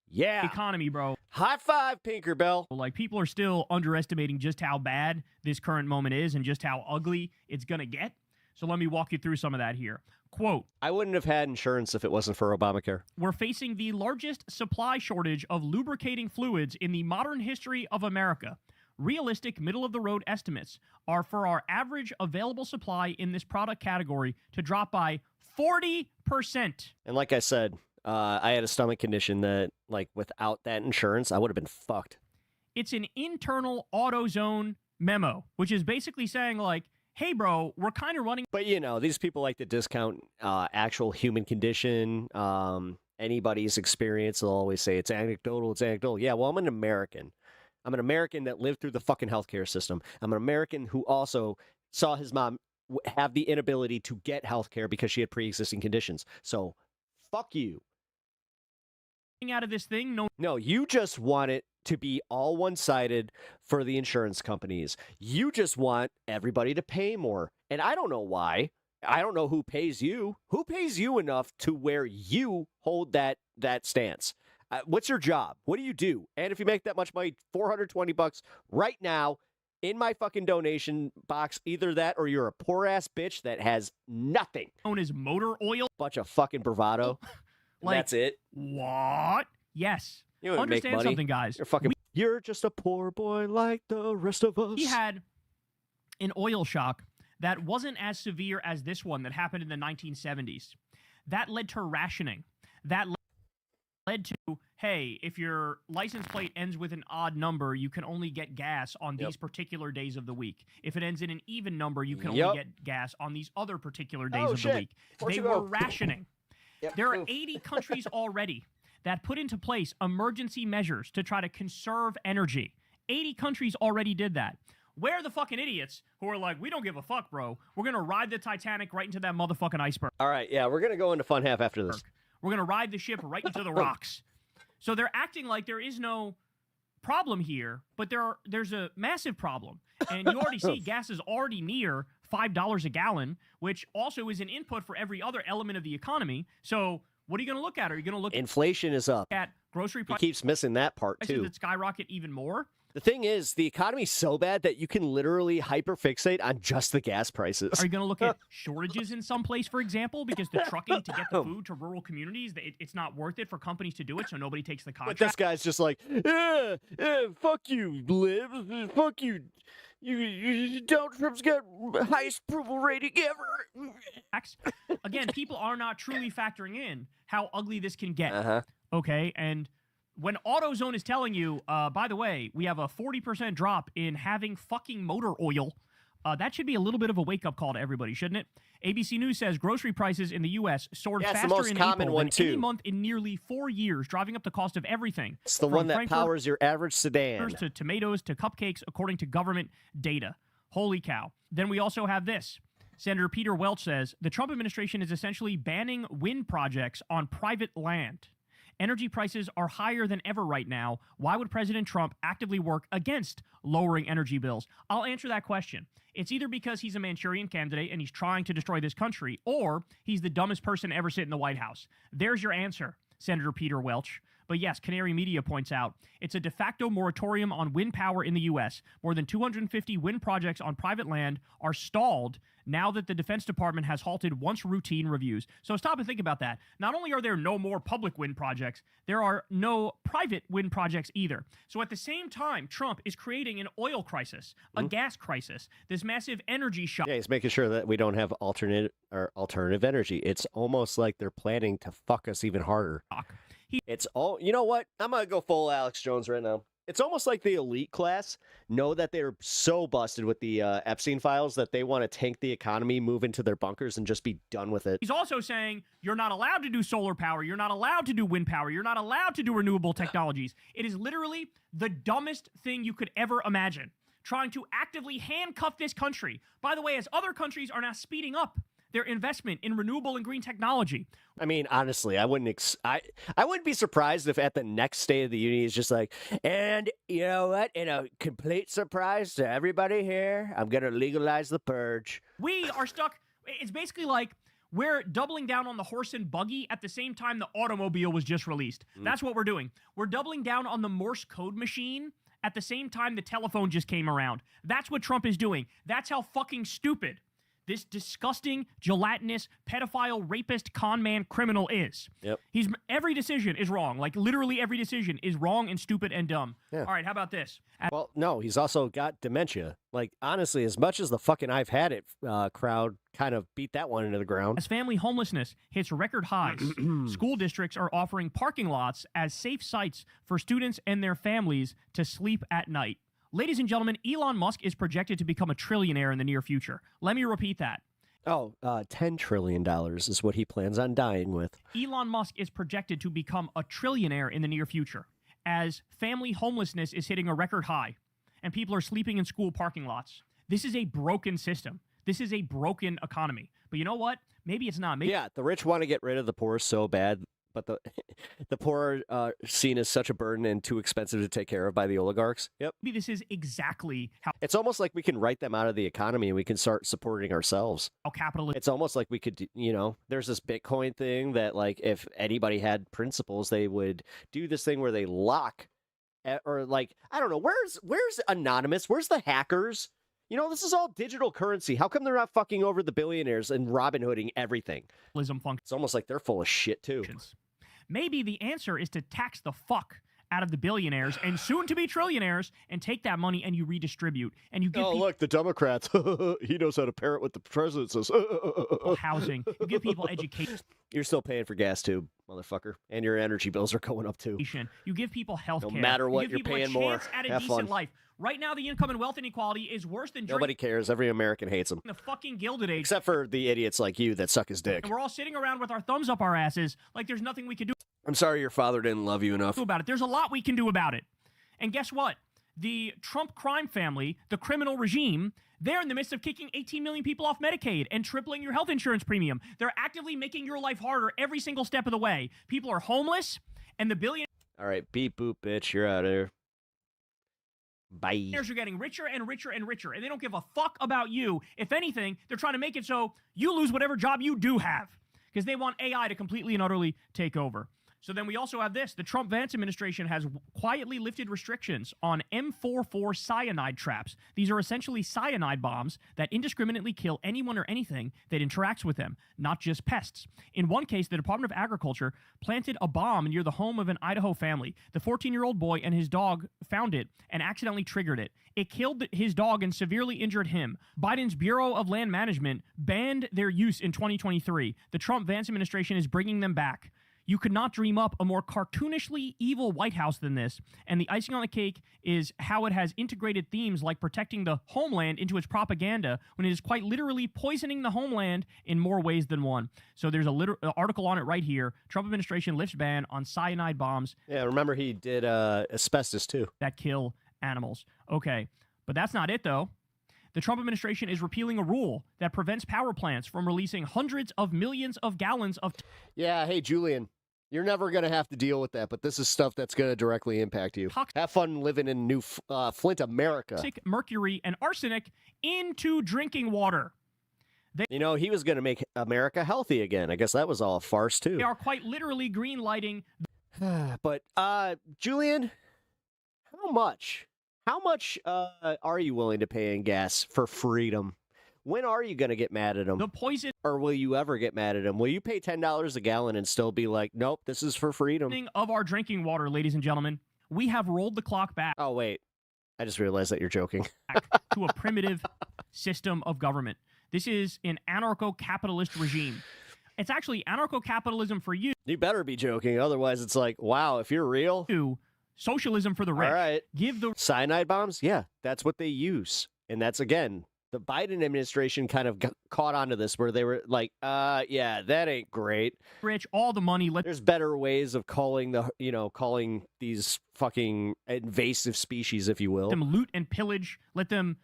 Yeah. Economy, bro. High five, Pinkerbell. Like, people are still underestimating just how bad this current moment is and just how ugly it's going to get. So let me walk you through some of that here. Quote, I wouldn't have had insurance if it wasn't for Obamacare. We're facing the largest supply shortage of lubricating fluids in the modern history of America. Realistic middle-of-the-road estimates are for our average available supply in this product category to drop by 40%. And like I said, I had a stomach condition that, like, without that insurance, I would have been fucked. It's an internal AutoZone memo, which is basically saying, like, hey, bro, we're kind of running. But, you know, these people like to discount actual human condition, anybody's experience. They'll always say it's anecdotal, it's anecdotal. Yeah, well, I'm an American. I'm an American that lived through the fucking healthcare system. I'm an American who also saw his mom have the inability to get healthcare because she had pre-existing conditions. So, fuck you. Out of this thing, no, you just want it to be all one-sided for the insurance companies. You just want everybody to pay more. And I don't know why. I don't know who pays you. Who pays you enough to where you hold that stance? What's your job? What do you do? And if you make that much money, $420 right now in my fucking donation box, either that or you're a poor-ass bitch that has nothing. Known as motor oil. Bunch of fucking bravado. Like, that's it. What? Yes. You don't Understand make money. something, guys. You're just a poor boy like the rest of us. He had an oil shock that wasn't as severe as this one that happened in the 1970s. That led to rationing. That led to, hey, if your license plate ends with an odd number, you can only get gas on these particular days of the week. If it ends in an even number, you can only get gas on these other particular days of the week. They were rationing. There are 80 countries already that put into place emergency measures to try to conserve energy. 80 countries already did that. Where are the fucking idiots who are like, we don't give a fuck, bro. We're going to ride the Titanic right into that motherfucking iceberg. All right, yeah, we're going to go into fun half after this. We're going to ride the ship right into the rocks. So they're acting like there is no problem here, but there's a massive problem. And you already see gas is already near $5 a gallon, which also is an input for every other element of the economy. So what are you going to look at? Are you going to look inflation is up. At grocery prices? He keeps missing that part too. That skyrocket even more. The thing is, the economy's so bad that you can literally hyperfixate on just the gas prices. Are you going to look at shortages in some place, for example, because the trucking to get the food to rural communities, it's not worth it for companies to do it, so nobody takes the contract? But this guy's just like, fuck you, Liv. Fuck you. Donald Trump's got highest approval rating ever. Again, people are not truly factoring in how ugly this can get. Okay, and when AutoZone is telling you, by the way, we have a 40% drop in having fucking motor oil, that should be a little bit of a wake-up call to everybody, shouldn't it? ABC News says grocery prices in the U.S. soared faster in April than any month in nearly 4 years, driving up the cost of everything. It's the one that powers your average sedan. To tomatoes to cupcakes, according to government data. Holy cow. Then we also have this. Senator Peter Welch says, the Trump administration is essentially banning wind projects on private land. Energy prices are higher than ever right now. Why would President Trump actively work against lowering energy bills? I'll answer that question. It's either because he's a Manchurian candidate and he's trying to destroy this country, or he's the dumbest person to ever sit in the White House. There's your answer, Senator Peter Welch. But yes, Canary Media points out, it's a de facto moratorium on wind power in the U.S. More than 250 wind projects on private land are stalled now that the Defense Department has halted once routine reviews. So stop and think about that. Not only are there no more public wind projects, there are no private wind projects either. So at the same time, Trump is creating an oil crisis, a gas crisis, this massive energy shock. Yeah, he's making sure that we don't have alternative energy. It's almost like they're planning to fuck us even harder. It's all, you know what? I'm going to go full Alex Jones right now. It's almost like the elite class know that they're so busted with the Epstein files that they want to tank the economy, move into their bunkers, and just be done with it. He's also saying you're not allowed to do solar power. You're not allowed to do wind power. You're not allowed to do renewable technologies. It is literally the dumbest thing you could ever imagine. Trying to actively handcuff this country. By the way, as other countries are now speeding up their investment in renewable and green technology. I mean, honestly, I wouldn't be surprised if at the next State of the Union is just like, and you know what? In a complete surprise to everybody here, I'm going to legalize the purge. We are stuck. It's basically like we're doubling down on the horse and buggy at the same time the automobile was just released. That's what we're doing. We're doubling down on the Morse code machine at the same time the telephone just came around. That's what Trump is doing. That's how fucking stupid this disgusting, gelatinous, pedophile, rapist, con man criminal is. Yep. Every decision is wrong. Like, literally every decision is wrong and stupid and dumb. Yeah. All right, how about this? Well, no, he's also got dementia. Like, honestly, as much as the fucking I've had it crowd kind of beat that one into the ground. As family homelessness hits record highs, school districts are offering parking lots as safe sites for students and their families to sleep at night. Ladies and gentlemen, Elon Musk is projected to become a trillionaire in the near future. Let me repeat that. $10 trillion is what he plans on dying with. Elon Musk is projected to become a trillionaire in the near future as family homelessness is hitting a record high and people are sleeping in school parking lots. This is a broken system. This is a broken economy. But you know what? Maybe it's not. Maybe the rich want to get rid of the poor so bad, but the poor are seen as such a burden and too expensive to take care of by the oligarchs. Yep. Maybe this is exactly how... It's almost like we can write them out of the economy and we can start supporting ourselves. How capitalism... It's almost like we could, there's this Bitcoin thing that, like, if anybody had principles, they would do this thing where they lock, or like, I don't know, where's Anonymous? Where's the hackers? This is all digital currency. How come they're not fucking over the billionaires and Robin Hooding everything? It's almost like they're full of shit, too. Maybe the answer is to tax the fuck out of the billionaires and soon-to-be trillionaires and take that money and you redistribute. And you give look, the Democrats. He knows how to parrot what the president says. Housing. You give people education. You're still paying for gas, too, motherfucker. And your energy bills are going up, too. You give people health care. No matter what, you're paying more. At a Have decent fun. Life. Right now, the income and wealth inequality is worse than Nobody cares. Every American hates him. The fucking Gilded Age. Except for the idiots like you that suck his dick. And we're all sitting around with our thumbs up our asses like there's nothing we can do I'm sorry your father didn't love you enough. about it. There's a lot we can do about it. And guess what? The Trump crime family, the criminal regime, they're in the midst of kicking 18 million people off Medicaid and tripling your health insurance premium. They're actively making your life harder every single step of the way. People are homeless, and the billionaires All right, beep boop, bitch. You're out of here. Bye. are getting richer and richer and richer, and they don't give a fuck about you. If anything, they're trying to make it so you lose whatever job you do have because they want AI to completely and utterly take over. So then we also have this. The Trump-Vance administration has quietly lifted restrictions on M44 cyanide traps. These are essentially cyanide bombs that indiscriminately kill anyone or anything that interacts with them, not just pests. In one case, the Department of Agriculture planted a bomb near the home of an Idaho family. The 14-year-old boy and his dog found it and accidentally triggered it. It killed his dog and severely injured him. Biden's Bureau of Land Management banned their use in 2023. The Trump-Vance administration is bringing them back. You could not dream up a more cartoonishly evil White House than this, and the icing on the cake is how it has integrated themes like protecting the homeland into its propaganda when it is quite literally poisoning the homeland in more ways than one. So there's an article on it right here. Trump administration lifts ban on cyanide bombs. Yeah, remember he did asbestos too. That kill animals. Okay, but that's not it though. The Trump administration is repealing a rule that prevents power plants from releasing hundreds of millions of gallons of... Yeah, hey, Julian. You're never going to have to deal with that, but this is stuff that's going to directly impact you. Have fun living in New Flint, America. Toxic mercury and arsenic into drinking water. He was going to make America healthy again. I guess that was all a farce, too. They are quite literally green lighting. But, Julian, how much are you willing to pay in gas for freedom? When are you going to get mad at him? The poison. Or will you ever get mad at him? Will you pay $10 a gallon and still be like, nope, this is for freedom? Of our drinking water, ladies and gentlemen, we have rolled the clock back. Oh, wait. I just realized that you're joking. To a primitive system of government. This is an anarcho-capitalist regime. It's actually anarcho-capitalism for you. You better be joking. Otherwise, it's like, wow, if you're real. Socialism for the rich. All right. Give the cyanide bombs? Yeah, that's what they use. And that's, again, the Biden administration kind of caught onto this where they were like, yeah, that ain't great. Rich, all the money. There's better ways of calling these fucking invasive species, if you will. Let them loot and pillage. Let them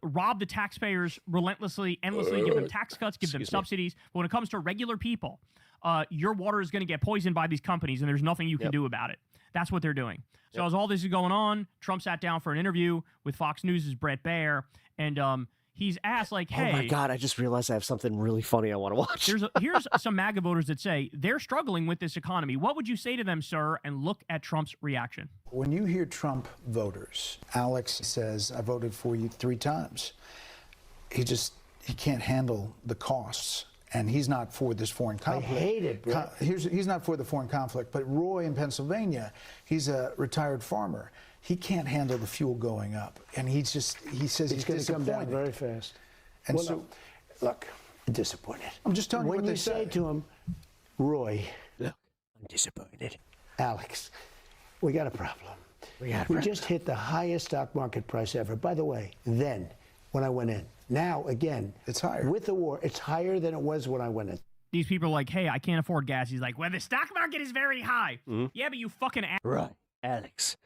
rob the taxpayers relentlessly, endlessly, give them tax cuts, give them Excuse me. subsidies. But when it comes to regular people, your water is going to get poisoned by these companies, and there's nothing you can do about it. That's what they're doing. So as all this is going on, Trump sat down for an interview with Fox News' Brett Baer, and he's asked, like, hey. Oh my God, I just realized I have something really funny I want to watch. Here's some MAGA voters that say they're struggling with this economy. What would you say to them, sir? And look at Trump's reaction. When you hear Trump voters, Alex says, I voted for you 3 times. He can't handle the costs. And he's not for this foreign conflict. I hate it, bro. He's not for the foreign conflict. But Roy in Pennsylvania, he's a retired farmer. He can't handle the fuel going up. And he says he's going to come down disappointed. very fast. And Well, so, no, look, I'm disappointed. I'm just telling you when what they say say. to him, Roy, look, I'm disappointed. Alex, we got a problem. We just hit the highest stock market price ever. By the way, then, when I went in. Now, again, it's higher. With the war, it's higher than it was when I went in. These people are like, hey, I can't afford gas. He's like, well, the stock market is very high. Yeah, but you fucking Right. Alex,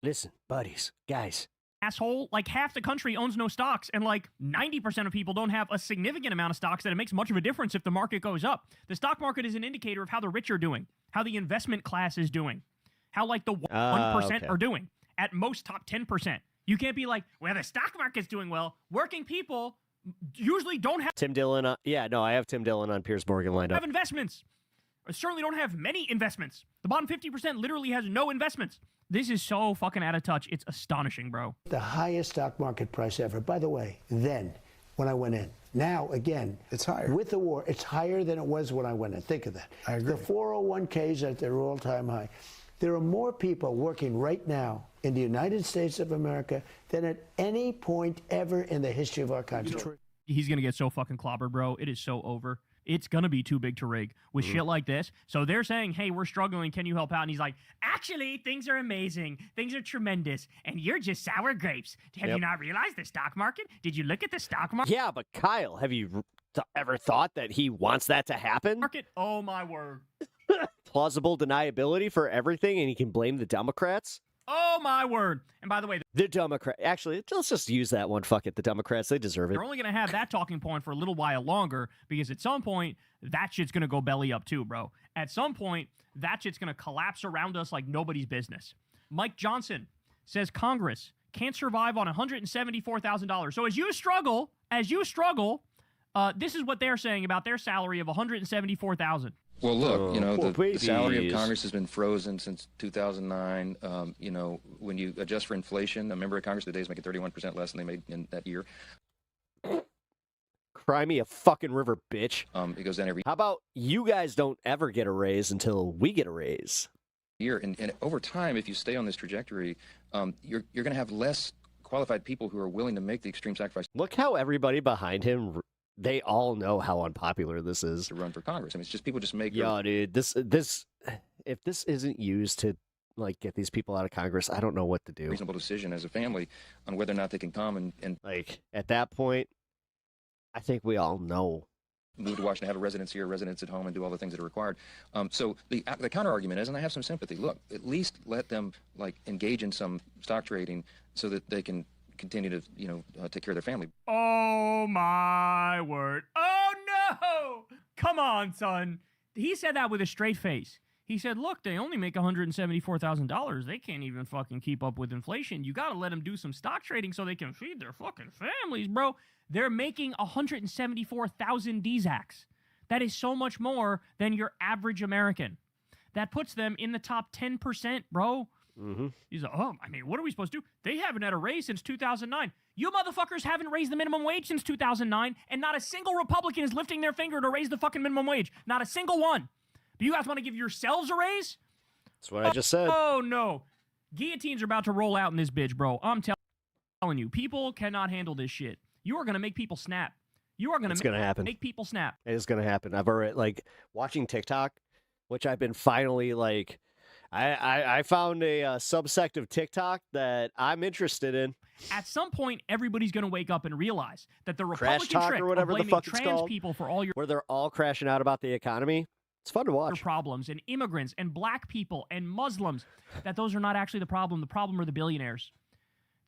listen, buddies, guys. asshole. Like, half the country owns no stocks, and like 90% of people don't have a significant amount of stocks that it makes much of a difference if the market goes up. The stock market is an indicator of how the rich are doing, how the investment class is doing, how like the 1% are doing. At most, top 10%. You can't be like, well, the stock market's doing well. Working people usually don't have Tim Dillon. I have Tim Dillon on Piers Morgan lined up. investments. Or certainly don't have many investments. The bottom 50% literally has no investments. This is so fucking out of touch. It's astonishing, bro. The highest stock market price ever. By the way, then, when I went in. Now, again, it's higher. With the war, it's higher than it was when I went in. Think of that. I agree. The 401ks at their all-time high. There are more people working right now in the United States of America than at any point ever in the history of our country. He's going to get so fucking clobbered, bro. It is so over. It's going to be too big to rig with shit like this. So they're saying, hey, we're struggling. Can you help out? And he's like, actually, things are amazing. Things are tremendous. And you're just sour grapes. Have you not realized the stock market? Did you look at the stock market? Yeah, but Kyle, have you ever thought that he wants that to happen? Market? Oh, my word. Plausible deniability for everything, and he can blame the Democrats? Oh, my word. And by the way, The Democrats. Actually, let's just use that one. Fuck it. The Democrats, they deserve it. they're only going to have that talking point for a little while longer because at some point, that shit's going to go belly up too, bro. At some point, that shit's going to collapse around us like nobody's business. Mike Johnson says Congress can't survive on $174,000. So as you struggle, this is what they're saying about their salary of $174,000. Well, look, the salary of babies. Congress has been frozen since 2009. When you adjust for inflation, a member of Congress today is making 31% less than they made in that year. Cry me a fucking river, bitch. It goes down every How about you guys don't ever get a raise until we get a raise? year. And over time, if you stay on this trajectory, you're going to have less qualified people who are willing to make the extreme sacrifice. Look how everybody behind him, they all know how unpopular this is. To run for Congress. I mean, it's just people just make... Yo, dude, this, if this isn't used to, like, get these people out of Congress, I don't know what to do. reasonable decision as a family on whether or not they can come and like, at that point, I think we all know. move to Washington, have a residence here, residence at home, and do all the things that are required. So the counter argument is, and I have some sympathy, look, at least let them engage in some stock trading so that they can continue to take care of their family. Oh, my word. Oh, no! Come on, son. He said that with a straight face. He said, look, they only make $174,000. They can't even fucking keep up with inflation. You got to let them do some stock trading so they can feed their fucking families, bro. They're making 174,000 DZACs. That is so much more than your average American. That puts them in the top 10%, bro. He's like, what are we supposed to do? They haven't had a raise since 2009. You motherfuckers haven't raised the minimum wage since 2009, and not a single Republican is lifting their finger to raise the fucking minimum wage. Not a single one. Do you guys want to give yourselves a raise? That's what I just said. Oh, no. Guillotines are about to roll out in this bitch, bro. I'm telling you, people cannot handle this shit. You are going to make people snap. You are going to happen. make people snap. It is going to happen. I've already, watching TikTok, which I've been finally, I found a subsect of TikTok that I'm interested in. At some point, everybody's going to wake up and realize that the Crash Republican Talk trick or whatever of the blaming fuck it's trans called, people for all your where they're all crashing out about the economy. It's fun to watch. problems and immigrants and black people and Muslims, that those are not actually the problem. The problem are the billionaires.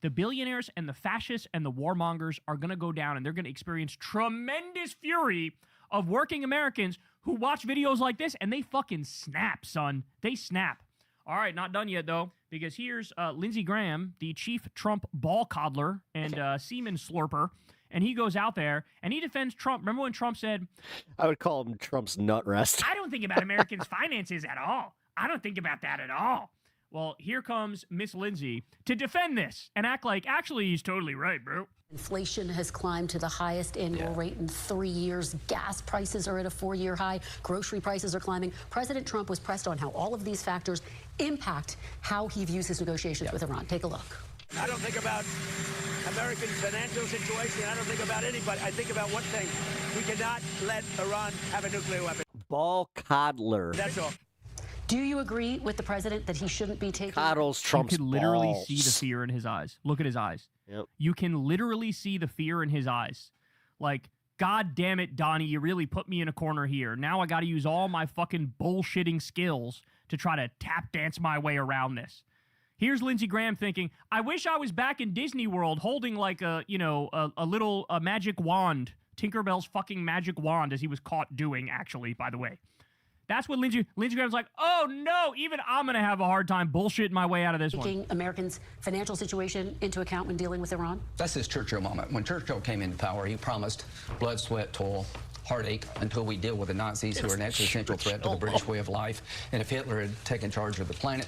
The billionaires and the fascists and the warmongers are going to go down, and they're going to experience tremendous fury of working Americans who watch videos like this, and they fucking snap, son. They snap. All right, not done yet, though, because here's Lindsey Graham, the chief Trump ball coddler and semen slurper, and he goes out there, and he defends Trump. Remember when Trump said... I would call him Trump's nut rest. I don't think about Americans' finances at all. I don't think about that at all. Well, here comes Miss Lindsay to defend this and act like, actually, he's totally right, bro. Inflation has climbed to the highest annual rate in 3 years. Gas prices are at a 4-year high. Grocery prices are climbing. President Trump was pressed on how all of these factors impact how he views his negotiations with Iran. Take a look. I don't think about American financial situation. I don't think about anybody. I think about one thing. We cannot let Iran have a nuclear weapon. Ball coddler. That's all. Do you agree with the president that he shouldn't be taking... Coddles Trump's You can literally balls. see the fear in his eyes. Look at his eyes. Yep. You can literally see the fear in his eyes. Like, God damn it, Donnie, you really put me in a corner here. Now I got to use all my fucking bullshitting skills to try to tap dance my way around this. Here's Lindsey Graham thinking, I wish I was back in Disney World holding like a little magic wand. Tinkerbell's fucking magic wand, as he was caught doing, actually, by the way. That's what Lindsey Graham's like, oh no, even I'm going to have a hard time bullshitting my way out of this one. Taking Americans' financial situation into account when dealing with Iran? That's his Churchill moment. When Churchill came into power, he promised blood, sweat, toil, heartache until we deal with the Nazis, who are an existential threat to the British way of life. And if Hitler had taken charge of the planet,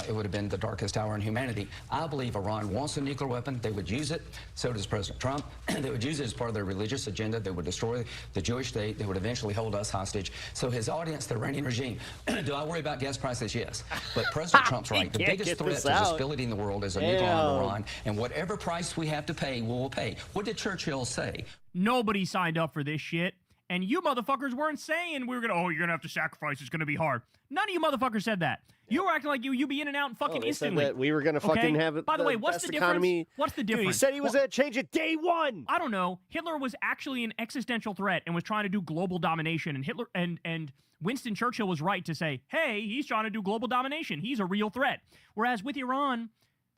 it would have been the darkest hour in humanity. I believe Iran wants a nuclear weapon. They would use it. So does President Trump. They would use it as part of their religious agenda. They would destroy the Jewish state. They would eventually hold us hostage. So his audience, the Iranian regime, do I worry about gas prices? Yes. But President Trump's right. The biggest threat to stability in the world is a nuclear armed Iran. And whatever price we have to pay, we will pay. What did Churchill say? Nobody signed up for this shit. And you motherfuckers weren't saying you're going to have to sacrifice. It's going to be hard. None of you motherfuckers said that. You were acting like you be in and out and fucking They said instantly. that we were going to fucking have it. By the way, what's the difference? Economy. What's the difference? Dude, he said he was going to change it day one. I don't know. Hitler was actually an existential threat and was trying to do global domination. And Hitler and Winston Churchill was right to say, hey, he's trying to do global domination. He's a real threat. Whereas with Iran,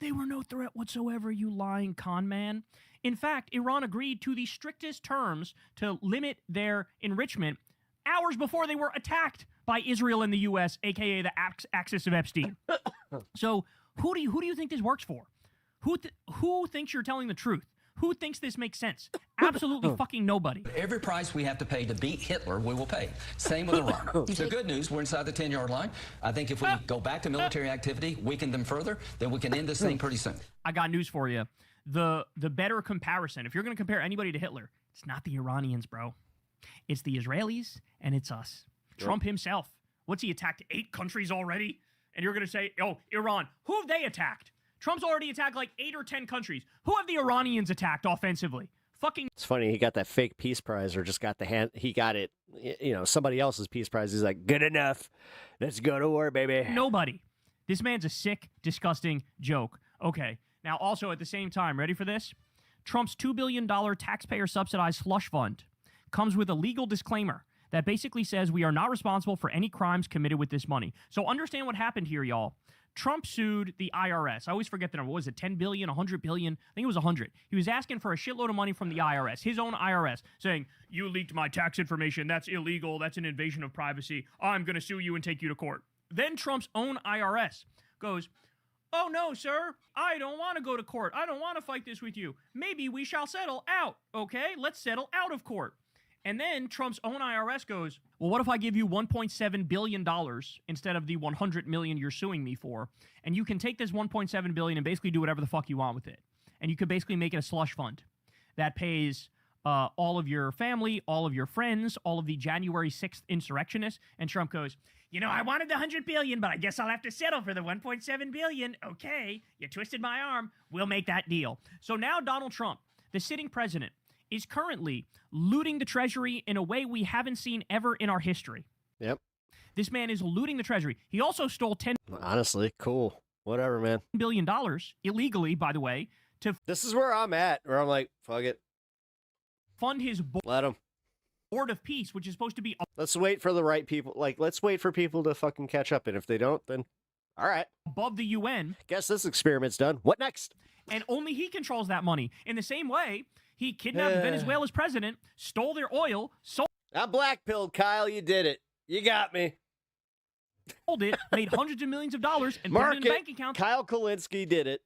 they were no threat whatsoever, you lying con man. In fact, Iran agreed to the strictest terms to limit their enrichment hours before they were attacked by Israel and the U.S., a.k.a. the axis of Epstein. So who do you think this works for? Who thinks you're telling the truth? Who thinks this makes sense? Absolutely fucking nobody. Every price we have to pay to beat Hitler, we will pay. Same with Iran. The good news, we're inside the 10-yard line. I think if we go back to military activity, weaken them further, then we can end this thing pretty soon. I got news for you. The better comparison, if you're going to compare anybody to Hitler, it's not the Iranians, bro. It's the Israelis, and it's us. Trump himself. What's he attacked? 8 countries already? And you're going to say, oh, Iran. Who have they attacked? Trump's already attacked like 8 or 10 countries. Who have the Iranians attacked offensively? Fucking. It's funny, he got that fake peace prize or just got he got it, somebody else's peace prize. He's like, good enough. Let's go to war, baby. Nobody. This man's a sick, disgusting joke. Okay. Now, also at the same time, ready for this? Trump's $2 billion taxpayer-subsidized slush fund comes with a legal disclaimer that basically says we are not responsible for any crimes committed with this money. So understand what happened here, y'all. Trump sued the IRS. I always forget the number. What was it, 10 billion, 100 billion? I think it was 100. He was asking for a shitload of money from the IRS, his own IRS, saying, you leaked my tax information. That's illegal. That's an invasion of privacy. I'm going to sue you and take you to court. Then Trump's own IRS goes, oh, no, sir, I don't want to go to court. I don't want to fight this with you. Maybe we shall settle out, okay? Let's settle out of court. And then Trump's own IRS goes, well, what if I give you $1.7 billion instead of the $100 million you're suing me for? And you can take this $1.7 billion and basically do whatever the fuck you want with it. And you could basically make it a slush fund that pays all of your family, all of your friends, all of the January 6th insurrectionists. And Trump goes, I wanted the $100 billion, but I guess I'll have to settle for the $1.7 billion. Okay, you twisted my arm. We'll make that deal. So now Donald Trump, the sitting president, is currently looting the treasury in a way we haven't seen ever in our history. Yep. This man is looting the treasury. He also stole Honestly, cool. Whatever, man. $10 billion illegally, by the way. This is where I'm at, where I'm like, fuck it. Fund his Let him. Board of Peace, which is supposed to be... Let's wait for the right people. Let's wait for people to fucking catch up. And if they don't, then All right. above the UN. Guess this experiment's done. What next? And only he controls that money. In the same way, he kidnapped Venezuela's president, stole their oil, sold I'm black-pilled, Kyle. You did it. You got me. it, made hundreds of millions of dollars, and Mark put it in bank accounts Kyle Kulinski did it.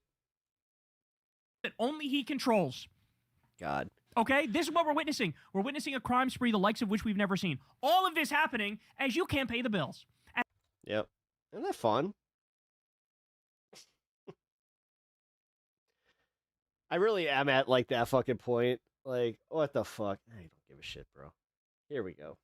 that only he controls. God. Okay, this is what we're witnessing. We're witnessing a crime spree, the likes of which we've never seen. All of this happening as you can't pay the bills. Yep. Isn't that fun? I really am at like that fucking point. Like, what the fuck? I don't give a shit, bro. Here we go.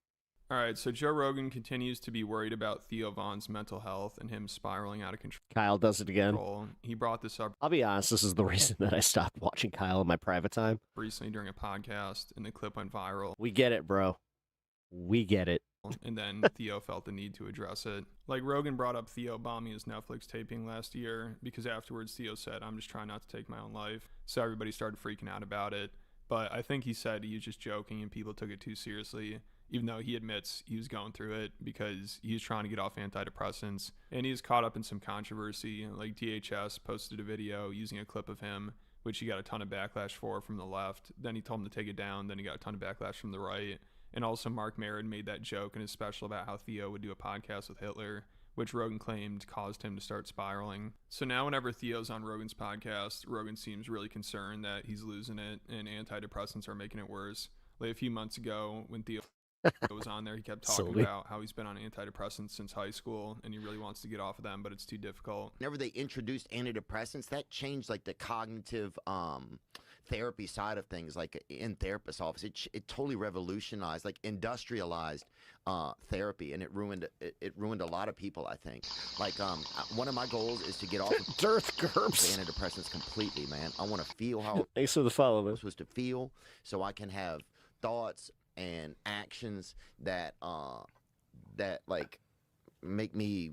All right, so Joe Rogan continues to be worried about Theo Von's mental health and him spiraling out of control. Kyle does it again. He brought this up I'll be honest, this is the reason that I stopped watching Kyle in my private time. recently during a podcast, and the clip went viral. We get it, bro. We get it. And then Theo felt the need to address it. Like, Rogan brought up Theo bombing his Netflix taping last year because afterwards Theo said, "I'm just trying not to take my own life." So everybody started freaking out about it. But I think he said he was just joking and people took it too seriously, even though he admits he was going through it because he was trying to get off antidepressants. And he was caught up in some controversy. Like, DHS posted a video using a clip of him, which he got a ton of backlash for from the left. Then he told him to take it down. Then he got a ton of backlash from the right. And also Mark Maron made that joke in his special about how Theo would do a podcast with Hitler, which Rogan claimed caused him to start spiraling. So now whenever Theo's on Rogan's podcast, Rogan seems really concerned that he's losing it and antidepressants are making it worse. Like a few months ago when Theo was on there, he kept talking about how he's been on antidepressants since high school and he really wants to get off of them, but it's too difficult. Whenever they introduced antidepressants, that changed like the cognitive therapy side of things, like in therapist's office. It totally revolutionized, like industrialized therapy, and it ruined a lot of people, I think. Like one of my goals is to get off of antidepressants completely, man. I want to feel how Thanks for the follow, man. I'm supposed to feel, so I can have thoughts and actions that like make me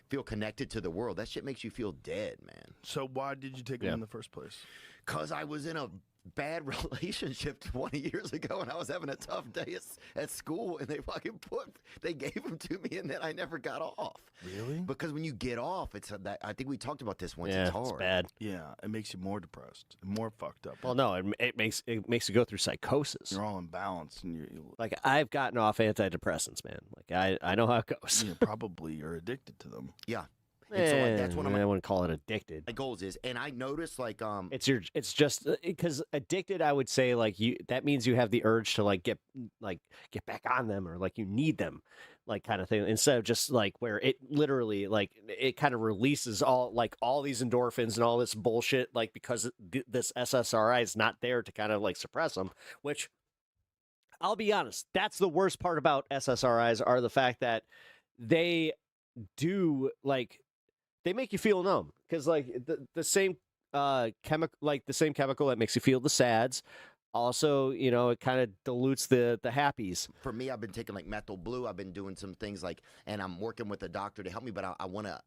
feel connected to the world. That shit makes you feel dead, man. So why did you take it in the first place? Because I was in a bad relationship 20 years ago and I was having a tough day at school, and they gave them to me, and then I never got off. Really? Because when you get off, it's that, I think we talked about this once. Yeah, it's hard. it's bad. Yeah, it makes you more depressed, more fucked up. Well, no, it makes you go through psychosis. You're all imbalanced, and you're like, I've gotten off antidepressants, man. Like I know how it goes. Yeah, probably you're addicted to them. Yeah. And so, like, that's one of I wouldn't call it addicted. my goals is, and I noticed like It's just because addicted, I would say, like, that means you have the urge to get back on them, or like you need them, like, kind of thing, instead of just like where it literally, like, it kind of releases all these endorphins and all this bullshit, like, because this SSRI is not there to kind of like suppress them, which I'll be honest, that's the worst part about SSRIs, are the fact that they do, like, they make you feel numb, because like the same chemical that makes you feel the sads, also, it kind of dilutes the happies. For me, I've been taking like methyl blue. I've been doing some things like, and I'm working with a doctor to help me, but I'm gonna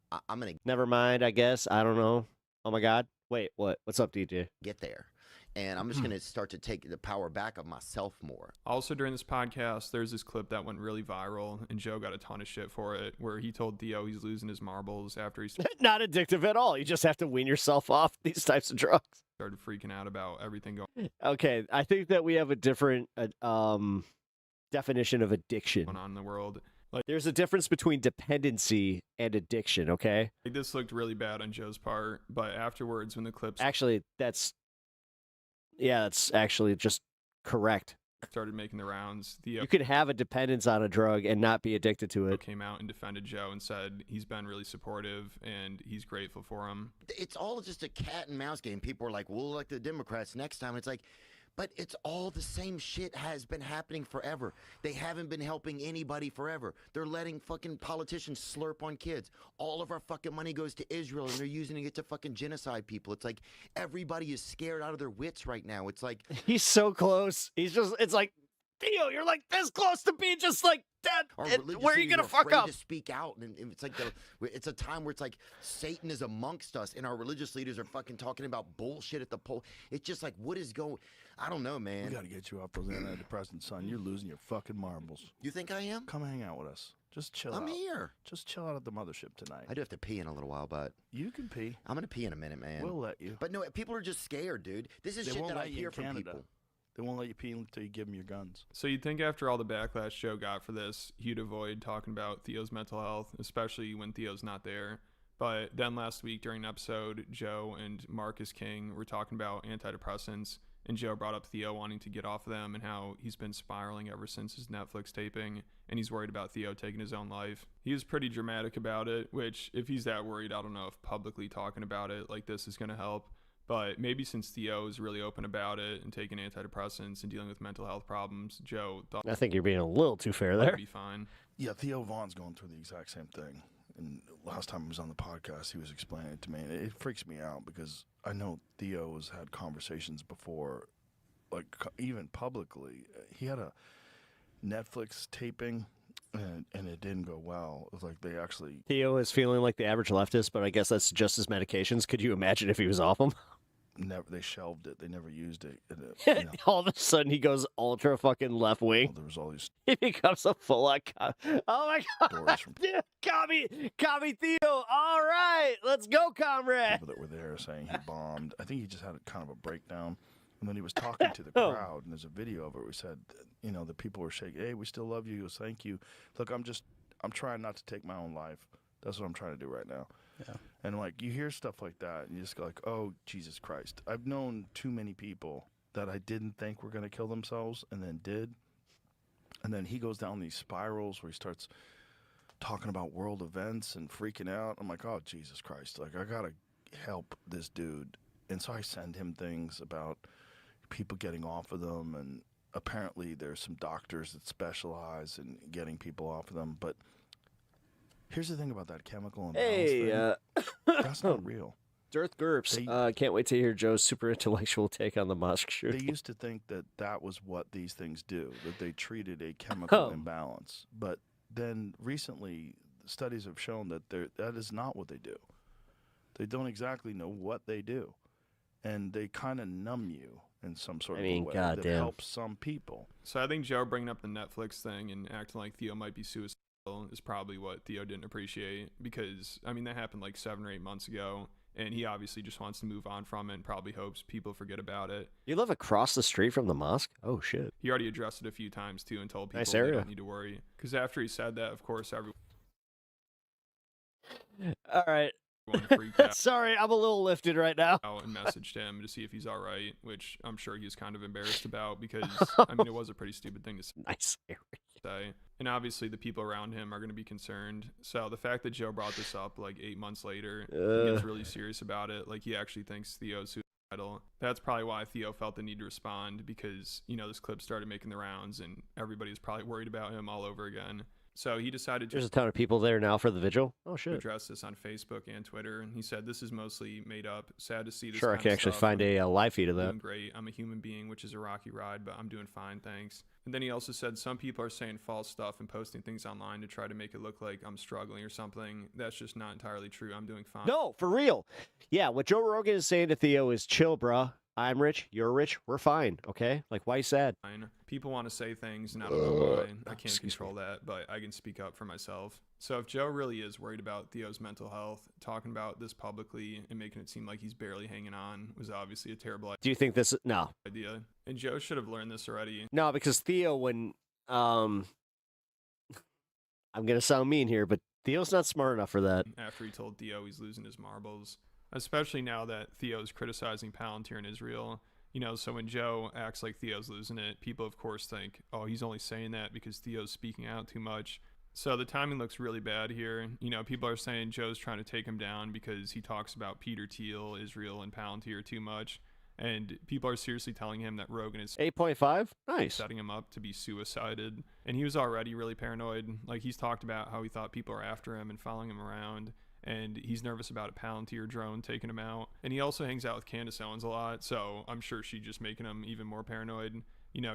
Never mind, I guess. I don't know. Oh my God. Wait, what? What's up, DJ? get there. And I'm just going to start to take the power back of myself more. Also, during this podcast, there's this clip that went really viral, and Joe got a ton of shit for it, where he told Theo he's losing his marbles after he's Not addictive at all. You just have to wean yourself off these types of drugs. started freaking out about everything going Okay, I think that we have a different definition of addiction on in the world. Like, there's a difference between dependency and addiction, okay? Like, this looked really bad on Joe's part, but afterwards, when the clips Actually, that's actually just correct. started making the rounds, Theo You can have a dependence on a drug and not be addicted to it. came out and defended Joe and said he's been really supportive and he's grateful for him. It's all just a cat and mouse game. People are like, we'll elect the Democrats next time. It's like, but it's all the same shit has been happening forever. They haven't been helping anybody forever. They're letting fucking politicians slurp on kids. All of our fucking money goes to Israel, and they're using it to fucking genocide people. It's like everybody is scared out of their wits right now. It's like He's so close. It's like Theo, you're like this close to being just like dead. Our religious Where are you leaders gonna are fuck afraid up? to speak out, and it's like it's a time where it's like Satan is amongst us, and our religious leaders are fucking talking about bullshit at the poll. It's just like, what is going? I don't know, man. We got to get you off those antidepressants, son. You're losing your fucking marbles. You think I am? Come hang out with us. Just chill out. I'm here. Just chill out at the mothership tonight. I do have to pee in a little while, but you can pee. I'm gonna pee in a minute, man. We'll let you. But no, people are just scared, dude. This is They shit won't that I let you hear in from Canada. people. They won't let you pee until you give them your guns. So you'd think after all the backlash Joe got for this, he'd avoid talking about Theo's mental health, especially when Theo's not there. But then last week during an episode, Joe and Marcus King were talking about antidepressants, and Joe brought up Theo wanting to get off of them and how he's been spiraling ever since his Netflix taping, and he's worried about Theo taking his own life. He was pretty dramatic about it, which if he's that worried, I don't know if publicly talking about it like this is going to help. But maybe since Theo is really open about it and taking antidepressants and dealing with mental health problems, Joe thought I think you're being a little too fair there. would be fine. Yeah, Theo Vaughn's going through the exact same thing. And last time he was on the podcast, he was explaining it to me. And it freaks me out because I know Theo has had conversations before, like even publicly. He had a Netflix taping, and it didn't go well. It was like they actually... Theo is feeling like the average leftist, but I guess that's just his medications. Could you imagine if he was off them? They shelved it. They never used it. All of a sudden, he goes ultra fucking left wing. There was all these... He becomes a full-on... Oh, my God. Yeah, copy Theo. All right. Let's go, comrade. People that were there saying he bombed. I think he just had a kind of a breakdown. And then he was talking to the crowd, and there's a video of it where he said, the people were shaking. Hey, we still love you. He goes, thank you. Look, I'm trying not to take my own life. That's what I'm trying to do right now. Yeah. And, like, you hear stuff like that, and you just go like, oh, Jesus Christ. I've known too many people that I didn't think were going to kill themselves and then did. And then he goes down these spirals where he starts talking about world events and freaking out. I'm like, oh, Jesus Christ. Like, I got to help this dude. And so I send him things about people getting off of them, and apparently there's some doctors that specialize in getting people off of them. But here's the thing about that chemical imbalance thing. That's not real. Dearth Gerps. Can't wait to hear Joe's super intellectual take on the Mosque shooting. They used to think that that was what these things do, that they treated a chemical imbalance. But then recently, studies have shown that that is not what they do. They don't exactly know what they do. And they kind of numb you in some sort of way that helps some people. So I think Joe bringing up the Netflix thing and acting like Theo might be suicidal is probably what Theo didn't appreciate, because, I mean, that happened like 7 or 8 months ago, and he obviously just wants to move on from it and probably hopes people forget about it. You live across the street from the mosque? Oh, shit. He already addressed it a few times, too, and told people Nice they area. don't need to worry. Because after he said that, of course, everyone All right. freaked out. Sorry, I'm a little lifted right now. And messaged him to see if he's all right, which I'm sure he was kind of embarrassed about because, I mean, it was a pretty stupid thing to say. Nice say. And obviously the people around him are going to be concerned. So the fact that Joe brought this up like 8 months later, he gets really serious about it. Like, he actually thinks Theo's suicidal. That's probably why Theo felt the need to respond, because, this clip started making the rounds and everybody's probably worried about him all over again. So he decided There's a ton of people there now for the vigil. Oh, to shit. address this on Facebook and Twitter. And he said, "This is mostly made up. Sad to see this Sure, I kind can of actually stuff. find I'm a live feed of doing that. great. I'm a human being, which is a rocky ride, but I'm doing fine, thanks." And then he also said, "Some people are saying false stuff and posting things online to try to make it look like I'm struggling or something. That's just not entirely true. I'm doing fine." No, for real. Yeah, what Joe Rogan is saying to Theo is chill, bruh. I'm rich, you're rich, we're fine, okay? Like, why you sad? People want to say things, and I don't know why. I can't control that, but I can speak up for myself. So if Joe really is worried about Theo's mental health, talking about this publicly and making it seem like he's barely hanging on was obviously a terrible Do you think this... No. idea. And Joe should have learned this already. No, because Theo, when... I'm going to sound mean here, but Theo's not smart enough for that. After he told Theo he's losing his marbles. Especially now that Theo's criticizing Palantir in Israel. So when Joe acts like Theo's losing it, people of course think, oh, he's only saying that because Theo's speaking out too much. So the timing looks really bad here. People are saying Joe's trying to take him down because he talks about Peter Thiel, Israel, and Palantir too much. And people are seriously telling him that Rogan is 8.5? Nice. setting him up to be suicided. And he was already really paranoid. Like, he's talked about how he thought people are after him and following him around. And he's nervous about a Palantir drone taking him out. And he also hangs out with Candace Owens a lot, so I'm sure she's just making him even more paranoid. You know,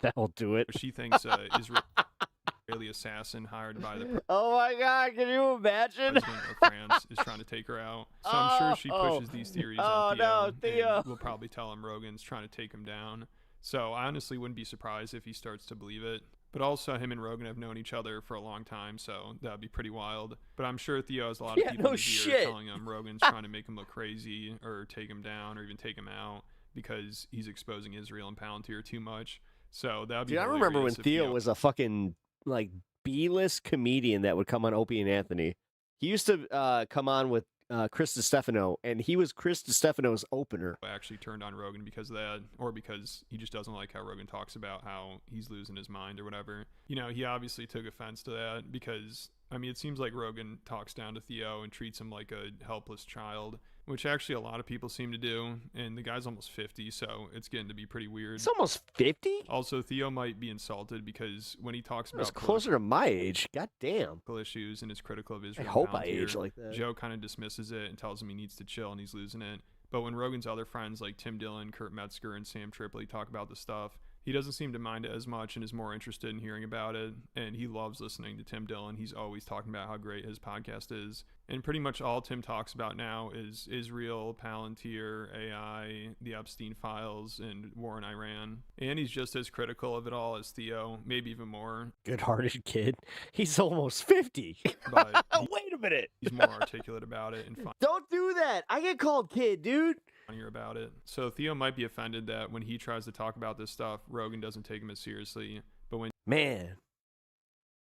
That'll do it. she thinks Israeli assassin hired by the Oh my God, can you imagine? president of France is trying to take her out. So I'm sure she pushes these theories on Theo. No, Theo. And we'll probably tell him Rogan's trying to take him down. So I honestly wouldn't be surprised if he starts to believe it. But also, him and Rogan have known each other for a long time, so that'd be pretty wild. But I'm sure Theo has a lot of people in his ear telling him Rogan's trying to make him look crazy or take him down or even take him out because he's exposing Israel and Palantir too much. So that'd be Dude, I remember when hilarious if Theo was a fucking like B-list comedian that would come on Opie and Anthony. He used to come on with Chris DiStefano, and he was Chris DiStefano's opener. actually turned on Rogan because of that, or because he just doesn't like how Rogan talks about how he's losing his mind or whatever. You know, he obviously took offense to that because, I mean, it seems like Rogan talks down to Theo and treats him like a helpless child, which actually a lot of people seem to do, and the guy's almost 50, so it's getting to be pretty weird. It's almost 50? Also, Theo might be insulted because when he talks about It's closer to my age. God damn. issues and is critical of Israel, I hope I Palantir, age like that. Joe kind of dismisses it and tells him he needs to chill and he's losing it. But when Rogan's other friends like Tim Dillon, Kurt Metzger, and Sam Tripoli talk about the stuff, he doesn't seem to mind it as much and is more interested in hearing about it. And he loves listening to Tim Dillon. He's always talking about how great his podcast is. And pretty much all Tim talks about now is Israel, Palantir, AI, the Epstein files, and war in Iran. And he's just as critical of it all as Theo, maybe even more. Good-hearted kid. He's almost 50. But Wait a minute. He's more articulate about it and Don't do that. I get called kid, dude. funnier about it. So Theo might be offended that when he tries to talk about this stuff, Rogan doesn't take him as seriously. But when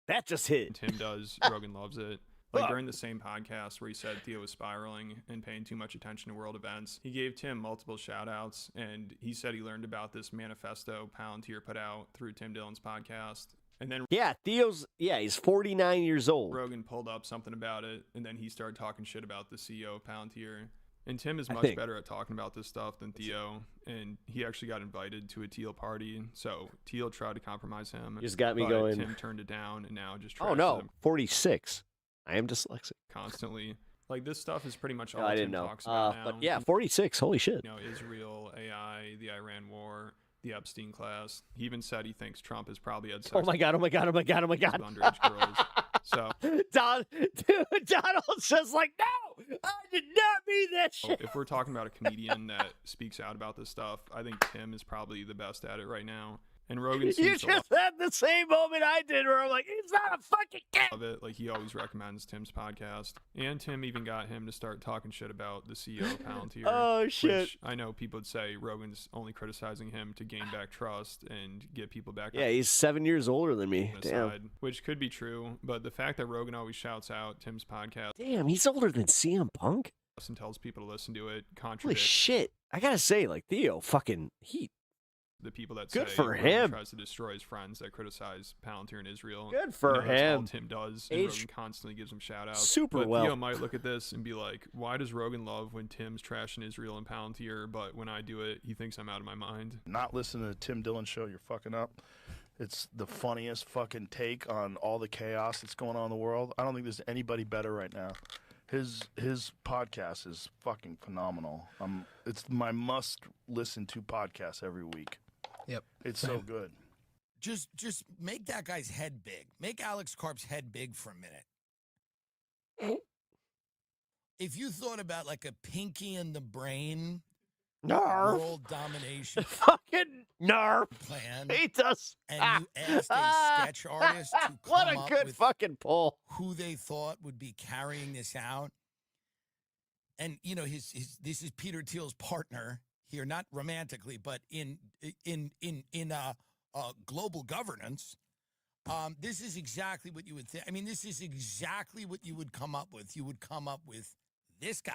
that just hit. Tim does, Rogan loves it. Like during the same podcast where he said Theo was spiraling and paying too much attention to world events, he gave Tim multiple shout outs, and he said he learned about this manifesto Palantir put out through Tim Dillon's podcast. And then he's 49 years old. Rogan pulled up something about it, and then he started talking shit about the CEO of Palantir. And Tim is much better at talking about this stuff than Theo, and he actually got invited to a Teal party, so Teal tried to compromise him. Just got me but going. Tim turned it down, and now just Oh trashes no, him 46. I am dyslexic. constantly. Like, this stuff is pretty much all I Tim didn't know. talks about now. But yeah, 46. Holy shit. You know, Israel, AI, the Iran war, the Epstein class. He even said he thinks Trump has probably had sex Oh my god. Oh my god. Oh my god. Oh my god. with underage girls. So Donald's just like, no, I did not mean that shit. if we're talking about a comedian that speaks out about this stuff, I think Tim is probably the best at it right now. And Rogan You seems to just had the same moment I did where I'm like, he's not a fucking kid. love it. Like, he always recommends Tim's podcast. And Tim even got him to start talking shit about the CEO of Palantir. Oh, shit. Which I know people would say Rogan's only criticizing him to gain back trust and get people back Yeah, on he's 7 years older than me. the Damn. side, which could be true. But the fact that Rogan always shouts out Tim's podcast Damn, he's older than CM Punk. and tells people to listen to it Holy contradicts shit. I gotta say, like, Theo, the people that Good say for Rogan him. tries to destroy his friends that criticize Palantir and Israel. Good for You know, that's all him. Tim does, and Age- Rogan constantly gives him shout outs. Super but well. Theo might look at this and be like, why does Rogan love when Tim's trashing Israel and Palantir, but when I do it, he thinks I'm out of my mind? Not listening to Tim Dillon's show, you're fucking up. It's the funniest fucking take on all the chaos that's going on in the world. I don't think there's anybody better right now. His podcast is fucking phenomenal. It's my must listen to podcast every week. Yep. It's so good. Just make that guy's head big. Make Alex Karp's head big for a minute. If you thought about like a pinky in the brain world domination fucking narf plan, he does. And you asked a sketch artist to come What a up good with fucking pull. who they thought would be carrying this out. And you know, this is Peter Thiel's partner here, not romantically, but in global governance. This is exactly what you would think. I mean, this is exactly what you would come up with. You would come up with this guy.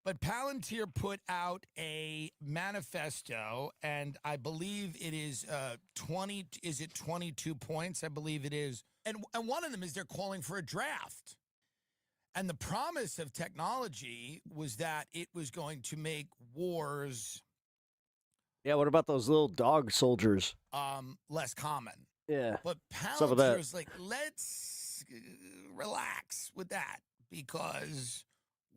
But Palantir put out a manifesto, and I believe it is 22 points? I believe it is. And one of them is they're calling for a draft. And the promise of technology was that it was going to make wars Yeah, what about those little dog soldiers? less common. Yeah. But Some of that. Palantir is like, let's relax with that because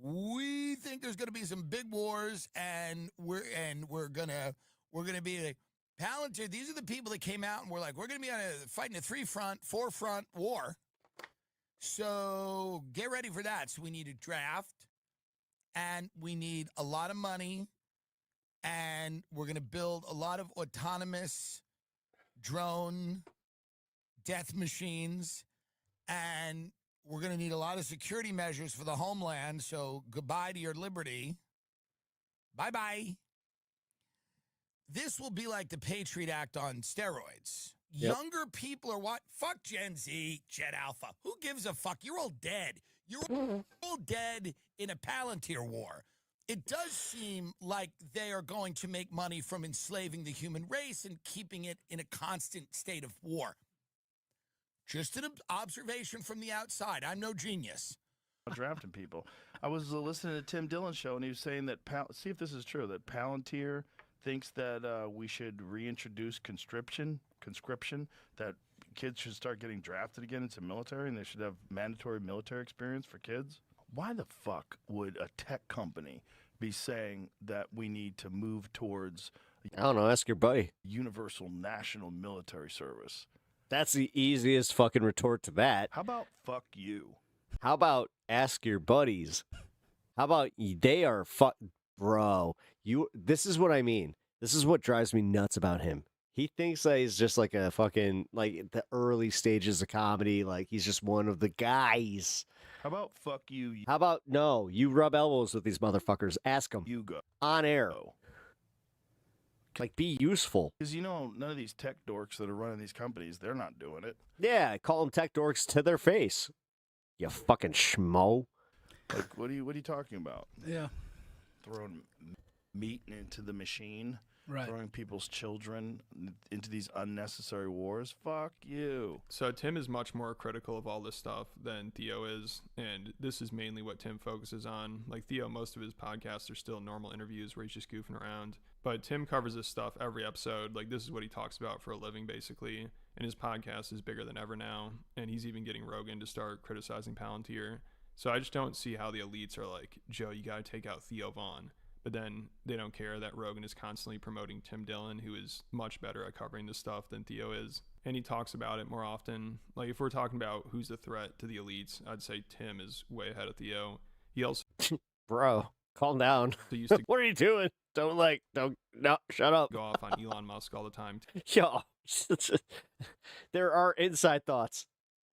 we think there's going to be some big wars, and we're gonna We're going to be like, Palantir, these are the people that came out and were like, we're going to be fighting a 3-front, 4-front war. So get ready for that. So we need a draft, and we need a lot of money, and we're going to build a lot of autonomous drone death machines, and we're going to need a lot of security measures for the homeland. So goodbye to your liberty. Bye-bye. This will be like the Patriot Act on steroids. Yep. Younger people are what? Fuck Gen Z, Gen Alpha. Who gives a fuck? You're all dead. You're all dead in a Palantir war. It does seem like they are going to make money from enslaving the human race and keeping it in a constant state of war. Just an observation from the outside. I'm no genius. Drafting people. I was listening to Tim Dillon's show, and he was saying that, see if this is true, that Palantir thinks that we should reintroduce conscription, that kids should start getting drafted again into military, and they should have mandatory military experience for kids. Why the fuck would a tech company be saying that we need to move towards, I don't know, ask your buddy, universal national military service? That's the easiest fucking retort to that. How about fuck you? How about ask your buddies? How about they are bro? This is what I mean. This is what drives me nuts about him. He thinks that he's just like a fucking, like the early stages of comedy. Like he's just one of the guys. How about fuck you? How about no? You rub elbows with these motherfuckers. Ask them. You go on air. Like, be useful. Because, none of these tech dorks that are running these companies, they're not doing it. Yeah, call them tech dorks to their face. You fucking schmo. Like, what are you talking about? Yeah. Throwing meat into the machine. Right. Throwing people's children into these unnecessary wars. Fuck you. So Tim is much more critical of all this stuff than Theo is, and this is mainly what Tim focuses on. Like Theo, most of his podcasts are still normal interviews where he's just goofing around. But Tim covers this stuff every episode. Like, this is what he talks about for a living, basically. And his podcast is bigger than ever now. And he's even getting Rogan to start criticizing Palantir. So I just don't see how the elites are like, Joe, you got to take out Theo Vaughn. But then they don't care that Rogan is constantly promoting Tim Dillon, who is much better at covering this stuff than Theo is. And he talks about it more often. Like, if we're talking about who's the threat to the elites, I'd say Tim is way ahead of Theo. He also... Bro, calm down. What are you doing? No, shut up. Go off on Elon Musk all the time. Yo, there are inside thoughts.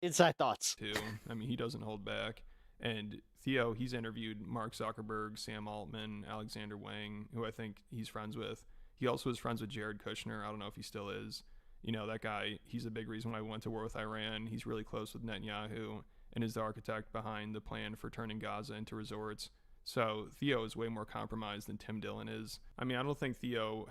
Inside thoughts. Too. I mean, he doesn't hold back. And Theo, he's interviewed Mark Zuckerberg, Sam Altman, Alexander Wang, who I think he's friends with. He also is friends with Jared Kushner. I don't know if he still is. That guy, he's a big reason why we went to war with Iran. He's really close with Netanyahu and is the architect behind the plan for turning Gaza into resorts. So Theo is way more compromised than Tim Dillon is. I mean, I don't think Theo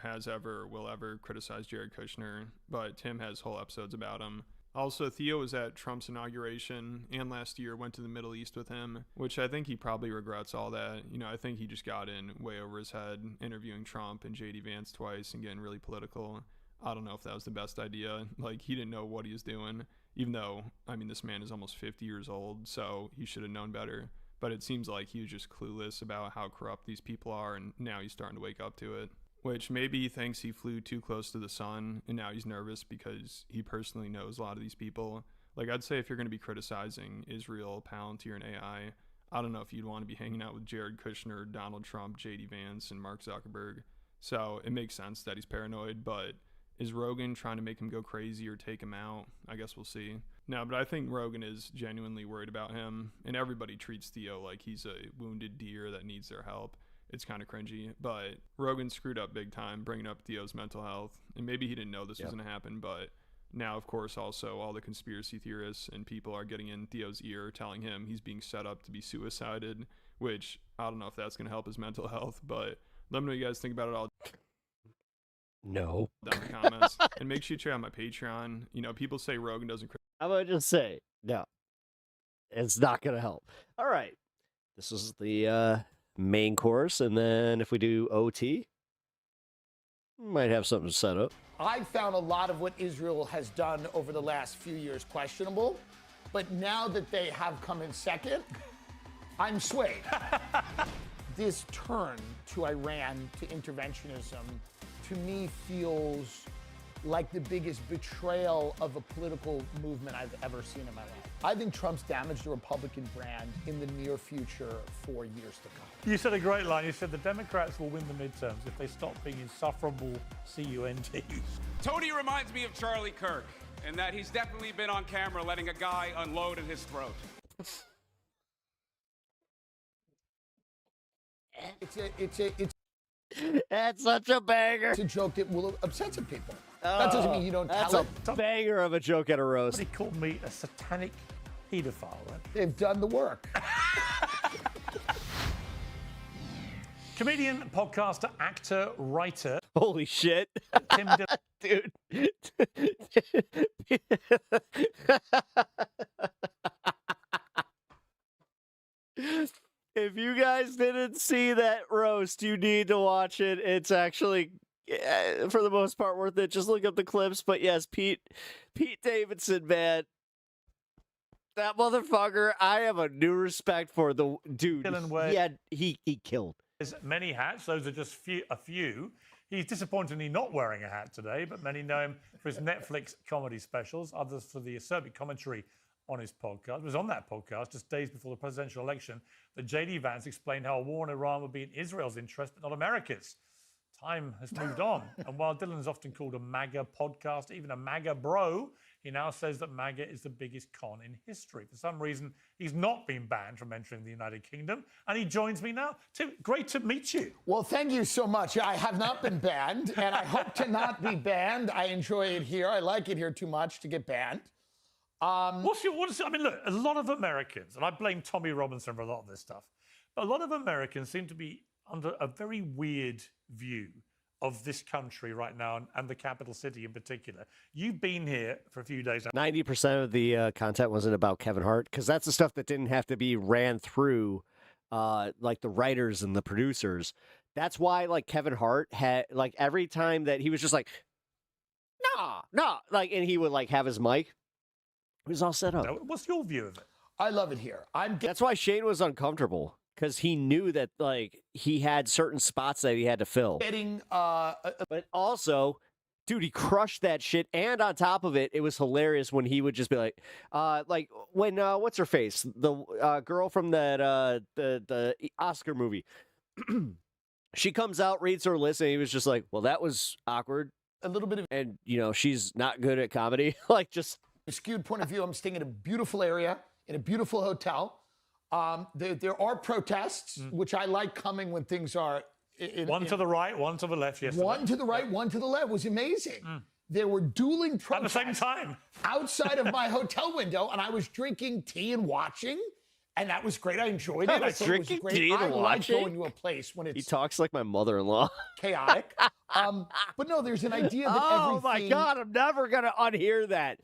will ever criticize Jared Kushner, but Tim has whole episodes about him. Also, Theo was at Trump's inauguration and last year went to the Middle East with him, which I think he probably regrets all that. I think he just got in way over his head, interviewing Trump and J.D. Vance twice and getting really political. I don't know if that was the best idea. Like, he didn't know what he was doing, even though, I mean, this man is almost 50 years old, so he should have known better. But it seems like he was just clueless about how corrupt these people are, and now he's starting to wake up to it. Which maybe he thinks he flew too close to the sun, and now he's nervous because he personally knows a lot of these people. Like, I'd say if you're going to be criticizing Israel, Palantir, and AI, I don't know if you'd want to be hanging out with Jared Kushner, Donald Trump, J.D. Vance, and Mark Zuckerberg. So it makes sense that he's paranoid, but is Rogan trying to make him go crazy or take him out? I guess we'll see. No, but I think Rogan is genuinely worried about him, and everybody treats Theo like he's a wounded deer that needs their help. It's kind of cringy, but Rogan screwed up big time bringing up Theo's mental health, and maybe he didn't know this was going to happen, but now, of course, also all the conspiracy theorists and people are getting in Theo's ear telling him he's being set up to be suicided, which I don't know if that's going to help his mental health, but let me know what you guys think about it all. No. Down in the comments. And make sure you check out my Patreon. People say Rogan doesn't... I'm going to just say, no. It's not going to help. All right. This is the main course, and then if we do OT, we might have something set up. I found a lot of what Israel has done over the last few years questionable, but now that they have come in second, I'm swayed. this turn to Iran, to interventionism, to me feels like the biggest betrayal of a political movement I've ever seen in my life. I think Trump's damaged the Republican brand in the near future for years to come. You said a great line. You said the Democrats will win the midterms if they stop being insufferable CUNTs. Tony reminds me of Charlie Kirk, in that he's definitely been on camera letting a guy unload in his throat. It's That's such a banger. It's a joke that will upset some people. That doesn't mean you don't That's tell a banger of a joke at a roast. Somebody called me a satanic pedophile, right? They've done the work. Comedian, podcaster, actor, writer. Holy shit. Tim Dude. If you guys didn't see that roast, you need to watch it. It's actually, for the most part, worth it. Just look up the clips. But yes, Pete Davidson, man. That motherfucker, I have a new respect for the dude. He killed. There's many hats. Those are just a few. He's disappointingly not wearing a hat today, but many know him for his Netflix comedy specials, others for the acerbic commentary on his podcast. It was on that podcast just days before the presidential election that J.D. Vance explained how a war in Iran would be in Israel's interest, but not America's. Time has moved on. And while Dylan is often called a MAGA podcast, even a MAGA bro, he now says that MAGA is the biggest con in history. For some reason, he's not been banned from entering the United Kingdom, and he joins me now. Tim, great to meet you. Well, thank you so much. I have not been banned, and I hope to not be banned. I enjoy it here. I like it here too much to get banned. I mean, look, a lot of Americans, and I blame Tommy Robinson for a lot of this stuff, but a lot of Americans seem to be under a very weird view of this country right now and the capital city in particular. You've been here for a few days now. 90% of the content wasn't about Kevin Hart, because that's the stuff that didn't have to be ran through like the writers and the producers. That's why like Kevin Hart had like every time that he was just like, no, like, and he would like have his mic. It was all set up. What's your view of it? I love it here. That's why Shane was uncomfortable, because he knew that like he had certain spots that he had to fill. But also, dude, he crushed that shit. And on top of it, it was hilarious when he would just be like when what's her face, the girl from that the Oscar movie, she comes out, reads her list, and he was just like, well, that was awkward. A little bit of, and she's not good at comedy. Like just. Skewed point of view. I'm staying in a beautiful area, in a beautiful hotel. There are protests, which I like coming when things are... One to the right, one to the left, yesterday. One to the right, one to the left. It was amazing. There were dueling protests... At the same time. ...outside of my hotel window, and I was drinking tea and watching, and that was great. I enjoyed it. I thought it was great. Tea and I like watching? going to a place when it's... He talks like my mother-in-law. ...chaotic. But no, there's an idea that oh my God, I'm never gonna unhear that.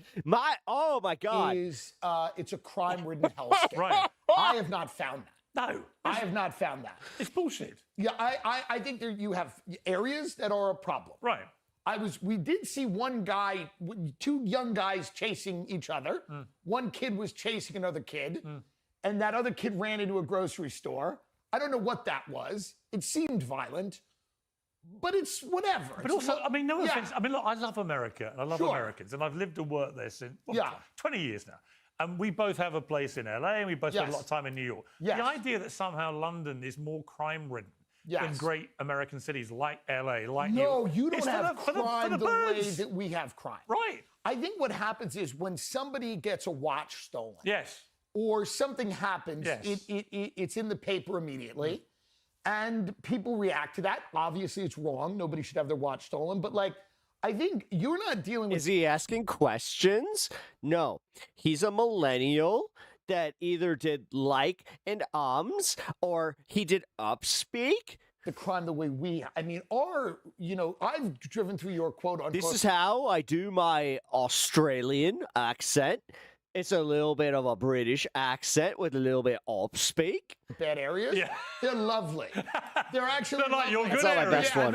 Oh my God, it's a crime-ridden hellscape. Right. I have not found that. No, I have not found that. It's bullshit. Yeah, I think you have areas that are a problem. Right. We did see two young guys chasing each other. One kid was chasing another kid, and that other kid ran into a grocery store. I don't know what that was. It seemed violent. But it's whatever. But also, I mean, no offense. I mean, look, I love America, and I love Americans, and I've lived and worked there since 20 years now. And we both have a place in LA, and we both spend a lot of time in New York. Yes. The idea that somehow London is more crime-ridden than great American cities like LA, like New York. No, you don't it's have crime the way birds. that we have crime. Right. I think what happens is when somebody gets a watch stolen. Yes. Or something happens, it's in the paper immediately. And people react to that. Obviously, it's wrong. Nobody should have their watch stolen. But, like, I think you're not dealing with... Is he asking questions? No. He's a millennial that either did like and ums, or he did upspeak. The crime the way I've driven through your quote-unquote... This is how I do my Australian accent. It's a little bit of a British accent with a little bit of upspeak. Bad areas? Yeah. They're lovely. They're actually They're like your good That's not my best one.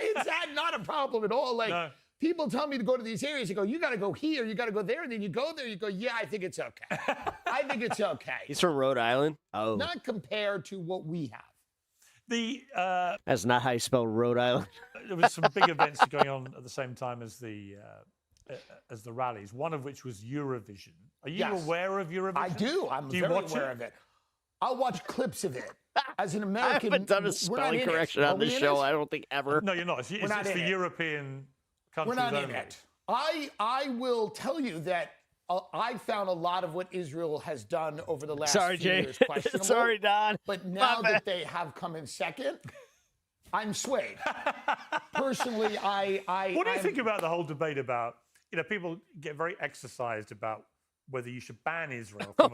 It's not a problem at all. Like, people tell me to go to these areas. You go, you got to go here, you got to go there. And then you go there, you go, yeah, I think it's okay. I think it's okay. He's from Rhode Island? Oh. Not compared to what we have. That's not how you spell Rhode Island. There was some big events going on at the same time as the rallies, one of which was Eurovision. Are you aware of Eurovision? I do. I'm very aware of it. I'll watch clips of it. As an American, I haven't done a spelling correction on this show, I don't think, ever. No, you're not. It's the European countries We're not only. in it. I will tell you that I found a lot of what Israel has done over the last few years questionable. Sorry, Don. But now that they have come in second, I'm swayed. Personally, What do you think about the whole debate about, people get very exercised about whether you should ban Israel from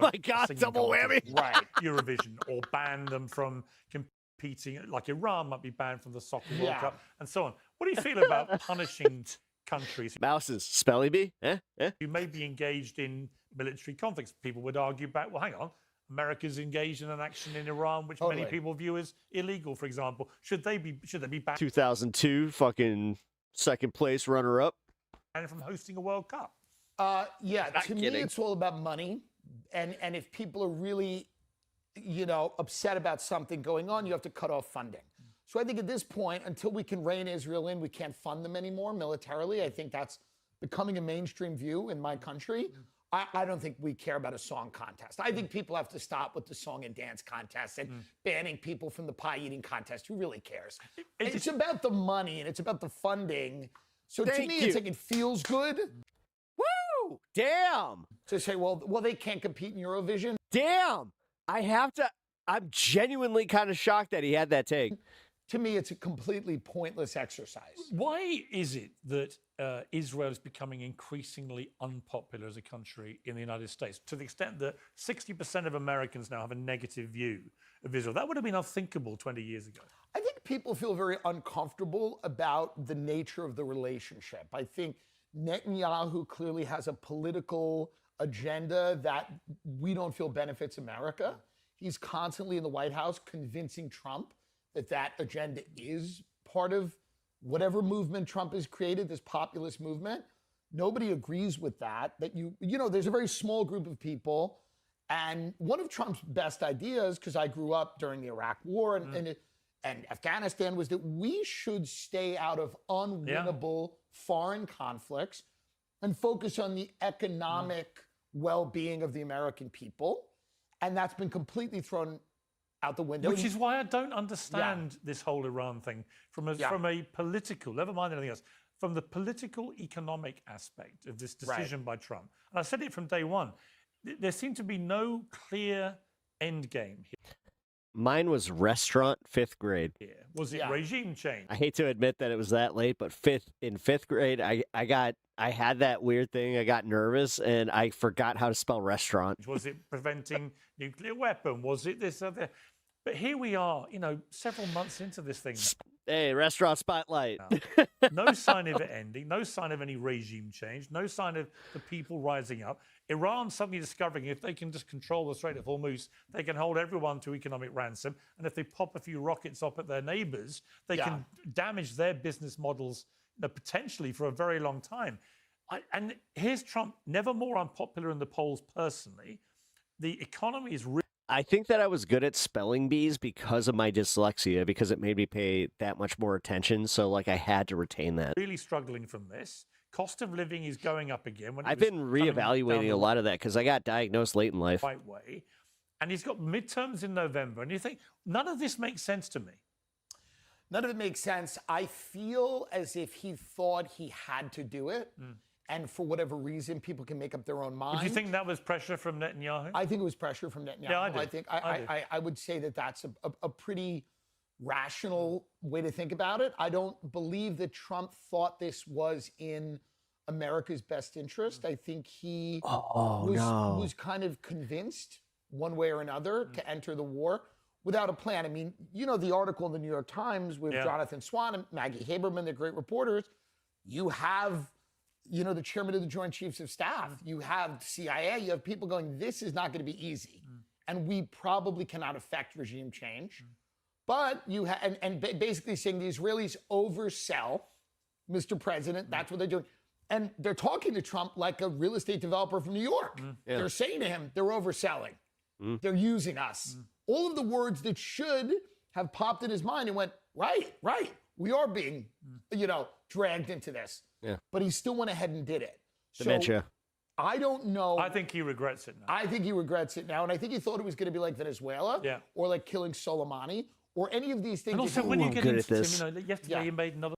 double whammy. Right, Eurovision, or ban them from competing, like Iran might be banned from the Soccer World Cup, and so on. What do you feel about punishing countries? Mouses, spelling bee? You may be engaged in military conflicts. People would argue back, well, hang on, America's engaged in an action in Iran, which many people view as illegal, for example. Should they be banned 2002, fucking second place runner-up. from hosting a World Cup? To me, it's all about money. And if people are really, upset about something going on, you have to cut off funding. So I think at this point, until we can rein Israel in, we can't fund them anymore militarily. I think that's becoming a mainstream view in my country. I don't think we care about a song contest. I think people have to stop with the song and dance contest and banning people from the pie eating contest. Who really cares? It's about the money and it's about the funding. So to me, it's like it feels good. Woo! Damn! To say, well, they can't compete in Eurovision. Damn! I'm genuinely kind of shocked that he had that take. To me, it's a completely pointless exercise. Why is it that Israel is becoming increasingly unpopular as a country in the United States, to the extent that 60% of Americans now have a negative view of Israel? That would have been unthinkable 20 years ago. I think people feel very uncomfortable about the nature of the relationship. I think Netanyahu clearly has a political agenda that we don't feel benefits America. He's constantly in the White House convincing Trump that agenda is part of whatever movement Trump has created, this populist movement. Nobody agrees with that. There's a very small group of people. And one of Trump's best ideas, because I grew up during the Iraq War and Afghanistan, was that we should stay out of unwinnable foreign conflicts and focus on the economic well-being of the American people. And that's been completely thrown out the window. Which is why I don't understand this whole Iran thing from a political, never mind anything else, from the political economic aspect of this decision by Trump. And I said it from day one. There seemed to be no clear end game here. Mine was restaurant, 5th grade. Yeah. Was it regime change? I hate to admit that it was that late, but in fifth grade, I had that weird thing. I got nervous and I forgot how to spell restaurant. Was it preventing nuclear weapon? Was it this other? But here we are, several months into this thing. Hey, restaurant spotlight. No sign of it ending. No sign of any regime change. No sign of the people rising up. Iran suddenly discovering if they can just control the Strait of Hormuz, they can hold everyone to economic ransom. And if they pop a few rockets up at their neighbors, they can damage their business models potentially for a very long time. And here's Trump, never more unpopular in the polls personally. The economy is really... I think that I was good at spelling bees because of my dyslexia, because it made me pay that much more attention. So, I had to retain that. Really struggling from this. Cost of living is going up again. I've been reevaluating a lot of that because I got diagnosed late in life. Right way. And he's got midterms in November. And you think, none of this makes sense to me. None of it makes sense. I feel as if he thought he had to do it. And for whatever reason, people can make up their own mind. Do you think that was pressure from Netanyahu? I think it was pressure from Netanyahu. Yeah, I do. I would say that that's a pretty rational way to think about it. I don't believe that Trump thought this was in America's best interest. I think he was kind of convinced one way or another to enter the war without a plan. I mean, the article in the New York Times with Jonathan Swan and Maggie Haberman, they're great reporters. You have the chairman of the Joint Chiefs of Staff, you have CIA, you have people going, this is not going to be easy. And we probably cannot affect regime change. But you have, and basically saying the Israelis oversell Mr. President. That's what they're doing. And they're talking to Trump like a real estate developer from New York. Yeah. They're saying to him, they're overselling. They're using us. All of the words that should have popped in his mind and went, right. We are being, dragged into this. Yeah. But he still went ahead and did it. Dementia. So I don't know. I think he regrets it now. I think he regrets it now. And I think he thought it was going to be like Venezuela or like killing Soleimani or any of these things. And also, when you get good into at this. yesterday he made another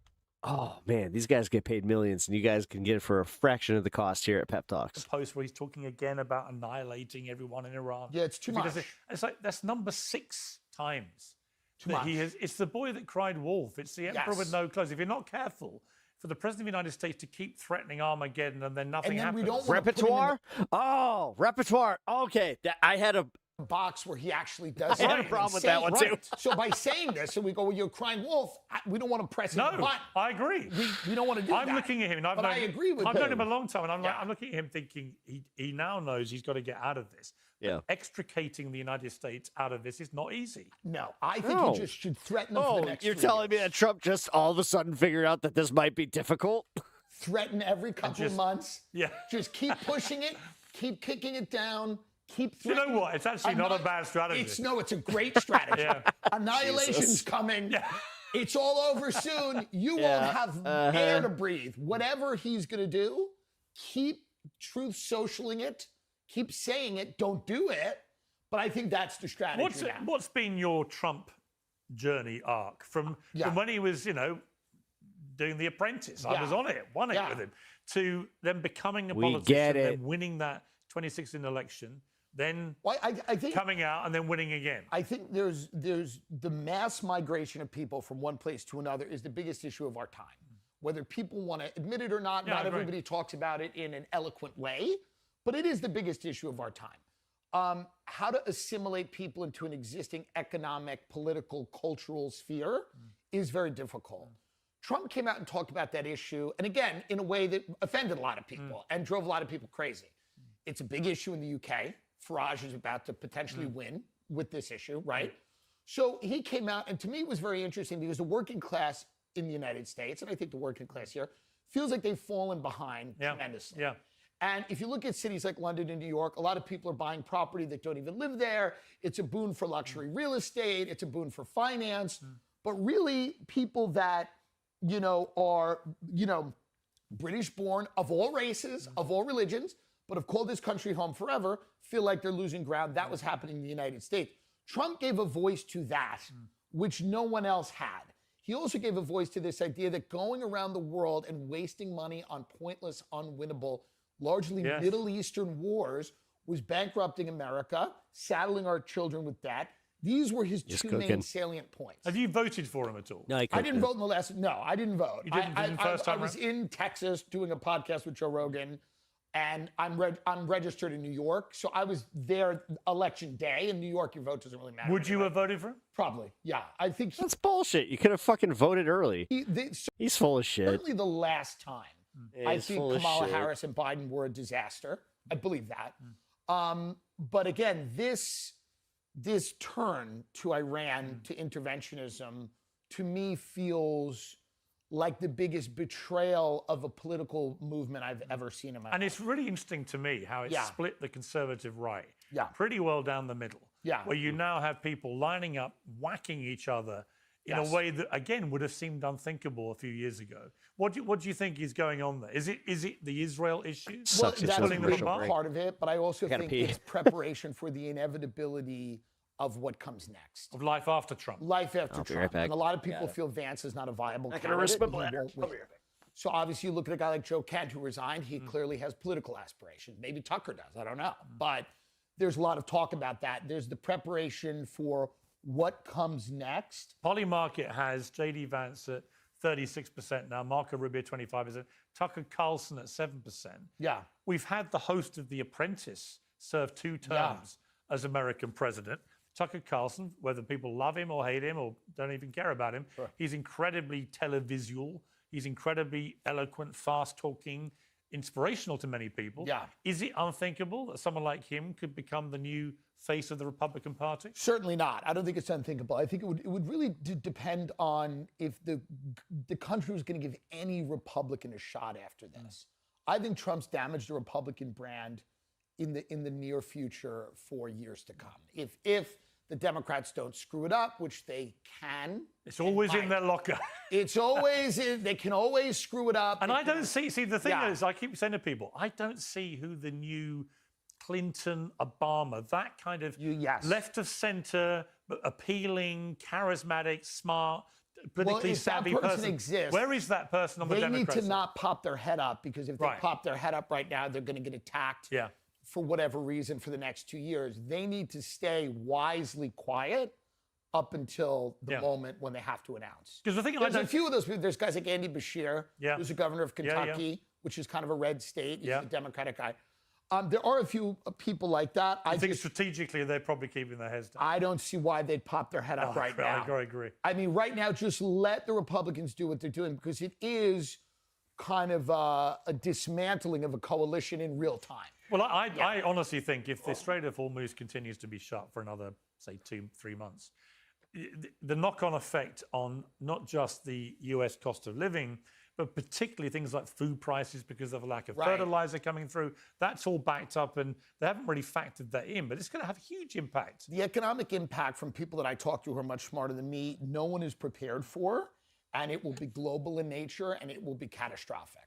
Oh, man, these guys get paid millions, and you guys can get it for a fraction of the cost here at Pep Talks. post where he's talking again about annihilating everyone in Iran. Yeah, it's too If he much. does it- It's like that's number 6 times. Too that much. He has, it's the boy that cried wolf. It's the emperor with no clothes. If you're not careful, for the president of the United States to keep threatening Armageddon and then nothing And then we happens. don't wanna put him in Repertoire? Oh, repertoire. Okay, I had a box where he actually does I had a something problem with insane. that one, too. So by saying this, and we go, well, you're crying wolf, we don't want to press him. No, But I agree. we don't want to do that. I'm looking at him, and I've known, I agree with I've him. known him a long time, and I'm looking at him thinking he now knows he's got to get out of this. Yeah. Extricating the United States out of this is not easy. No, I think No. he just should threaten them for the next you're 3 telling me years. that Trump just all of a sudden figured out that this might be difficult? Threaten every couple of months. Yeah. Just keep pushing it, keep kicking it down, keep You threatening. know what? It's actually not a bad strategy. It's a great strategy. Yeah. Annihilation's Jesus. coming. It's all over soon. You Yeah. won't have air to breathe. Whatever he's going to do, keep truth socialing it. Keep saying it. Don't do it. But I think that's the strategy now. What's been your Trump journey arc from when he was, doing The Apprentice? I was on it, won it with him, to then becoming a We politician, get it. then winning that 2016 election, then I think coming out and then winning again. I think there's the mass migration of people from one place to another is the biggest issue of our time. Whether people want to admit it or not, Yeah, I not agree. everybody talks about it in an eloquent way, but it is the biggest issue of our time. How to assimilate people into an existing economic, political, cultural sphere is very difficult. Trump came out and talked about that issue, and again, in a way that offended a lot of people and drove a lot of people crazy. It's a big issue in the UK. Farage is about to potentially win with this issue, right? So he came out, and to me it was very interesting because the working class in the United States, and I think the working class here, feels like they've fallen behind tremendously. Yeah. And if you look at cities like London and New York, a lot of people are buying property that don't even live there. It's a boon for luxury real estate. It's a boon for finance. But really, people that, are, British born of all races, of all religions, but have called this country home forever, feel like they're losing ground. That was happening in the United States. Trump gave a voice to that, which no one else had. He also gave a voice to this idea that going around the world and wasting money on pointless, unwinnable, largely Middle Eastern wars was bankrupting America, saddling our children with debt. These were his two main salient points. Have you voted for him at all? No, I didn't vote in the last. No, I didn't vote. You didn't first time I was around? in Texas doing a podcast with Joe Rogan, and I'm registered in New York, so I was there election day. In New York, your vote doesn't really matter. Would you have voted for him? Probably, yeah. I think That's bullshit. You could have fucking voted early. He's full of shit. certainly the last time. Yeah, I he's think full of Kamala shit. Harris and Biden were a disaster. I believe that. But again, this turn to Iran, to interventionism, to me feels like the biggest betrayal of a political movement I've ever seen in my life. And it's really interesting to me how it split the conservative right pretty well down the middle. Yeah. Where you now have people lining up, whacking each other in a way that, again, would have seemed unthinkable a few years ago. What do you think is going on there? Is it the Israel issue? Well, Sucks it's that's just a a big commercial break. part of it, but I also Gotta think pee. it's preparation for the inevitability of what comes next. Of life after Trump. Life after I'll be Trump. right back. And a lot of people Got it. feel Vance is not a viable Not gonna candidate. risk my and he bladder. won't win. So obviously you look at a guy like Joe Kent who resigned, he clearly has political aspirations. Maybe Tucker does, I don't know. But there's a lot of talk about that. There's the preparation for what comes next. Polymarket has J.D. Vance at 36% now, Marco Rubio 25%, Tucker Carlson at 7%. Yeah. We've had the host of The Apprentice serve 2 terms as American president. Tucker Carlson, whether people love him or hate him or don't even care about him, he's incredibly televisual. He's incredibly eloquent, fast-talking, inspirational to many people. Yeah. Is it unthinkable that someone like him could become the new face of the Republican Party? Certainly not. I don't think it's unthinkable. I think it would really depend on if the country was going to give any Republican a shot after this. I think Trump's damaged the Republican brand in the near future for years to come. If the Democrats don't screw it up, which they can. It's always in their locker. It's always in. They can always screw it up. And I don't see the thing is, I keep saying to people, I don't see who the new Clinton, Obama, that kind of left of center, but appealing, charismatic, smart, politically savvy if that person exists, where is that person on the Democrats? They need to not pop their head up, because if they pop their head up right now, they're going to get attacked. For whatever reason for the next 2 years. They need to stay wisely quiet up until the moment when they have to announce. Because the thing there's a few of those people. There's guys like Andy Bashir, who's the governor of Kentucky, which is kind of a red state. He's a Democratic guy. There are a few people like that. I think strategically they're probably keeping their heads down. I don't see why they'd pop their head up right now. I agree. I mean, right now, just let the Republicans do what they're doing, because it is kind of a dismantling of a coalition in real time. Well, I honestly think if the Strait of Hormuz continues to be shut for another, say, 2-3 months, the knock-on effect on not just the U.S. cost of living, but particularly things like food prices because of a lack of fertilizer coming through, that's all backed up, and they haven't really factored that in, but it's going to have a huge impact. The economic impact from people that I talk to who are much smarter than me, no one is prepared for, and it will be global in nature, and it will be catastrophic.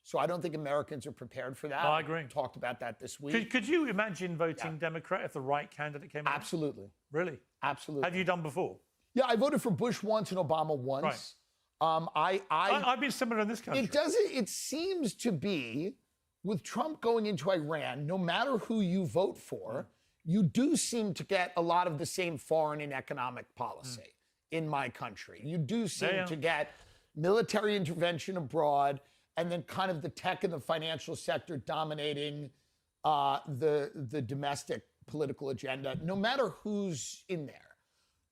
So I don't think Americans are prepared for that. I agree. We talked about that this week. Could you imagine voting Democrat if the right candidate came out? Absolutely. Really? Absolutely. Have you done before? Yeah, I voted for Bush once and Obama once. I've been similar in this country. It seems to be, with Trump going into Iran, no matter who you vote for, you do seem to get a lot of the same foreign and economic policy in my country. You do seem to get military intervention abroad, and then kind of the tech and the financial sector dominating the domestic political agenda, no matter who's in there.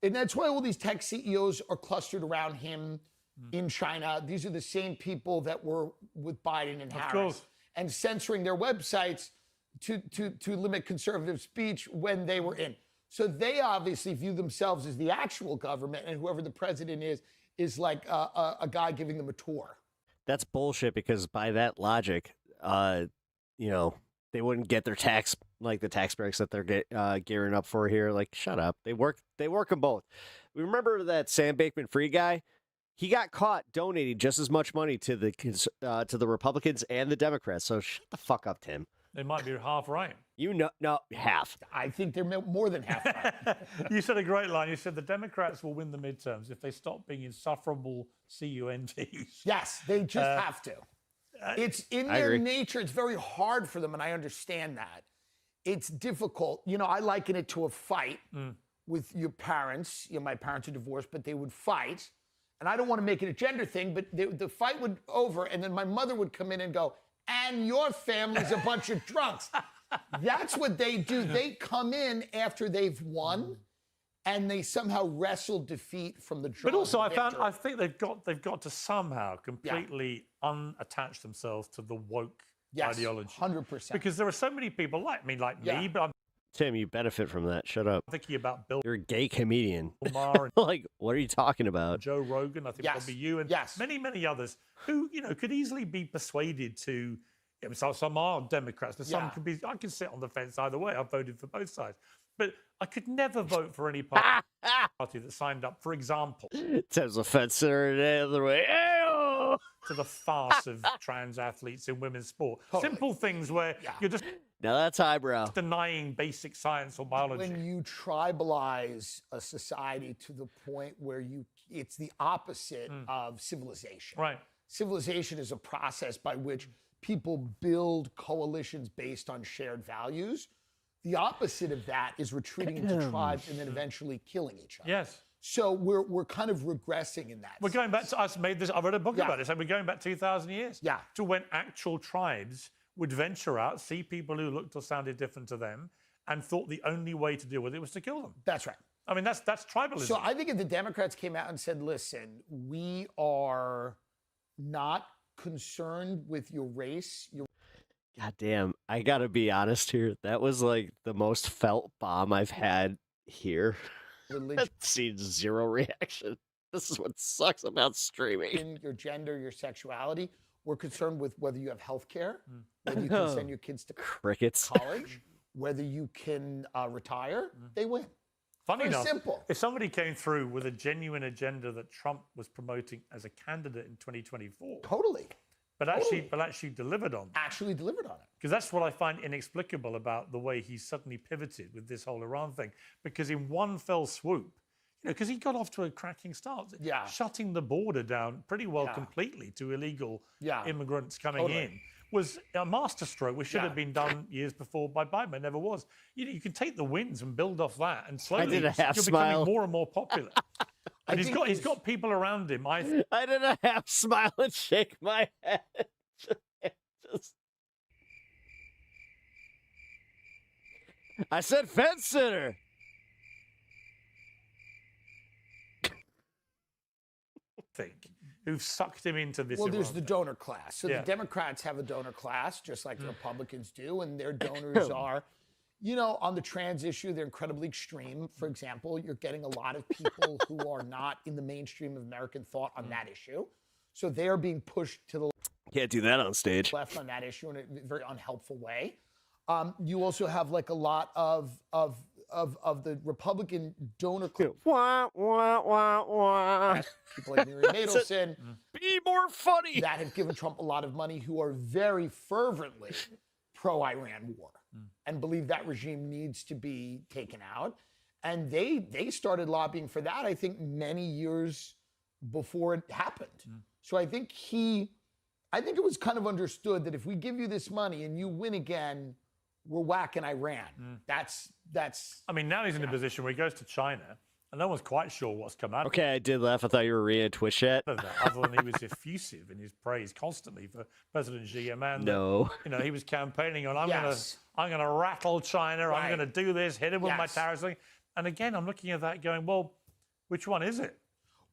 And that's why all these tech CEOs are clustered around him in China. These are the same people that were with Biden and Harris, and censoring their websites to limit conservative speech when they were in. So they obviously view themselves as the actual government, and whoever the president is like a guy giving them a tour. That's bullshit, because by that logic, they wouldn't get their tax breaks that they're gearing up for here. Like, shut up. They work them both. We remember that Sam Bankman-Fried guy. He got caught donating just as much money to the Republicans and the Democrats. So shut the fuck up, Tim. They might be half right. No, half. I think they're more than half right. You said a great line. You said the Democrats will win the midterms if they stop being insufferable CUNTs. Yes, they just have to. It's in their nature. It's very hard for them, and I understand that. It's difficult. I liken it to a fight with your parents. My parents are divorced, but they would fight. And I don't want to make it a gender thing, but the fight would over, and then my mother would come in and go, "And your family's a bunch of drunks." That's what they do. They come in after they've won, and they somehow wrestle defeat from the drunk. But also, I think they've got to somehow completely unattach themselves to the woke ideology. 100%. Because there are so many people like me, but I'm Tim, you benefit from that. Shut up. thinking about Bill You're a gay comedian. Maher and Like, what are you talking about? Joe Rogan. I think probably you and many, many others who could easily be persuaded to. Some are Democrats, but some could be. I can sit on the fence either way. I've voted for both sides, but I could never vote for any party that signed up, for example, Tim's a fencer the other way. Ew! to the farce of trans athletes in women's sport. Simple things where you're just Now that's highbrow. denying basic science or biology. When you tribalize a society to the point where it's the opposite of civilization. Right. Civilization is a process by which people build coalitions based on shared values. The opposite of that is retreating into tribes and then eventually killing each other. Yes. So we're kind of regressing in that. We're going back to, I read a book about this, and we're going back 2,000 years. Yeah. To when actual tribes would venture out, see people who looked or sounded different to them, and thought the only way to deal with it was to kill them. That's right. I mean, that's tribalism. So I think if the Democrats came out and said, listen, we are not concerned with your race, God damn, I gotta be honest here. That was like the most felt bomb I've had here. I've seen zero reaction. This is what sucks about streaming. Your gender, your sexuality. We're concerned with whether you have health care, whether you can send your kids to Crickets. college, whether you can retire. They win. Funny Very enough, simple. if somebody came through with a genuine agenda that Trump was promoting as a candidate in 2024, Totally. but actually delivered on, Actually delivered on it. because that's what I find inexplicable about the way he suddenly pivoted with this whole Iran thing. Because in one fell swoop, because he got off to a cracking start, shutting the border down pretty well completely to illegal immigrants coming in was a masterstroke, which should have been done years before by Biden, but never was. You can take the wins and build off that, and slowly you're becoming more and more popular. And he's got people around him. I did a half smile and shake my head. I said fence sitter. Who've sucked him into this. Well, there's Iran the thing. donor class. So the Democrats have a donor class, just like the Republicans do, and their donors are, on the trans issue, they're incredibly extreme. For example, you're getting a lot of people who are not in the mainstream of American thought on that issue. So they're being pushed to the Can't do that on stage. left on that issue in a very unhelpful way. You also have like a lot of the Republican donor club. Wah, wah, wah, wah. People like Mary Nadelson. Be more funny. That have given Trump a lot of money, who are very fervently pro-Iran war and believe that regime needs to be taken out. And they started lobbying for that, I think, many years before it happened. So I think it was kind of understood that if we give you this money and you win again, we're whacking Iran. That's. I mean, now he's in a position where he goes to China, and no one's quite sure what's come out. Okay, I did laugh. I thought you were reading a Twitch chat. Of that, other than he was effusive in his praise constantly for President Xi, a man No. that, he was campaigning on. I'm gonna rattle China. I'm gonna do this. Hit him with my tariffs. And again, I'm looking at that, going, well, which one is it?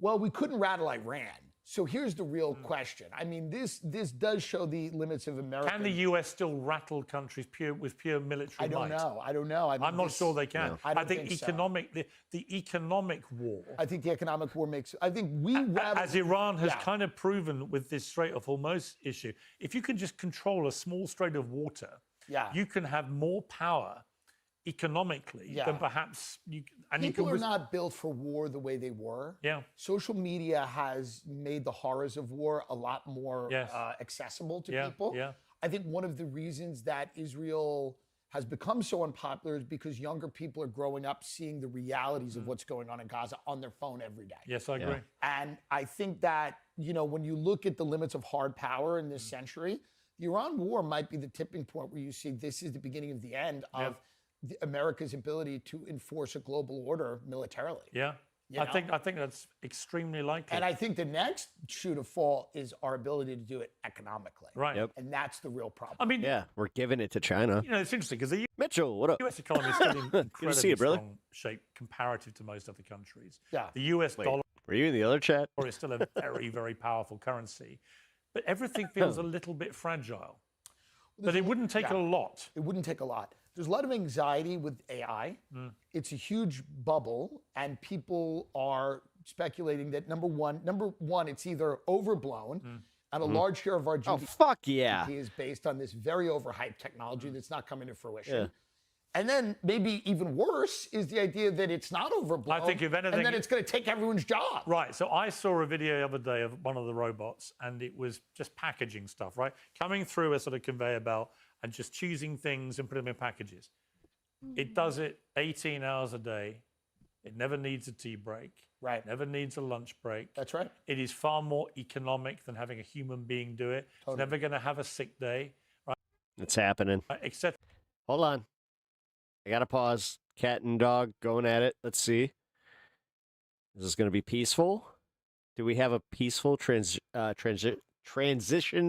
Well, we couldn't rattle Iran. So here's the real question. I mean, this does show the limits of America. Can the U.S. still rattle countries with pure military might? I don't know. I mean, I'm not sure they can. No. I think the economic war. I think the economic war makes. I think as Iran has kind of proven with this Strait of Hormuz issue, if you can just control a small strait of water, you can have more power economically than perhaps you. And people are not built for war the way they were. Yeah. Social media has made the horrors of war a lot more accessible to people. Yeah. I think one of the reasons that Israel has become so unpopular is because younger people are growing up seeing the realities of what's going on in Gaza on their phone every day. Yes, I agree. And I think that, when you look at the limits of hard power in this century, the Iran war might be the tipping point where you see this is the beginning of the end of America's ability to enforce a global order militarily. Yeah. I think that's extremely likely. And I think the next shoe to fall is our ability to do it economically. Right. Yep. And that's the real problem. I mean, we're giving it to China. It's interesting because the Mitchell, what up? U.S. economy is still in Good to see incredibly you, brother. strong shape comparative to most other countries. Yeah. The U.S. dollar Were you in the other chat? is still a very, very powerful currency, but everything feels a little bit fragile. But it wouldn't take a lot. It wouldn't take a lot. There's a lot of anxiety with AI. It's a huge bubble, and people are speculating that number one, it's either overblown, and a large share of our GDP is based on this very overhyped technology that's not coming to fruition. Yeah. And then maybe even worse is the idea that it's not overblown. I think if anything, and then it's going to take everyone's job. Right. So I saw a video the other day of one of the robots, and it was just packaging stuff, right? Coming through a sort of conveyor belt and just choosing things and putting them in packages. It does it 18 hours a day. It never needs a tea break. Right. Never needs a lunch break. That's right. It is far more economic than having a human being do it. Totally. It's never going to have a sick day. Right. It's happening. Except. Hold on. I got to pause. Cat and dog going at it. Let's see. Is this going to be peaceful? Do we have a peaceful transition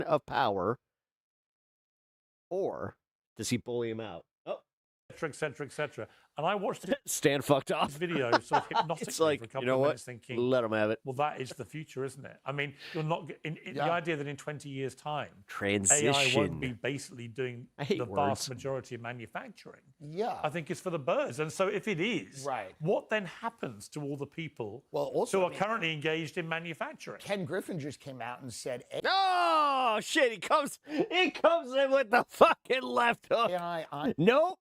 of power? Or does he bully him out? Oh. cetera, et cetera, et cetera. And I watched it. Stan fucked off. This video sort of hypnotically It's like, for a couple you know of what? minutes thinking, Let him have it. well, that is the future, isn't it? I mean, you're not the idea that in 20 years' time, AI Transition. won't be basically doing I hate the words. vast majority of manufacturing. Yeah. I think it's for the birds. And so if it is, Right. what then happens to all the people also, who I are mean, currently engaged in manufacturing? Ken Griffin just came out and said, Oh shit! He comes in with the fucking left hook. Nope.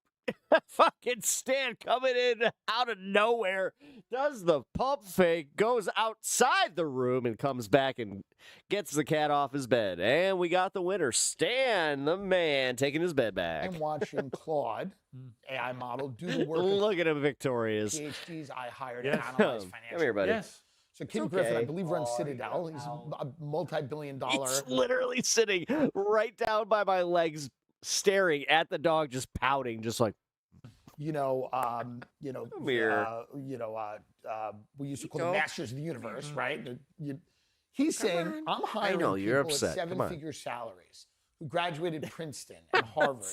Fucking Stan coming in out of nowhere, does the pump fake, goes outside the room and comes back and gets the cat off his bed. And we got the winner, Stan, the man, taking his bed back. I'm watching Claude, AI model, do the work. Look at him victorious. PhDs I hired Yes. to analyze Come financial. here, buddy. Yes. So Ken It's Griffin, I okay. believe, runs Citadel. He's a multi-billion-dollar. He's literally sitting right down by my legs, staring at the dog, just pouting, just like. We used to call them masters of the universe, right? He's saying, I'm hiring know, you're people upset. at Come on. 7-figure salaries who graduated Princeton and Harvard.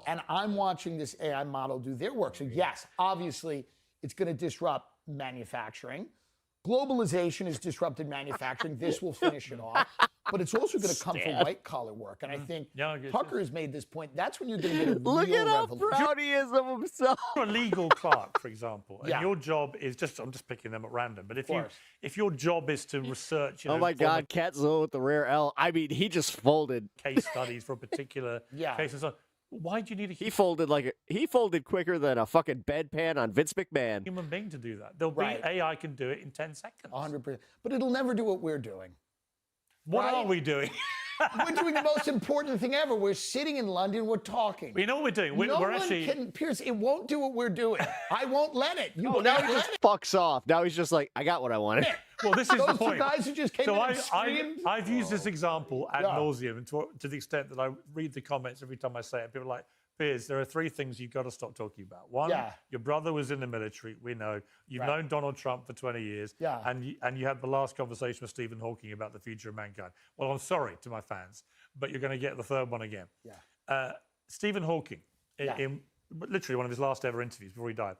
And I'm watching this AI model do their work. So yes, obviously, it's going to disrupt manufacturing. Globalization has disrupted manufacturing. This will finish it off. But it's also going to come from white-collar work. And I think Tucker has made this point. That's when you're going to get a Look real at how revolution. proud he is of himself. You're a legal clerk, for example, and Yeah. your job is I'm just picking them at random, but Of course. if your job is to research, Oh my God, Catzilla with the rare L. I mean, he just folded. case studies for a particular case and so on, why do you need a He folded quicker than a fucking bedpan on Vince McMahon. human being to do that? There'll Right. be AI can do it in 10 seconds. 100%. But it'll never do what we're doing. What Right? are we doing? We're doing the most important thing ever. We're sitting in London, we're talking. We know what we're doing. No We're one actually. can, Pierce, it won't do what we're doing. I won't let it. You Now can't he let just it. fucks off. Now he's just like, I got what I wanted. Well, this is Those the two point. guys who just came so in and screamed. I've used this example ad Yeah. nauseum to the extent that I read the comments every time I say it. People are like, Piers, there are 3 things you've got to stop talking about. One, Yeah. your brother was in the military. We know. You've Right. known Donald Trump for 20 years. Yeah. And you had the last conversation with Stephen Hawking about the future of mankind. Well, I'm sorry to my fans, but you're going to get the third one again. Yeah. Stephen Hawking, Yeah. in literally one of his last ever interviews before he died,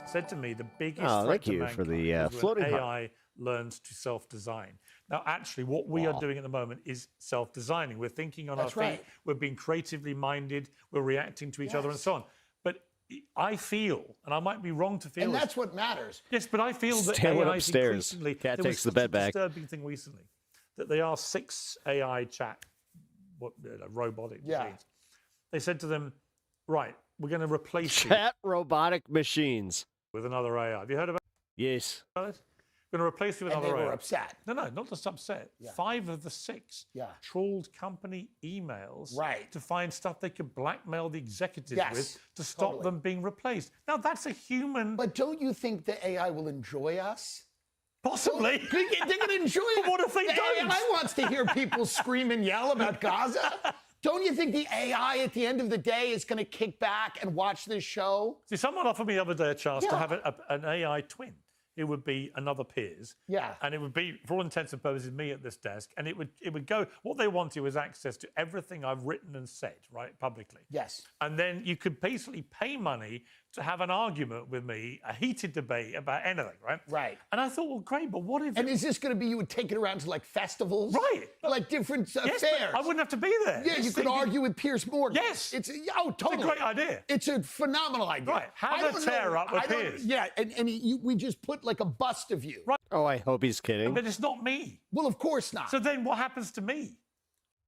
said to me the biggest Oh, threat thank to you mankind for the is when floating heart. AI learns to self-design. Now, actually, what we are doing at the moment is self-designing. We're thinking on That's our feet. right. We're being creatively minded. We're reacting to each other and so on. But I feel, and I might be wrong to feel And this. that's what matters. Yes, but I feel that Stan went AI is upstairs. increasingly. Cat there was takes the such bed a back. disturbing thing recently that they asked 6 AI chat, robotic machines. They said to them, "Right, we're going to replace you Chat robotic machines. with another AI." Have you heard about Yes. it? We're going to replace you with And another they were AI. upset. No, not just upset. Yeah. 5 of the 6 Yeah. trawled company emails Right. to find stuff they could blackmail the executives Yes, with to stop totally. them being replaced. Now, that's a human. But don't you think the AI will enjoy us? Possibly. They're going to enjoy it. But what if they the don't? AI wants to hear people scream and yell about Gaza. Don't you think the AI at the end of the day is going to kick back and watch this show? See, someone offered me the other day a chance to Yeah. have an AI twin. It would be another Piers. Yeah. And it would be, for all intents and purposes, me at this desk. And it would go, what they wanted was access to everything I've written and said, right, publicly. Yes. And then you could basically pay money to have an argument with me, a heated debate about anything, right? Right. And I thought, well, great, but what if... And is this going to be you would take it around to like festivals? Right. Like different Yes, fairs? but I wouldn't have to be there. Yeah, you This could thing- argue with Pierce Morgan. Yes. It's totally. It's a great idea. It's a phenomenal idea. Right, have I a don't tear know- up with I don't- Pierce. Yeah, and we just put like a bust of you. Right. Oh, I hope he's kidding. But it's not me. Well, of course not. So then what happens to me?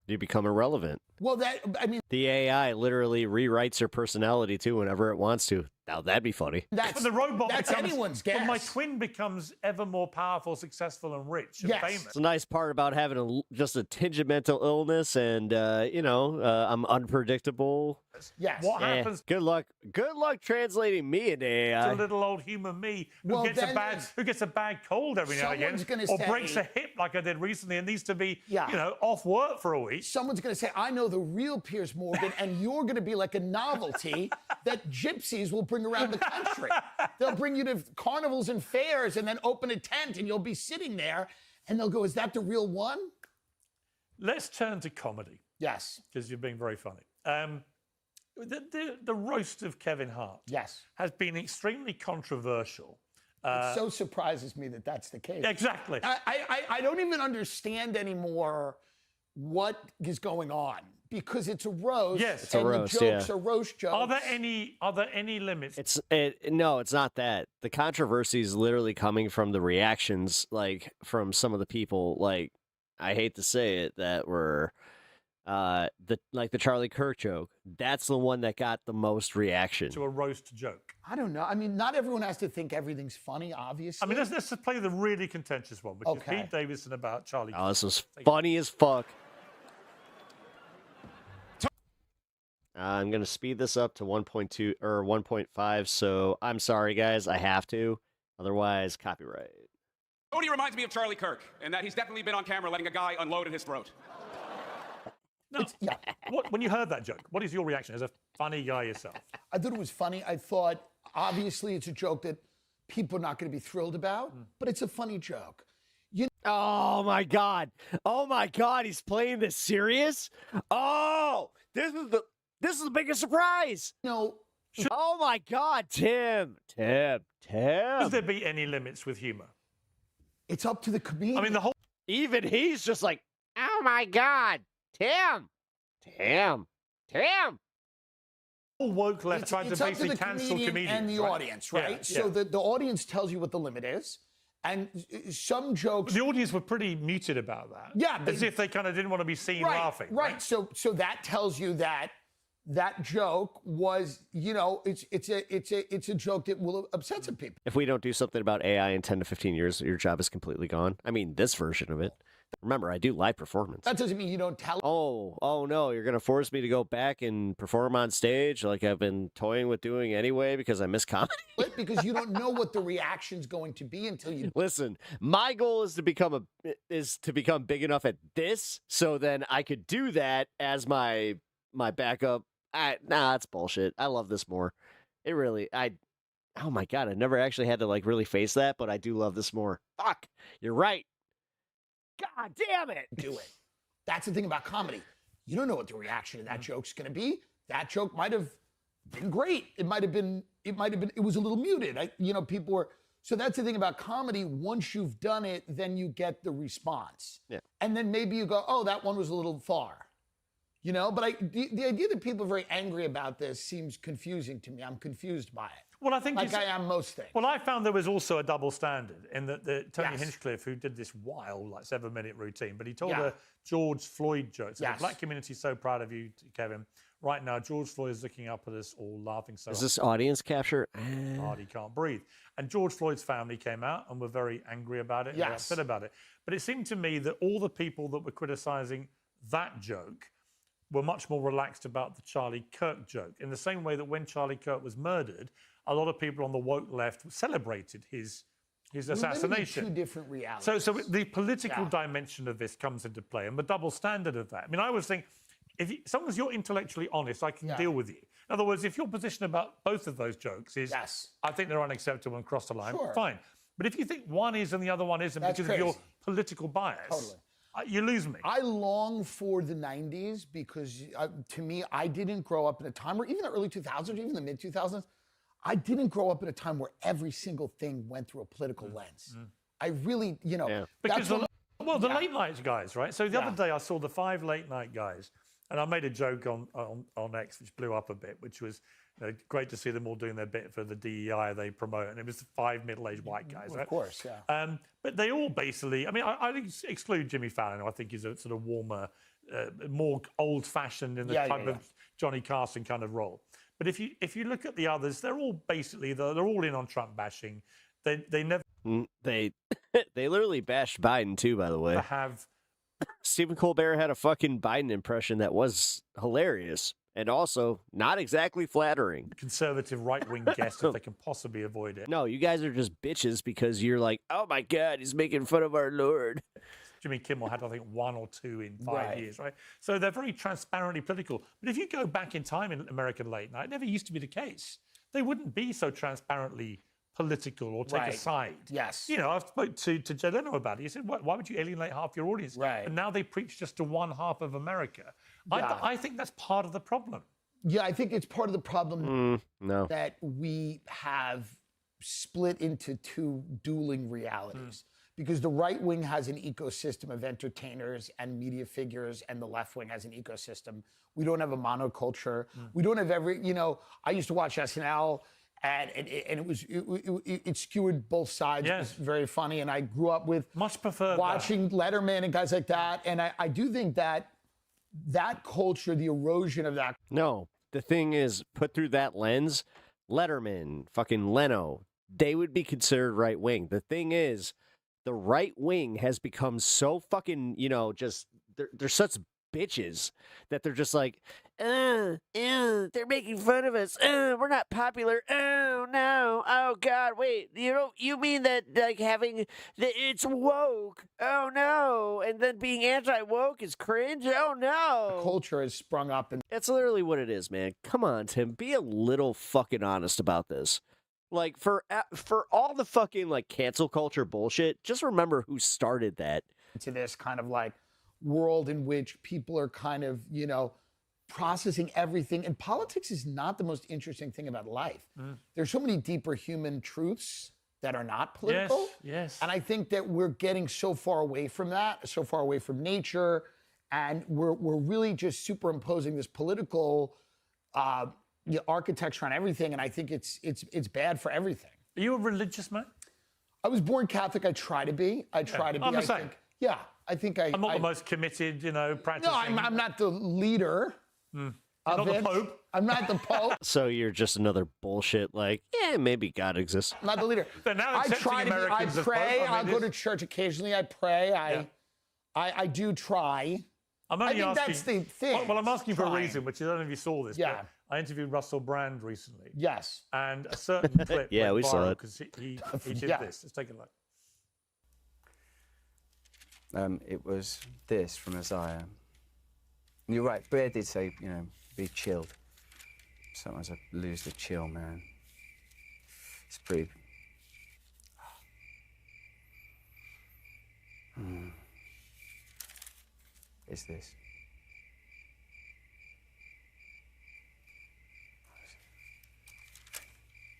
You become irrelevant. Well, I mean, The AI literally rewrites your personality too whenever it wants to. Now that'd be funny. that's But the robot that's becomes, anyone's but guess. my twin becomes ever more powerful, successful, and rich and Yes. famous. It's a nice part about having just a tinge of mental illness, and I'm unpredictable. Yes. What Eh, happens Good luck. Good luck translating me into to AI. little old human me who Well, gets a then bad cold every now and someone's again, gonna or breaks say- a hip like I did recently and needs to be, Yeah. off work for a week? Someone's going to say, I know the real Piers Morgan, and you're going to be like a novelty that gypsies will bring around the country. They'll bring you to carnivals and fairs and then open a tent, and you'll be sitting there, and they'll go, is that the real one? Let's turn to comedy Yes. because you're being very funny. The roast of Kevin Hart has been extremely controversial. It so surprises me that that's the case. Exactly. I don't even understand anymore what is going on because it's a roast. Yes, it's a roast. The jokes are roast jokes. Are there any limits? No, it's not that. The controversy is literally coming from the reactions, like from some of the people. Like, I hate to say it, that were the Charlie Kirk joke. That's the one that got the most reaction. To a roast joke. I don't know. I mean, not everyone has to think everything's funny, obviously. I mean, let's play the really contentious one, which is Pete Davidson about Charlie Kirk. Oh, this was funny as fuck. I'm going to speed this up to 1.2 or 1.5, so I'm sorry, guys. I have to. Otherwise, copyright. Tony reminds me of Charlie Kirk, and that he's definitely been on camera letting a guy unload in his throat. No. When you heard that joke, what is your reaction as a funny guy yourself? I thought it was funny. I thought, obviously, it's a joke that people are not going to be thrilled about, but it's a funny joke. Oh, my God. Oh, my God. He's playing this serious? Oh, this is the biggest surprise. No. Oh, my God, Tim. Should there be any limits with humor? It's up to the comedian. I mean, the whole... Even he's just like, oh, my God. Tim. All woke left trying to basically cancel comedians. And the audience, right? Yeah, so the audience tells you what the limit is. And some jokes... The audience were pretty muted about that. Yeah. As if they kind of didn't want to be seen laughing. Right. So that tells you that joke was, it's a joke that will upset some people. If we don't do something about AI in 10 to 15 years, your job is completely gone. I mean, this version of it. Remember, I do live performance. That doesn't mean you don't tell. Oh no, you're going to force me to go back and perform on stage like I've been toying with doing anyway because I miss comedy? Because you don't know what the reaction's going to be until you... Listen, my goal is to become big enough at this so then I could do that as my backup. Nah, that's bullshit. I love this more. It really, oh my God, I never actually had to really face that, but I do love this more. Fuck, you're right. God damn it. Do it. That's the thing about comedy. You don't know what the reaction to that joke's going to be. That joke might have been great. It was a little muted. People were... So that's the thing about comedy. Once you've done it, then you get the response. Yeah. And then maybe you go, oh, that one was a little far. But the idea that people are very angry about this seems confusing to me. I'm confused by it. Well, I think I am most things. Well, I found there was also a double standard in that Tony Hinchcliffe, who did this wild 7-minute routine, but he told a George Floyd joke. So the black community is so proud of you, Kevin. Right now, George Floyd is looking up at us all laughing so Is this audience capture? hard he can't breathe. And George Floyd's family came out and were very angry about it and very upset about it. But it seemed to me that all the people that were criticizing that joke were much more relaxed about the Charlie Kirk joke, in the same way that when Charlie Kirk was murdered, a lot of people on the woke left celebrated his assassination. Two different realities. So the political dimension of this comes into play, and the double standard of that. I mean, I always think, as long as you're intellectually honest, I can deal with you. In other words, if your position about both of those jokes is, I think they're unacceptable and cross the line, fine. But if you think one is and the other one isn't because of your political bias, you lose me. I long for the 90s because, to me, I didn't grow up in a time where, even the early 2000s, even the mid-2000s, I didn't grow up in a time where every single thing went through a political lens. I really, Because the late night guys, right? So the other day I saw the 5 late night guys, and I made a joke on X, which blew up a bit, which was great to see them all doing their bit for the DEI they promote. And it was 5 middle-aged white guys, right? Of course, yeah. But they all basically, I mean, I exclude Jimmy Fallon, who I think is a sort of warmer, more old-fashioned in the type of Johnny Carson kind of role. But if you look at the others, they're all basically, they're all in on Trump bashing. They never... They literally bashed Biden, too, by the way. Have... Stephen Colbert had a fucking Biden impression that was hilarious and also not exactly flattering. Conservative right-wing guest, if they can possibly avoid it. No, you guys are just bitches because you're like, oh my God, he's making fun of our Lord. Jimmy Kimmel had, I think, 1 or 2 in 5 years, right? So they're very transparently political. But if you go back in time in American late night, it never used to be the case. They wouldn't be so transparently political or take a side. Yes. I spoke to Jay Leno about it. He said, why would you alienate half your audience? Right. And now they preach just to one half of America. I think that's part of the problem. Yeah, I think it's part of the problem No. that we have split into two dueling realities. Because the right wing has an ecosystem of entertainers and media figures, and the left wing has an ecosystem. We don't have a monoculture. We don't have I used to watch SNL, and it skewered both sides. It was very funny, and I grew up with much preferred watching Letterman and guys like that. And I do think that culture, the erosion of that. No, the thing is, put through that lens, Letterman, fucking Leno, they would be considered right wing. The thing is, the right wing has become so fucking, just they're such bitches that they're just like, they're making fun of us. We're not popular. Oh no. Oh God. Wait. You mean that like it's woke? Oh no. And then being anti-woke is cringe. Oh no. Culture has sprung up, and that's literally what it is, man. Come on, Tim. Be a little fucking honest about this. Like, for all the fucking, like, cancel culture bullshit, just remember who started that. To this kind of, like, world in which people are kind of, processing everything. And politics is not the most interesting thing about life. There's so many deeper human truths that are not political. Yes. And I think that we're getting so far away from that, so far away from nature, and we're really just superimposing this political architecture on everything, and I think it's bad for everything. Are you a religious man? I was born Catholic. I try to be. I'm the same. I think I'm not the most committed, practicing. No, I'm not the leader. You're not the Pope. I'm not the Pope. So you're just another bullshit, like, maybe God exists. I'm not the leader. They're now I try to be. I Americans as pray. Pope. I'll go to church occasionally. I pray. I do try. I'm only I think asking, that's the thing. Well, I'm asking for a Trying. reason, which I don't know if you saw this. Yeah. But I interviewed Russell Brand recently. Yes. And a certain clip Yeah, went we saw viral it. because he did this. Let's take a look. It was this from Isaiah. And you're right, Bear did say, be chilled. Sometimes I lose the chill, man. It's pretty... It's this.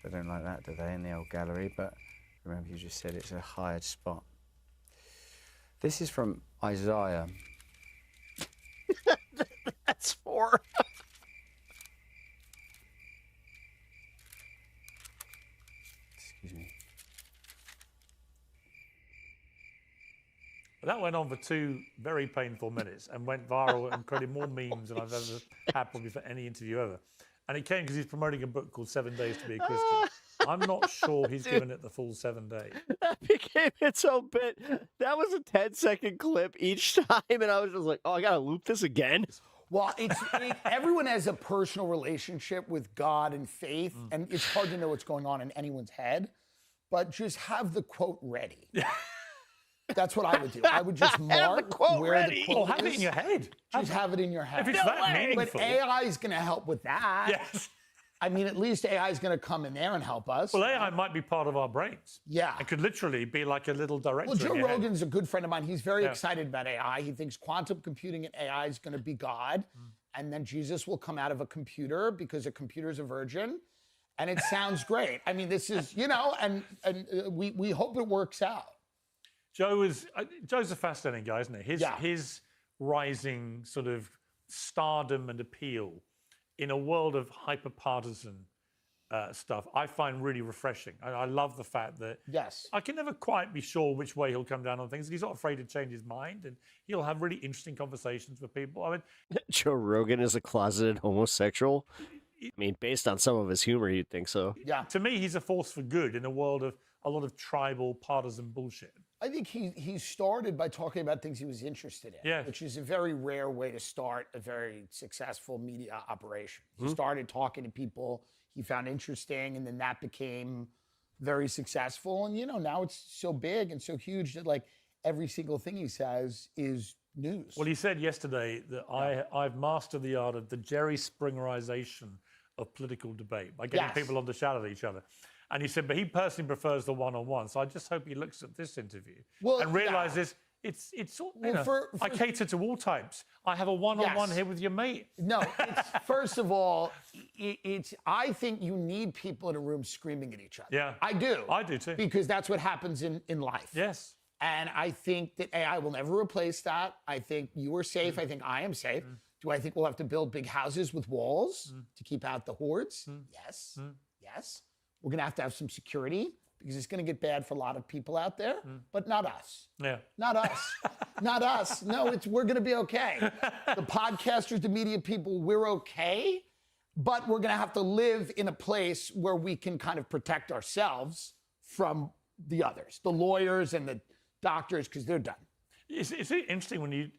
They don't like that, do they, in the old gallery? But remember, you just said it's a hired spot. This is from Isaiah. That's for. Excuse me. That went on for 2 very painful minutes and went viral and created more memes than I've ever had probably for any interview ever. And it came because he's promoting a book called 7 Days to Be a Christian. I'm not sure he's given it the full 7 days. That became its own bit. That was a 10-second clip each time, and I was just like, I gotta loop this again. Well, everyone has a personal relationship with God and faith, and it's hard to know what's going on in anyone's head, but just have the quote ready. That's what I would do. I would just mark where the quote have it is. in your head. Just have it in your head. If it's that meaningful. But AI is going to help with that. Yes. I mean, at least AI is going to come in there and help us. Well, AI might be part of our brains. Yeah. It could literally be like a little director. Well, Joe in your head. Rogan's a good friend of mine. He's very excited about AI. He thinks quantum computing and AI is going to be God. And then Jesus will come out of a computer because a computer is a virgin. And it sounds great. I mean, this is, and we hope it works out. Joe's a fascinating guy, isn't he? His rising sort of stardom and appeal in a world of hyper-partisan stuff, I find really refreshing. I love the fact that I can never quite be sure which way he'll come down on things. He's not afraid to change his mind, and he'll have really interesting conversations with people. I mean, Joe Rogan is a closeted homosexual. I mean, based on some of his humor, you'd think so. Yeah. To me, he's a force for good in a world of a lot of tribal, partisan bullshit. I think he started by talking about things he was interested in, which is a very rare way to start a very successful media operation. He started talking to people he found interesting, and then that became very successful. And, now it's so big and so huge that, like, every single thing he says is news. Well, he said yesterday that I've mastered the art of the Jerry Springerization of political debate by getting people on the shout at each other. And he said, but he personally prefers the one-on-one. So I just hope he looks at this interview and realizes it's all, Well, I cater to all types. I have a one-on-one Yes. here with your mate. No, first of all, I think you need people in a room screaming at each other. Yeah. I do. I do too. Because that's what happens in life. Yes. And I think that AI will never replace that. I think you are safe. I think I am safe. Do I think we'll have to build big houses with walls to keep out the hordes? Yes. Yes. We're going to have some security because it's going to get bad for a lot of people out there, but not us. Yeah. Not us. Not us. No, we're going to be okay. The podcasters, the media people, we're okay, but we're going to have to live in a place where we can kind of protect ourselves from the others, the lawyers and the doctors, because they're done. It's interesting when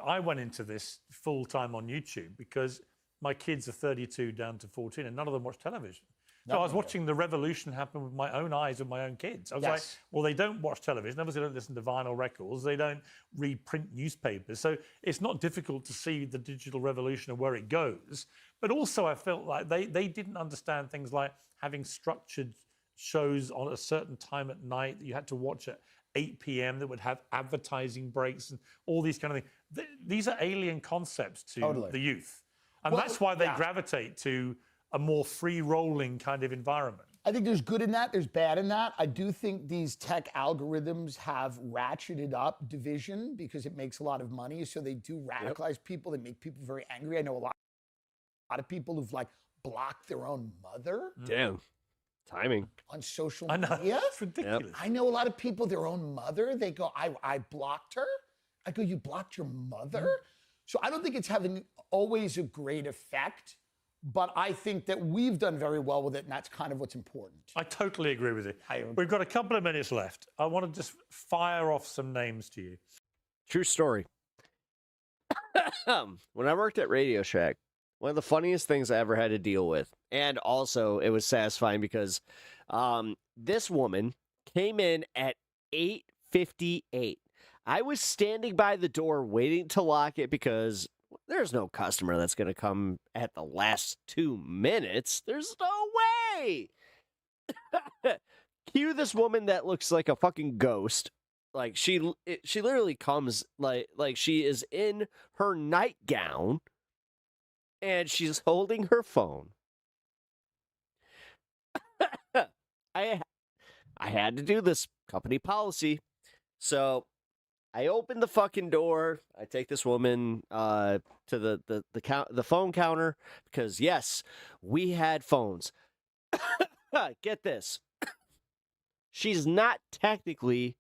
I went into this full time on YouTube because my kids are 32 down to 14 and none of them watch television. So I was watching the revolution happen with my own eyes with my own kids. I was like, well, they don't watch television. Obviously, they don't listen to vinyl records. They don't read print newspapers. So it's not difficult to see the digital revolution and where it goes. But also I felt like they didn't understand things like having structured shows on a certain time at night that you had to watch at 8 p.m. that would have advertising breaks and all these kind of things. These are alien concepts to the youth. And that's why they gravitate to a more free-rolling kind of environment. I think there's good in that, there's bad in that. I do think these tech algorithms have ratcheted up division because it makes a lot of money. So they do radicalize people. They make people very angry. I know a lot of people who've like blocked their own mother. Damn. Timing. On social I know. media. It's ridiculous. I know a lot of people, their own mother, they go, I blocked her. I go, you blocked your mother? So I don't think it's having always a great effect. But I think that we've done very well with it, and that's kind of what's important. I totally agree with you. We've got a couple of minutes left. I want to just fire off some names to you. True story. When I worked at Radio Shack, one of the funniest things I ever had to deal with, and also it was satisfying because this woman came in at 8:58. I was standing by the door waiting to lock it because there's no customer that's going to come at the last 2 minutes. There's no way. Cue this woman that looks like a fucking ghost. Like she literally comes like she is in her nightgown and she's holding her phone. I had to do this company policy. So I open the fucking door. I take this woman to the phone counter because yes, we had phones. Get this. She's not technically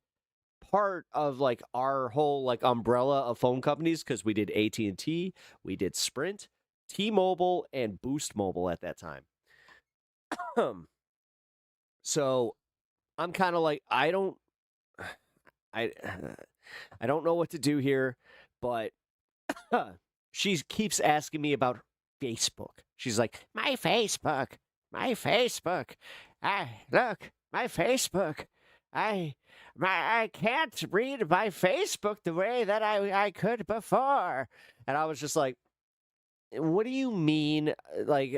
part of like our whole like umbrella of phone companies because we did AT&T, we did Sprint, T-Mobile, and Boost Mobile at that time. So I'm kind of like I don't know what to do here, but she keeps asking me about Facebook. She's like, my Facebook. Look, my Facebook. I can't read my Facebook the way that I could before. And I was just like, what do you mean? Like,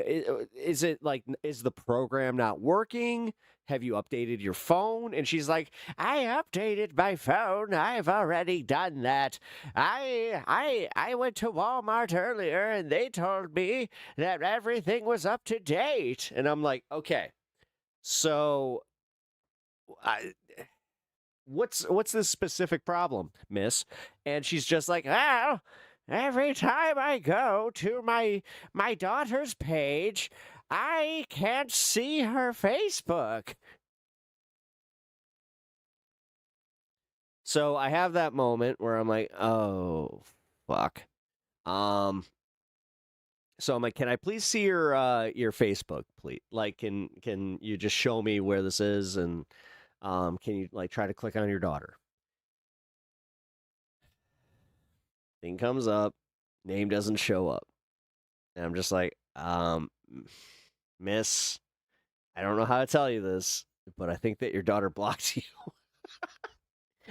is the program not working? Have you updated your phone? And she's like, I updated my phone. I've already done that. I went to Walmart earlier and they told me that everything was up to date. And I'm like, okay, so what's the specific problem, miss? And she's just like, oh, every time I go to my daughter's page, I can't see her Facebook. So I have that moment where I'm like, oh, fuck. So I'm like, can I please see your Facebook, please? Like, can you just show me where this is? And can you like try to click on your daughter? Thing comes up, name doesn't show up. And I'm just like, miss, I don't know how to tell you this, but I think that your daughter blocked you.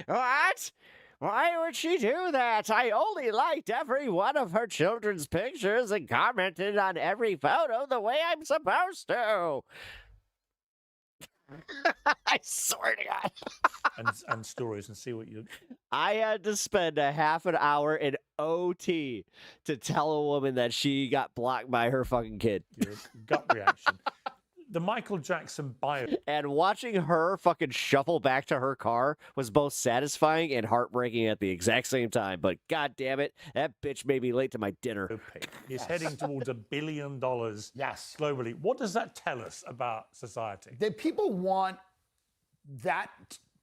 What? Why would she do that? I only liked every one of her children's pictures and commented on every photo the way I'm supposed to. I swear to God. and stories and see what you. I had to spend a half an hour in OT to tell a woman that she got blocked by her fucking kid. Your gut reaction. The Michael Jackson bio. And watching her fucking shuffle back to her car was both satisfying and heartbreaking at the exact same time. But god damn it, that bitch made me late to my dinner. Is heading towards $1 billion globally. What does that tell us about society? That people want that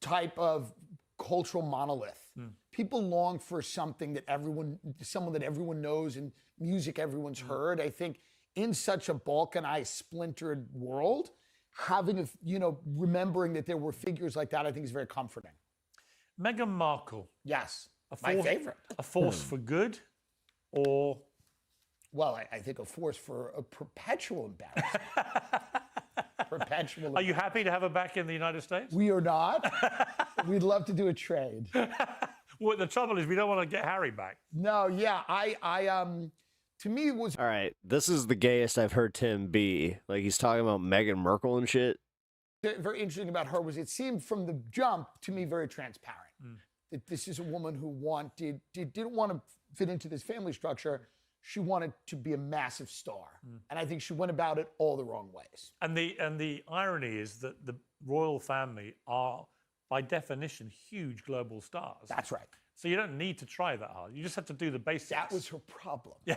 type of cultural monolith. People long for something that someone that everyone knows and music everyone's heard. I think in such a balkanized, splintered world, having remembering that there were figures like that, I think is very comforting. Meghan Markle. Yes, my favorite. A force for good, or? Well, I think a force for a perpetual embarrassment. Perpetual. Are you happy to have her back in the United States? We are not. We'd love to do a trade. Well, the trouble is we don't want to get Harry back. No, yeah, to me, it was. All right, this is the gayest I've heard Tim be. Like, he's talking about Meghan Markle and shit. Very interesting about her was it seemed from the jump to me very transparent. That this is a woman who didn't want to fit into this family structure. She wanted to be a massive star. And I think she went about it all the wrong ways. And the irony is that the royal family are, by definition, huge global stars. That's right. So you don't need to try that hard. You just have to do the basics. That was her problem. Yeah.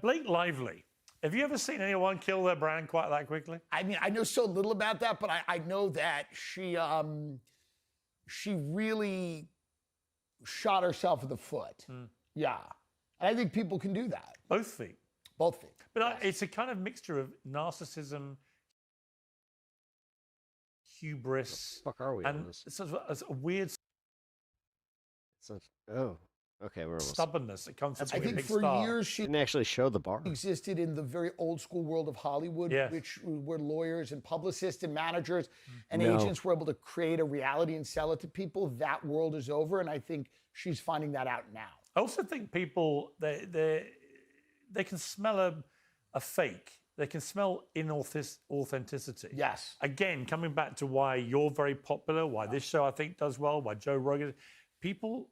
Blake Lively. Have you ever seen anyone kill their brand quite that quickly? I mean, I know so little about that, but I know that she really shot herself in the foot. Yeah. And I think people can do that. Both feet. Both feet. But it's a kind of mixture of narcissism, hubris. What the fuck are we and on this? it's a weird Okay, we're almost. stubbornness that comes from I being a think big for star. years she Didn't actually show the bar. existed in the very old school world of Hollywood, Yes. which where lawyers and publicists and managers and No. agents were able to create a reality and sell it to people. That world is over, and I think she's finding that out now. I also think people they can smell a fake. They can smell inauthenticity. Yes. Again, coming back to why you're very popular, why this show I think does well, why Joe Rogan, people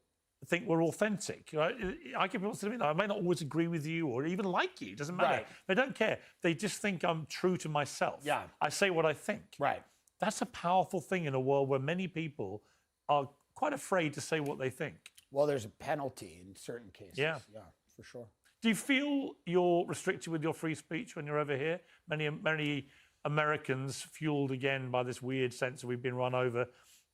think we're authentic. Right? I get people to me, I may not always agree with you or even like you. It doesn't matter. Right. They don't care. They just think I'm true to myself. Yeah. I say what I think. Right. That's a powerful thing in a world where many people are quite afraid to say what they think. Well, there's a penalty in certain cases. Yeah. Yeah, for sure. Do you feel you're restricted with your free speech when you're over here? Many Americans, fueled again by this weird sense that we've been run over,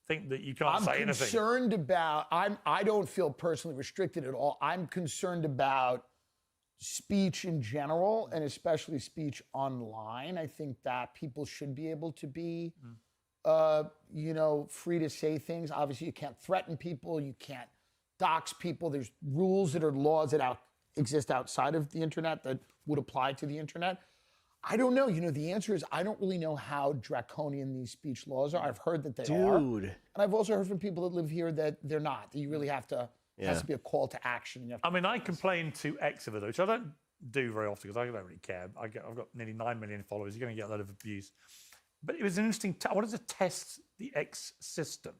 think that you can't say anything. I'm concerned about. I don't feel personally restricted at all. I'm concerned about speech in general, and especially speech online. I think that people should be able to be, free to say things. Obviously, you can't threaten people. You can't dox people. There's rules that are laws that exist outside of the internet that would apply to the internet. I don't know. The answer is I don't really know how draconian these speech laws are. I've heard that they are. And I've also heard from people that live here that they're not. That you really have to, it has to be a call to action. You have to I complain to X of it, which I don't do very often because I don't really care. I've got nearly 9 million followers. You're going to get a lot of abuse. But it was an interesting, I wanted to test the X system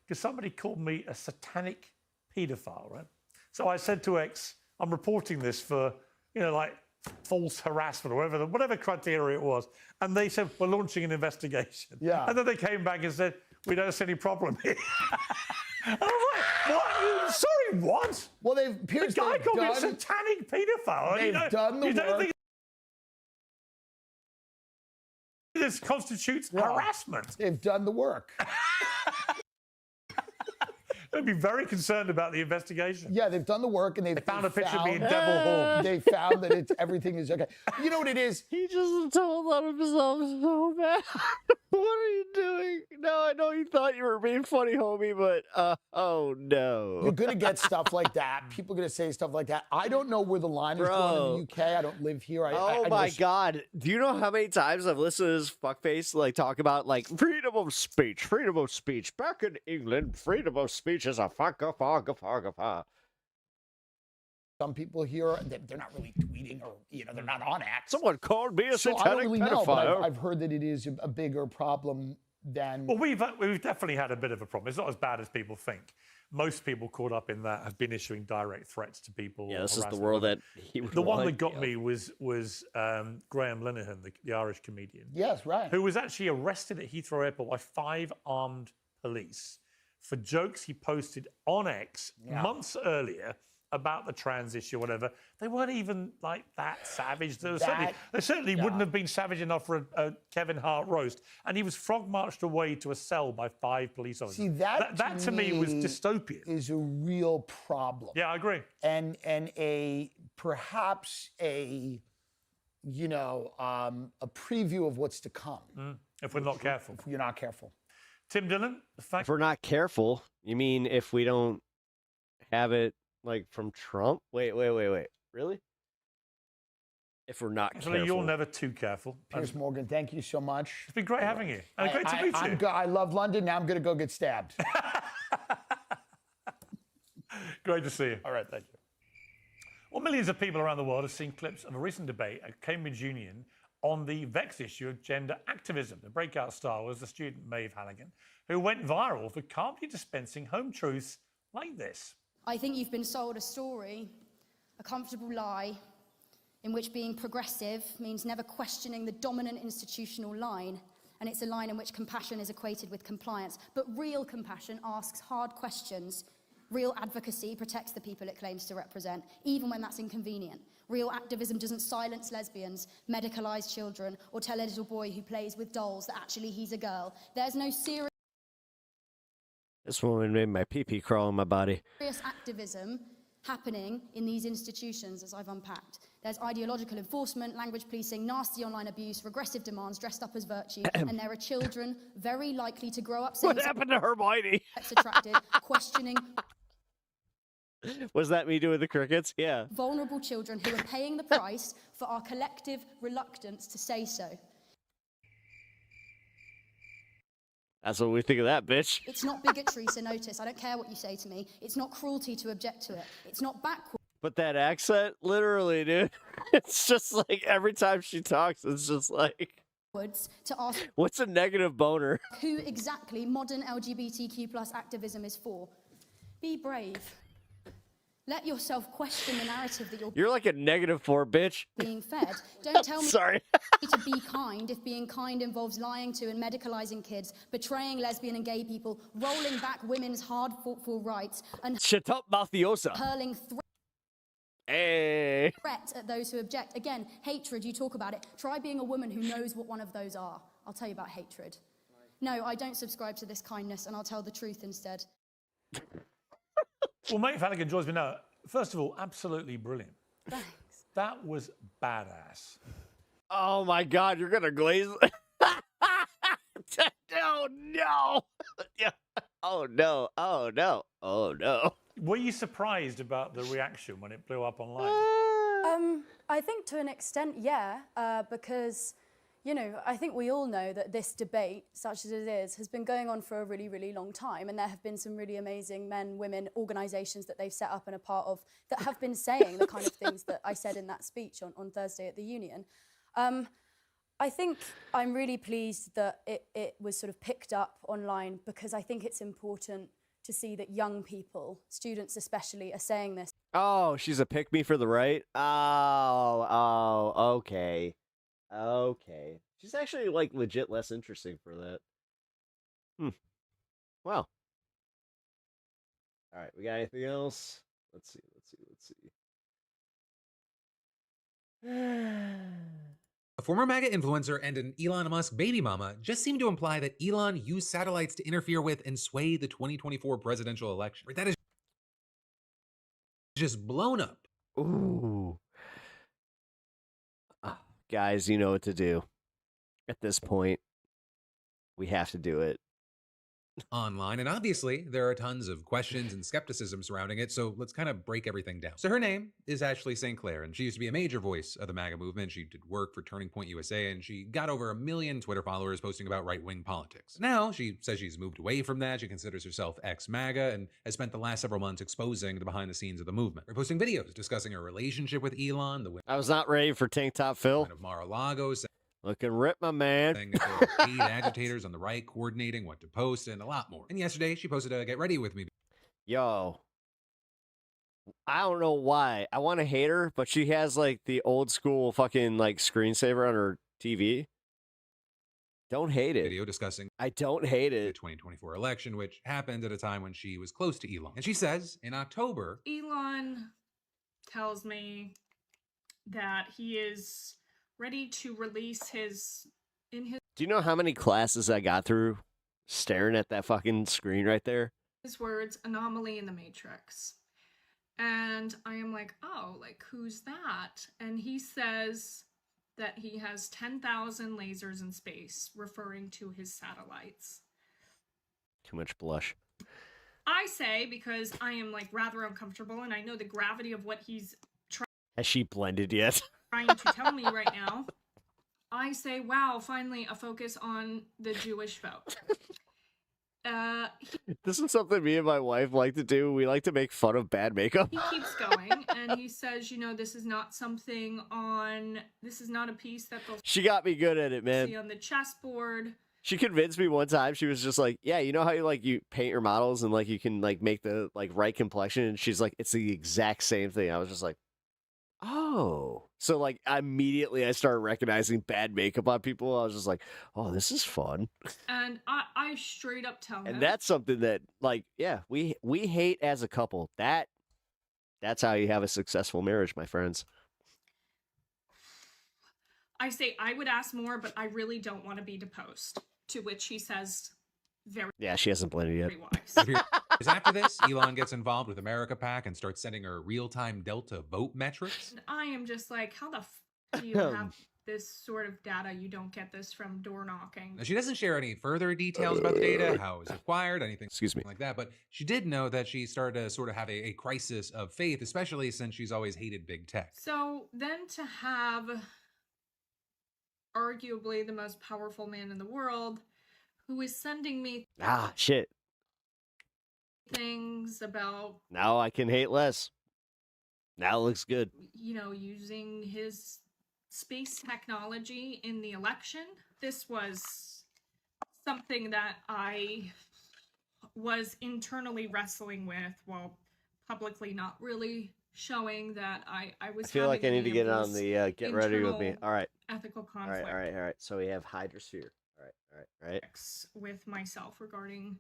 because somebody called me a satanic paedophile, right? So I said to X, I'm reporting this for, false harassment or whatever criteria it was. And they said, we're launching an investigation. Yeah. And then they came back and said, we don't see any problem here. And I was like, what? Sorry, what? Well, the guy called me a satanic paedophile. They've done the you don't work. think this constitutes harassment? They've done the work. They'd be very concerned about the investigation. Yeah, they've done the work, and they found a picture of me in Devil Horn. They found that everything is okay. You know what it is? He just told on himself so bad. What are you doing? No, I know you thought you were being funny, homie, but oh no. You're gonna get stuff like that. People are gonna say stuff like that. I don't know where the line is going in the UK. I don't live here. Oh my God. Do you know how many times I've listened to this fuckface talk about freedom of speech, freedom of speech. Back in England, freedom of speech is a fuck. Some people here, they're not really tweeting or, they're not on X. Someone called me a So I satanic don't really know, but pedophile. I've heard that it is a bigger problem than... Well, we've definitely had a bit of a problem. It's not as bad as people think. Most people caught up in that have been issuing direct threats to people. Yeah, this is the harassing world them. that he would The one want, that got yeah. me was Graham Linehan, the Irish comedian. Yes, right. Who was actually arrested at Heathrow Airport by 5 armed police for jokes he posted on X months earlier about the trans issue or whatever. They weren't even like that savage. They certainly wouldn't have been savage enough for a Kevin Hart roast. And he was frog marched away to a cell by 5 police officers. See, that to me was dystopian. Is a real problem. Yeah, I agree. And perhaps a preview of what's to come. If we're not careful. If you're not careful. Tim Dillon, the fact... If we're not careful, you mean if we don't have it like from Trump? Wait. Really? If we're not Actually, careful. you're never too careful. Piers Morgan, thank you so much. It's been great having you. And great to meet you. I love London. Now I'm going to go get stabbed. Great to see you. All right, thank you. Well, millions of people around the world have seen clips of a recent debate at Cambridge Union on the vexed issue of gender activism. The breakout star was the student Maeve Halligan, who went viral for calmly dispensing home truths like this. I think you've been sold a story, a comfortable lie, in which being progressive means never questioning the dominant institutional line, and it's a line in which compassion is equated with compliance. But real compassion asks hard questions. Real advocacy protects the people it claims to represent, even when that's inconvenient. Real activism doesn't silence lesbians, medicalise children, or tell a little boy who plays with dolls that actually he's a girl. There's no serious This woman made my pee-pee crawl in my body. activism happening in these institutions, as I've unpacked. There's ideological enforcement, language policing, nasty online abuse, regressive demands dressed up as virtue, and there are children very likely to grow up saying... What happened to Hermione? ...attracted, questioning... Was that me doing the crickets? Yeah. ...vulnerable children who are paying the price for our collective reluctance to say so. That's what we think of that, bitch. It's not bigotry to notice. I don't care what you say to me. It's not cruelty to object to it. It's not backward. But that accent, literally, dude. It's just like every time she talks, it's just like... To ask what's a negative boner? Who exactly modern LGBTQ plus activism is for. Be brave. Let yourself question the narrative that You're like a -4, bitch. being fed. Don't tell me Sorry. to be kind if being kind involves lying to and medicalizing kids, betraying lesbian and gay people, rolling back women's hard-fought-for rights, and Shut up, mafiosa. hurling Hey. threat at those who object. Again, hatred, you talk about it. Try being a woman who knows what one of those are. I'll tell you about hatred. No, I don't subscribe to this kindness, and I'll tell the truth instead. Well, Maeve Halligan joins me now. First of all, absolutely brilliant. Thanks. That was badass. Oh my God, you're gonna glaze. Oh no! Yeah. Oh no! Oh no! Oh no! Were you surprised about the reaction when it blew up online? I think to an extent, yeah, because, you know, I think we all know that this debate, such as it is, has been going on for a really, really long time, and there have been some really amazing men, women, organisations that they've set up and are part of that have been saying the kind of things that I said in that speech on Thursday at the Union. I think I'm really pleased that it was sort of picked up online, because I think it's important to see that young people, students especially, are saying this. Oh, she's a pick me for the right. Oh, okay. Okay. She's actually like legit less interesting for that. Wow. All right, we got anything else? Let's see. A former MAGA influencer and an Elon Musk baby mama just seem to imply that Elon used satellites to interfere with and sway the 2024 presidential election. That is just blown up. Ooh. Guys, you know what to do. At this point, we have to do it. online. And obviously, there are tons of questions and skepticism surrounding it. So let's kind of break everything down. So her name is Ashley St. Clair, and she used to be a major voice of the MAGA movement. She did work for Turning Point USA, and she got over 1 million Twitter followers posting about right-wing politics. Now, she says she's moved away from that. She considers herself ex-MAGA and has spent the last several months exposing the behind the scenes of the movement. We're posting videos discussing her relationship with Elon, the I was not ready for Tank Top Phil. of Mar-a-Lago, looking rip, my man. saying that there were paid agitators on the right coordinating what to post, and a lot more. And yesterday, she posted a Get Ready With Me. Yo, I don't know why. I want to hate her, but she has like the old school fucking like screensaver on her TV. Don't hate it. Video discussing I don't hate the it. 2024 election, which happened at a time when she was close to Elon. And she says in October, Elon tells me that he is ready to release his Do you know how many classes I got through staring at that fucking screen right there? his words, anomaly in the matrix. And I am like, oh, like, who's that? And he says that he has 10,000 lasers in space, referring to his satellites. Too much blush. I say, because I am like rather uncomfortable and I know the gravity of what he's Has she blended yet? trying to tell me right now, I say, wow, finally a focus on the Jewish vote. This is something me and my wife like to do. We like to make fun of bad makeup. He keeps going and he says, you know, this is not a piece that they'll She got me good at it, man. see on the chessboard. She convinced me one time. She was just like, yeah, you know how you paint your models and like you can like make the like right complexion, and she's like, it's the exact same thing. I was just like, oh. So like immediately I started recognizing bad makeup on people. I was just like, oh, this is fun. And I straight up tell him. And that's something that like, yeah, we hate as a couple. That's how you have a successful marriage, my friends. I say I would ask more, but I really don't want to be deposed. To which he says, very Yeah, she hasn't blended yet. Because after this, Elon gets involved with America PAC and starts sending her real-time Delta vote metrics. And I am just like, how the do you have this sort of data? You don't get this from door knocking. Now, she doesn't share any further details about the data, how it was acquired, anything like that, but she did know that she started to sort of have a crisis of faith, especially since she's always hated big tech. So then to have arguably the most powerful man in the world who is sending me Shit. things about, Now I can hate less. Now it looks good. you know, using his space technology in the election. This was something that I was internally wrestling with while publicly not really showing that I was I feel like I having need to any get of on these the get ready with me. internal All right. ethical All conflict. right. All right. So we have hydrosphere. All right. With myself regarding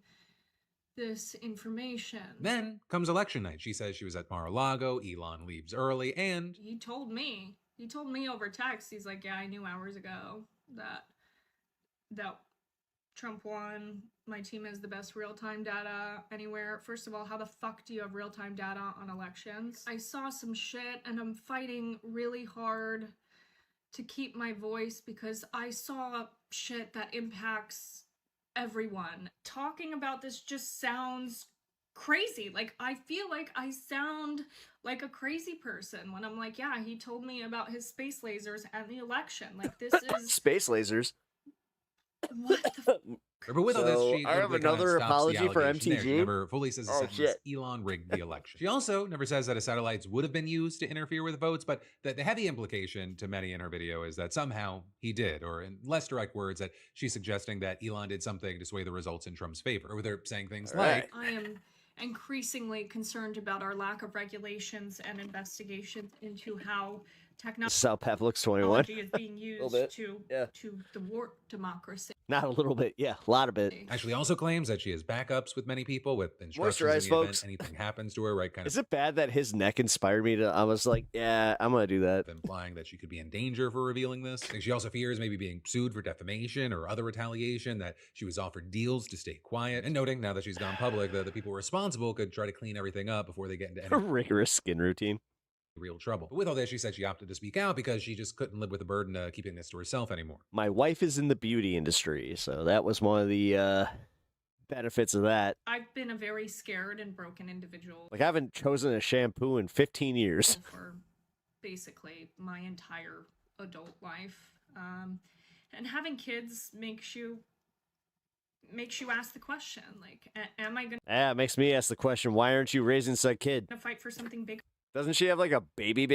this information. Then comes election night. She says she was at Mar-a-Lago, Elon leaves early, and He told me over text, he's like, yeah, I knew hours ago that Trump won. My team has the best real-time data anywhere. First of all, how the fuck do you have real-time data on elections? I saw some shit and I'm fighting really hard to keep my voice because I saw shit that impacts everyone. Talking about this just sounds crazy. Like, I feel like I sound like a crazy person when I'm like, yeah, he told me about his space lasers and the election. Like, this is Space lasers. but with all this, she I have literally kind of another stops the apology for allegation there. She MTG. never fully says the Oh, sentence, shit. Elon rigged the election. She also never says that his satellites would have been used to interfere with votes, but the heavy implication to many in her video is that somehow he did, or in less direct words, that she's suggesting that Elon did something to sway the results in Trump's favor, or with her saying things like, I am increasingly concerned about our lack of regulations and investigations into how This is how Pep looks 21. technology is being used bit. to thwart democracy. Not a little bit. Yeah, a lot of it. Ashley also claims that she has backups with many people with instructions Moisturize, in the folks. event anything happens to her, right? Kind Is of it bad that his neck inspired me to? I was like, yeah, I'm gonna do that. implying that she could be in danger for revealing this. And she also fears maybe being sued for defamation or other retaliation, that she was offered deals to stay quiet, and noting now that she's gone public, the people responsible could try to clean everything up before they get into A any rigorous skin routine. real trouble. But with all this, she said she opted to speak out because she just couldn't live with the burden of keeping this to herself anymore. My wife is in the beauty industry, so that was one of the benefits of that. I've been a very scared and broken individual Like, I haven't chosen a shampoo in 15 years. for basically my entire adult life. And having kids makes you ask the question, like, am I gonna Yeah, it makes me ask the question, why aren't you raising said kid? fight for something bigger? Doesn't she have like a baby?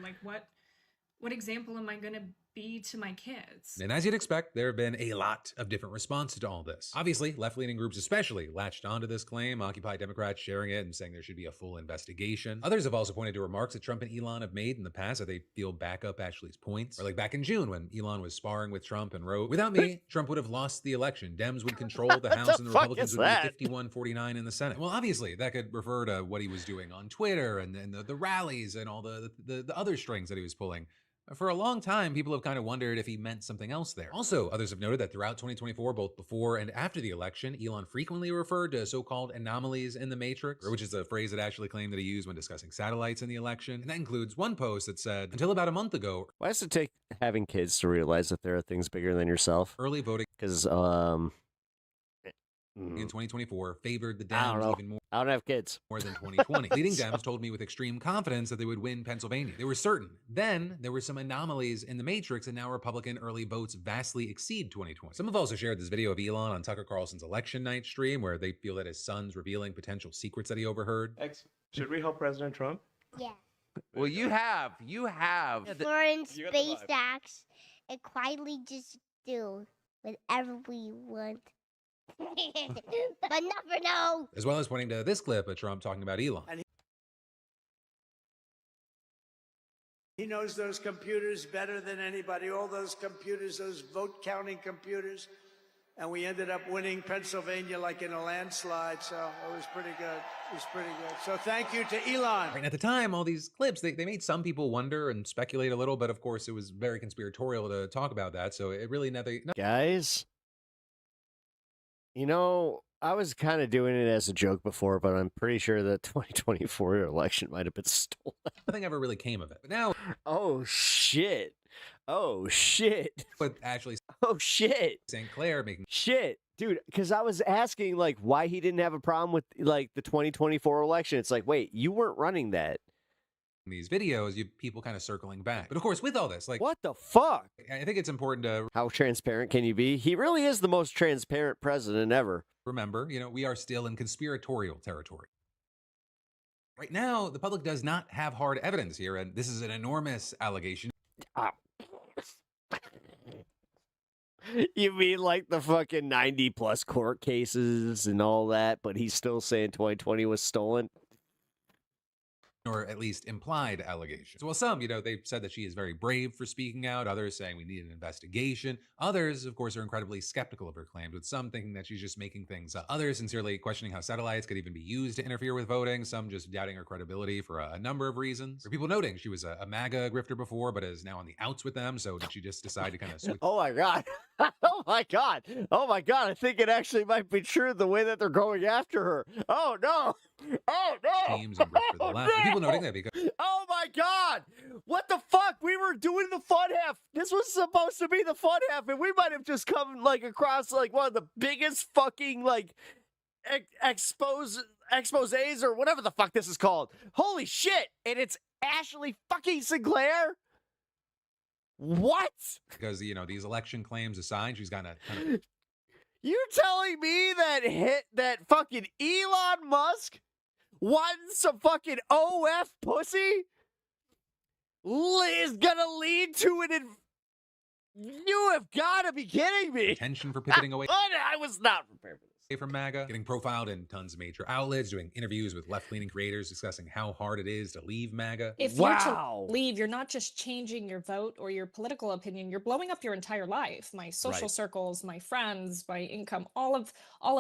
Like, what example am I gonna be to my kids? And as you'd expect, there have been a lot of different responses to all this. Obviously, left-leaning groups especially latched onto this claim, Occupy Democrats sharing it and saying there should be a full investigation. Others have also pointed to remarks that Trump and Elon have made in the past that they feel back up Ashley's points. Or like back in June when Elon was sparring with Trump and wrote, "Without me, Trump would have lost the election. Dems would control the House and the Republicans would be 51-49 in the Senate." Well, obviously, that could refer to what he was doing on Twitter and the rallies and all the other strings that he was pulling. For a long time, people have kind of wondered if he meant something else there. Also, others have noted that throughout 2024, both before and after the election, Elon frequently referred to so-called anomalies in the matrix, which is a phrase that Ashley claimed that he used when discussing satellites in the election. And that includes one post that said, until about a month ago, Why does it take having kids to realize that there are things bigger than yourself? early voting Because, in 2024 favored the I don't know. Dems even more. I don't have kids. More than 2020. Leading Dems told me with extreme confidence that they would win Pennsylvania. They were certain. Then there were some anomalies in the matrix, and now Republican early votes vastly exceed 2020. Some have also shared this video of Elon on Tucker Carlson's election night stream, where they feel that his son's revealing potential secrets that he overheard. Should we help President Trump? Yeah. Well, you have. Foreign space acts and quietly just do whatever we want. But never know. As well as pointing to this clip of Trump talking about Elon. He knows those computers better than anybody, all those computers, those vote counting computers. And we ended up winning Pennsylvania like in a landslide. So it was pretty good. It was pretty good. So thank you to Elon. Right, and at the time, all these clips, they made some people wonder and speculate a little, but of course it was very conspiratorial to talk about that. So it really never... Guys, you know, I was kind of doing it as a joke before, but I'm pretty sure the 2024 election might have been stolen. Nothing ever really came of it. But now... Oh, shit. Oh, shit. But actually... Oh, shit. St. Clair making... Shit. Dude, because I was asking, like, why he didn't have a problem with, like, the 2024 election. It's like, wait, you weren't running that. These videos, people kind of circling back. But of course, with all this, like... What the fuck? I think it's important to... How transparent can you be? He really is the most transparent president ever. Remember, we are still in conspiratorial territory. Right now, the public does not have hard evidence here, and this is an enormous allegation. You mean like the fucking 90+ court cases and all that, but he's still saying 2020 was stolen? Or at least implied allegations. Well, some, they've said that she is very brave for speaking out. Others saying we need an investigation. Others, of course, are incredibly skeptical of her claims, with some thinking that she's just making things up. Others sincerely questioning how satellites could even be used to interfere with voting. Some just doubting her credibility for a number of reasons. For people noting she was a MAGA grifter before, but is now on the outs with them. So did she just decide to kind of switch? Oh my God. Oh my God. Oh my God. I think it actually might be true the way that they're going after her. Oh no. Oh no. Teams and grift for the left. People noting that because... Oh my God! What the fuck? We were doing the fun half. This was supposed to be the fun half, and we might have just come like across like one of the biggest fucking like exposés or whatever the fuck this is called. Holy shit! And it's Ashley fucking Sinclair. What? Because these election claims aside, she's got a kind of... You telling me that fucking Elon Musk wanting some fucking OF pussy is gonna lead to you have got to be kidding me. Attention for pivoting away. I was not prepared for this. From MAGA, getting profiled in tons of major outlets, doing interviews with left-leaning creators discussing how hard it is to leave MAGA. If you're to leave, you're not just changing your vote or your political opinion, you're blowing up your entire life. My social circles, my friends, my income, all of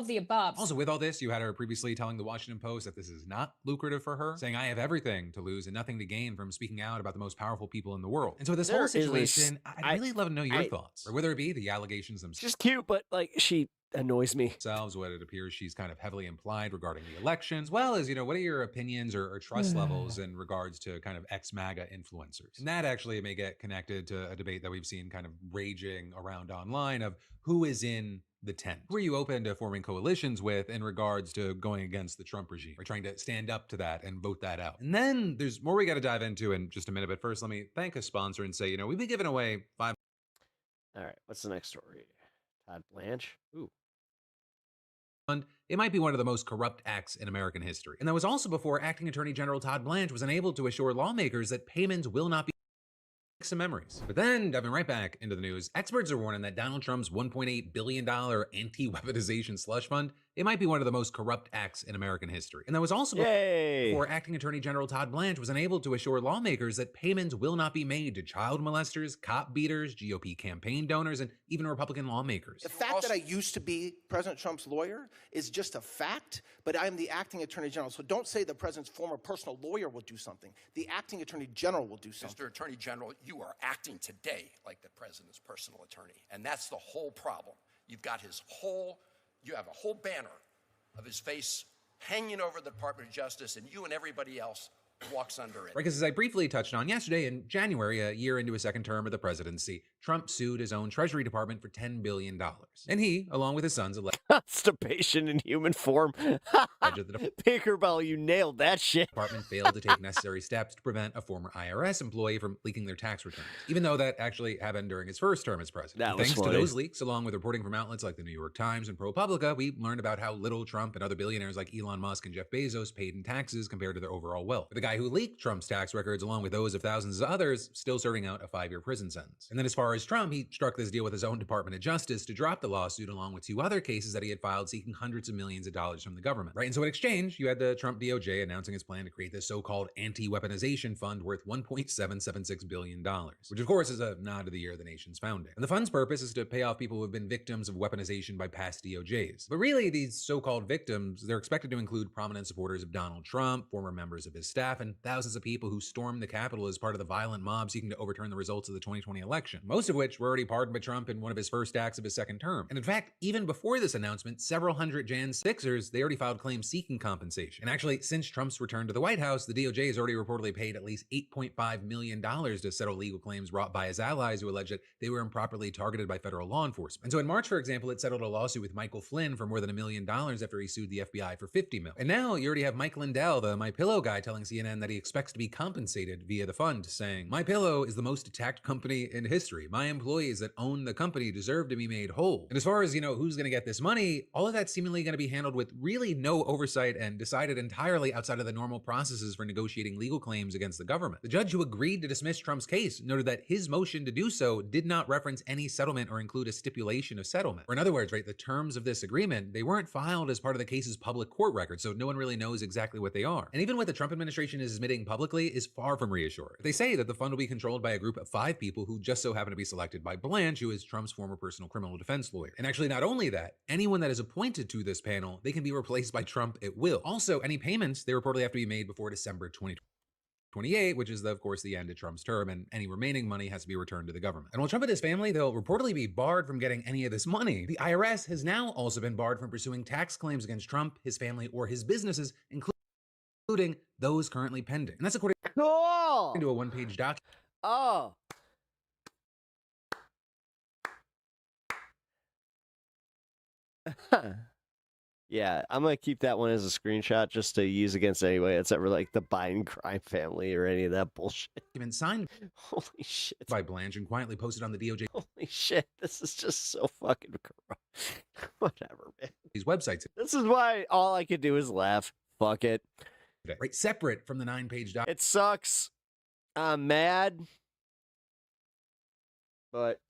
the above. Also, with all this, you had her previously telling the Washington Post that this is not lucrative for her, saying, I have everything to lose and nothing to gain from speaking out about the most powerful people in the world. And so this whole situation, I'd really love to know your thoughts, or whether it be the allegations themselves. Just cute, but like annoys me. What it appears she's kind of heavily implied regarding the election, as well as, what are your opinions or trust levels in regards to kind of ex-MAGA influencers? And that actually may get connected to a debate that we've seen kind of raging around online of who is in the tent. Who are you open to forming coalitions with in regards to going against the Trump regime? We're trying to stand up to that and vote that out. And then there's more we got to dive into in just a minute, but first let me thank a sponsor and say, we've been giving away 5. All right, what's the next story? Todd Blanche. Ooh. It might be one of the most corrupt acts in American history. And that was also before Acting Attorney General Todd Blanche was unable to assure lawmakers that payments will not be some memories. But then, diving right back into the news, experts are warning that Donald Trump's $1.8 billion anti-weaponization slush fund, it might be one of the most corrupt acts in American history. And that was also before Acting Attorney General Todd Blanche was unable to assure lawmakers that payments will not be made to child molesters, cop beaters, GOP campaign donors, and even Republican lawmakers. The fact that I used to be President Trump's lawyer is just a fact, but I'm the acting attorney general. So don't say the president's former personal lawyer will do something. The acting attorney general will do something. Mr. Attorney General, you are acting today like the president's personal attorney, and that's the whole problem. You have a whole banner of his face hanging over the Department of Justice, and you and everybody else walks under it. Right, because as I briefly touched on yesterday, in January, a year into his second term of the presidency, Trump sued his own Treasury Department for $10 billion. And he, along with his sons, constipation in human form. Tinkerbell, you nailed that shit. Department failed to take necessary steps to prevent a former IRS employee from leaking their tax returns, even though that actually happened during his first term as president. Thanks to those leaks, along with reporting from outlets like the New York Times and ProPublica, we learned about how little Trump and other billionaires like Elon Musk and Jeff Bezos paid in taxes compared to their overall wealth. The guy who leaked Trump's tax records, along with those of thousands of others, still serving out a 5-year prison sentence. And then as far as Trump, he struck this deal with his own Department of Justice to drop the lawsuit, along with 2 other cases that he had filed seeking hundreds of millions of dollars from the government. Right, and so in exchange, you had the Trump DOJ announcing its plan to create this so-called anti-weaponization fund worth $1.776 billion, which of course is a nod to the year of the nation's founding. And the fund's purpose is to pay off people who have been victims of weaponization by past DOJs. But really, these so-called victims, they're expected to include prominent supporters of Donald Trump, former members of his staff, and thousands of people who stormed the Capitol as part of the violent mob seeking to overturn the results of the 2020 election, most of which were already pardoned by Trump in one of his first acts of his second term. And in fact, even before this announcement, several hundred Jan 6ers, they already filed claims seeking compensation. And actually, since Trump's return to the White House, the DOJ has already reportedly paid at least $8.5 million to settle legal claims brought by his allies who allege that they were improperly targeted by federal law enforcement. And so in March, for example, it settled a lawsuit with Michael Flynn for more than $1 million after he sued the FBI for $50 million. And now you already have Mike Lindell, the MyPillow guy, telling CNN that he expects to be compensated via the fund, saying, "MyPillow is the most attacked company in history. My employees that own the company deserve to be made whole." And as far as, who's going to get this money, all of that's seemingly going to be handled with really no oversight and decided entirely outside of the normal processes for negotiating legal claims against the government. The judge who agreed to dismiss Trump's case noted that his motion to do so did not reference any settlement or include a stipulation of settlement. Or in other words, right, the terms of this agreement, they weren't filed as part of the case's public court record, so no one really knows exactly what they are. And even what the Trump administration is admitting publicly is far from reassuring. They say that the fund will be controlled by a group of 5 people who just so happen to be selected by Blanche, who is Trump's former personal criminal defense lawyer. And actually, not only that, anyone that is appointed to this panel, they can be replaced by Trump at will. Also, any payments, they reportedly have to be made before December 2028, which is, of course, the end of Trump's term, and any remaining money has to be returned to the government. And while Trump and his family, they'll reportedly be barred from getting any of this money, the IRS has now also been barred from pursuing tax claims against Trump, his family, or his businesses, including those currently pending. And that's according to a one-page document. Oh. Yeah, I'm gonna keep that one as a screenshot just to use against anyway. It's ever like the Biden crime family or any of that bullshit. Even signed holy shit by Blanche and quietly posted on the DOJ. Holy shit, this is just so fucking corrupt. Whatever, man. These websites. This is why all I could do is laugh. Fuck it. Right, separate from the 9-page document. It sucks. I'm mad, but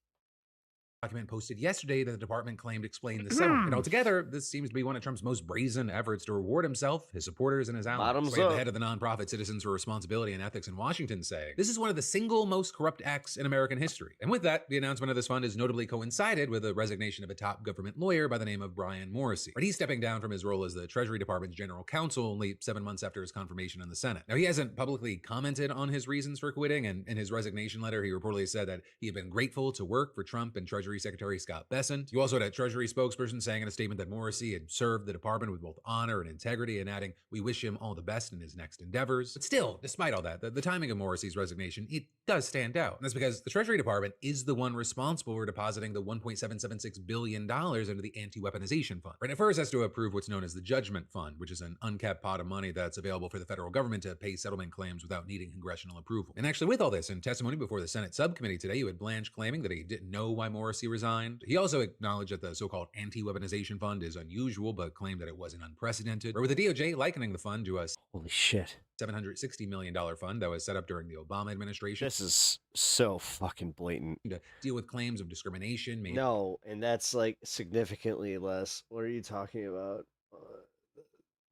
document posted yesterday that the department claimed explained the settlement. And altogether, this seems to be one of Trump's most brazen efforts to reward himself, his supporters, and his allies. Bottoms We have up. the head of the nonprofit Citizens for Responsibility and Ethics in Washington saying, "This is one of the single most corrupt acts in American history." And with that, the announcement of this fund has notably coincided with the resignation of a top government lawyer by the name of Brian Morrissey. Right, he's stepping down from his role as the Treasury Department's general counsel only 7 months after his confirmation in the Senate. Now, he hasn't publicly commented on his reasons for quitting, and in his resignation letter, he reportedly said that he had been grateful to work for Trump and Treasury Treasury Secretary Scott Bessent. You also had a Treasury spokesperson saying in a statement that Morrissey had served the department with both honor and integrity, and adding, "We wish him all the best in his next endeavors." But still, despite all that, the timing of Morrissey's resignation, it does stand out. And that's because the Treasury Department is the one responsible for depositing the $1.776 billion into the anti-weaponization fund. Right, it first has to approve what's known as the Judgment Fund, which is an uncapped pot of money that's available for the federal government to pay settlement claims without needing congressional approval. And actually, with all this, in testimony before the Senate subcommittee today, you had Blanche claiming that he didn't know why Morrissey resigned. He also acknowledged that the so-called anti-weaponization fund is unusual, but claimed that it wasn't unprecedented. Or with the DOJ likening the fund to a holy shit $760 million fund that was set up during the Obama administration. This is so fucking blatant. To deal with claims of discrimination. Maybe. No, and that's like significantly less. What are you talking about?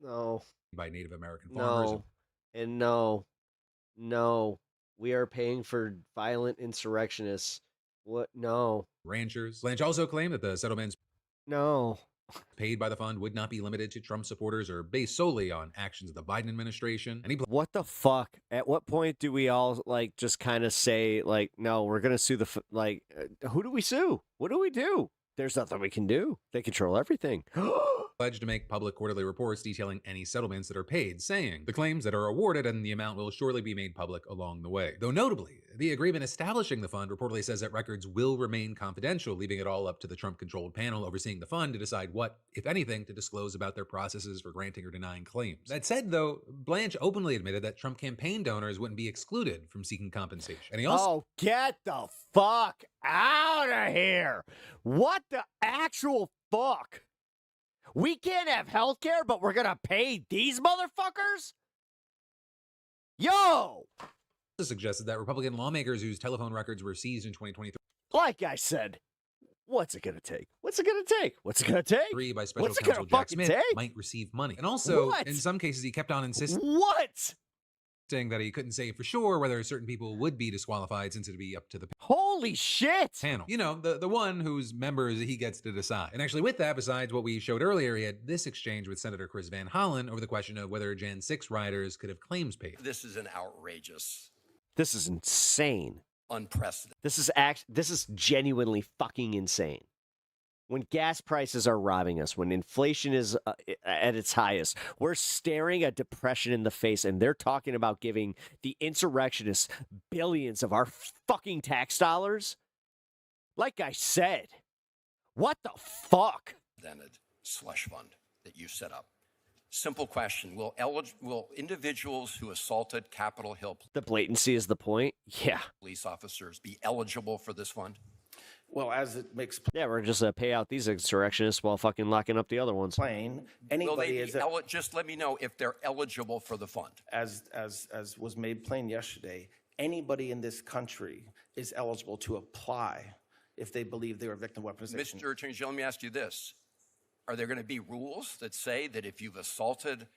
No. By Native American farmers. No. We are paying for violent insurrectionists. What? No. Ranchers. Blanche also claimed that the settlements paid by the fund would not be limited to Trump supporters or based solely on actions of the Biden administration. And what the fuck? At what point do we all like just kind of say like, no, we're gonna sue who do we sue? What do we do? There's nothing we can do. They control everything. Pledged to make public quarterly reports detailing any settlements that are paid, saying the claims that are awarded and the amount will surely be made public along the way. Though notably, the agreement establishing the fund reportedly says that records will remain confidential, leaving it all up to the Trump-controlled panel overseeing the fund to decide what, if anything, to disclose about their processes for granting or denying claims. That said, though, Blanche openly admitted that Trump campaign donors wouldn't be excluded from seeking compensation. And he also... Oh, get the fuck out of here! What the actual fuck? We can't have health care, but we're gonna pay these motherfuckers? Yo! suggested that Republican lawmakers whose telephone records were seized in 2023. Like I said, what's it gonna take? What's it gonna take? What's it gonna take? By special What's it counsel gonna Jack Smith take? might receive money. And also, What? in some cases, he kept on insisting. What? Saying that he couldn't say for sure whether certain people would be disqualified since it'd be up to the holy shit panel. You know, the one whose members he gets to decide. And actually with that, besides what we showed earlier, he had this exchange with Senator Chris Van Hollen over the question of whether Jan 6 riders could have claims paid. This is an outrageous. This is insane. Unprecedented. This is genuinely fucking insane. When gas prices are robbing us, when inflation is at its highest, we're staring a depression in the face, and they're talking about giving the insurrectionists billions of our fucking tax dollars? Like I said, what the fuck? Slush fund that you set up. Simple question. Will individuals who assaulted Capitol Hill The blatancy is the point? Yeah. police officers be eligible for this fund? Well, as it makes Yeah, we're just pay out these insurrectionists while fucking locking up the other ones. plain, Will anybody they is be just let me know if they're eligible for the fund. as was made plain yesterday, anybody in this country is eligible to apply if they believe they were a victim of weaponization. Mr. Attorney General, let me ask you this. Are there going to be rules that say that if you've assaulted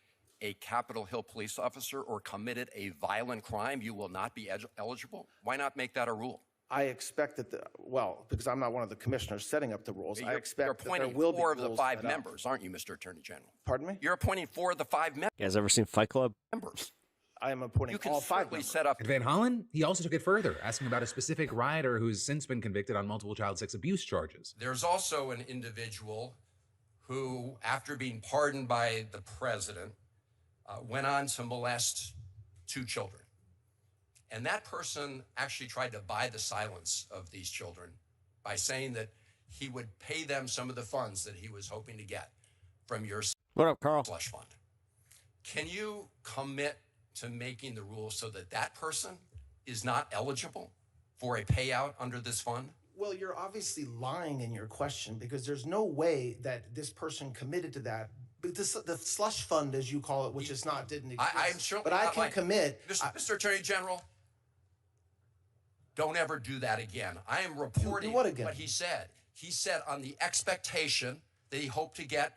a Capitol Hill police officer or committed a violent crime, you will not be eligible? Why not make that a rule? I expect that because I'm not one of the commissioners setting up the rules, I expect You're that there appointing will be 4 of the rules 5 set up. members, aren't you, Mr. Attorney General? Pardon me? You're appointing 4 of the 5 You guys ever seen Fight Club? members. I am appointing You can all 5 certainly members. set up. At Van Hollen, he also took it further, asking about a specific rioter who's since been convicted on multiple child sex abuse charges. There's also an individual who, after being pardoned by the president, went on to molest 2 children. And that person actually tried to buy the silence of these children by saying that he would pay them some of the funds that he was hoping to get from your What up, Carl? slush fund. Can you commit to making the rules so that that person is not eligible for a payout under this fund? Well, you're obviously lying in your question because there's no way that this person committed to that. But the slush fund, as you call it, which is not didn't exist. I'm sure, but I can commit. Mr. Attorney General, don't ever do that again. I am reporting what again? what he said. He said on the expectation that he hoped to get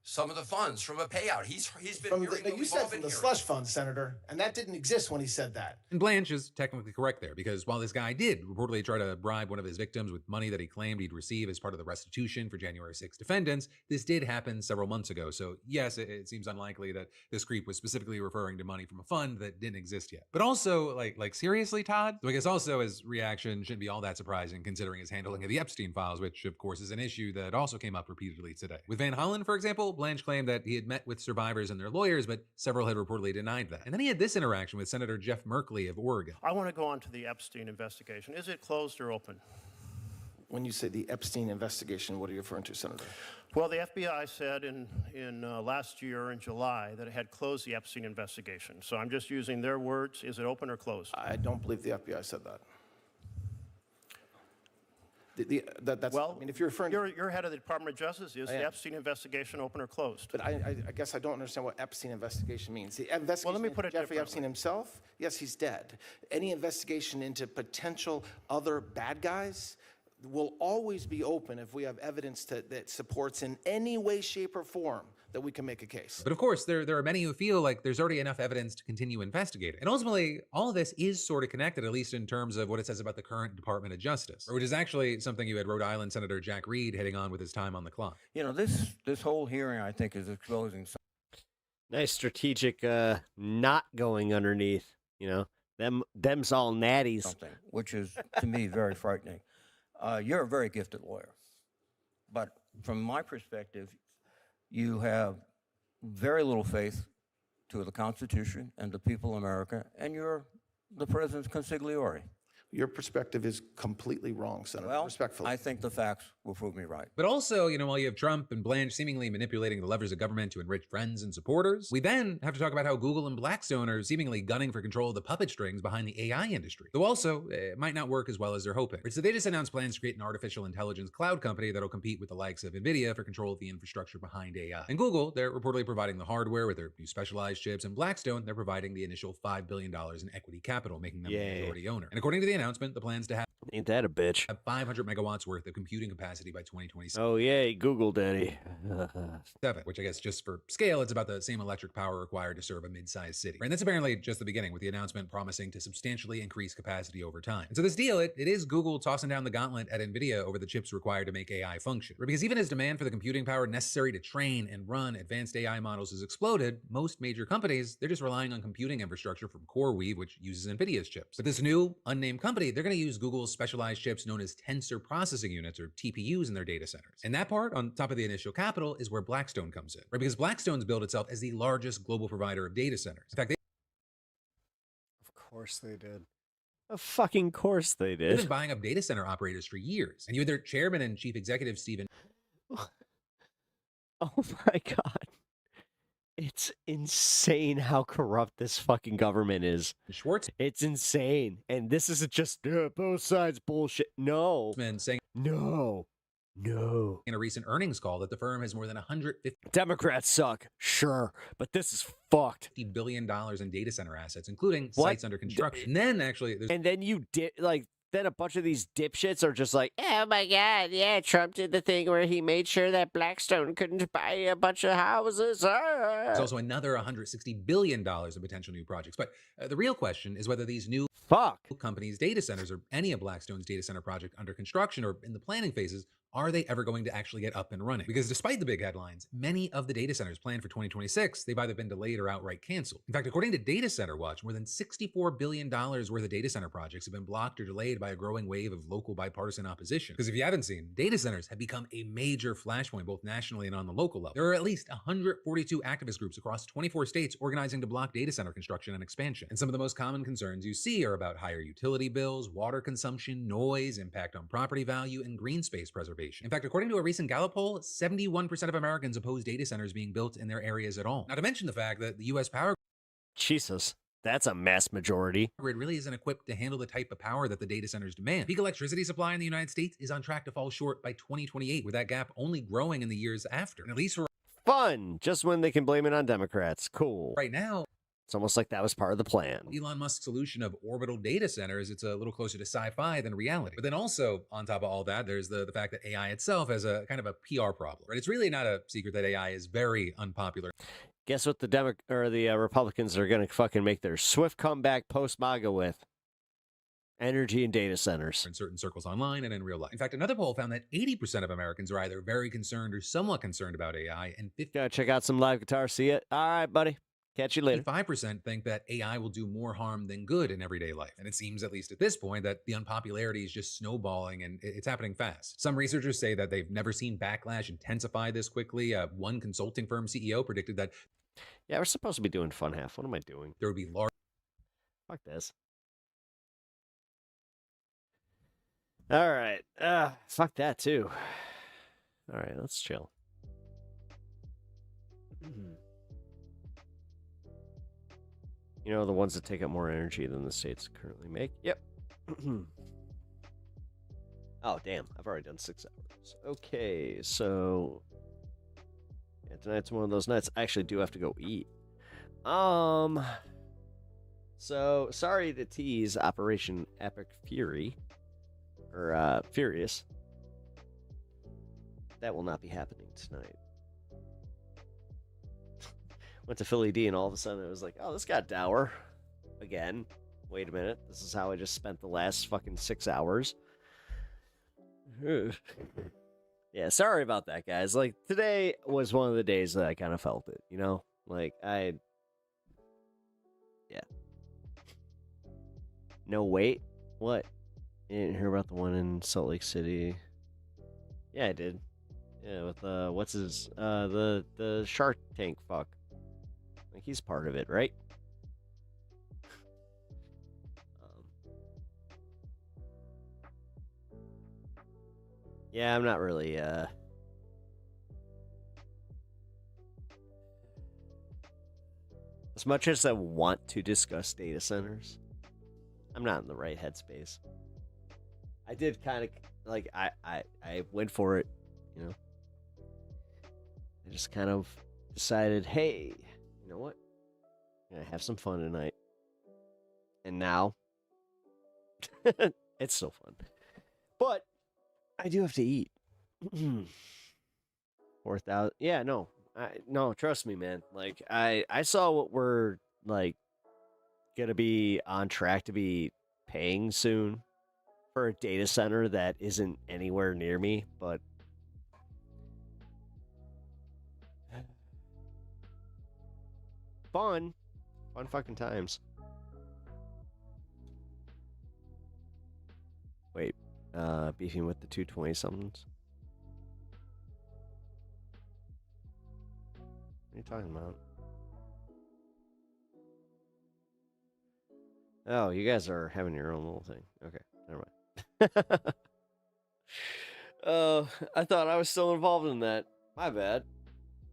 some of the funds from a payout. He's been From hearing the, what you we've said all from been the hearing. slush fund, Senator, and that didn't exist when he said that. And Blanche is technically correct there, because while this guy did reportedly try to bribe one of his victims with money that he claimed he'd receive as part of the restitution for January 6 defendants, this did happen several months ago. So yes, it seems unlikely that this creep was specifically referring to money from a fund that didn't exist yet. But also, like seriously, Todd? So I guess also his reaction shouldn't be all that surprising considering his handling of the Epstein files, which of course is an issue that also came up repeatedly today. With Van Hollen, for example, Blanche claimed that he had met with survivors and their lawyers, but several had reportedly denied that. And then he had this interaction with Senator Jeff Merkley of Oregon. I want to go on to the Epstein investigation. Is it closed or open? When you say the Epstein investigation, what are you referring to, Senator? Well, the FBI said in last year in July that it had closed the Epstein investigation. So I'm just using their words. Is it open or closed? I don't believe the FBI said that. That's, well, I mean, if you're referring you're head of the Department of Justice. Is I the am. Epstein investigation open or closed? But I guess I don't understand what Epstein investigation means. The investigation Well, let me put it into Jeffrey differently. Epstein himself, yes, he's dead. Any investigation into potential other bad guys will always be open if we have evidence that supports in any way, shape, or form that we can make a case. But of course, there are many who feel like there's already enough evidence to continue investigating. And ultimately, all of this is sort of connected, at least in terms of what it says about the current Department of Justice, which is actually something you had Rhode Island Senator Jack Reed hitting on with his time on the clock. You know, this whole hearing, I think, is exposing Nice strategic not going underneath, them's all natties. something, which is, to me, very frightening. You're a very gifted lawyer. But from my perspective, you have very little faith to the Constitution and the people of America, and you're the president's consigliere. Your perspective is completely wrong, Senator, Well, respectfully. I think the facts will prove me right. But also, while you have Trump and Blanche seemingly manipulating the levers of government to enrich friends and supporters, we then have to talk about how Google and Blackstone are seemingly gunning for control of the puppet strings behind the AI industry. Though also, it might not work as well as they're hoping. So they just announced plans to create an artificial intelligence cloud company that'll compete with the likes of NVIDIA for control of the infrastructure behind AI. And Google, they're reportedly providing the hardware with their new specialized chips, and Blackstone, they're providing the initial $5 billion in equity capital, making them the majority owner. And according to the announcement, the plans to have Ain't that a bitch? 500 megawatts worth of computing capacity by 2027. Oh, yay, Google Daddy. Which I guess just for scale, it's about the same electric power required to serve a mid-sized city. And that's apparently just the beginning, with the announcement promising to substantially increase capacity over time. And so this deal, it is Google tossing down the gauntlet at NVIDIA over the chips required to make AI function. Because even as demand for the computing power necessary to train and run advanced AI models has exploded, most major companies, they're just relying on computing infrastructure from CoreWeave, which uses NVIDIA's chips. But this new, unnamed company, they're going to use Google's specialized chips known as tensor processing units, or TPUs, in their data centers. And that part, on top of the initial capital, is where Blackstone comes in, right? Because Blackstone's billed itself as the largest global provider of data centers. In fact, Of course they did. Of fucking course they they've been did. buying up data center operators for years. And you had their chairman and chief executive, Stephen Oh my god. It's insane how corrupt this fucking government is. Schwartz. It's insane. And this isn't just both sides bullshit. No. saying No. No. in a recent earnings call that the firm has more than $150 Democrats suck. Sure. But this is fucked. billion in data center assets, including What? sites under construction. And then actually, there's And then then a bunch of these dipshits are just like, oh my god, yeah, Trump did the thing where he made sure that Blackstone couldn't buy a bunch of houses. There's also another $160 billion in potential new projects. But the real question is whether these new companies' data centers, or any of Blackstone's data center project under construction or in the planning phases, are they ever going to actually get up and running? Because despite the big headlines, many of the data centers planned for 2026, they've either been delayed or outright canceled. In fact, according to Data Center Watch, more than $64 billion worth of data center projects have been blocked or delayed by a growing wave of local bipartisan opposition. Because if you haven't seen, data centers have become a major flashpoint both nationally and on the local level. There are at least 142 activist groups across 24 states organizing to block data center construction and expansion. And some of the most common concerns you see are about higher utility bills, water consumption, noise, impact on property value, and green space preservation. In fact, according to a recent Gallup poll, 71% of Americans oppose data centers being built in their areas at all. Not to mention the fact that the U.S. power Jesus, that's a mass majority. grid really isn't equipped to handle the type of power that the data centers demand. Peak electricity supply in the United States is on track to fall short by 2028, with that gap only growing in the years after. And at least for Fun, just when they can blame it on Democrats. Cool. right now, It's almost like that was part of the plan. Elon Musk's solution of orbital data centers, it's a little closer to sci-fi than reality. But then also, on top of all that, there's the fact that AI itself has a kind of a PR problem, right? It's really not a secret that AI is very unpopular. Guess what the Republicans are going to fucking make their swift comeback post-MAGA with? Energy and data centers. In certain circles online and in real life. In fact, another poll found that 80% of Americans are either very concerned or somewhat concerned about AI, and Gotta check out some live guitar. See it? All right, buddy. Catch you later. 55% think that AI will do more harm than good in everyday life. And it seems, at least at this point, that the unpopularity is just snowballing and it's happening fast. Some researchers say that they've never seen backlash intensify this quickly. One consulting firm CEO predicted that... Yeah, we're supposed to be doing fun half. What am I doing? There would be large... Fuck this. All right. Fuck that too. All right, let's chill. You know, the ones that take up more energy than the states currently make? Yep. Oh, damn. I've already done 6 hours. Okay, so... Yeah, tonight's one of those nights. I actually do have to go eat. So, sorry to tease Operation Epic Fury. Or, Furious. That will not be happening tonight. Went to Philly D and all of a sudden it was like, oh, this got dour. Again. Wait a minute. This is how I just spent the last fucking 6 hours. Yeah, sorry about that, guys. Like, today was one of the days that I kind of felt it, you know? Like, yeah. No, wait. What? You didn't hear about the one in Salt Lake City? Yeah, I did. Yeah, with, what's his, the Shark Tank fuck. Like, he's part of it, right? Yeah, I'm not really, as much as I want to discuss data centers, I'm not in the right headspace. I did kind of, like, I went for it, you know? I just kind of decided, hey, you know what? I'm gonna have some fun tonight. And now, it's so fun. But, I do have to eat. 4,000. Yeah, no. No, trust me, man. Like, I saw what we're, like, gonna be on track to be paying soon for a data center that isn't anywhere near me, but fun fucking times. Wait, beefing with the 220 somethings. What are you talking about? Oh, you guys are having your own little thing. Okay, never mind. I thought I was still involved in that. My bad.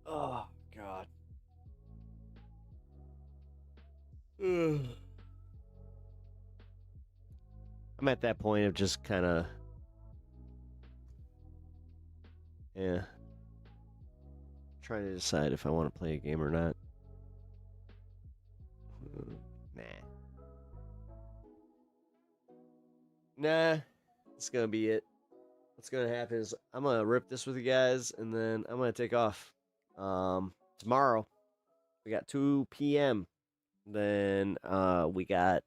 Oh, God. I'm at that point of just kind of, yeah, trying to decide if I want to play a game or not. Nah, it's gonna be it. What's gonna happen is I'm gonna rip this with you guys, and then I'm gonna take off. Tomorrow, we got 2 p.m. Then we got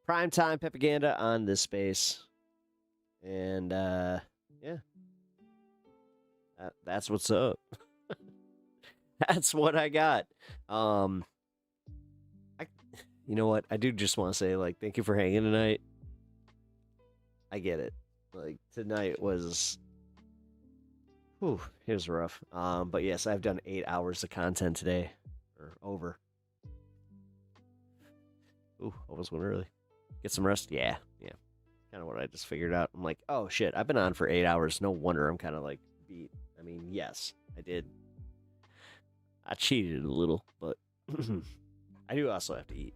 primetime propaganda on this space, and yeah, that's what's up. That's what I got. You know what? I do just want to say, like, thank you for hanging tonight. I get it. Like, tonight was, it was rough. But yes, I've done 8 hours of content today, or over. Almost went early. Get some rest? Yeah. Kind of what I just figured out. I'm like, oh shit, I've been on for 8 hours. No wonder I'm kind of like beat. I mean, yes, I did. I cheated a little, but I do also have to eat.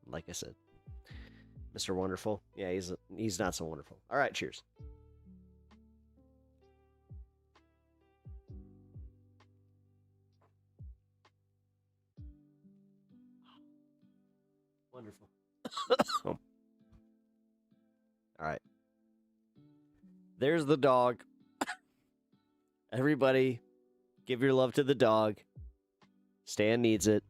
Like I said. Mr. Wonderful. Yeah, he's not so wonderful. All right, cheers. All right. There's the dog. Everybody, give your love to the dog. Stan needs it.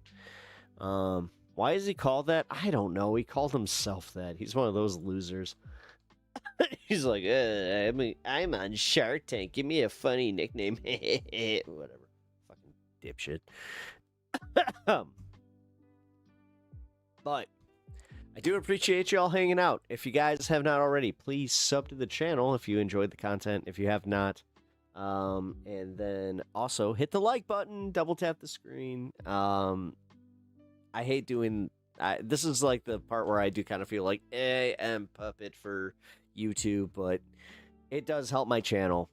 Why is he called that? I don't know. He called himself that. He's one of those losers. He's like, I'm on Shark Tank. Give me a funny nickname. Whatever. Fucking dipshit. But I do appreciate you all hanging out. If you guys have not already, please sub to the channel if you enjoyed the content. If you have not, and then also hit the like button, double tap the screen. I hate doing. This is like the part where I do kind of feel like I'm puppet for YouTube, but it does help my channel,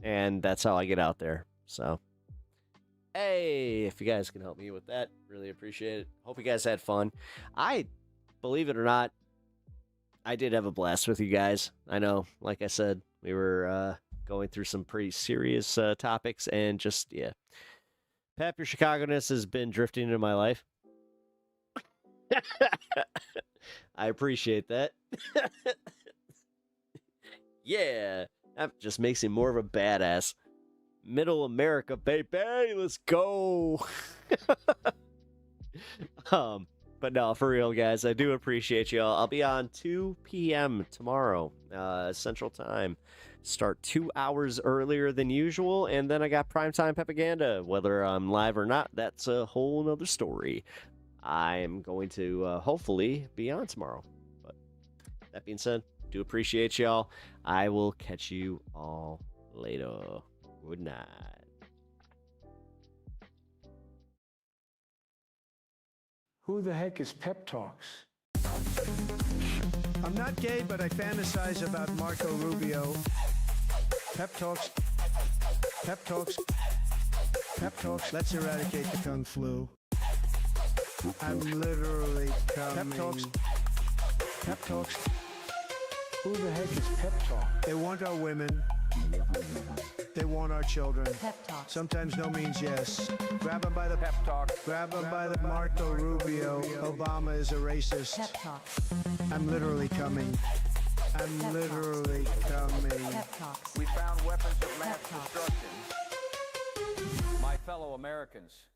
and that's how I get out there. So, hey, if you guys can help me with that, really appreciate it. Hope you guys had fun. Believe it or not, I did have a blast with you guys. I know, like I said, we were going through some pretty serious topics, and just, yeah. Pep, your Chicago-ness has been drifting into my life. I appreciate that. Yeah, that just makes him more of a badass. Middle America, baby, let's go. But no, for real, guys, I do appreciate y'all. I'll be on 2 p.m. tomorrow, Central Time. Start 2 hours earlier than usual, and then I got primetime propaganda. Whether I'm live or not, that's a whole nother story. I'm going to hopefully be on tomorrow. But that being said, do appreciate y'all. I will catch you all later. Good night. Who the heck is Pep Talks? I'm not gay, but I fantasize about Marco Rubio. Pep Talks. Pep Talks. Pep Talks. Let's eradicate the Kung Flu. I'm literally coming. Pep Talks. Pep Talks. Who the heck is Pep Talk? They want our women. They want our children. Pep Talk. Sometimes no means yes. Grab them by the pep talk. Grab them by the Marco Rubio. Obama is a racist. Pep Talk. I'm literally coming. I'm Pep literally coming. Pep Talks. We found weapons of mass destruction. My fellow Americans,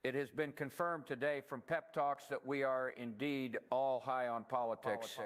it has been confirmed today from Pep Talks that we are indeed all high on politics.